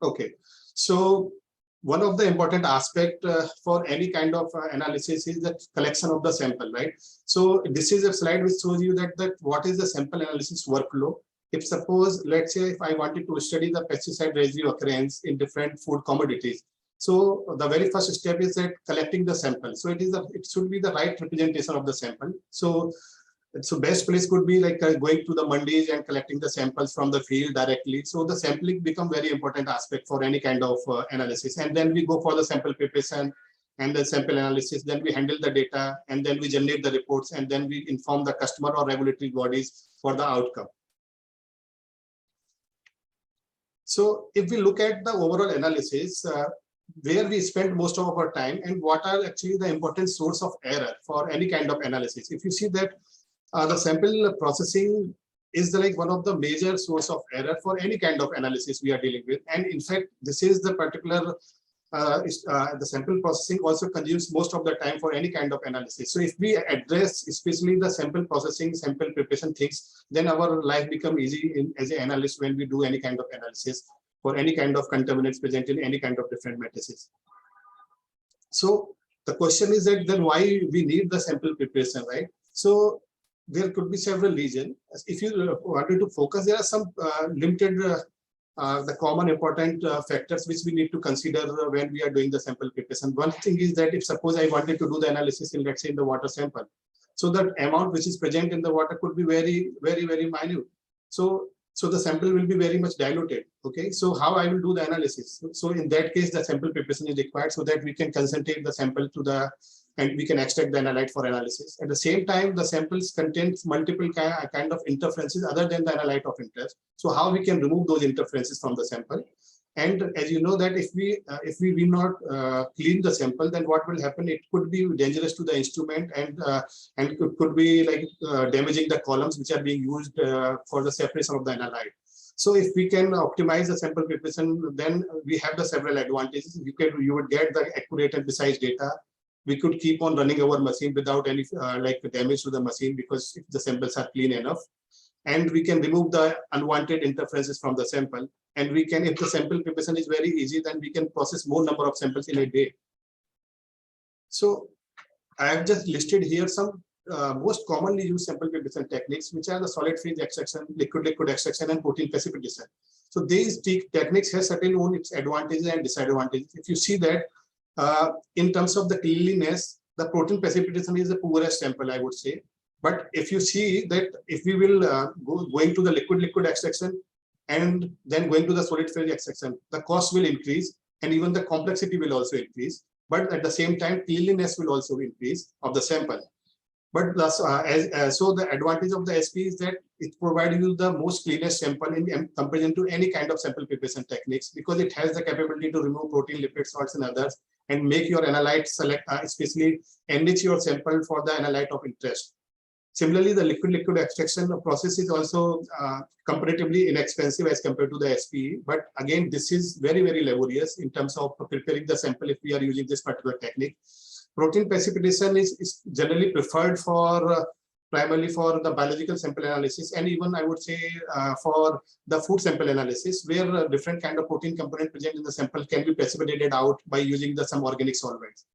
Okay, so one of the important aspect for any kind of analysis is the collection of the sample, right? So this is a slide which shows you that what is the sample analysis workflow. If suppose, let's say, if I wanted to study the pesticide residue occurrence in different food commodities, so the very first step is that collecting the sample. So it should be the right representation of the sample. So best place could be like going to the mandis and collecting the samples from the field directly. So the sampling become very important aspect for any kind of analysis. And then we go for the sample preparation and the sample analysis. Then we handle the data, and then we generate the reports, and then we inform the customer or regulatory bodies for the outcome. So if we look at the overall analysis, where we spend most of our time and what are actually the important source of error for any kind of analysis. If you see that the sample processing is one of the major source of error for any kind of analysis we are dealing with. And in fact, this is the particular, the sample processing also consumes most of the time for any kind of analysis. So if we address especially the sample processing, sample preparation things, then our life become easy as an analyst when we do any kind of analysis for any kind of contaminants present in any kind of different matrices. So the question is that then why we need the sample preparation, right? So there could be several reasons. If you wanted to focus, there are some limited the common important factors which we need to consider when we are doing the sample preparation. One thing is that if suppose I wanted to do the analysis in, let's say, in the water sample, so the amount which is present in the water could be very minute. So the sample will be very much diluted. Okay, so how I will do the analysis? So in that case, the sample preparation is required so that we can concentrate the sample to the, and we can extract the analyte for analysis. At the same time, the samples contains multiple kind of interferences other than the analyte of interest. So how we can remove those interferences from the sample? And as you know that if we will not clean the sample, then what will happen? It could be dangerous to the instrument, and could be like damaging the columns which are being used for the separation of the analyte. So if we can optimize the sample preparation, then we have the several advantages. You would get the accurate and precise data. We could keep on running our machine without any like damage to the machine, because if the samples are clean enough. And we can remove the unwanted interferences from the sample. And we can, if the sample preparation is very easy, then we can process more number of samples in a day. So I have just listed here some most commonly used sample preparation techniques, which are the solid phase extraction, liquid extraction, and protein precipitation. So these techniques have certain own its advantages and disadvantages. If you see that in terms of the cleanliness, the protein precipitation is the poorest sample, I would say. But if you see that if we will going to the liquid extraction and then going to the solid phase extraction, the cost will increase and even the complexity will also increase. But at the same time, cleanliness will also increase of the sample. But thus, so the advantage of the SP is that it provides you the most cleanest sample in comparison to any kind of sample preparation techniques, because it has the capability to remove protein, lipid, salts, and others, and make your analyte select, especially enrich your sample for the analyte of interest. Similarly, the liquid extraction process is also comparatively inexpensive as compared to the SPE. But again, this is very laborious in terms of preparing the sample if we are using this particular technique. Protein precipitation is generally preferred for primarily for the biological sample analysis, and even I would say for the food sample analysis, where different kind of protein component present in the sample can be precipitated out by using some organic solvents.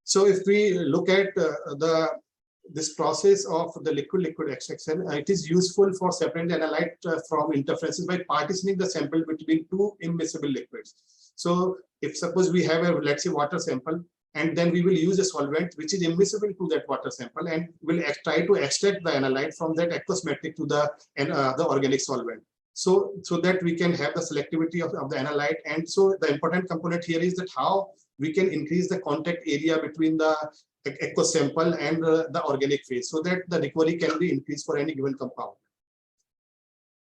So if we look at this process of the liquid extraction, it is useful for separating the analyte from interferences by partitioning the sample between two immiscible liquids. So if suppose we have a, let's say, water sample, and then we will use a solvent which is immiscible to that water sample, and will try to extract the analyte from that aqueous metric to the organic solvent. So that we can have the selectivity of the analyte. And so the important component here is that how we can increase the contact area between the aqueous sample and the organic phase, so that the recovery can be increased for any given compound.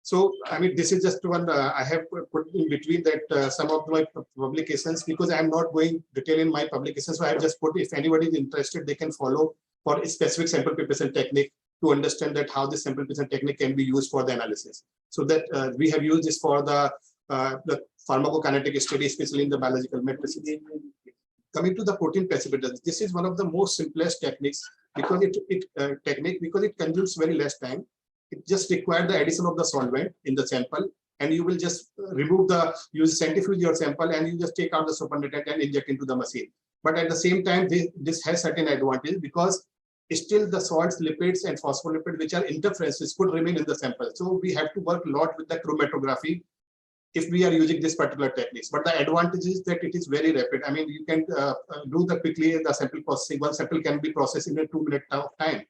So, I mean, this is just one I have put in between that some of my publications, because I am not going detail in my publications. So I have just put, if anybody is interested, they can follow for a specific sample preparation technique to understand that how this sample preparation technique can be used for the analysis. So that we have used this for the pharmacokinetic study, especially in the biological metricity. Coming to the protein precipitation, this is one of the most simplest techniques because it consumes very less time. It just requires the addition of the solvent in the sample, and you will just remove use centrifuge your sample, and you just take out the supernatant and inject into the machine. But at the same time, this has certain advantage, because still the salts, lipids, and phospholipids, which are interferences, could remain in the sample. So we have to work a lot with the chromatography if we are using this particular techniques. But the advantage is that it is very rapid. I mean, you can do quickly the sample processing. One sample can be processed in a 2 minute time.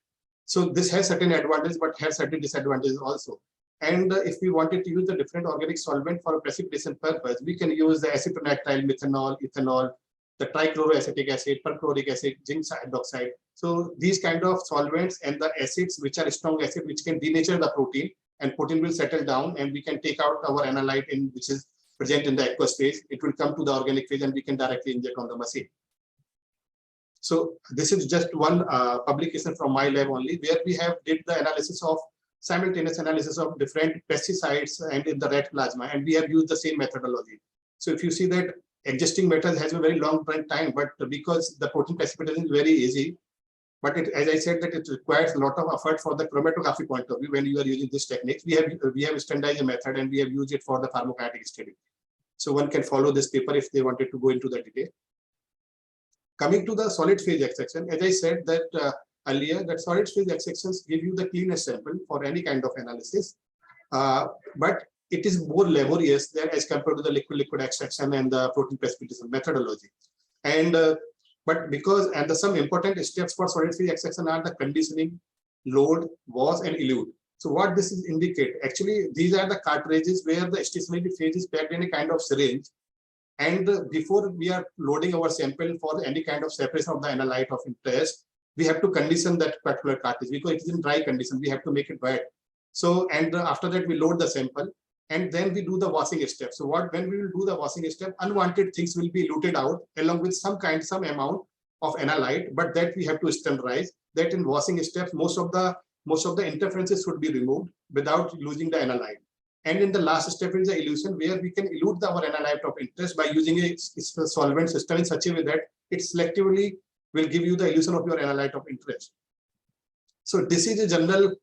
So this has certain advantages, but has certain disadvantages also. And if we wanted to use the different organic solvent for a precipitation purpose, we can use the acetonitrile, methanol, ethanol, the trichloroacetic acid, perchloric acid, zinc hydroxide. So these kind of solvents and the acids, which are strong acid, which can denature the protein, and protein will settle down, and we can take out our analyte which is present in the aqueous phase. It will come to the organic phase, and we can directly inject on the machine. So this is just one publication from my lab only, where we have did the analysis of simultaneous analysis of different pesticides and in the rat plasma, and we have used the same methodology. So if you see that existing method has a very long time, but because the protein precipitation is very easy, but as I said, that it requires a lot of effort for the chromatography point of view when you are using this technique. We have standardized a method, and we have used it for the pharmacokinetic study. So one can follow this paper if they wanted to go into the detail. Coming to the solid phase extraction, as I said that earlier, that solid phase extractions give you the cleanest sample for any kind of analysis. But it is more laborious than as compared to the liquid extraction and the protein precipitation methodology. And but because some important steps for solid phase extraction are the conditioning, load, wash, and elute. So what this is indicate, actually these are the cartridges where the stationary phase is packed in a kind of syringe, and before we are loading our sample for any kind of separation of the analyte of interest, we have to condition that particular cartridge because it is in dry condition. We have to make it wet. So and after that we load the sample, and then we do the washing step. So when we will do the washing step, unwanted things will be eluted out along with some amount of analyte, but that we have to standardize that in washing steps, most of the interferences should be removed without losing the analyte. And in the last step is the elution, where we can elute our analyte of interest by using a solvent system in such a way that it selectively will give you the elution of your analyte of interest. So this is a general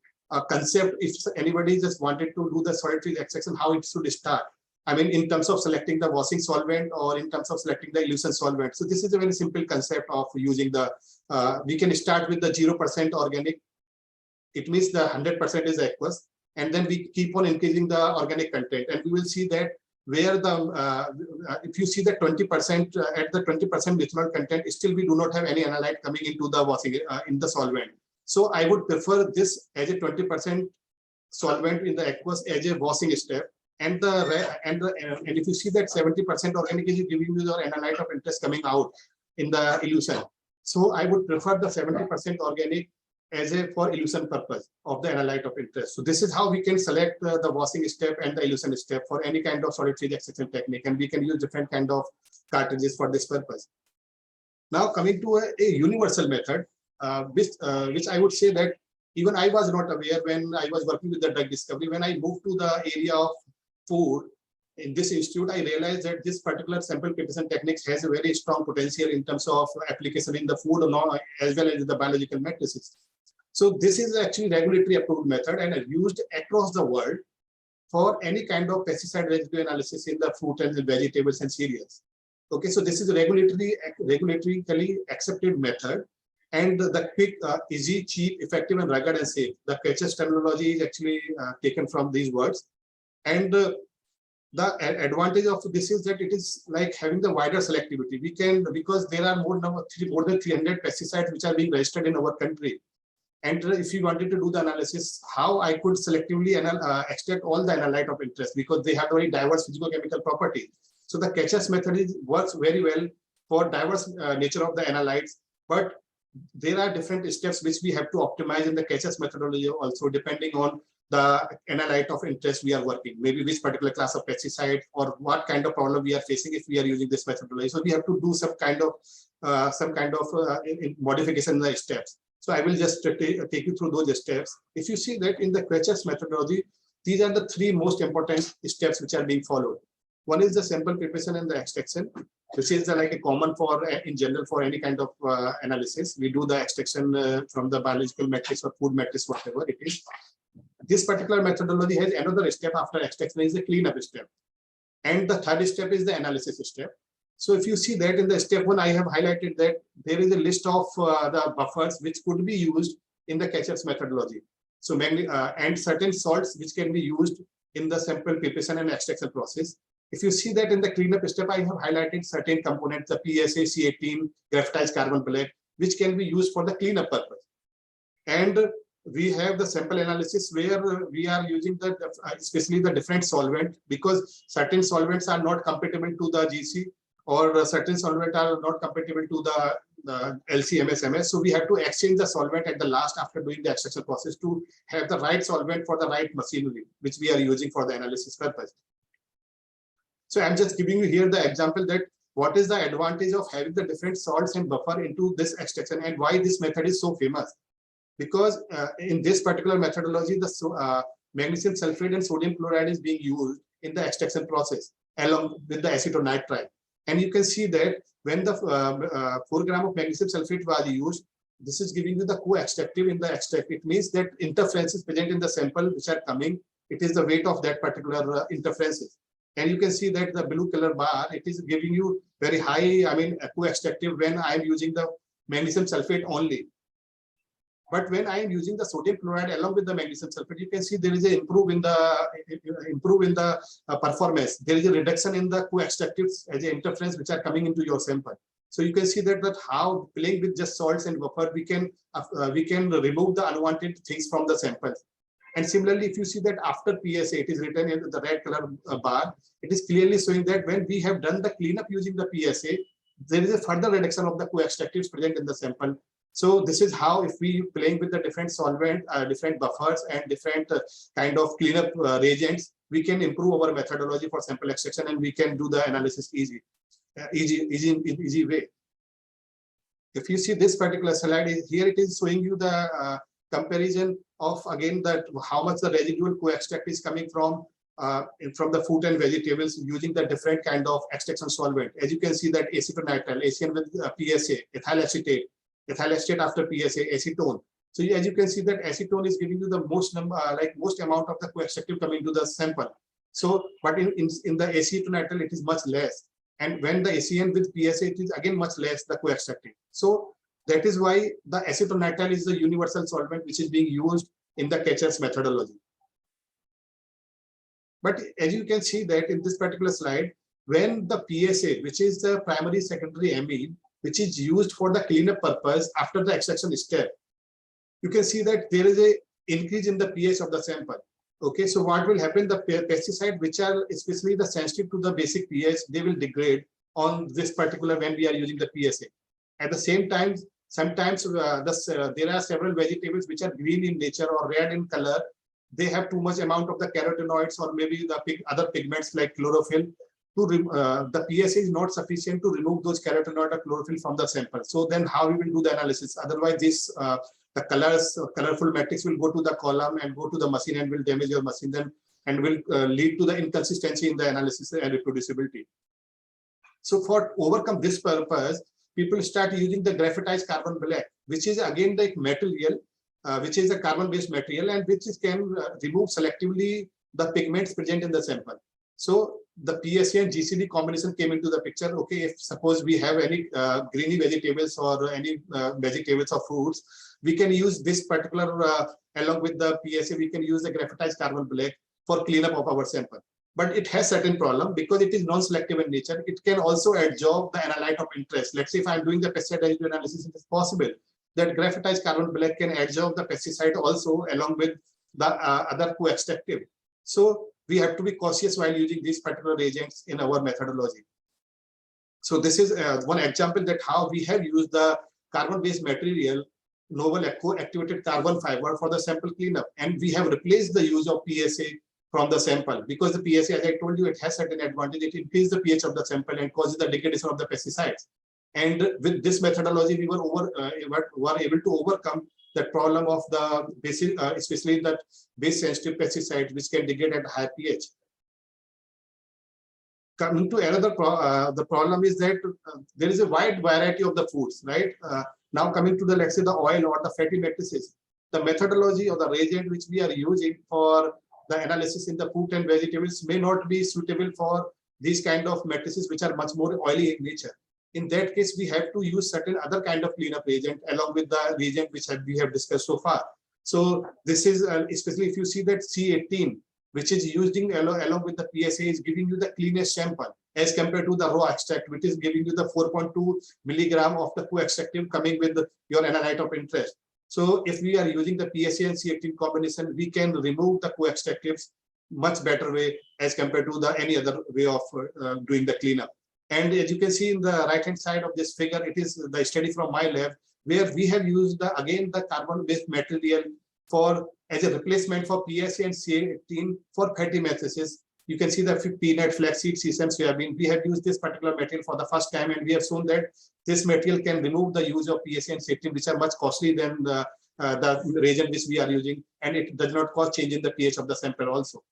concept. If anybody just wanted to do the solid phase extraction, how it should start. I mean, in terms of selecting the washing solvent or in terms of selecting the elution solvent. So this is a very simple concept of using the, we can start with the 0% organic. It means the 100% is aqueous. And then we keep on increasing the organic content. And we will see that where the, if you see the 20% at the 20% methanol content, still we do not have any analyte coming into the washing, in the solvent. So I would prefer this as a 20% solvent in the aqueous as a washing step. And if you see that 70% organic is giving you your analyte of interest coming out in the elution. So I would prefer the 70% organic as a for elution purpose of the analyte of interest. So this is how we can select the washing step and the elution step for any kind of solid phase extraction technique, and we can use different kind of cartridges for this purpose. Now coming to a universal method, which I would say that even I was not aware when I was working with the drug discovery. When I moved to the area of food in this institute, I realized that this particular sample preparation techniques has a very strong potential in terms of application in the food as well as the biological matrices. So this is actually regulatory approved method and is used across the world for any kind of pesticide residue analysis in the fruit and the vegetables and cereals. Okay, so this is a regulatorily accepted method, and the quick, easy, cheap, effective, and rugged and safe. The catches terminology is actually taken from these words. And the advantage of this is that it is like having the wider selectivity. We can, because there are more than 300 pesticides which are being registered in our country. And if you wanted to do the analysis, how I could selectively extract all the analyte of interest, because they have very diverse physicochemical properties. So the catches method works very well for diverse nature of the analytes, but there are different steps which we have to optimize in the catches methodology also, depending on the analyte of interest we are working, maybe which particular class of pesticide or what kind of problem we are facing if we are using this methodology. So we have to do some kind of modification in the steps. So I will just take you through those steps. If you see that in the catches methodology, these are the three most important steps which are being followed. One is the sample preparation and the extraction, which is like a common for in general for any kind of analysis. We do the extraction from the biological matrix or food matrix, whatever it is. This particular methodology has another step after extraction, is the cleanup step. And the third step is the analysis step. So if you see that in the step one, I have highlighted that there is a list of the buffers which could be used in the catches methodology. So and certain salts which can be used in the sample preparation and extraction process. If you see that in the cleanup step, I have highlighted certain components, the PSA, C18, graphitized carbon black, which can be used for the cleanup purpose. And we have the sample analysis where we are using the, especially the different solvent, because certain solvents are not compatible to the GC, or certain solvents are not compatible to the LC-MS-MS. So we have to exchange the solvent at the last after doing the extraction process to have the right solvent for the right machinery, which we are using for the analysis purpose. So I'm just giving you here the example that what is the advantage of having the different salts and buffer into this extraction, and why this method is so famous. Because in this particular methodology, the magnesium sulfate and sodium chloride is being used in the extraction process along with the acetonitrile. And you can see that when the 4 grams of magnesium sulfate was used, this is giving you the co-extractive in the extract. It means that interferences present in the sample which are coming, it is the weight of that particular interferences. And you can see that the blue color bar, it is giving you very high, I mean, co-extractive when I am using the magnesium sulfate only. But when I am using the sodium chloride along with the magnesium sulfate, you can see there is a improve in the performance. There is a reduction in the co-extractives as an interference which are coming into your sample. So you can see that how playing with just salts and buffer we can remove the unwanted things from the samples. And similarly, if you see that after PSA, it is written in the red color bar, it is clearly showing that when we have done the cleanup using the PSA, there is a further reduction of the co-extractives present in the sample. So this is how, if we playing with the different solvent, different buffers and different kind of cleanup reagents, we can improve our methodology for sample extraction and we can do the analysis easy way. If you see this particular slide, here it is showing you the comparison of again that how much the residual co-extract is coming from the fruit and vegetables using the different kind of extraction solvent. As you can see that acetonitrile, ACN with PSA, ethyl acetate after PSA, acetone. So as you can see that acetone is giving you the most amount of the co-extractive coming to the sample. So, but in the acetonitrile it is much less, and when the ACN with PSA it is again much less the co-extractive. So that is why the acetonitrile is the universal solvent which is being used in the Ketchers methodology. But as you can see that in this particular slide, when the PSA, which is the primary secondary amide, which is used for the cleanup purpose after the extraction step, you can see that there is a increase in the pH of the sample. Okay, so what will happen? The pesticide which are especially the sensitive to the basic pH, they will degrade on this particular when we are using the PSA. At the same time, sometimes there are several vegetables which are green in nature or red in color. They have too much amount of the carotenoids or maybe the other pigments like chlorophyll. The PSA is not sufficient to remove those carotenoid or chlorophyll from the sample. So then how we will do the analysis? Otherwise, this the colorful matrix will go to the column and go to the machine and will damage your machine then and will lead to the inconsistency in the analysis and reproducibility. So for overcome this purpose, people start using the graphitized carbon black, which is again the material, which is a carbon-based material and which can remove selectively the pigments present in the sample. So the PSA and GCD combination came into the picture. Okay, if suppose we have any greeny vegetables or any vegetables or fruits, we can use this particular along with the PSA, we can use the graphitized carbon black for cleanup of our sample. But it has certain problem because it is non-selective in nature. It can also adsorb the analyte of interest. Let's say if I'm doing the pesticide residue analysis, it is possible that graphitized carbon black can adsorb the pesticide also along with the other co-extractive. So we have to be cautious while using these particular reagents in our methodology. So this is one example that how we have used the carbon-based material, novel eco-activated carbon fiber for the sample cleanup, and we have replaced the use of PSA from the sample because the PSA, as I told you, it has certain advantage. It increases the pH of the sample and causes the degradation of the pesticides. And with this methodology, we were able to overcome the problem of the basic, especially that base-sensitive pesticides, which can degrade at high pH. Coming to another, the problem is that there is a wide variety of the foods, right? Now coming to the, let's say, the oil or the fatty matrices, the methodology or the reagent which we are using for the analysis in the fruit and vegetables may not be suitable for these kind of matrices which are much more oily in nature. In that case, we have to use certain other kind of cleanup reagent along with the reagent which we have discussed so far. So this is especially if you see that C18, which is used in along with the PSA, is giving you the cleanest sample as compared to the raw extract, which is giving you the 4.2 milligram of the co-extractive coming with your analyte of interest. So if we are using the PSA and C18 combination, we can remove the co-extractives much better way as compared to the any other way of doing the cleanup. And as you can see in the right hand side of this figure, it is the study from my lab where we have used again the carbon-based material for as a replacement for PSA and C18 for fatty matrices. You can see the peanut, flaxseed, sesame, soybean. We have used this particular material for the first time, and we have shown that this material can remove the use of PSA and C18, which are much costly than the reagent which we are using, and it does not cause change in the pH of the sample also.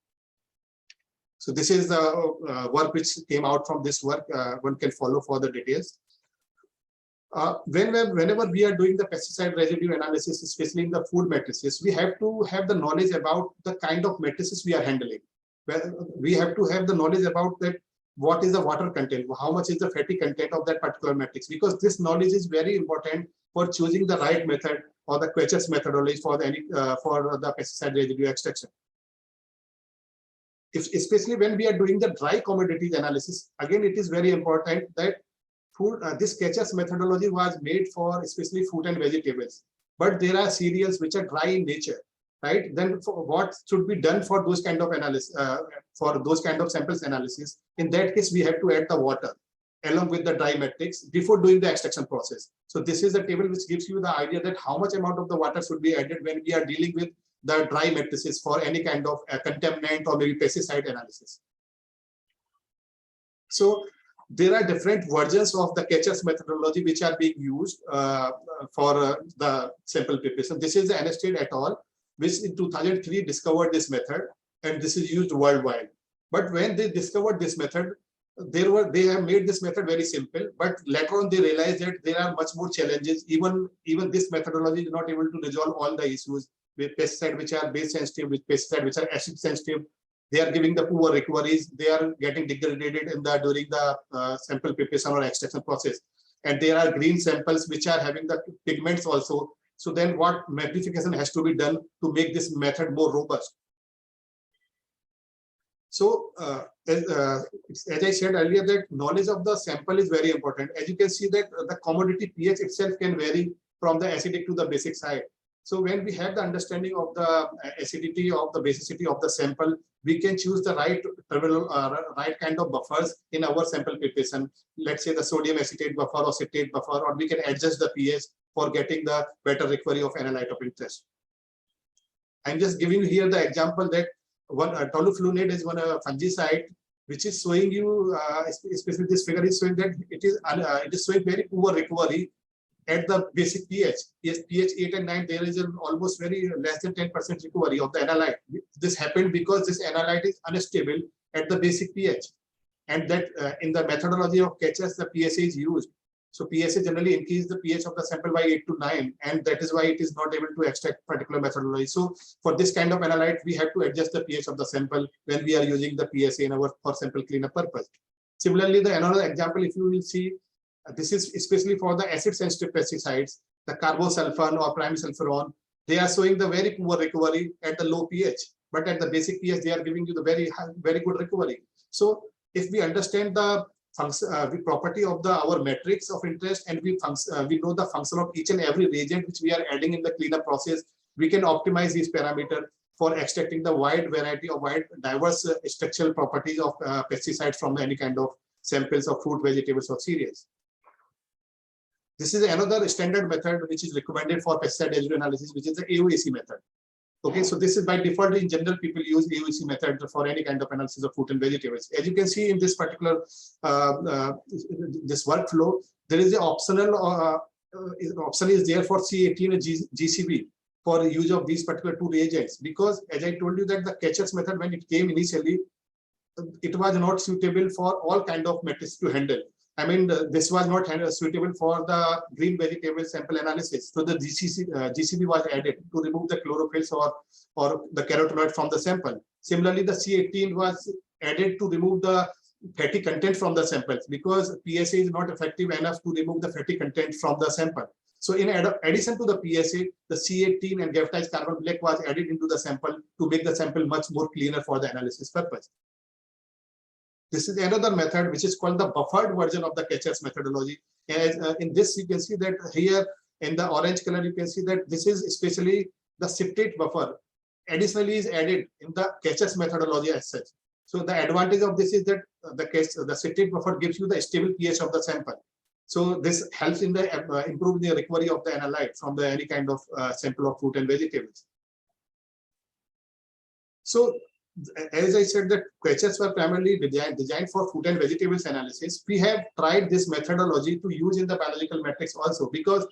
So this is the work which came out from this work. One can follow for the details. Whenever we are doing the pesticide residue analysis, especially in the food matrices, we have to have the knowledge about the kind of matrices we are handling. We have to have the knowledge about that what is the water content, how much is the fatty content of that particular matrix, because this knowledge is very important for choosing the right method or the Quechas methodology for the pesticide residue extraction. Especially when we are doing the dry commodities analysis, again, it is very important that this Quechas methodology was made for especially fruit and vegetables, but there are cereals which are dry in nature, right? Then what should be done for those kind of analysis, for those kind of samples analysis? In that case, we have to add the water along with the dry matrix before doing the extraction process. So this is a table which gives you the idea that how much amount of the water should be added when we are dealing with the dry matrices for any kind of contaminant or maybe pesticide analysis. So there are different versions of the Quechas methodology which are being used for the sample preparation. This is the Anasted et al., which in 2003 discovered this method, and this is used worldwide. But when they discovered this method, they have made this method very simple, but later on they realized that there are much more challenges. Even this methodology is not able to resolve all the issues with pesticide which are base sensitive, with pesticide which are acid sensitive. They are giving the poor recoveries. They are getting degraded in during the sample preparation or extraction process. And there are green samples which are having the pigments also. So then what magnification has to be done to make this method more robust? So as I said earlier, that knowledge of the sample is very important. As you can see that the commodity pH itself can vary from the acidic to the basic side. So when we have the understanding of the acidity of the basicity of the sample, we can choose the right right kind of buffers in our sample preparation. Let's say the sodium acetate buffer or citrate buffer, or we can adjust the pH for getting the better recovery of analyte of interest. I'm just giving you here the example that one toluflunate is one fungicide which is showing you, especially this figure is showing that it is showing very poor recovery at the basic pH. Yes, pH 8 and 9, there is an almost very less than 10% recovery of the analyte. This happened because this analyte is unstable at the basic pH, and that in the methodology of Quechas, the PSA is used. So PSA generally increase the pH of the sample by 8 to 9, and that is why it is not able to extract particular methodology. So for this kind of analyte, we have to adjust the pH of the sample when we are using the PSA in our for sample cleanup purpose. Similarly, another example, if you will see, this is especially for the acid-sensitive pesticides, the carbosulfan or pyrimethamine. They are showing the very poor recovery at the low pH, but at the basic pH, they are giving you the very good recovery. So if we understand the property of our matrix of interest, and we know the function of each and every reagent which we are adding in the cleanup process, we can optimize these parameters for extracting the wide variety of diverse structural properties of pesticides from any kind of samples of fruit, vegetables, or cereals. This is another standard method which is recommended for pesticide residue analysis, which is the AOAC method. Okay, so this is by default, in general, people use AOAC method for any kind of analysis of fruit and vegetables. As you can see in this particular this workflow, there is an optional option is there for C18 and GCB for use of these particular two reagents, because as I told you that the Quechas method, when it came initially, it was not suitable for all kind of matrices to handle. I mean, this was not suitable for the green vegetable sample analysis. So the GCB was added to remove the chlorophylls or the carotenoid from the sample. Similarly, the C18 was added to remove the fatty content from the samples, because PSA is not effective enough to remove the fatty content from the sample. So in addition to the PSA, the C18 and gaphitized carbon black was added into the sample to make the sample much more cleaner for the analysis purpose. This is another method which is called the buffered version of the Quechas methodology. As in this, you can see that here in the orange color, you can see that this is especially the citrate buffer. Additionally, is added in the Quechas methodology as such. So the advantage of this is that the citrate buffer gives you the stable pH of the sample. So this helps in the improve the recovery of the analyte from any kind of sample of fruit and vegetables. So, as I said, that Quechas were primarily designed for fruit and vegetables analysis. We have tried this methodology to use in the biological matrix also, because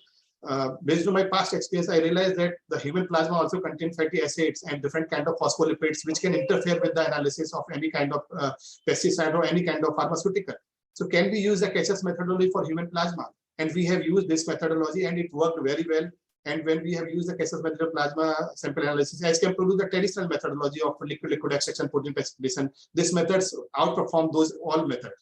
based on my past experience, I realized that the human plasma also contains fatty acids and different kind of phospholipids, which can interfere with the analysis of any kind of pesticide or any kind of pharmaceutical. So can we use the Quechas methodology for human plasma? And we have used this methodology, and it worked very well. And when we have used the Cassels method of plasma sample analysis as compared to the traditional methodology of liquid extraction, protein precipitation, these methods outperform those all methods.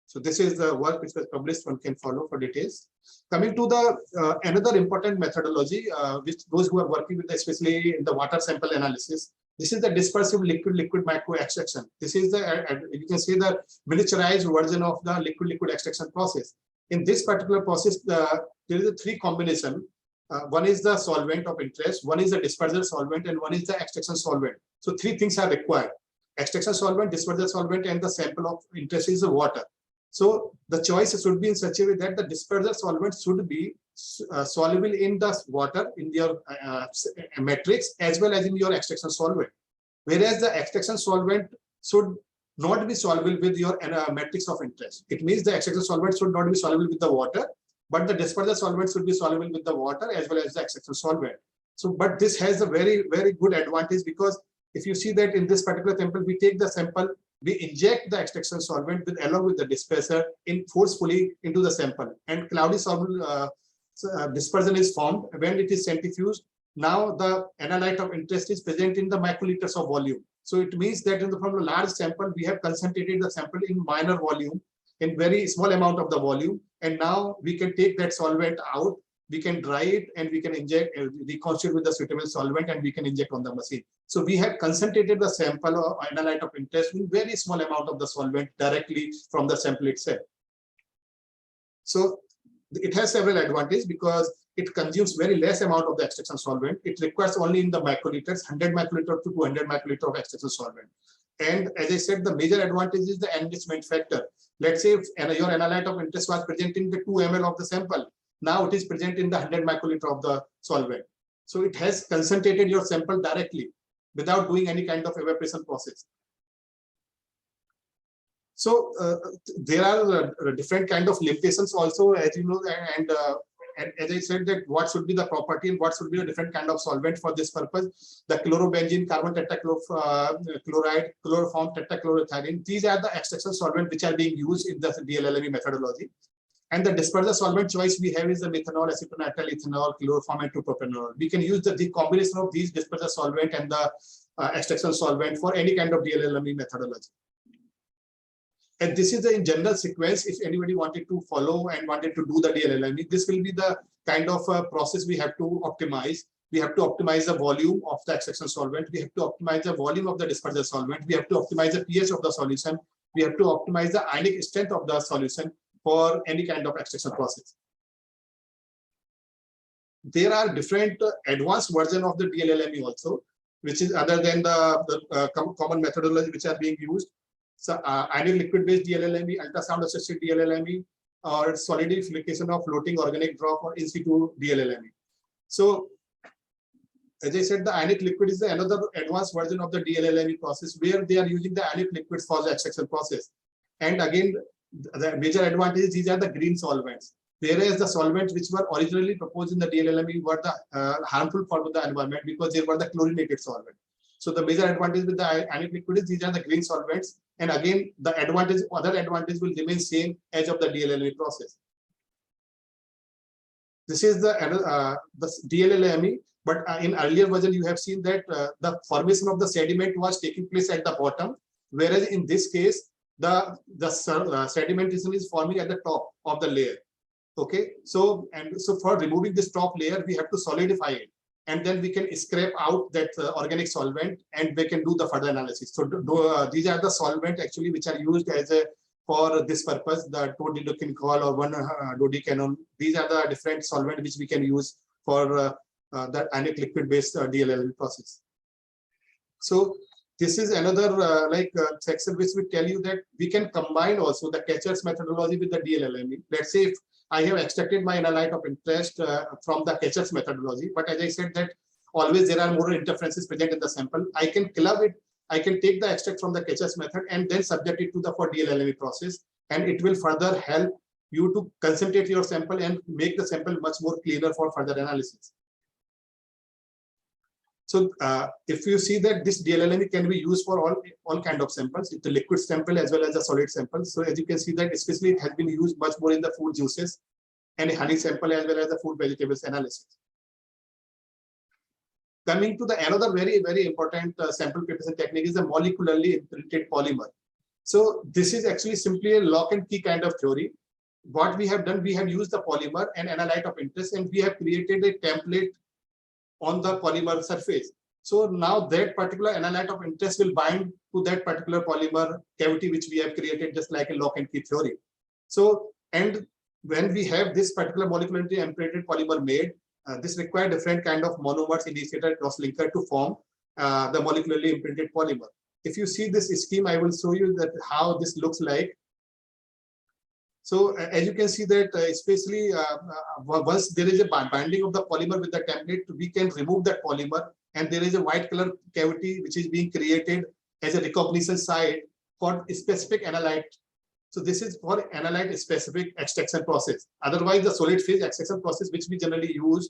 So this is the work which was published. One can follow for details. Coming to the another important methodology, which those who are working with, especially in the water sample analysis, this is the dispersive liquid micro extraction. This is the you can say the miniaturized version of the liquid extraction process. In this particular process, there is a three combination. One is the solvent of interest, one is the disperser solvent, and one is the extraction solvent. So three things are required: extraction solvent, disperser solvent, and the sample of interest is the water. So the choice should be in such a way that the disperser solvent should be soluble in the water in your matrix as well as in your extraction solvent. Whereas the extraction solvent should not be soluble with your matrix of interest. It means the extraction solvent should not be soluble with the water, but the disperser solvent should be soluble with the water as well as the extraction solvent. So, but this has a very, very good advantage, because if you see that in this particular sample, we take the sample, we inject the extraction solvent with along with the disperser in forcefully into the sample, and cloudy soluble dispersion is formed. When it is centrifuged, now the analyte of interest is present in the microliters of volume. So it means that from a large sample, we have concentrated the sample in minor volume, in very small amount of the volume, and now we can take that solvent out, we can dry it, and we can inject, reconstitute with the suitable solvent, and we can inject on the machine. So we have concentrated the sample or analyte of interest in very small amount of the solvent directly from the sample itself. So it has several advantages because it consumes very less amount of the extraction solvent. It requires only in the microliters, 100 microliter to 200 microliter of extraction solvent. And as I said, the major advantage is the enrichment factor. Let's say if your analyte of interest was present in the 2 ml of the sample. Now it is present in the 100 microliter of the solvent. So it has concentrated your sample directly without doing any kind of evaporation process. So there are different kind of limitations also, as you know, and as I said, that what should be the property and what should be a different kind of solvent for this purpose. The chlorobenzene, carbon tetrachloride, chloroform tetrachlorothiazide, these are the extraction solvent which are being used in the DLLME methodology. And the disperser solvent choice we have is the methanol, acetonitrile, ethanol, chloroform, and 2-propanol. We can use the combination of these disperser solvent and the extraction solvent for any kind of DLLME methodology. And this is the in general sequence. If anybody wanted to follow and wanted to do the DLLME, this will be the kind of process we have to optimize. We have to optimize the volume of the extraction solvent. We have to optimize the volume of the disperser solvent. We have to optimize the pH of the solution. We have to optimize the ionic strength of the solution for any kind of extraction process. There are different advanced version of the DLLME also, which is other than the common methodology which are being used. So ionic liquid based DLLME, ultrasound assisted DLLME, or solidification of floating organic drop, or in situ DLLME. So as I said, the ionic liquid is another advanced version of the DLLME process where they are using the ionic liquids for the extraction process. And again, the major advantage, these are the green solvents, whereas the solvents which were originally proposed in the DLLME were the harmful for the environment because they were the chlorinated solvent. So the major advantage with the ionic liquid is these are the green solvents, and again the advantage, other advantage will remain same as of the DLLME process. This is the DLLME, but in earlier version you have seen that the formation of the sediment was taking place at the bottom, whereas in this case the sedimentation is forming at the top of the layer. Okay, so for removing this top layer, we have to solidify it, and then we can scrape out that organic solvent, and we can do the further analysis. So these are the solvent actually which are used as a for this purpose, the 2-dodecanool or 1-dodecanone. These are the different solvent which we can use for the ionic liquid based DLLME process. So this is another section which will tell you that we can combine also the Cassels methodology with the DLLME. Let's say if I have extracted my analyte of interest from the Cassels methodology, but as I said that always there are more interferences present in the sample. I can club it. I can take the extract from the Cassels method and then subject it to the for DLLME process, and it will further help you to concentrate your sample and make the sample much more cleaner for further analysis. So if you see that this DLLME can be used for all kind of samples, it's a liquid sample as well as a solid sample. So as you can see that especially it has been used much more in the food juices, any honey sample as well as the food vegetables analysis. Coming to the another very important sample preparation technique is the molecularly imprinted polymer. So this is actually simply a lock and key kind of theory. What we have done, we have used the polymer and analyte of interest, and we have created a template on the polymer surface. So now that particular analyte of interest will bind to that particular polymer cavity which we have created, just like a lock and key theory. So, and when we have this particular molecularly imprinted polymer made, this requires different kind of monomers, initiator, cross-linker to form the molecularly imprinted polymer. If you see this scheme, I will show you that how this looks like. So as you can see that especially once there is a binding of the polymer with the template, we can remove that polymer, and there is a white color cavity which is being created as a recognition site for a specific analyte. So this is for analyte specific extraction process. Otherwise, the solid phase extraction process which we generally use,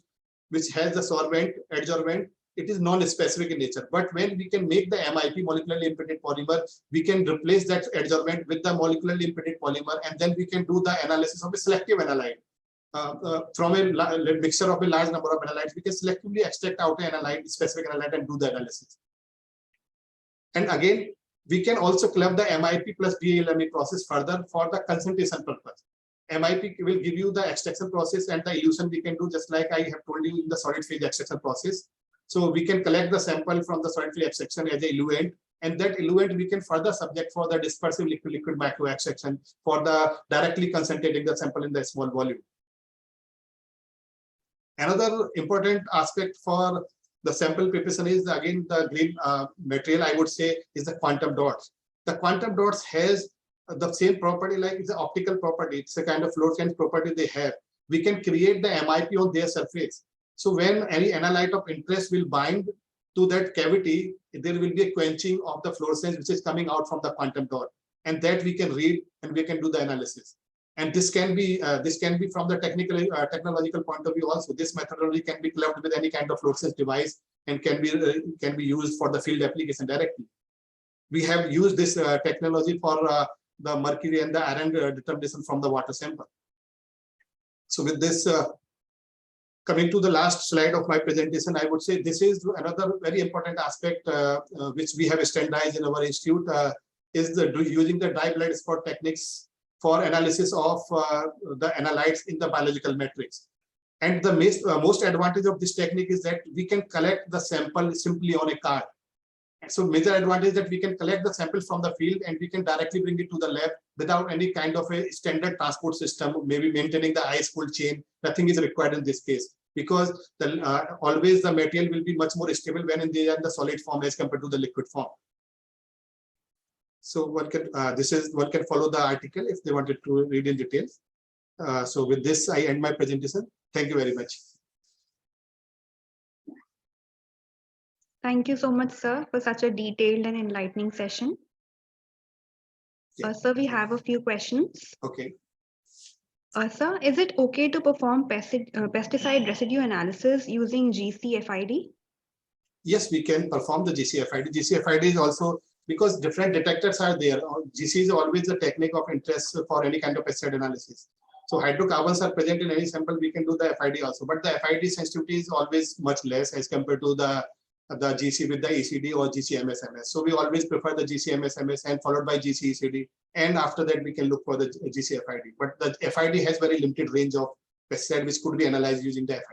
which has the sorbent, adsorbent, it is non-specific in nature. But when we can make the MIP, molecularly imprinted polymer, we can replace that adsorbent with the molecularly imprinted polymer, and then we can do the analysis of a selective analyte. From a mixture of a large number of analytes, we can selectively extract out an analyte, specific analyte, and do the analysis. And again, we can also club the MIP plus DLME process further for the concentration purpose. MIP will give you the extraction process, and the elution we can do just like I have told you in the solid phase extraction process. So we can collect the sample from the solid phase extraction as a eluent, and that eluent we can further subject for the dispersive liquid micro extraction for the directly concentrating the sample in the small volume. Another important aspect for the sample preparation is again the green material, I would say, is the quantum dots. The quantum dots has the same property like it's an optical property. It's a kind of fluorescence property they have. We can create the MIP on their surface. So when any analyte of interest will bind to that cavity, there will be a quenching of the fluorescence which is coming out from the quantum dot, and that we can read and we can do the analysis. And this can be from the technological point of view also. This methodology can be clubbed with any kind of fluorescence device and can be used for the field application directly. We have used this technology for the mercury and the iron determination from the water sample. So with this, coming to the last slide of my presentation, I would say this is another very important aspect which we have standardized in our institute is using the dye blood spot techniques for analysis of the analytes in the biological matrix. And the most advantage of this technique is that we can collect the sample simply on a card. So major advantage that we can collect the sample from the field and we can directly bring it to the lab without any kind of a standard transport system, maybe maintaining the ice cold chain. Nothing is required in this case, because always the material will be much more stable when in the solid form as compared to the liquid form. So one can one can follow the article if they wanted to read in details. So with this, I end my presentation. Thank you very much. Thank you so much, sir, for such a detailed and enlightening session. Yeah. Sir, we have a few questions. Okay. Sir, is it okay to perform pesticide residue analysis using GCFID? Yes, we can perform the GCFID. GCFID is also, because different detectors are there. GC is always the technique of interest for any kind of pesticide analysis. So hydrocarbons are present in any sample, we can do the FID also, but the FID sensitivity is always much less as compared to the GC with the ECD or GC-MS-MS. So we always prefer the GC-MS-MS and followed by GC-ECD. And after that, we can look for the GC-FID. But the FID has very limited range of pesticide which could be analyzed using the FID.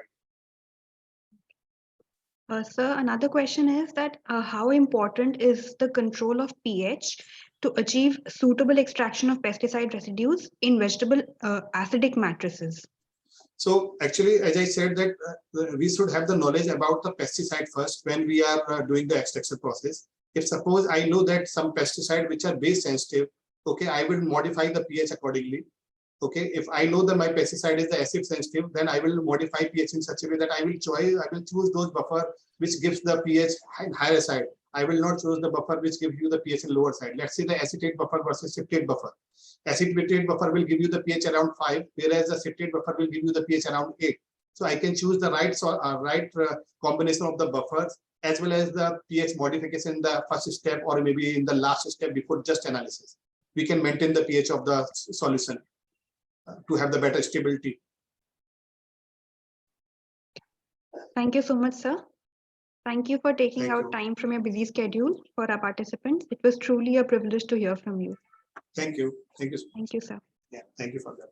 Sir, another question is that how important is the control of pH to achieve suitable extraction of pesticide residues in vegetable acidic matrices? So actually, as I said, that we should have the knowledge about the pesticide first when we are doing the extraction process. If suppose I know that some pesticide which are base sensitive, okay, I will modify the pH accordingly. Okay, if I know that my pesticide is the acid sensitive, then I will modify pH in such a way that I will choose those buffer which gives the pH higher side. I will not choose the buffer which gives you the pH in lower side. Let's say the acetate buffer versus citrate buffer. Acetate buffer will give you the pH around 5, whereas the citrate buffer will give you the pH around 8. So I can choose the right combination of the buffers as well as the pH modification in the first step or maybe in the last step before just analysis. We can maintain the pH of the solution to have the better stability. Thank you so much, sir. Thank you for taking Thank out you. time from your busy schedule for our participants. It was truly a privilege to hear from you. Thank you. Thank you. Thank you, sir. Yeah, thank you for that.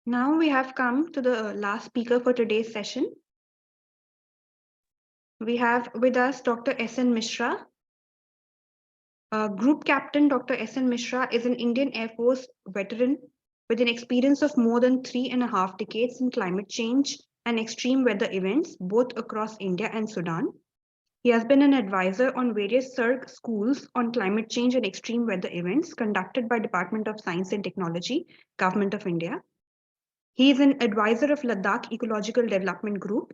Now we have come to the last speaker for today's session. We have with us Dr. S.N. Mishra. Group Captain Dr. S.N. Mishra is an Indian Air Force veteran with an experience of more than 3.5 decades in climate change and extreme weather events, both across India and Sudan. He has been an advisor on various CERC schools on climate change and extreme weather events conducted by Department of Science and Technology, Government of India. He is an advisor of Ladakh Ecological Development Group.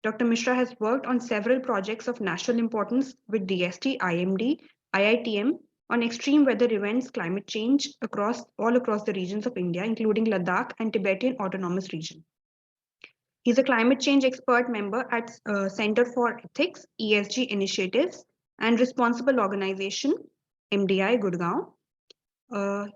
Dr. Mishra has worked on several projects of national importance with DST, IMD, IITM on extreme weather events, climate change all across the regions of India, including Ladakh and Tibetan Autonomous Region. He's a climate change expert member at Center for Ethics, ESG Initiatives, and Responsible Organization, MDI, Gurgaon.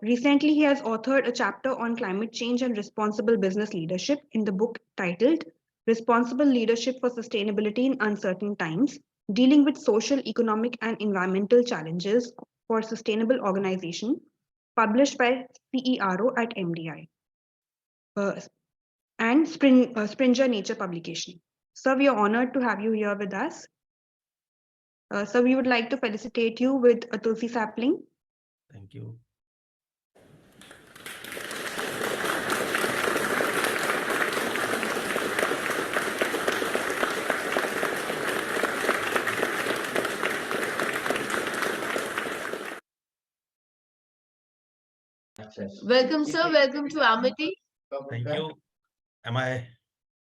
Recently, he has authored a chapter on climate change and responsible business leadership in the book titled Responsible Leadership for Sustainability in Uncertain Times, Dealing with Social, Economic, and Environmental Challenges for Sustainable Organization, published by CERO at MDI and Springer Nature publication. Sir, we are honored to have you here with us. Sir, we would like to felicitate you with a Tulsi sapling. Thank you. Welcome, sir. Welcome to Amity. Thank you. Am I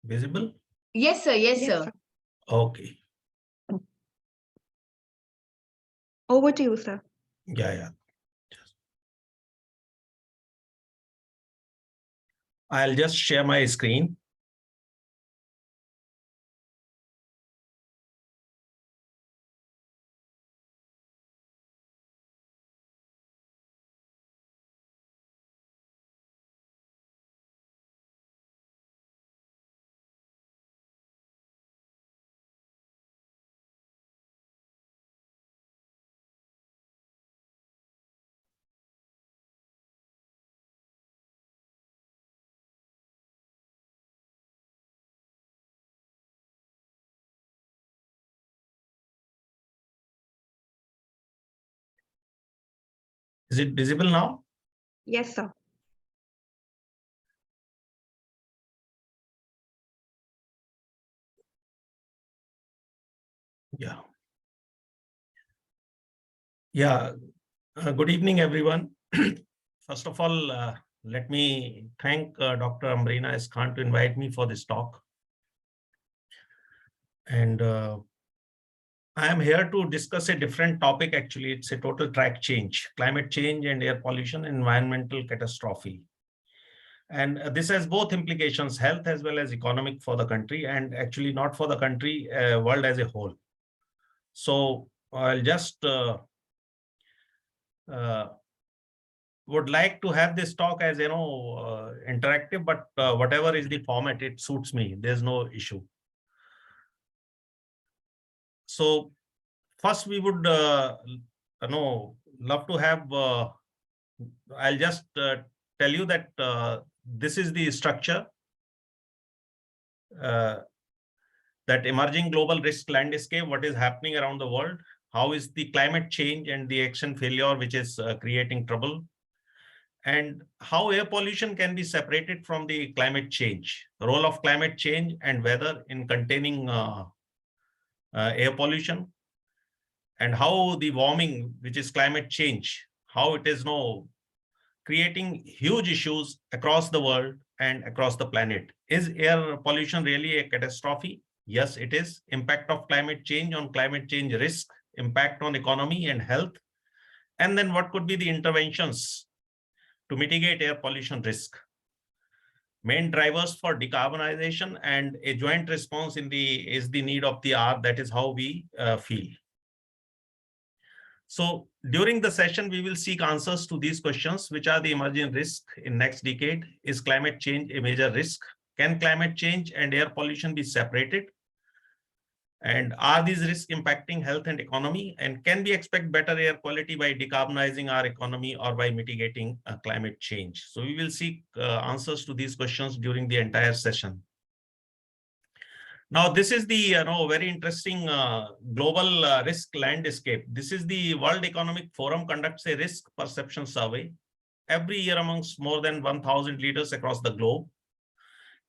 visible? Yes, sir. Yes, sir. Okay. Over to you, sir. Yeah. I'll just share my screen. Is it visible now? Yes, sir. Yeah. Good evening, everyone. First of all, let me thank Dr. Amrina S. Khan to invite me for this talk. And I am here to discuss a different topic. Actually, it's a total track change, climate change and air pollution, environmental catastrophe. And this has both implications, health as well as economic for the country, and actually not for the country, world as a whole. So I'll just would like to have this talk as, interactive, but whatever is the format, it suits me. There's no issue. So first we would love to have, I'll just tell you that this is the structure that emerging global risk landscape, what is happening around the world, how is the climate change and the action failure which is creating trouble, and how air pollution can be separated from the climate change, role of climate change and weather in containing air pollution, and how the warming, which is climate change, how it is now creating huge issues across the world and across the planet. Is air pollution really a catastrophe? Yes, it is. Impact of climate change on climate change risk, impact on economy and health. And then what could be the interventions to mitigate air pollution risk? Main drivers for decarbonization and a joint response is the need of the hour. That is how we feel. So during the session, we will seek answers to these questions. Which are the emerging risks in next decade? Is climate change a major risk? Can climate change and air pollution be separated? And are these risks impacting health and economy? And can we expect better air quality by decarbonizing our economy or by mitigating climate change? So we will seek answers to these questions during the entire session. Now, this is the very interesting global risk landscape. This is the World Economic Forum conducts a risk perception survey every year amongst more than 1,000 leaders across the globe.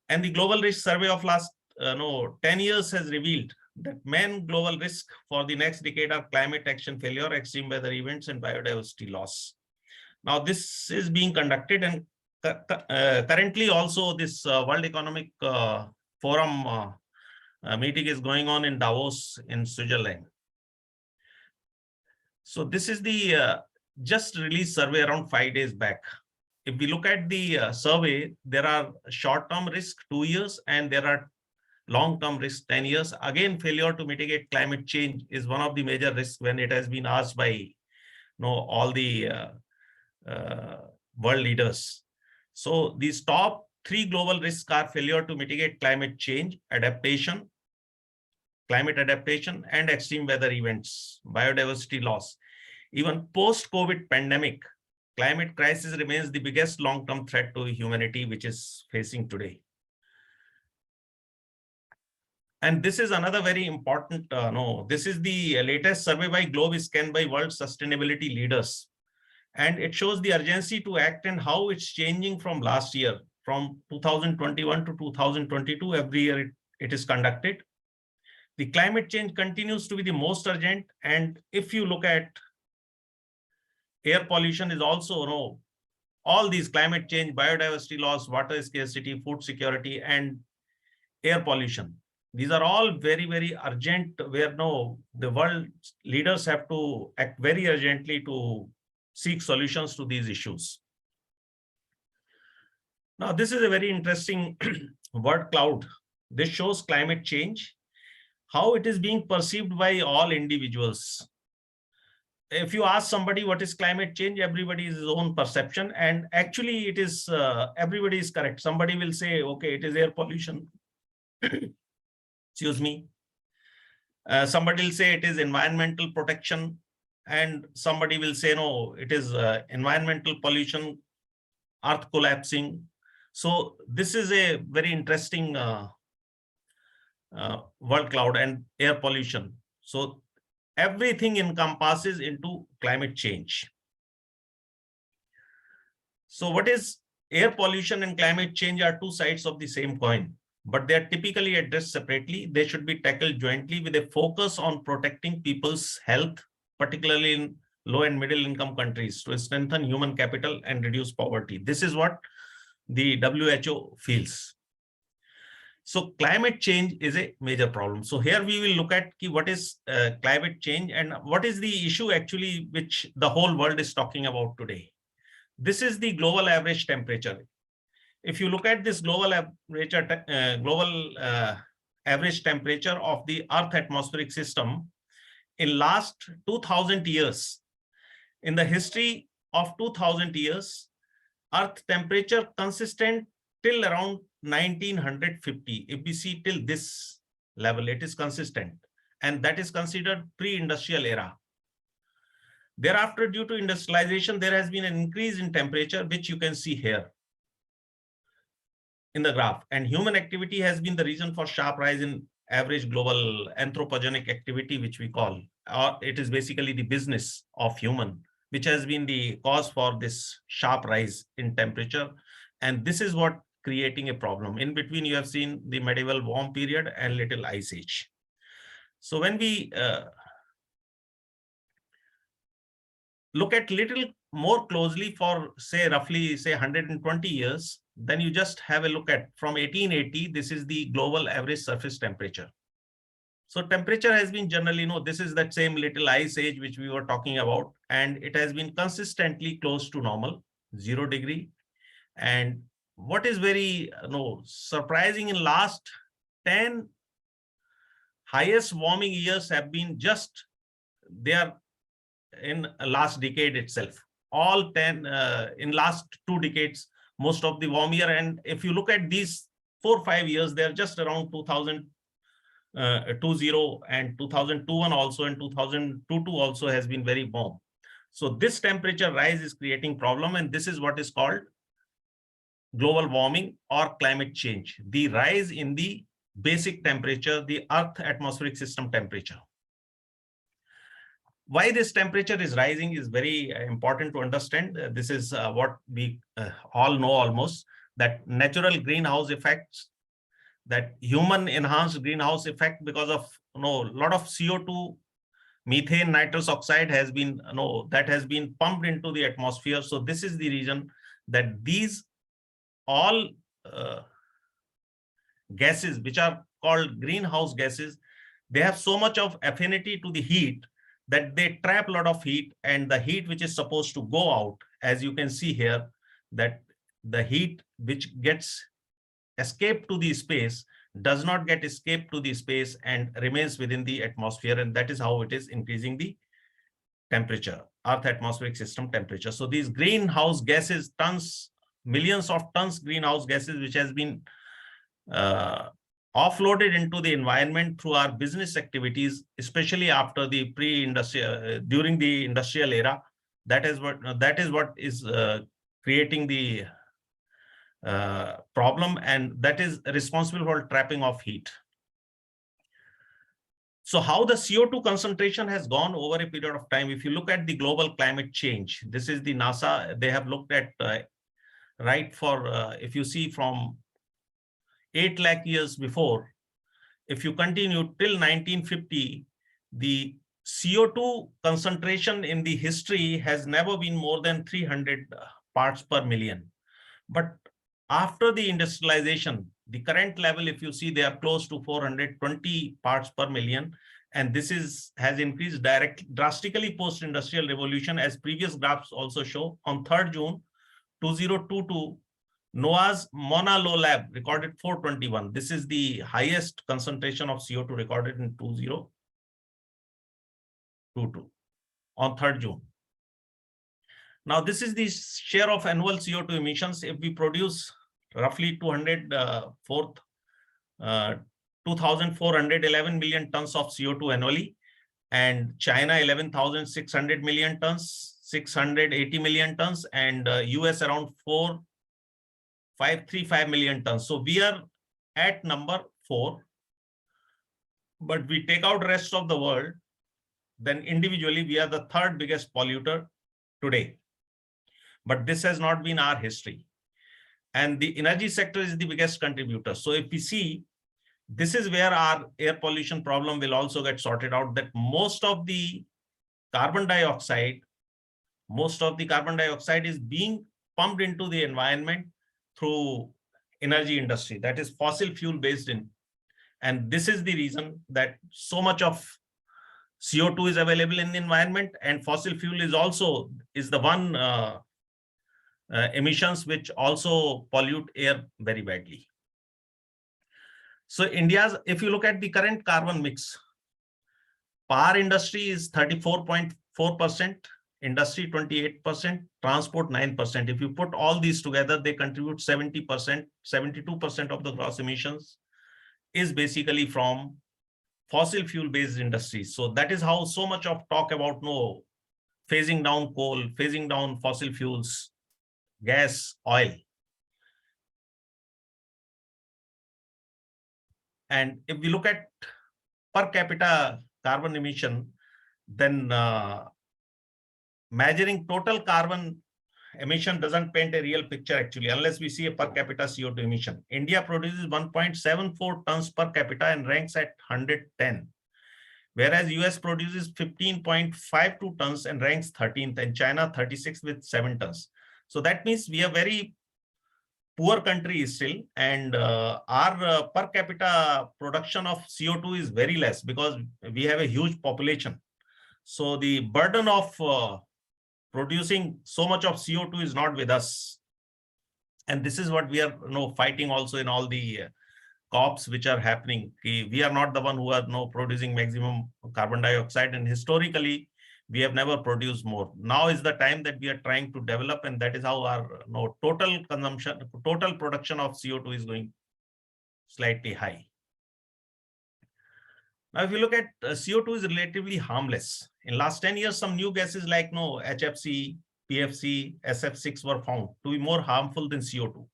And the global risk survey of last 10 years has revealed that main global risk for the next decade are climate action failure, extreme weather events, and biodiversity loss. Now, this is being conducted, and currently also this World Economic Forum meeting is going on in Davos in Switzerland. So this is the just released survey around 5 days back. If we look at the survey, there are short-term risk 2 years and there are long-term risk 10 years. Again, failure to mitigate climate change is one of the major risks when it has been asked by all the world leaders. So these top 3 global risks are failure to mitigate climate change, climate adaptation, and extreme weather events, biodiversity loss. Even post-COVID pandemic, climate crisis remains the biggest long-term threat to humanity which is facing today. And this is another very important, this is the latest survey by GlobeScan by World Sustainability Leaders. And it shows the urgency to act and how it's changing from last year. From 2021 to 2022, every year it is conducted. The climate change continues to be the most urgent. And if you look at air pollution is also, all these climate change, biodiversity loss, water scarcity, food security, and air pollution. These are all very, very urgent, where the world leaders have to act very urgently to seek solutions to these issues. Now, this is a very interesting word cloud. This shows climate change, how it is being perceived by all individuals. If you ask somebody what is climate change, everybody is his own perception. And actually it is, everybody is correct. Somebody will say, okay, it is air pollution. Excuse me. Somebody will say it is environmental protection. And somebody will say, no, it is environmental pollution, earth collapsing. So this is a very interesting word cloud and air pollution. So everything encompasses into climate change. So what is air pollution and climate change are two sides of the same coin, but they are typically addressed separately. They should be tackled jointly with a focus on protecting people's health, particularly in low and middle income countries, to strengthen human capital and reduce poverty. This is what the WHO feels. So climate change is a major problem. So here we will look at what is climate change and what is the issue actually which the whole world is talking about today. This is the global average temperature. If you look at this global average temperature of the Earth atmospheric system, in last 2000 years, in the history of 2000 years, Earth temperature consistent till around 1950. If we see till this level, it is consistent, and that is considered pre-industrial era. Thereafter, due to industrialization, there has been an increase in temperature, which you can see here in the graph, and human activity has been the reason for sharp rise in average global anthropogenic activity, which we call, or it is basically the business of human, which has been the cause for this sharp rise in temperature. And this is what creating a problem. In between, you have seen the medieval warm period and little ice age. So when we look at little more closely for roughly 120 years, then you just have a look at from 1880, this is the global average surface temperature. So temperature has been generally, this is that same little ice age which we were talking about, and it has been consistently close to normal, 0 degree. And what is very surprising, in last 10 highest warming years have been they are in last decade itself. All 10 in last 2 decades, most of the warm year. And if you look at these 4 or 5 years, they're just around 2020 and 2021 also, and 2022 also has been very warm. So this temperature rise is creating problem, and this is what is called global warming or climate change. The rise in the basic temperature, the Earth atmospheric system temperature. Why this temperature is rising is very important to understand. This is what we all know almost, that natural greenhouse effects, that human enhanced greenhouse effect because of a lot of CO2, methane, nitrous oxide has been that has been pumped into the atmosphere. So this is the reason that these all gases which are called greenhouse gases, they have so much of affinity to the heat that they trap a lot of heat, and the heat which is supposed to go out, as you can see here, that the heat which gets escaped to the space does not get escaped to the space and remains within the atmosphere, and that is how it is increasing the temperature, Earth atmospheric system temperature. So these greenhouse gases, tons, millions of tons greenhouse gases which has been offloaded into the environment through our business activities, especially after the pre-industrial, during the industrial era, that is what is creating the problem, and that is responsible for trapping of heat. So how the CO2 concentration has gone over a period of time, if you look at the global climate change, this is the NASA, they have looked at right for, if you see from 8 lakh years before, if you continue till 1950, the CO2 concentration in the history has never been more than 300 parts per million. But after the industrialization, the current level, if you see, they are close to 420 parts per million. And this has increased drastically post-industrial revolution, as previous graphs also show. On 3rd June 2022, NOAA's Mauna Loa lab recorded 421. This is the highest concentration of CO2 recorded in 2022 on 3rd June. Now, this is the share of annual CO2 emissions. If we produce roughly 2,411 million tons of CO2 annually, and China 11,600 million tons, 680 million tons, and US around 4,535 million tons. So we are at number 4, but we take out rest of the world, then individually we are the 3rd biggest polluter today. But this has not been our history. And the energy sector is the biggest contributor. So if we see, this is where our air pollution problem will also get sorted out, that most of the carbon dioxide is being pumped into the environment through energy industry, that is fossil fuel based in. And this is the reason that so much of CO2 is available in the environment, and fossil fuel is also the one emissions which also pollute air very badly. So India's, if you look at the current carbon mix, power industry is 34.4%, industry 28%, transport 9%. If you put all these together, they contribute 70%, 72% of the gross emissions is basically from fossil fuel based industries. So that is how so much of talk about phasing down coal, phasing down fossil fuels, gas, oil. And if we look at per capita carbon emission, then measuring total carbon emission doesn't paint a real picture actually, unless we see a per capita CO2 emission. India produces 1.74 tons per capita and ranks at 110, whereas US produces 15.52 tons and ranks 13th, and China 36 with 7 tons. So that means we are very poor country still, and our per capita production of CO2 is very less because we have a huge population. So the burden of producing so much of CO2 is not with us. And this is what we are fighting also in all the COPs which are happening. We are not the one who are producing maximum carbon dioxide, and historically We have never produced more. Now is the time that we are trying to develop, and that is how our total consumption, total production of CO2 is going slightly high. Now, if you look at CO2 is relatively harmless. In last 10 years, some new gases like HFC, PFC, SF6 were found to be more harmful than CO2.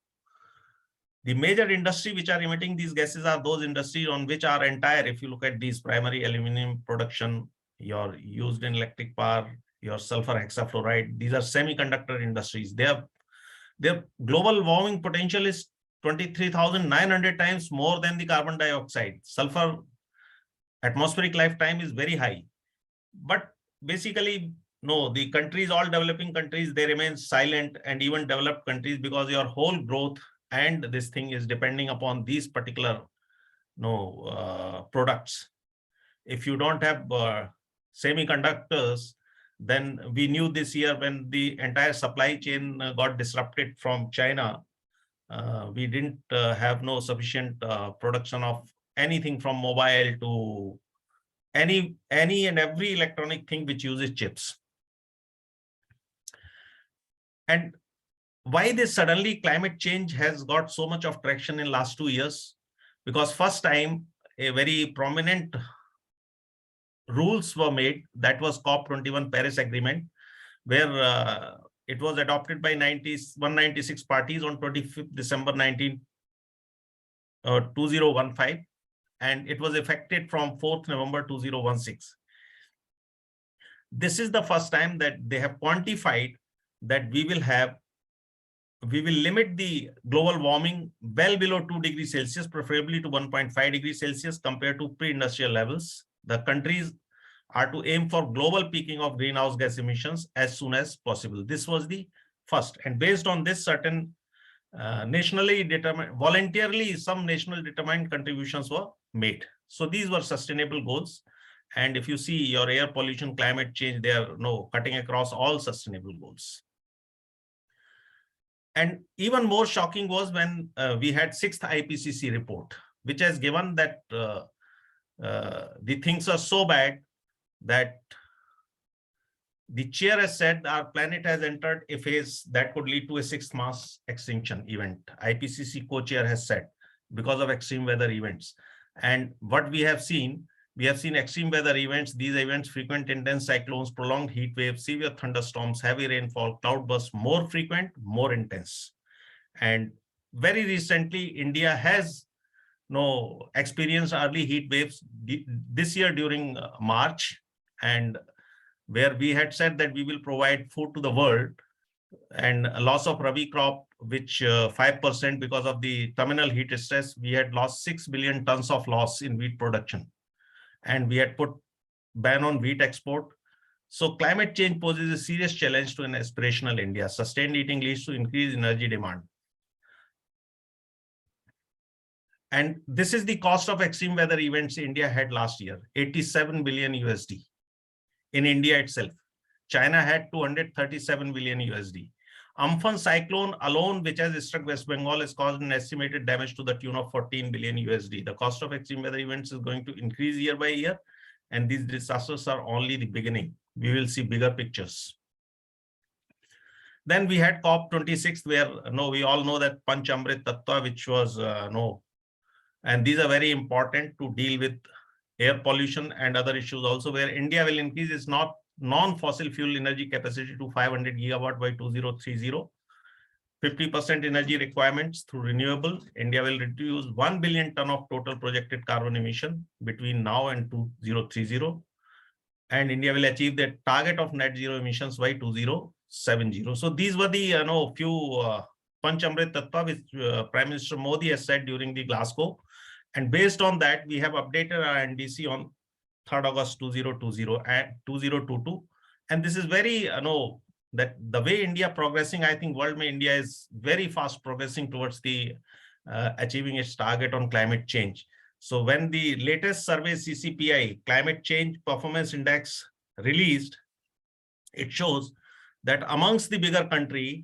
The major industry which are emitting these gases are those industries on which our entire, if you look at these primary aluminum production, your used in electric power, your sulfur hexafluoride, these are semiconductor industries. Their global warming potential is 23,900 times more than the carbon dioxide. Sulfur atmospheric lifetime is very high. But basically, no, the countries, all developing countries, they remain silent, and even developed countries, because your whole growth and this thing is depending upon these particular products. If you don't have semiconductors, then we knew this year when the entire supply chain got disrupted from China, we didn't have sufficient production of anything from mobile to any and every electronic thing which uses chips. And why this suddenly climate change has got so much of traction in last 2 years? Because first time a very prominent rules were made, that was COP21 Paris Agreement, where it was adopted by 196 parties on 25th December 2015, and it was effected from 4th November 2016. This is the first time that they have quantified that we will limit the global warming well below 2 degrees Celsius, preferably to 1.5 degrees Celsius compared to pre-industrial levels. The countries are to aim for global peaking of greenhouse gas emissions as soon as possible. This was the first. And based on this, certain nationally determined, voluntarily, some national determined contributions were made. So these were sustainable goals. And if you see your air pollution, climate change, they are cutting across all sustainable goals. And even more shocking was when we had 6th IPCC report, which has given that the things are so bad that the chair has said our planet has entered a phase that could lead to a 6th mass extinction event. IPCC co-chair has said, because of extreme weather events. And what we have seen extreme weather events. These events, frequent intense cyclones, prolonged heat waves, severe thunderstorms, heavy rainfall, cloudbursts, more frequent, more intense. And very recently, India has experienced early heat waves this year during March, and where we had said that we will provide food to the world, and a loss of Rabi crop, which 5% because of the terminal heat stress, we had lost 6 billion tons of loss in wheat production. And we had put ban on wheat export. So climate change poses a serious challenge to an aspirational India. Sustained eating leads to increased energy demand. And this is the cost of extreme weather events India had last year, 87 billion USD in India itself. China had 237 billion USD. Amphan cyclone alone, which has struck West Bengal, has caused an estimated damage to the tune of 14 billion USD. The cost of extreme weather events is going to increase year by year, and these disasters are only the beginning. We will see bigger pictures. Then we had COP26, where we all know that Panchamrit Tattva, which was and these are very important to deal with air pollution and other issues also, where India will increase its non-fossil fuel energy capacity to 500 gigawatt by 2030. 50% energy requirements through renewable. India will reduce 1 billion ton of total projected carbon emission between now and 2030. And India will achieve the target of net zero emissions by 2070. So these were the few Panchamrit Tattva which Prime Minister Modi has said during the Glasgow. And based on that, we have updated our NDC on 3rd August 2020 and 2022. And this is very, that the way India progressing, I think world India is very fast progressing towards the achieving its target on climate change. So when the latest survey CCPI, Climate Change Performance Index, released, it shows that amongst the bigger country,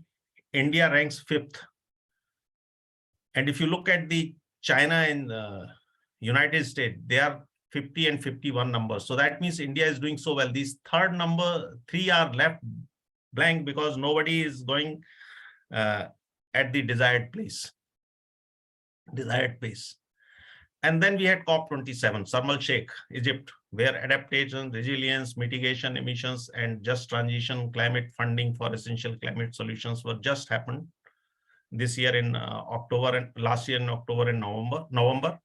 India ranks 5th. And if you look at the China and United States, they are 50 and 51 numbers. So that means India is doing so well. These third number 3 are left blank because nobody is going at the desired pace. And then we had COP27, Sharm el-Sheikh, Egypt, where adaptation, resilience, mitigation, emissions, and just transition, climate funding for essential climate solutions were just happened this year in October, and last year in October and November.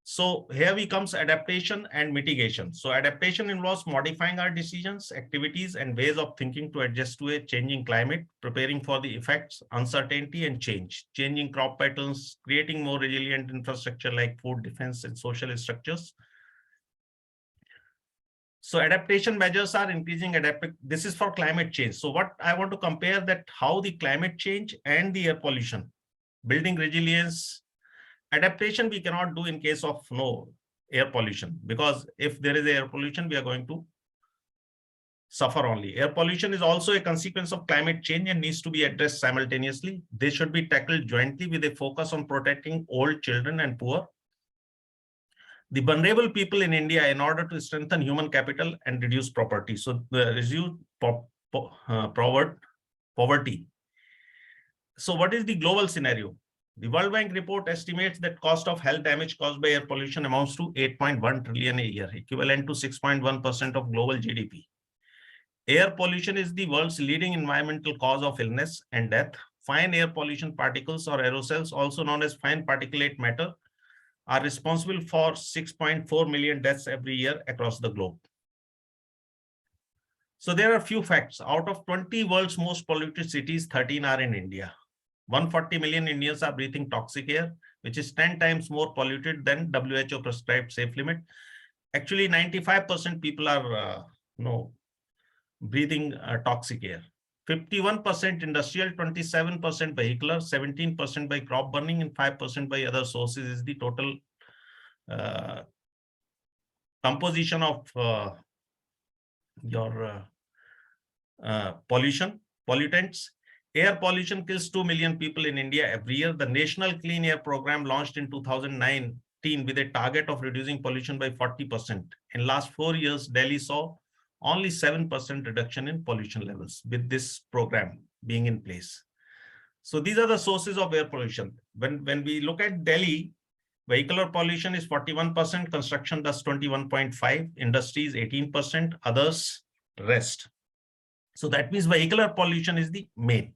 So here we comes adaptation and mitigation. So adaptation involves modifying our decisions, activities, and ways of thinking to adjust to a changing climate, preparing for the effects, uncertainty, and change, changing crop patterns, creating more resilient infrastructure like food, defense, and social structures. So adaptation measures are increasing this is for climate change. So what I want to compare that how the climate change and the air pollution, building resilience. Adaptation we cannot do in case of no air pollution, because if there is air pollution, we are going to suffer only. Air pollution is also a consequence of climate change and needs to be addressed simultaneously. They should be tackled jointly with a focus on protecting old, children, and poor, the vulnerable people in India, in order to strengthen human capital and reduce poverty. So reduce poverty. So what is the global scenario? The World Bank report estimates that cost of health damage caused by air pollution amounts to 8.1 trillion a year, equivalent to 6.1% of global GDP. Air pollution is the world's leading environmental cause of illness and death. Fine air pollution particles or aerosols, also known as fine particulate matter, are responsible for 6.4 million deaths every year across the globe. So there are a few facts. Out of 20 world's most polluted cities, 13 are in India. 140 million Indians are breathing toxic air, which is 10 times more polluted than WHO prescribed safe limit. Actually, 95% people are breathing toxic air. 51% industrial, 27% vehicular, 17% by crop burning, and 5% by other sources is the total composition of your pollutants. Air pollution kills 2 million people in India every year. The National Clean Air Program launched in 2019 with a target of reducing pollution by 40%. In last 4 years, Delhi saw only 7% reduction in pollution levels with this program being in place. So these are the sources of air pollution. When we look at Delhi, vehicular pollution is 41%, construction dust 21.5%, industries 18%, others rest. So that means vehicular pollution is the main.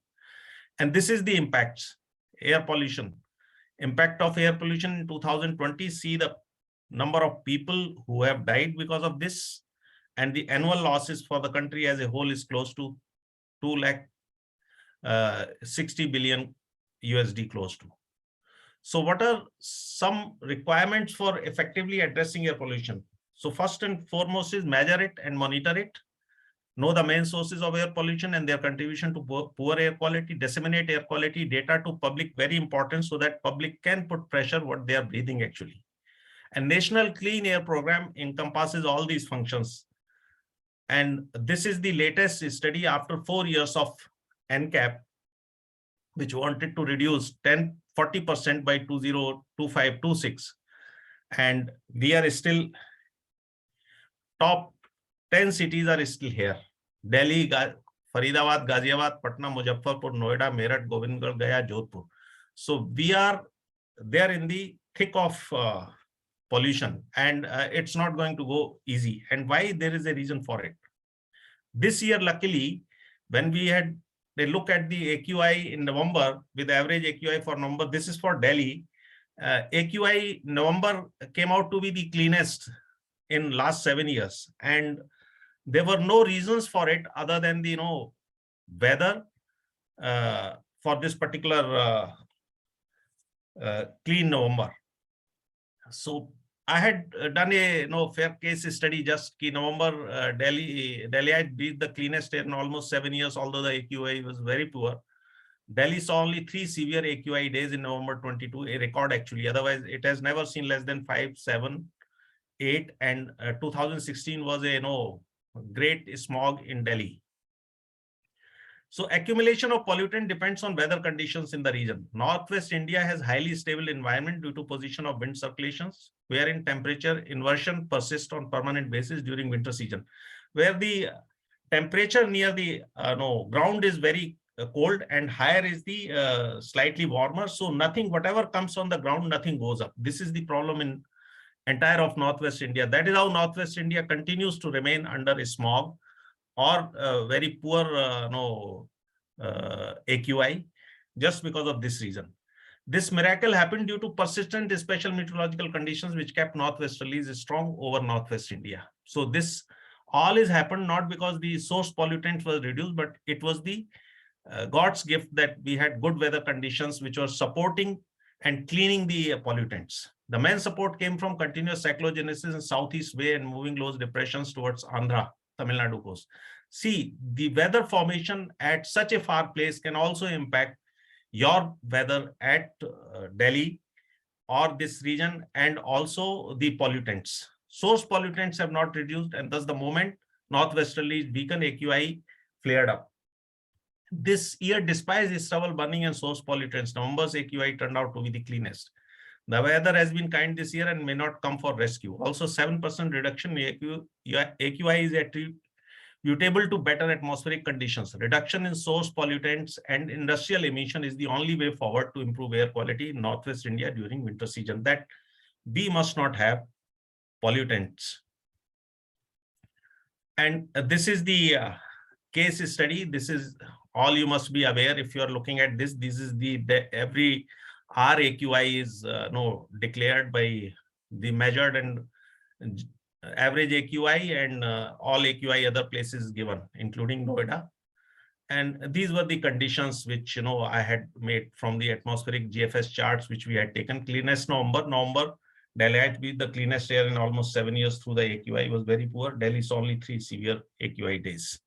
And this is the impacts, air pollution. Impact of air pollution in 2020, see the number of people who have died because of this, and the annual losses for the country as a whole is close to 260 billion USD close to. So what are some requirements for effectively addressing air pollution? So first and foremost is measure it and monitor it. Know the main sources of air pollution and their contribution to poor air quality. Disseminate air quality data to public, very important, so that public can put pressure what they are breathing actually. And National Clean Air Program encompasses all these functions. And this is the latest study after 4 years of NCAP, which wanted to reduce 40% by 2025-26. And we are still top 10 cities are still here. Delhi, Faridabad, Ghaziabad, Patna, Muzaffarpur, Noida, Meerut, Govindgarh, Gaya, Jodhpur. So we are there in the thick of pollution, and it's not going to go easy. And why? There is a reason for it. This year, luckily, when we had a look at the AQI in November, with average AQI for November, this is for Delhi. AQI November came out to be the cleanest in last 7 years. And there were no reasons for it other than the weather for this particular clean November. So I had done a fair case study just in November. Delhi had breathed the cleanest air in almost 7 years, although the AQI was very poor. Delhi saw only 3 severe AQI days in November 22, a record actually. Otherwise, it has never seen less than 5, 7, 8, and 2016 was a great smog in Delhi. So accumulation of pollutant depends on weather conditions in the region. Northwest India has highly stable environment due to position of wind circulations, wherein temperature inversion persists on permanent basis during winter season, where the temperature near the ground is very cold and higher is the slightly warmer. So nothing, whatever comes on the ground, nothing goes up. This is the problem in entire of Northwest India. That is how Northwest India continues to remain under a smog or very poor AQI, just because of this reason. This miracle happened due to persistent special meteorological conditions which kept northwesterlies strong over Northwest India. So this all is happened not because the source pollutant was reduced, but it was the God's gift that we had good weather conditions which were supporting and cleaning the pollutants. The main support came from continuous cyclogenesis in southeast way and moving low depressions towards Andhra, Tamil Nadu coast. See, the weather formation at such a far place can also impact your weather at Delhi or this region, and also the pollutants. Source pollutants have not reduced, and thus the moment northwesterly weaken AQI flared up. This year, despite the stubble burning and source pollutants, November's AQI turned out to be the cleanest. The weather has been kind this year and may not come for rescue. Also, 7% reduction in AQI is attributable to better atmospheric conditions. Reduction in source pollutants and industrial emission is the only way forward to improve air quality in Northwest India during winter season. That we must not have pollutants. And this is the case study. This is all you must be aware. If you are looking at this, this is the every RAQI is declared by the measured and average AQI and all AQI other places given, including Noida. And these were the conditions which I had made from the atmospheric GFS charts which we had taken. Cleanest November, Delhi had to be the cleanest air in almost 7 years through the AQI was very poor. Delhi saw only 3 severe AQI days.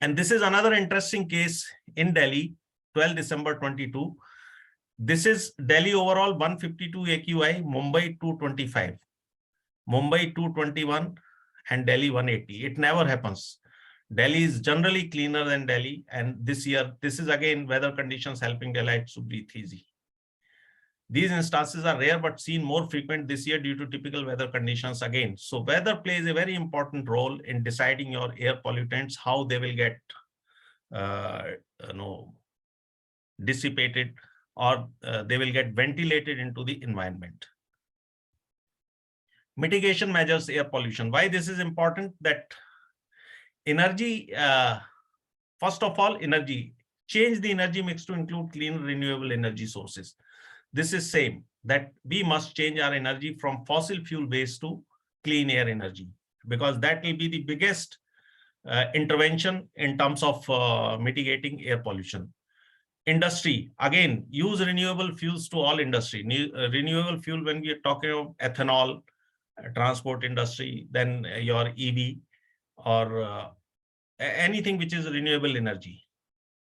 And this is another interesting case in Delhi, 12 December 22. This is Delhi overall 152 AQI, Mumbai 225, Mumbai 221, and Delhi 180. It never happens. Delhi is generally cleaner than Delhi. And this year, this is again weather conditions helping Delhi to breathe easy. These instances are rare but seen more frequent this year due to typical weather conditions again. So weather plays a very important role in deciding your air pollutants, how they will get dissipated or they will get ventilated into the environment. Mitigation measures air pollution. Why this is important? That energy, first of all, energy, change the energy mix to include clean renewable energy sources. This is same that we must change our energy from fossil fuel based to clean air energy, because that will be the biggest intervention in terms of mitigating air pollution. Industry, again, use renewable fuels to all industry. Renewable fuel, when we are talking of ethanol, transport industry, then your EV or anything which is renewable energy.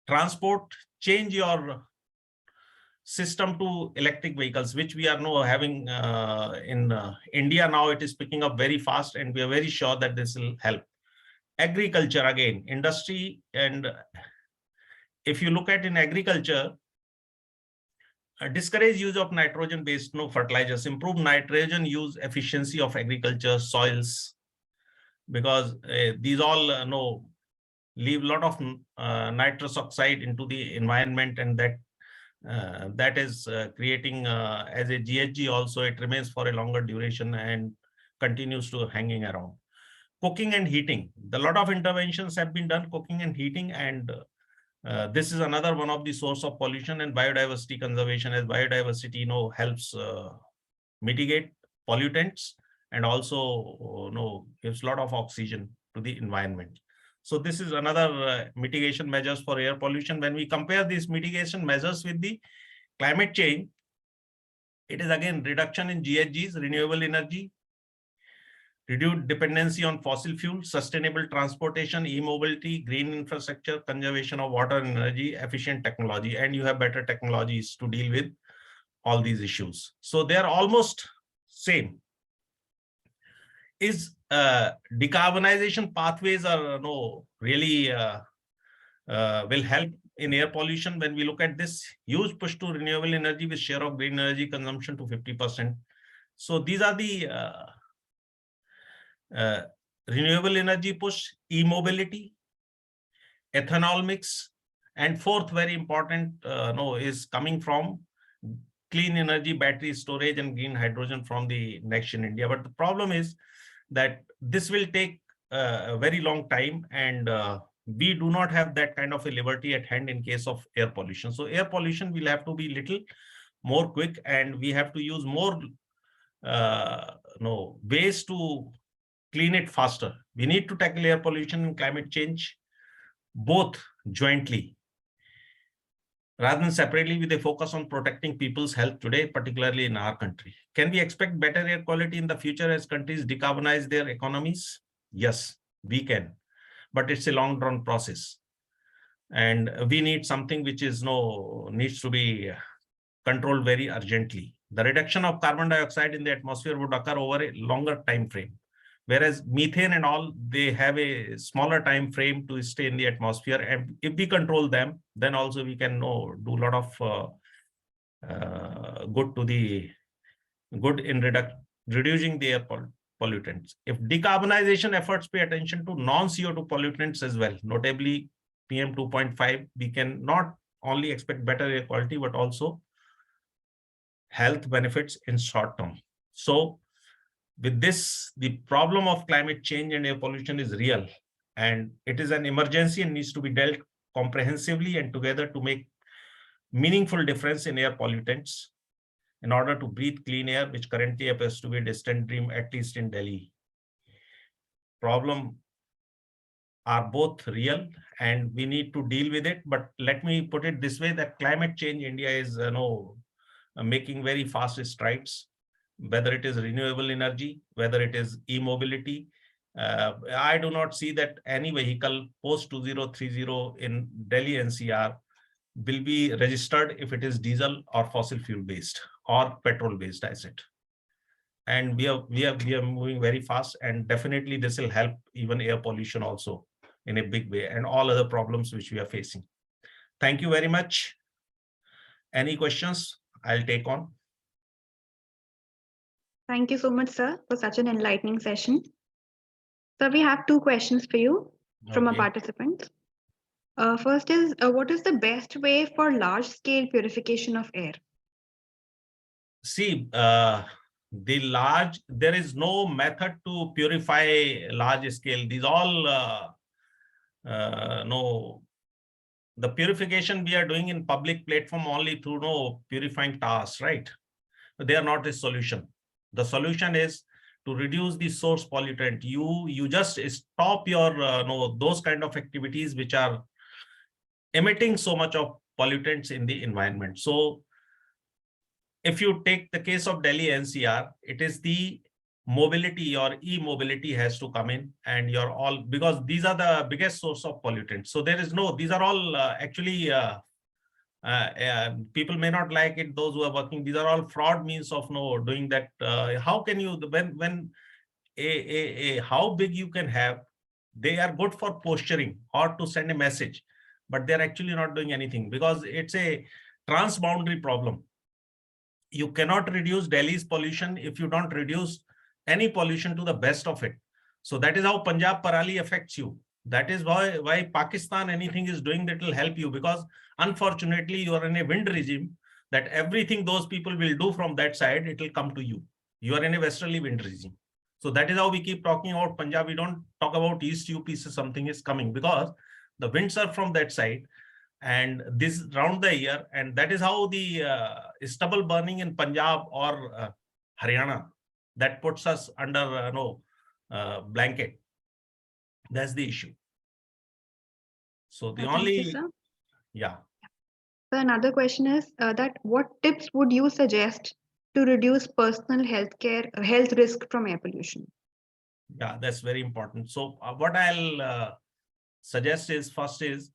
Transport, change your system to electric vehicles, which we are now having in India now. It is picking up very fast and we are very sure that this will help. Agriculture, again, industry, and if you look at in agriculture, discourage use of nitrogen based fertilizers, improve nitrogen use efficiency of agriculture soils, because these all leave a lot of nitrous oxide into the environment, and that is creating as a GHG also, it remains for a longer duration and continues to hanging around. Cooking and heating, a lot of interventions have been done, cooking and heating, and this is another one of the source of pollution. And biodiversity conservation, as biodiversity helps mitigate pollutants and also gives a lot of oxygen to the environment. So this is another mitigation measures for air pollution. When we compare these mitigation measures with the climate change, it is again reduction in GHGs, renewable energy, reduced dependency on fossil fuels, sustainable transportation, e-mobility, green infrastructure, conservation of water and energy, efficient technology, and you have better technologies to deal with all these issues. So they are almost same. Is decarbonization pathways are really will help in air pollution when we look at this huge push to renewable energy with share of green energy consumption to 50%. So these are the renewable energy push, e-mobility, ethanol mix, and fourth very important is coming from clean energy, battery storage, and green hydrogen from the Next Gen India. But the problem is that this will take a very long time, and we do not have that kind of a liberty at hand in case of air pollution. So air pollution will have to be little more quick, and we have to use more ways to clean it faster. We need to tackle air pollution and climate change both jointly, rather than separately, with a focus on protecting people's health today, particularly in our country. Can we expect better air quality in the future as countries decarbonize their economies? Yes, we can, but it's a long-run process. And we need something which is needs to be controlled very urgently. The reduction of carbon dioxide in the atmosphere would occur over a longer time frame, whereas methane and all, they have a smaller time frame to stay in the atmosphere. And if we control them, then also we can do a lot of good in reducing the air pollutants. If decarbonization efforts pay attention to non-CO2 pollutants as well, notably PM 2.5, we can not only expect better air quality, but also health benefits in short term. So with this, the problem of climate change and air pollution is real, and it is an emergency and needs to be dealt comprehensively and together to make meaningful difference in air pollutants in order to breathe clean air, which currently appears to be a distant dream, at least in Delhi. Problem are both real and we need to deal with it. But let me put it this way, that climate change India is making very fast strides, whether it is renewable energy, whether it is e-mobility. I do not see that any vehicle post 2030 in Delhi NCR will be registered if it is diesel or fossil fuel based or petrol based asset. And we are moving very fast, and definitely this will help even air pollution also in a big way, and all other problems which we are facing. Thank you very much. Any questions? I'll take on. Thank you so much, sir, for such an enlightening session. So we have two questions for you from our participants. First is, what is the best way for large-scale purification of air? See, there is no method to purify large scale. These all, the purification we are doing in public platform only through purifying tasks, right? They are not a solution. The solution is to reduce the source pollutant. You just stop your those kind of activities which are emitting so much of pollutants in the environment. So if you take the case of Delhi NCR, it is the mobility or e-mobility has to come in, and you're all, because these are the biggest source of pollutants. So there is these are all actually people may not like it, those who are working, these are all fraud means of doing that. How can you, when how big you can have, they are good for posturing or to send a message, but they're actually not doing anything because it's a transboundary problem. You cannot reduce Delhi's pollution if you don't reduce any pollution to the best of it. So that is how Punjab Parali affects you. That is why Pakistan, anything is doing that will help you, because unfortunately you are in a wind regime that everything those people will do from that side, it will come to you. You are in a westerly wind regime. So that is how we keep talking about Punjab. We don't talk about East UP, something is coming, because the winds are from that side and this round the year. And that is how the stubble burning in Punjab or Haryana, that puts us under blanket. That's the issue. So the only, yeah. So another question is that what tips would you suggest to reduce personal health risk from air pollution? Yeah, that's very important. So what I'll suggest is, first is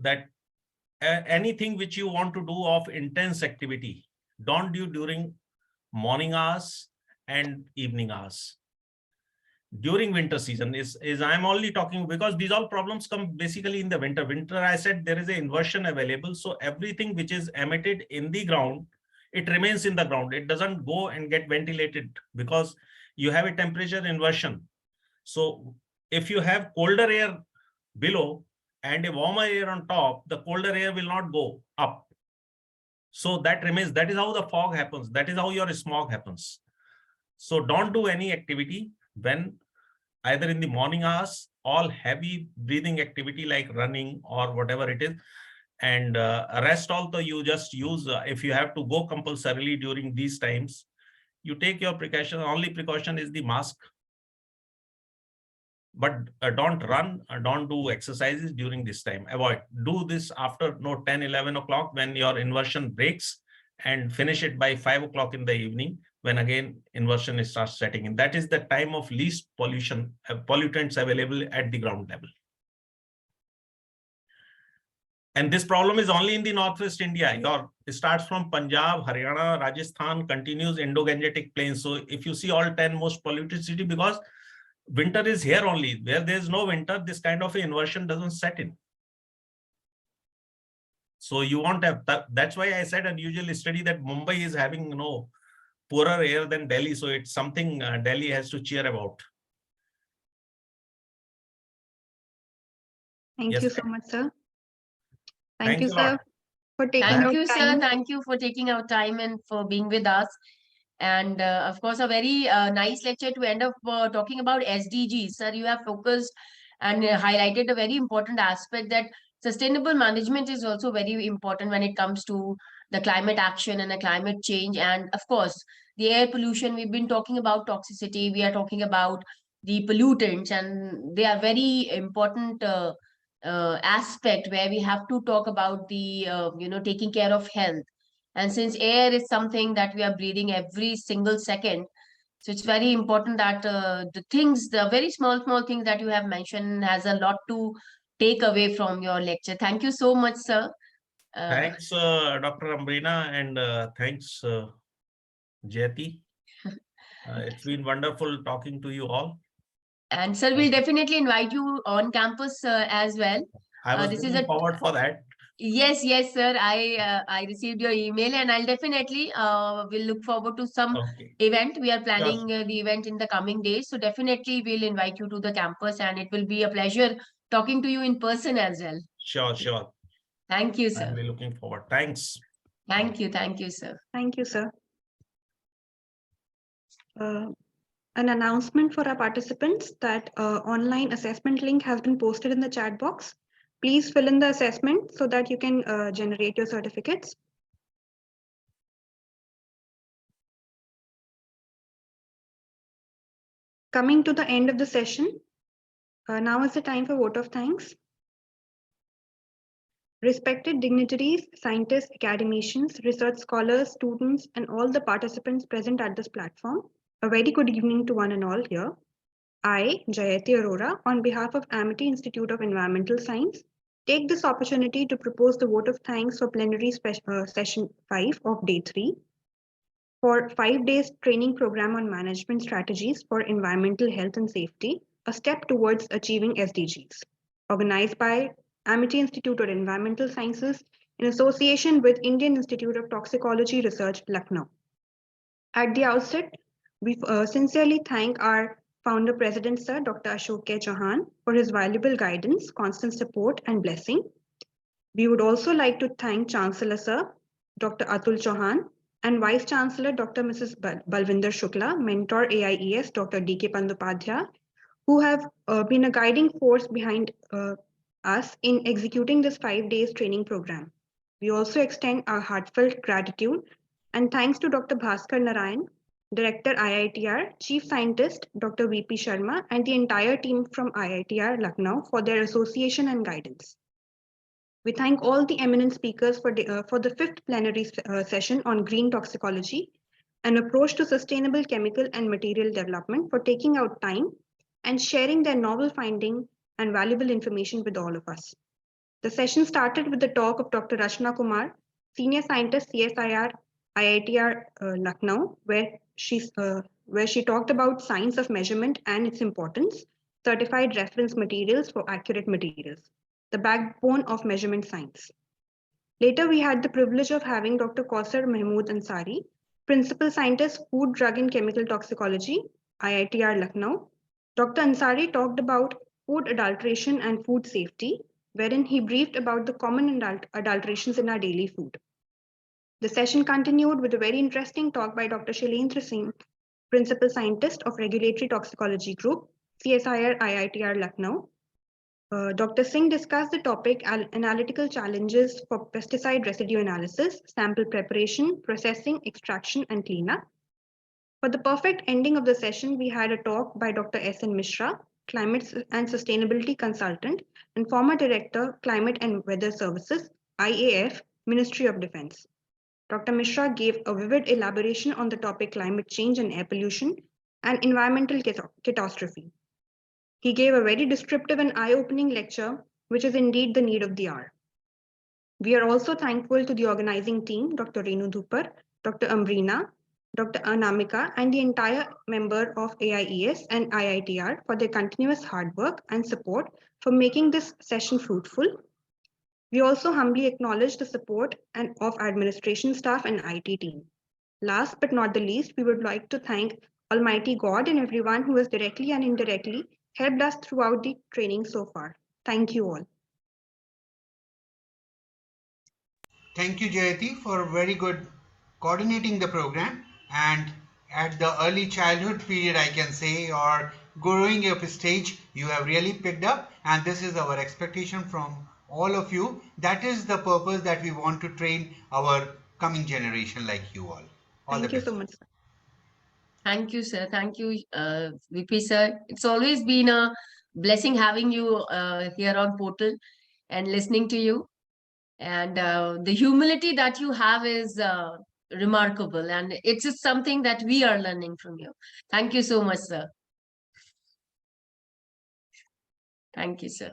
that anything which you want to do of intense activity, don't do during morning hours and evening hours. during winter season is I'm only talking because these all problems come basically in the winter. I said there is an inversion available. So everything which is emitted in the ground, it remains in the ground. It doesn't go and get ventilated because you have a temperature inversion. So if you have colder air below and a warmer air on top, the colder air will not go up. So that remains. That is how the fog happens. That is how your smog happens. So don't do any activity when either in the morning hours, all heavy breathing activity like running or whatever it is. And rest also you just use, if you have to go compulsorily during these times, you take your precaution. Only precaution is the mask. But don't run, don't do exercises during this time. Avoid. Do this after 10, 11 o'clock when your inversion breaks, and finish it by 5 o'clock in the evening when again inversion starts setting in. That is the time of least pollution, pollutants available at the ground level. And this problem is only in the Northwest India. It starts from Punjab, Haryana, Rajasthan, continues Indo-Gangetic Plains. So if you see all 10 most polluted cities, because winter is here only. Where there is no winter, this kind of inversion doesn't set in. So you won't have that. That's why I said unusual study that Mumbai is having poorer air than Delhi. So it's something Delhi has to cheer about. Thank you so much, sir. Thank Thanks you, a sir, lot. for taking Thank out you, sir. time. Thank you for taking our time and for being with us. And of course, a very nice lecture to end up talking about SDGs. Sir, you have focused and highlighted a very important aspect that sustainable management is also very important when it comes to the climate action and the climate change. And of course, the air pollution, we've been talking about toxicity, we are talking about the pollutants, and they are very important aspect where we have to talk about the, taking care of health. And since air is something that we are breathing every single second, so it's very important that the very small things that you have mentioned has a lot to take away from your lecture. Thank you so much, sir. Thanks, Dr. Amrina, and thanks, Jayati. It's been wonderful talking to you all. And sir, we'll definitely invite you on campus as well. I was looking forward for that. Yes, sir. I received your email, and I'll definitely will look forward to some event. We are planning the event in the coming days, so definitely we'll invite you to the campus, and it will be a pleasure talking to you in person as well. Sure. Thank you, sir. I'll be looking forward. Thanks. Thank you, sir. Thank you, sir. An announcement for our participants that online assessment link has been posted in the chat box. Please fill in the assessment so that you can generate your certificates. Coming to the end of the session, now is the time for vote of thanks. Respected dignitaries, scientists, academicians, research scholars, students, and all the participants present at this platform, a very good evening to one and all here. I, Jayati Arora, on behalf of Amity Institute of Environmental Science, take this opportunity to propose the vote of thanks for plenary session 5 of day 3 for 5 days training program on management strategies for environmental health and safety, a step towards achieving SDGs, organized by Amity Institute of Environmental Sciences in association with Indian Institute of Toxicology Research, Lucknow. At the outset, we sincerely thank our Founder President, Sir Dr. Ashok K. Chauhan, for his valuable guidance, constant support, and blessing. We would also like to thank Chancellor Sir Dr. Atul Chauhan and Vice Chancellor Dr. Mrs. Balvinder Shukla, Mentor AIES Dr. D.K. Pandupadhyay, who have been a guiding force behind us in executing this 5 days training program. We also extend our heartfelt gratitude and thanks to Dr. Bhaskar Narayan, Director IITR, Chief Scientist Dr. V.P. Sharma, and the entire team from IITR Lucknow for their association and guidance. We thank all the eminent speakers for the 5th plenary session on green toxicology, an approach to sustainable chemical and material development, for taking out time and sharing their novel finding and valuable information with all of us. The session started with the talk of Dr. Rachna Kumar, Senior Scientist, CSIR, IITR Lucknow, where she where she talked about science of measurement and its importance, certified reference materials for accurate materials, the backbone of measurement science. Later, we had the privilege of having Dr. Kausar Mahmood Ansari, Principal Scientist, Food, Drug and Chemical Toxicology, IITR Lucknow. Dr. Ansari talked about food adulteration and food safety, wherein he briefed about the common adulterations in our daily food. The session continued with a very interesting talk by Dr. Shailendra Singh, Principal Scientist of Regulatory Toxicology Group, CSIR IITR Lucknow. Dr. Singh discussed the topic analytical challenges for pesticide residue analysis, sample preparation, processing, extraction, and cleanup. For the perfect ending of the session, we had a talk by Dr. S.N. Mishra, Climate and Sustainability Consultant and former Director, Climate and Weather Services, IAF, Ministry of Defense. Dr. Mishra gave a vivid elaboration on the topic climate change and air pollution and environmental catastrophe. He gave a very descriptive and eye-opening lecture, which is indeed the need of the hour. We are also thankful to the organizing team, Dr. Renu Dhupar, Dr. Ambrina, Dr. Anamika, and the entire member of AIES and IITR for their continuous hard work and support for making this session fruitful. We also humbly acknowledge the support of administration staff and IT team. Last but not the least, we would like to thank Almighty God and everyone who has directly and indirectly helped us throughout the training so far. Thank you all. Thank you, Jayati, for very good coordinating the program. And at the early childhood period, I can say, or growing up stage, you have really picked up. And this is our expectation from all of you. That is the purpose that we want to train our coming generation like you all. Thank you so much, sir. Thank you, sir. Thank you, VP sir. It's always been a blessing having you here on Portal and listening to you. And the humility that you have is remarkable. And it's just something that we are learning from you. Thank you so much, sir. Thank you, sir.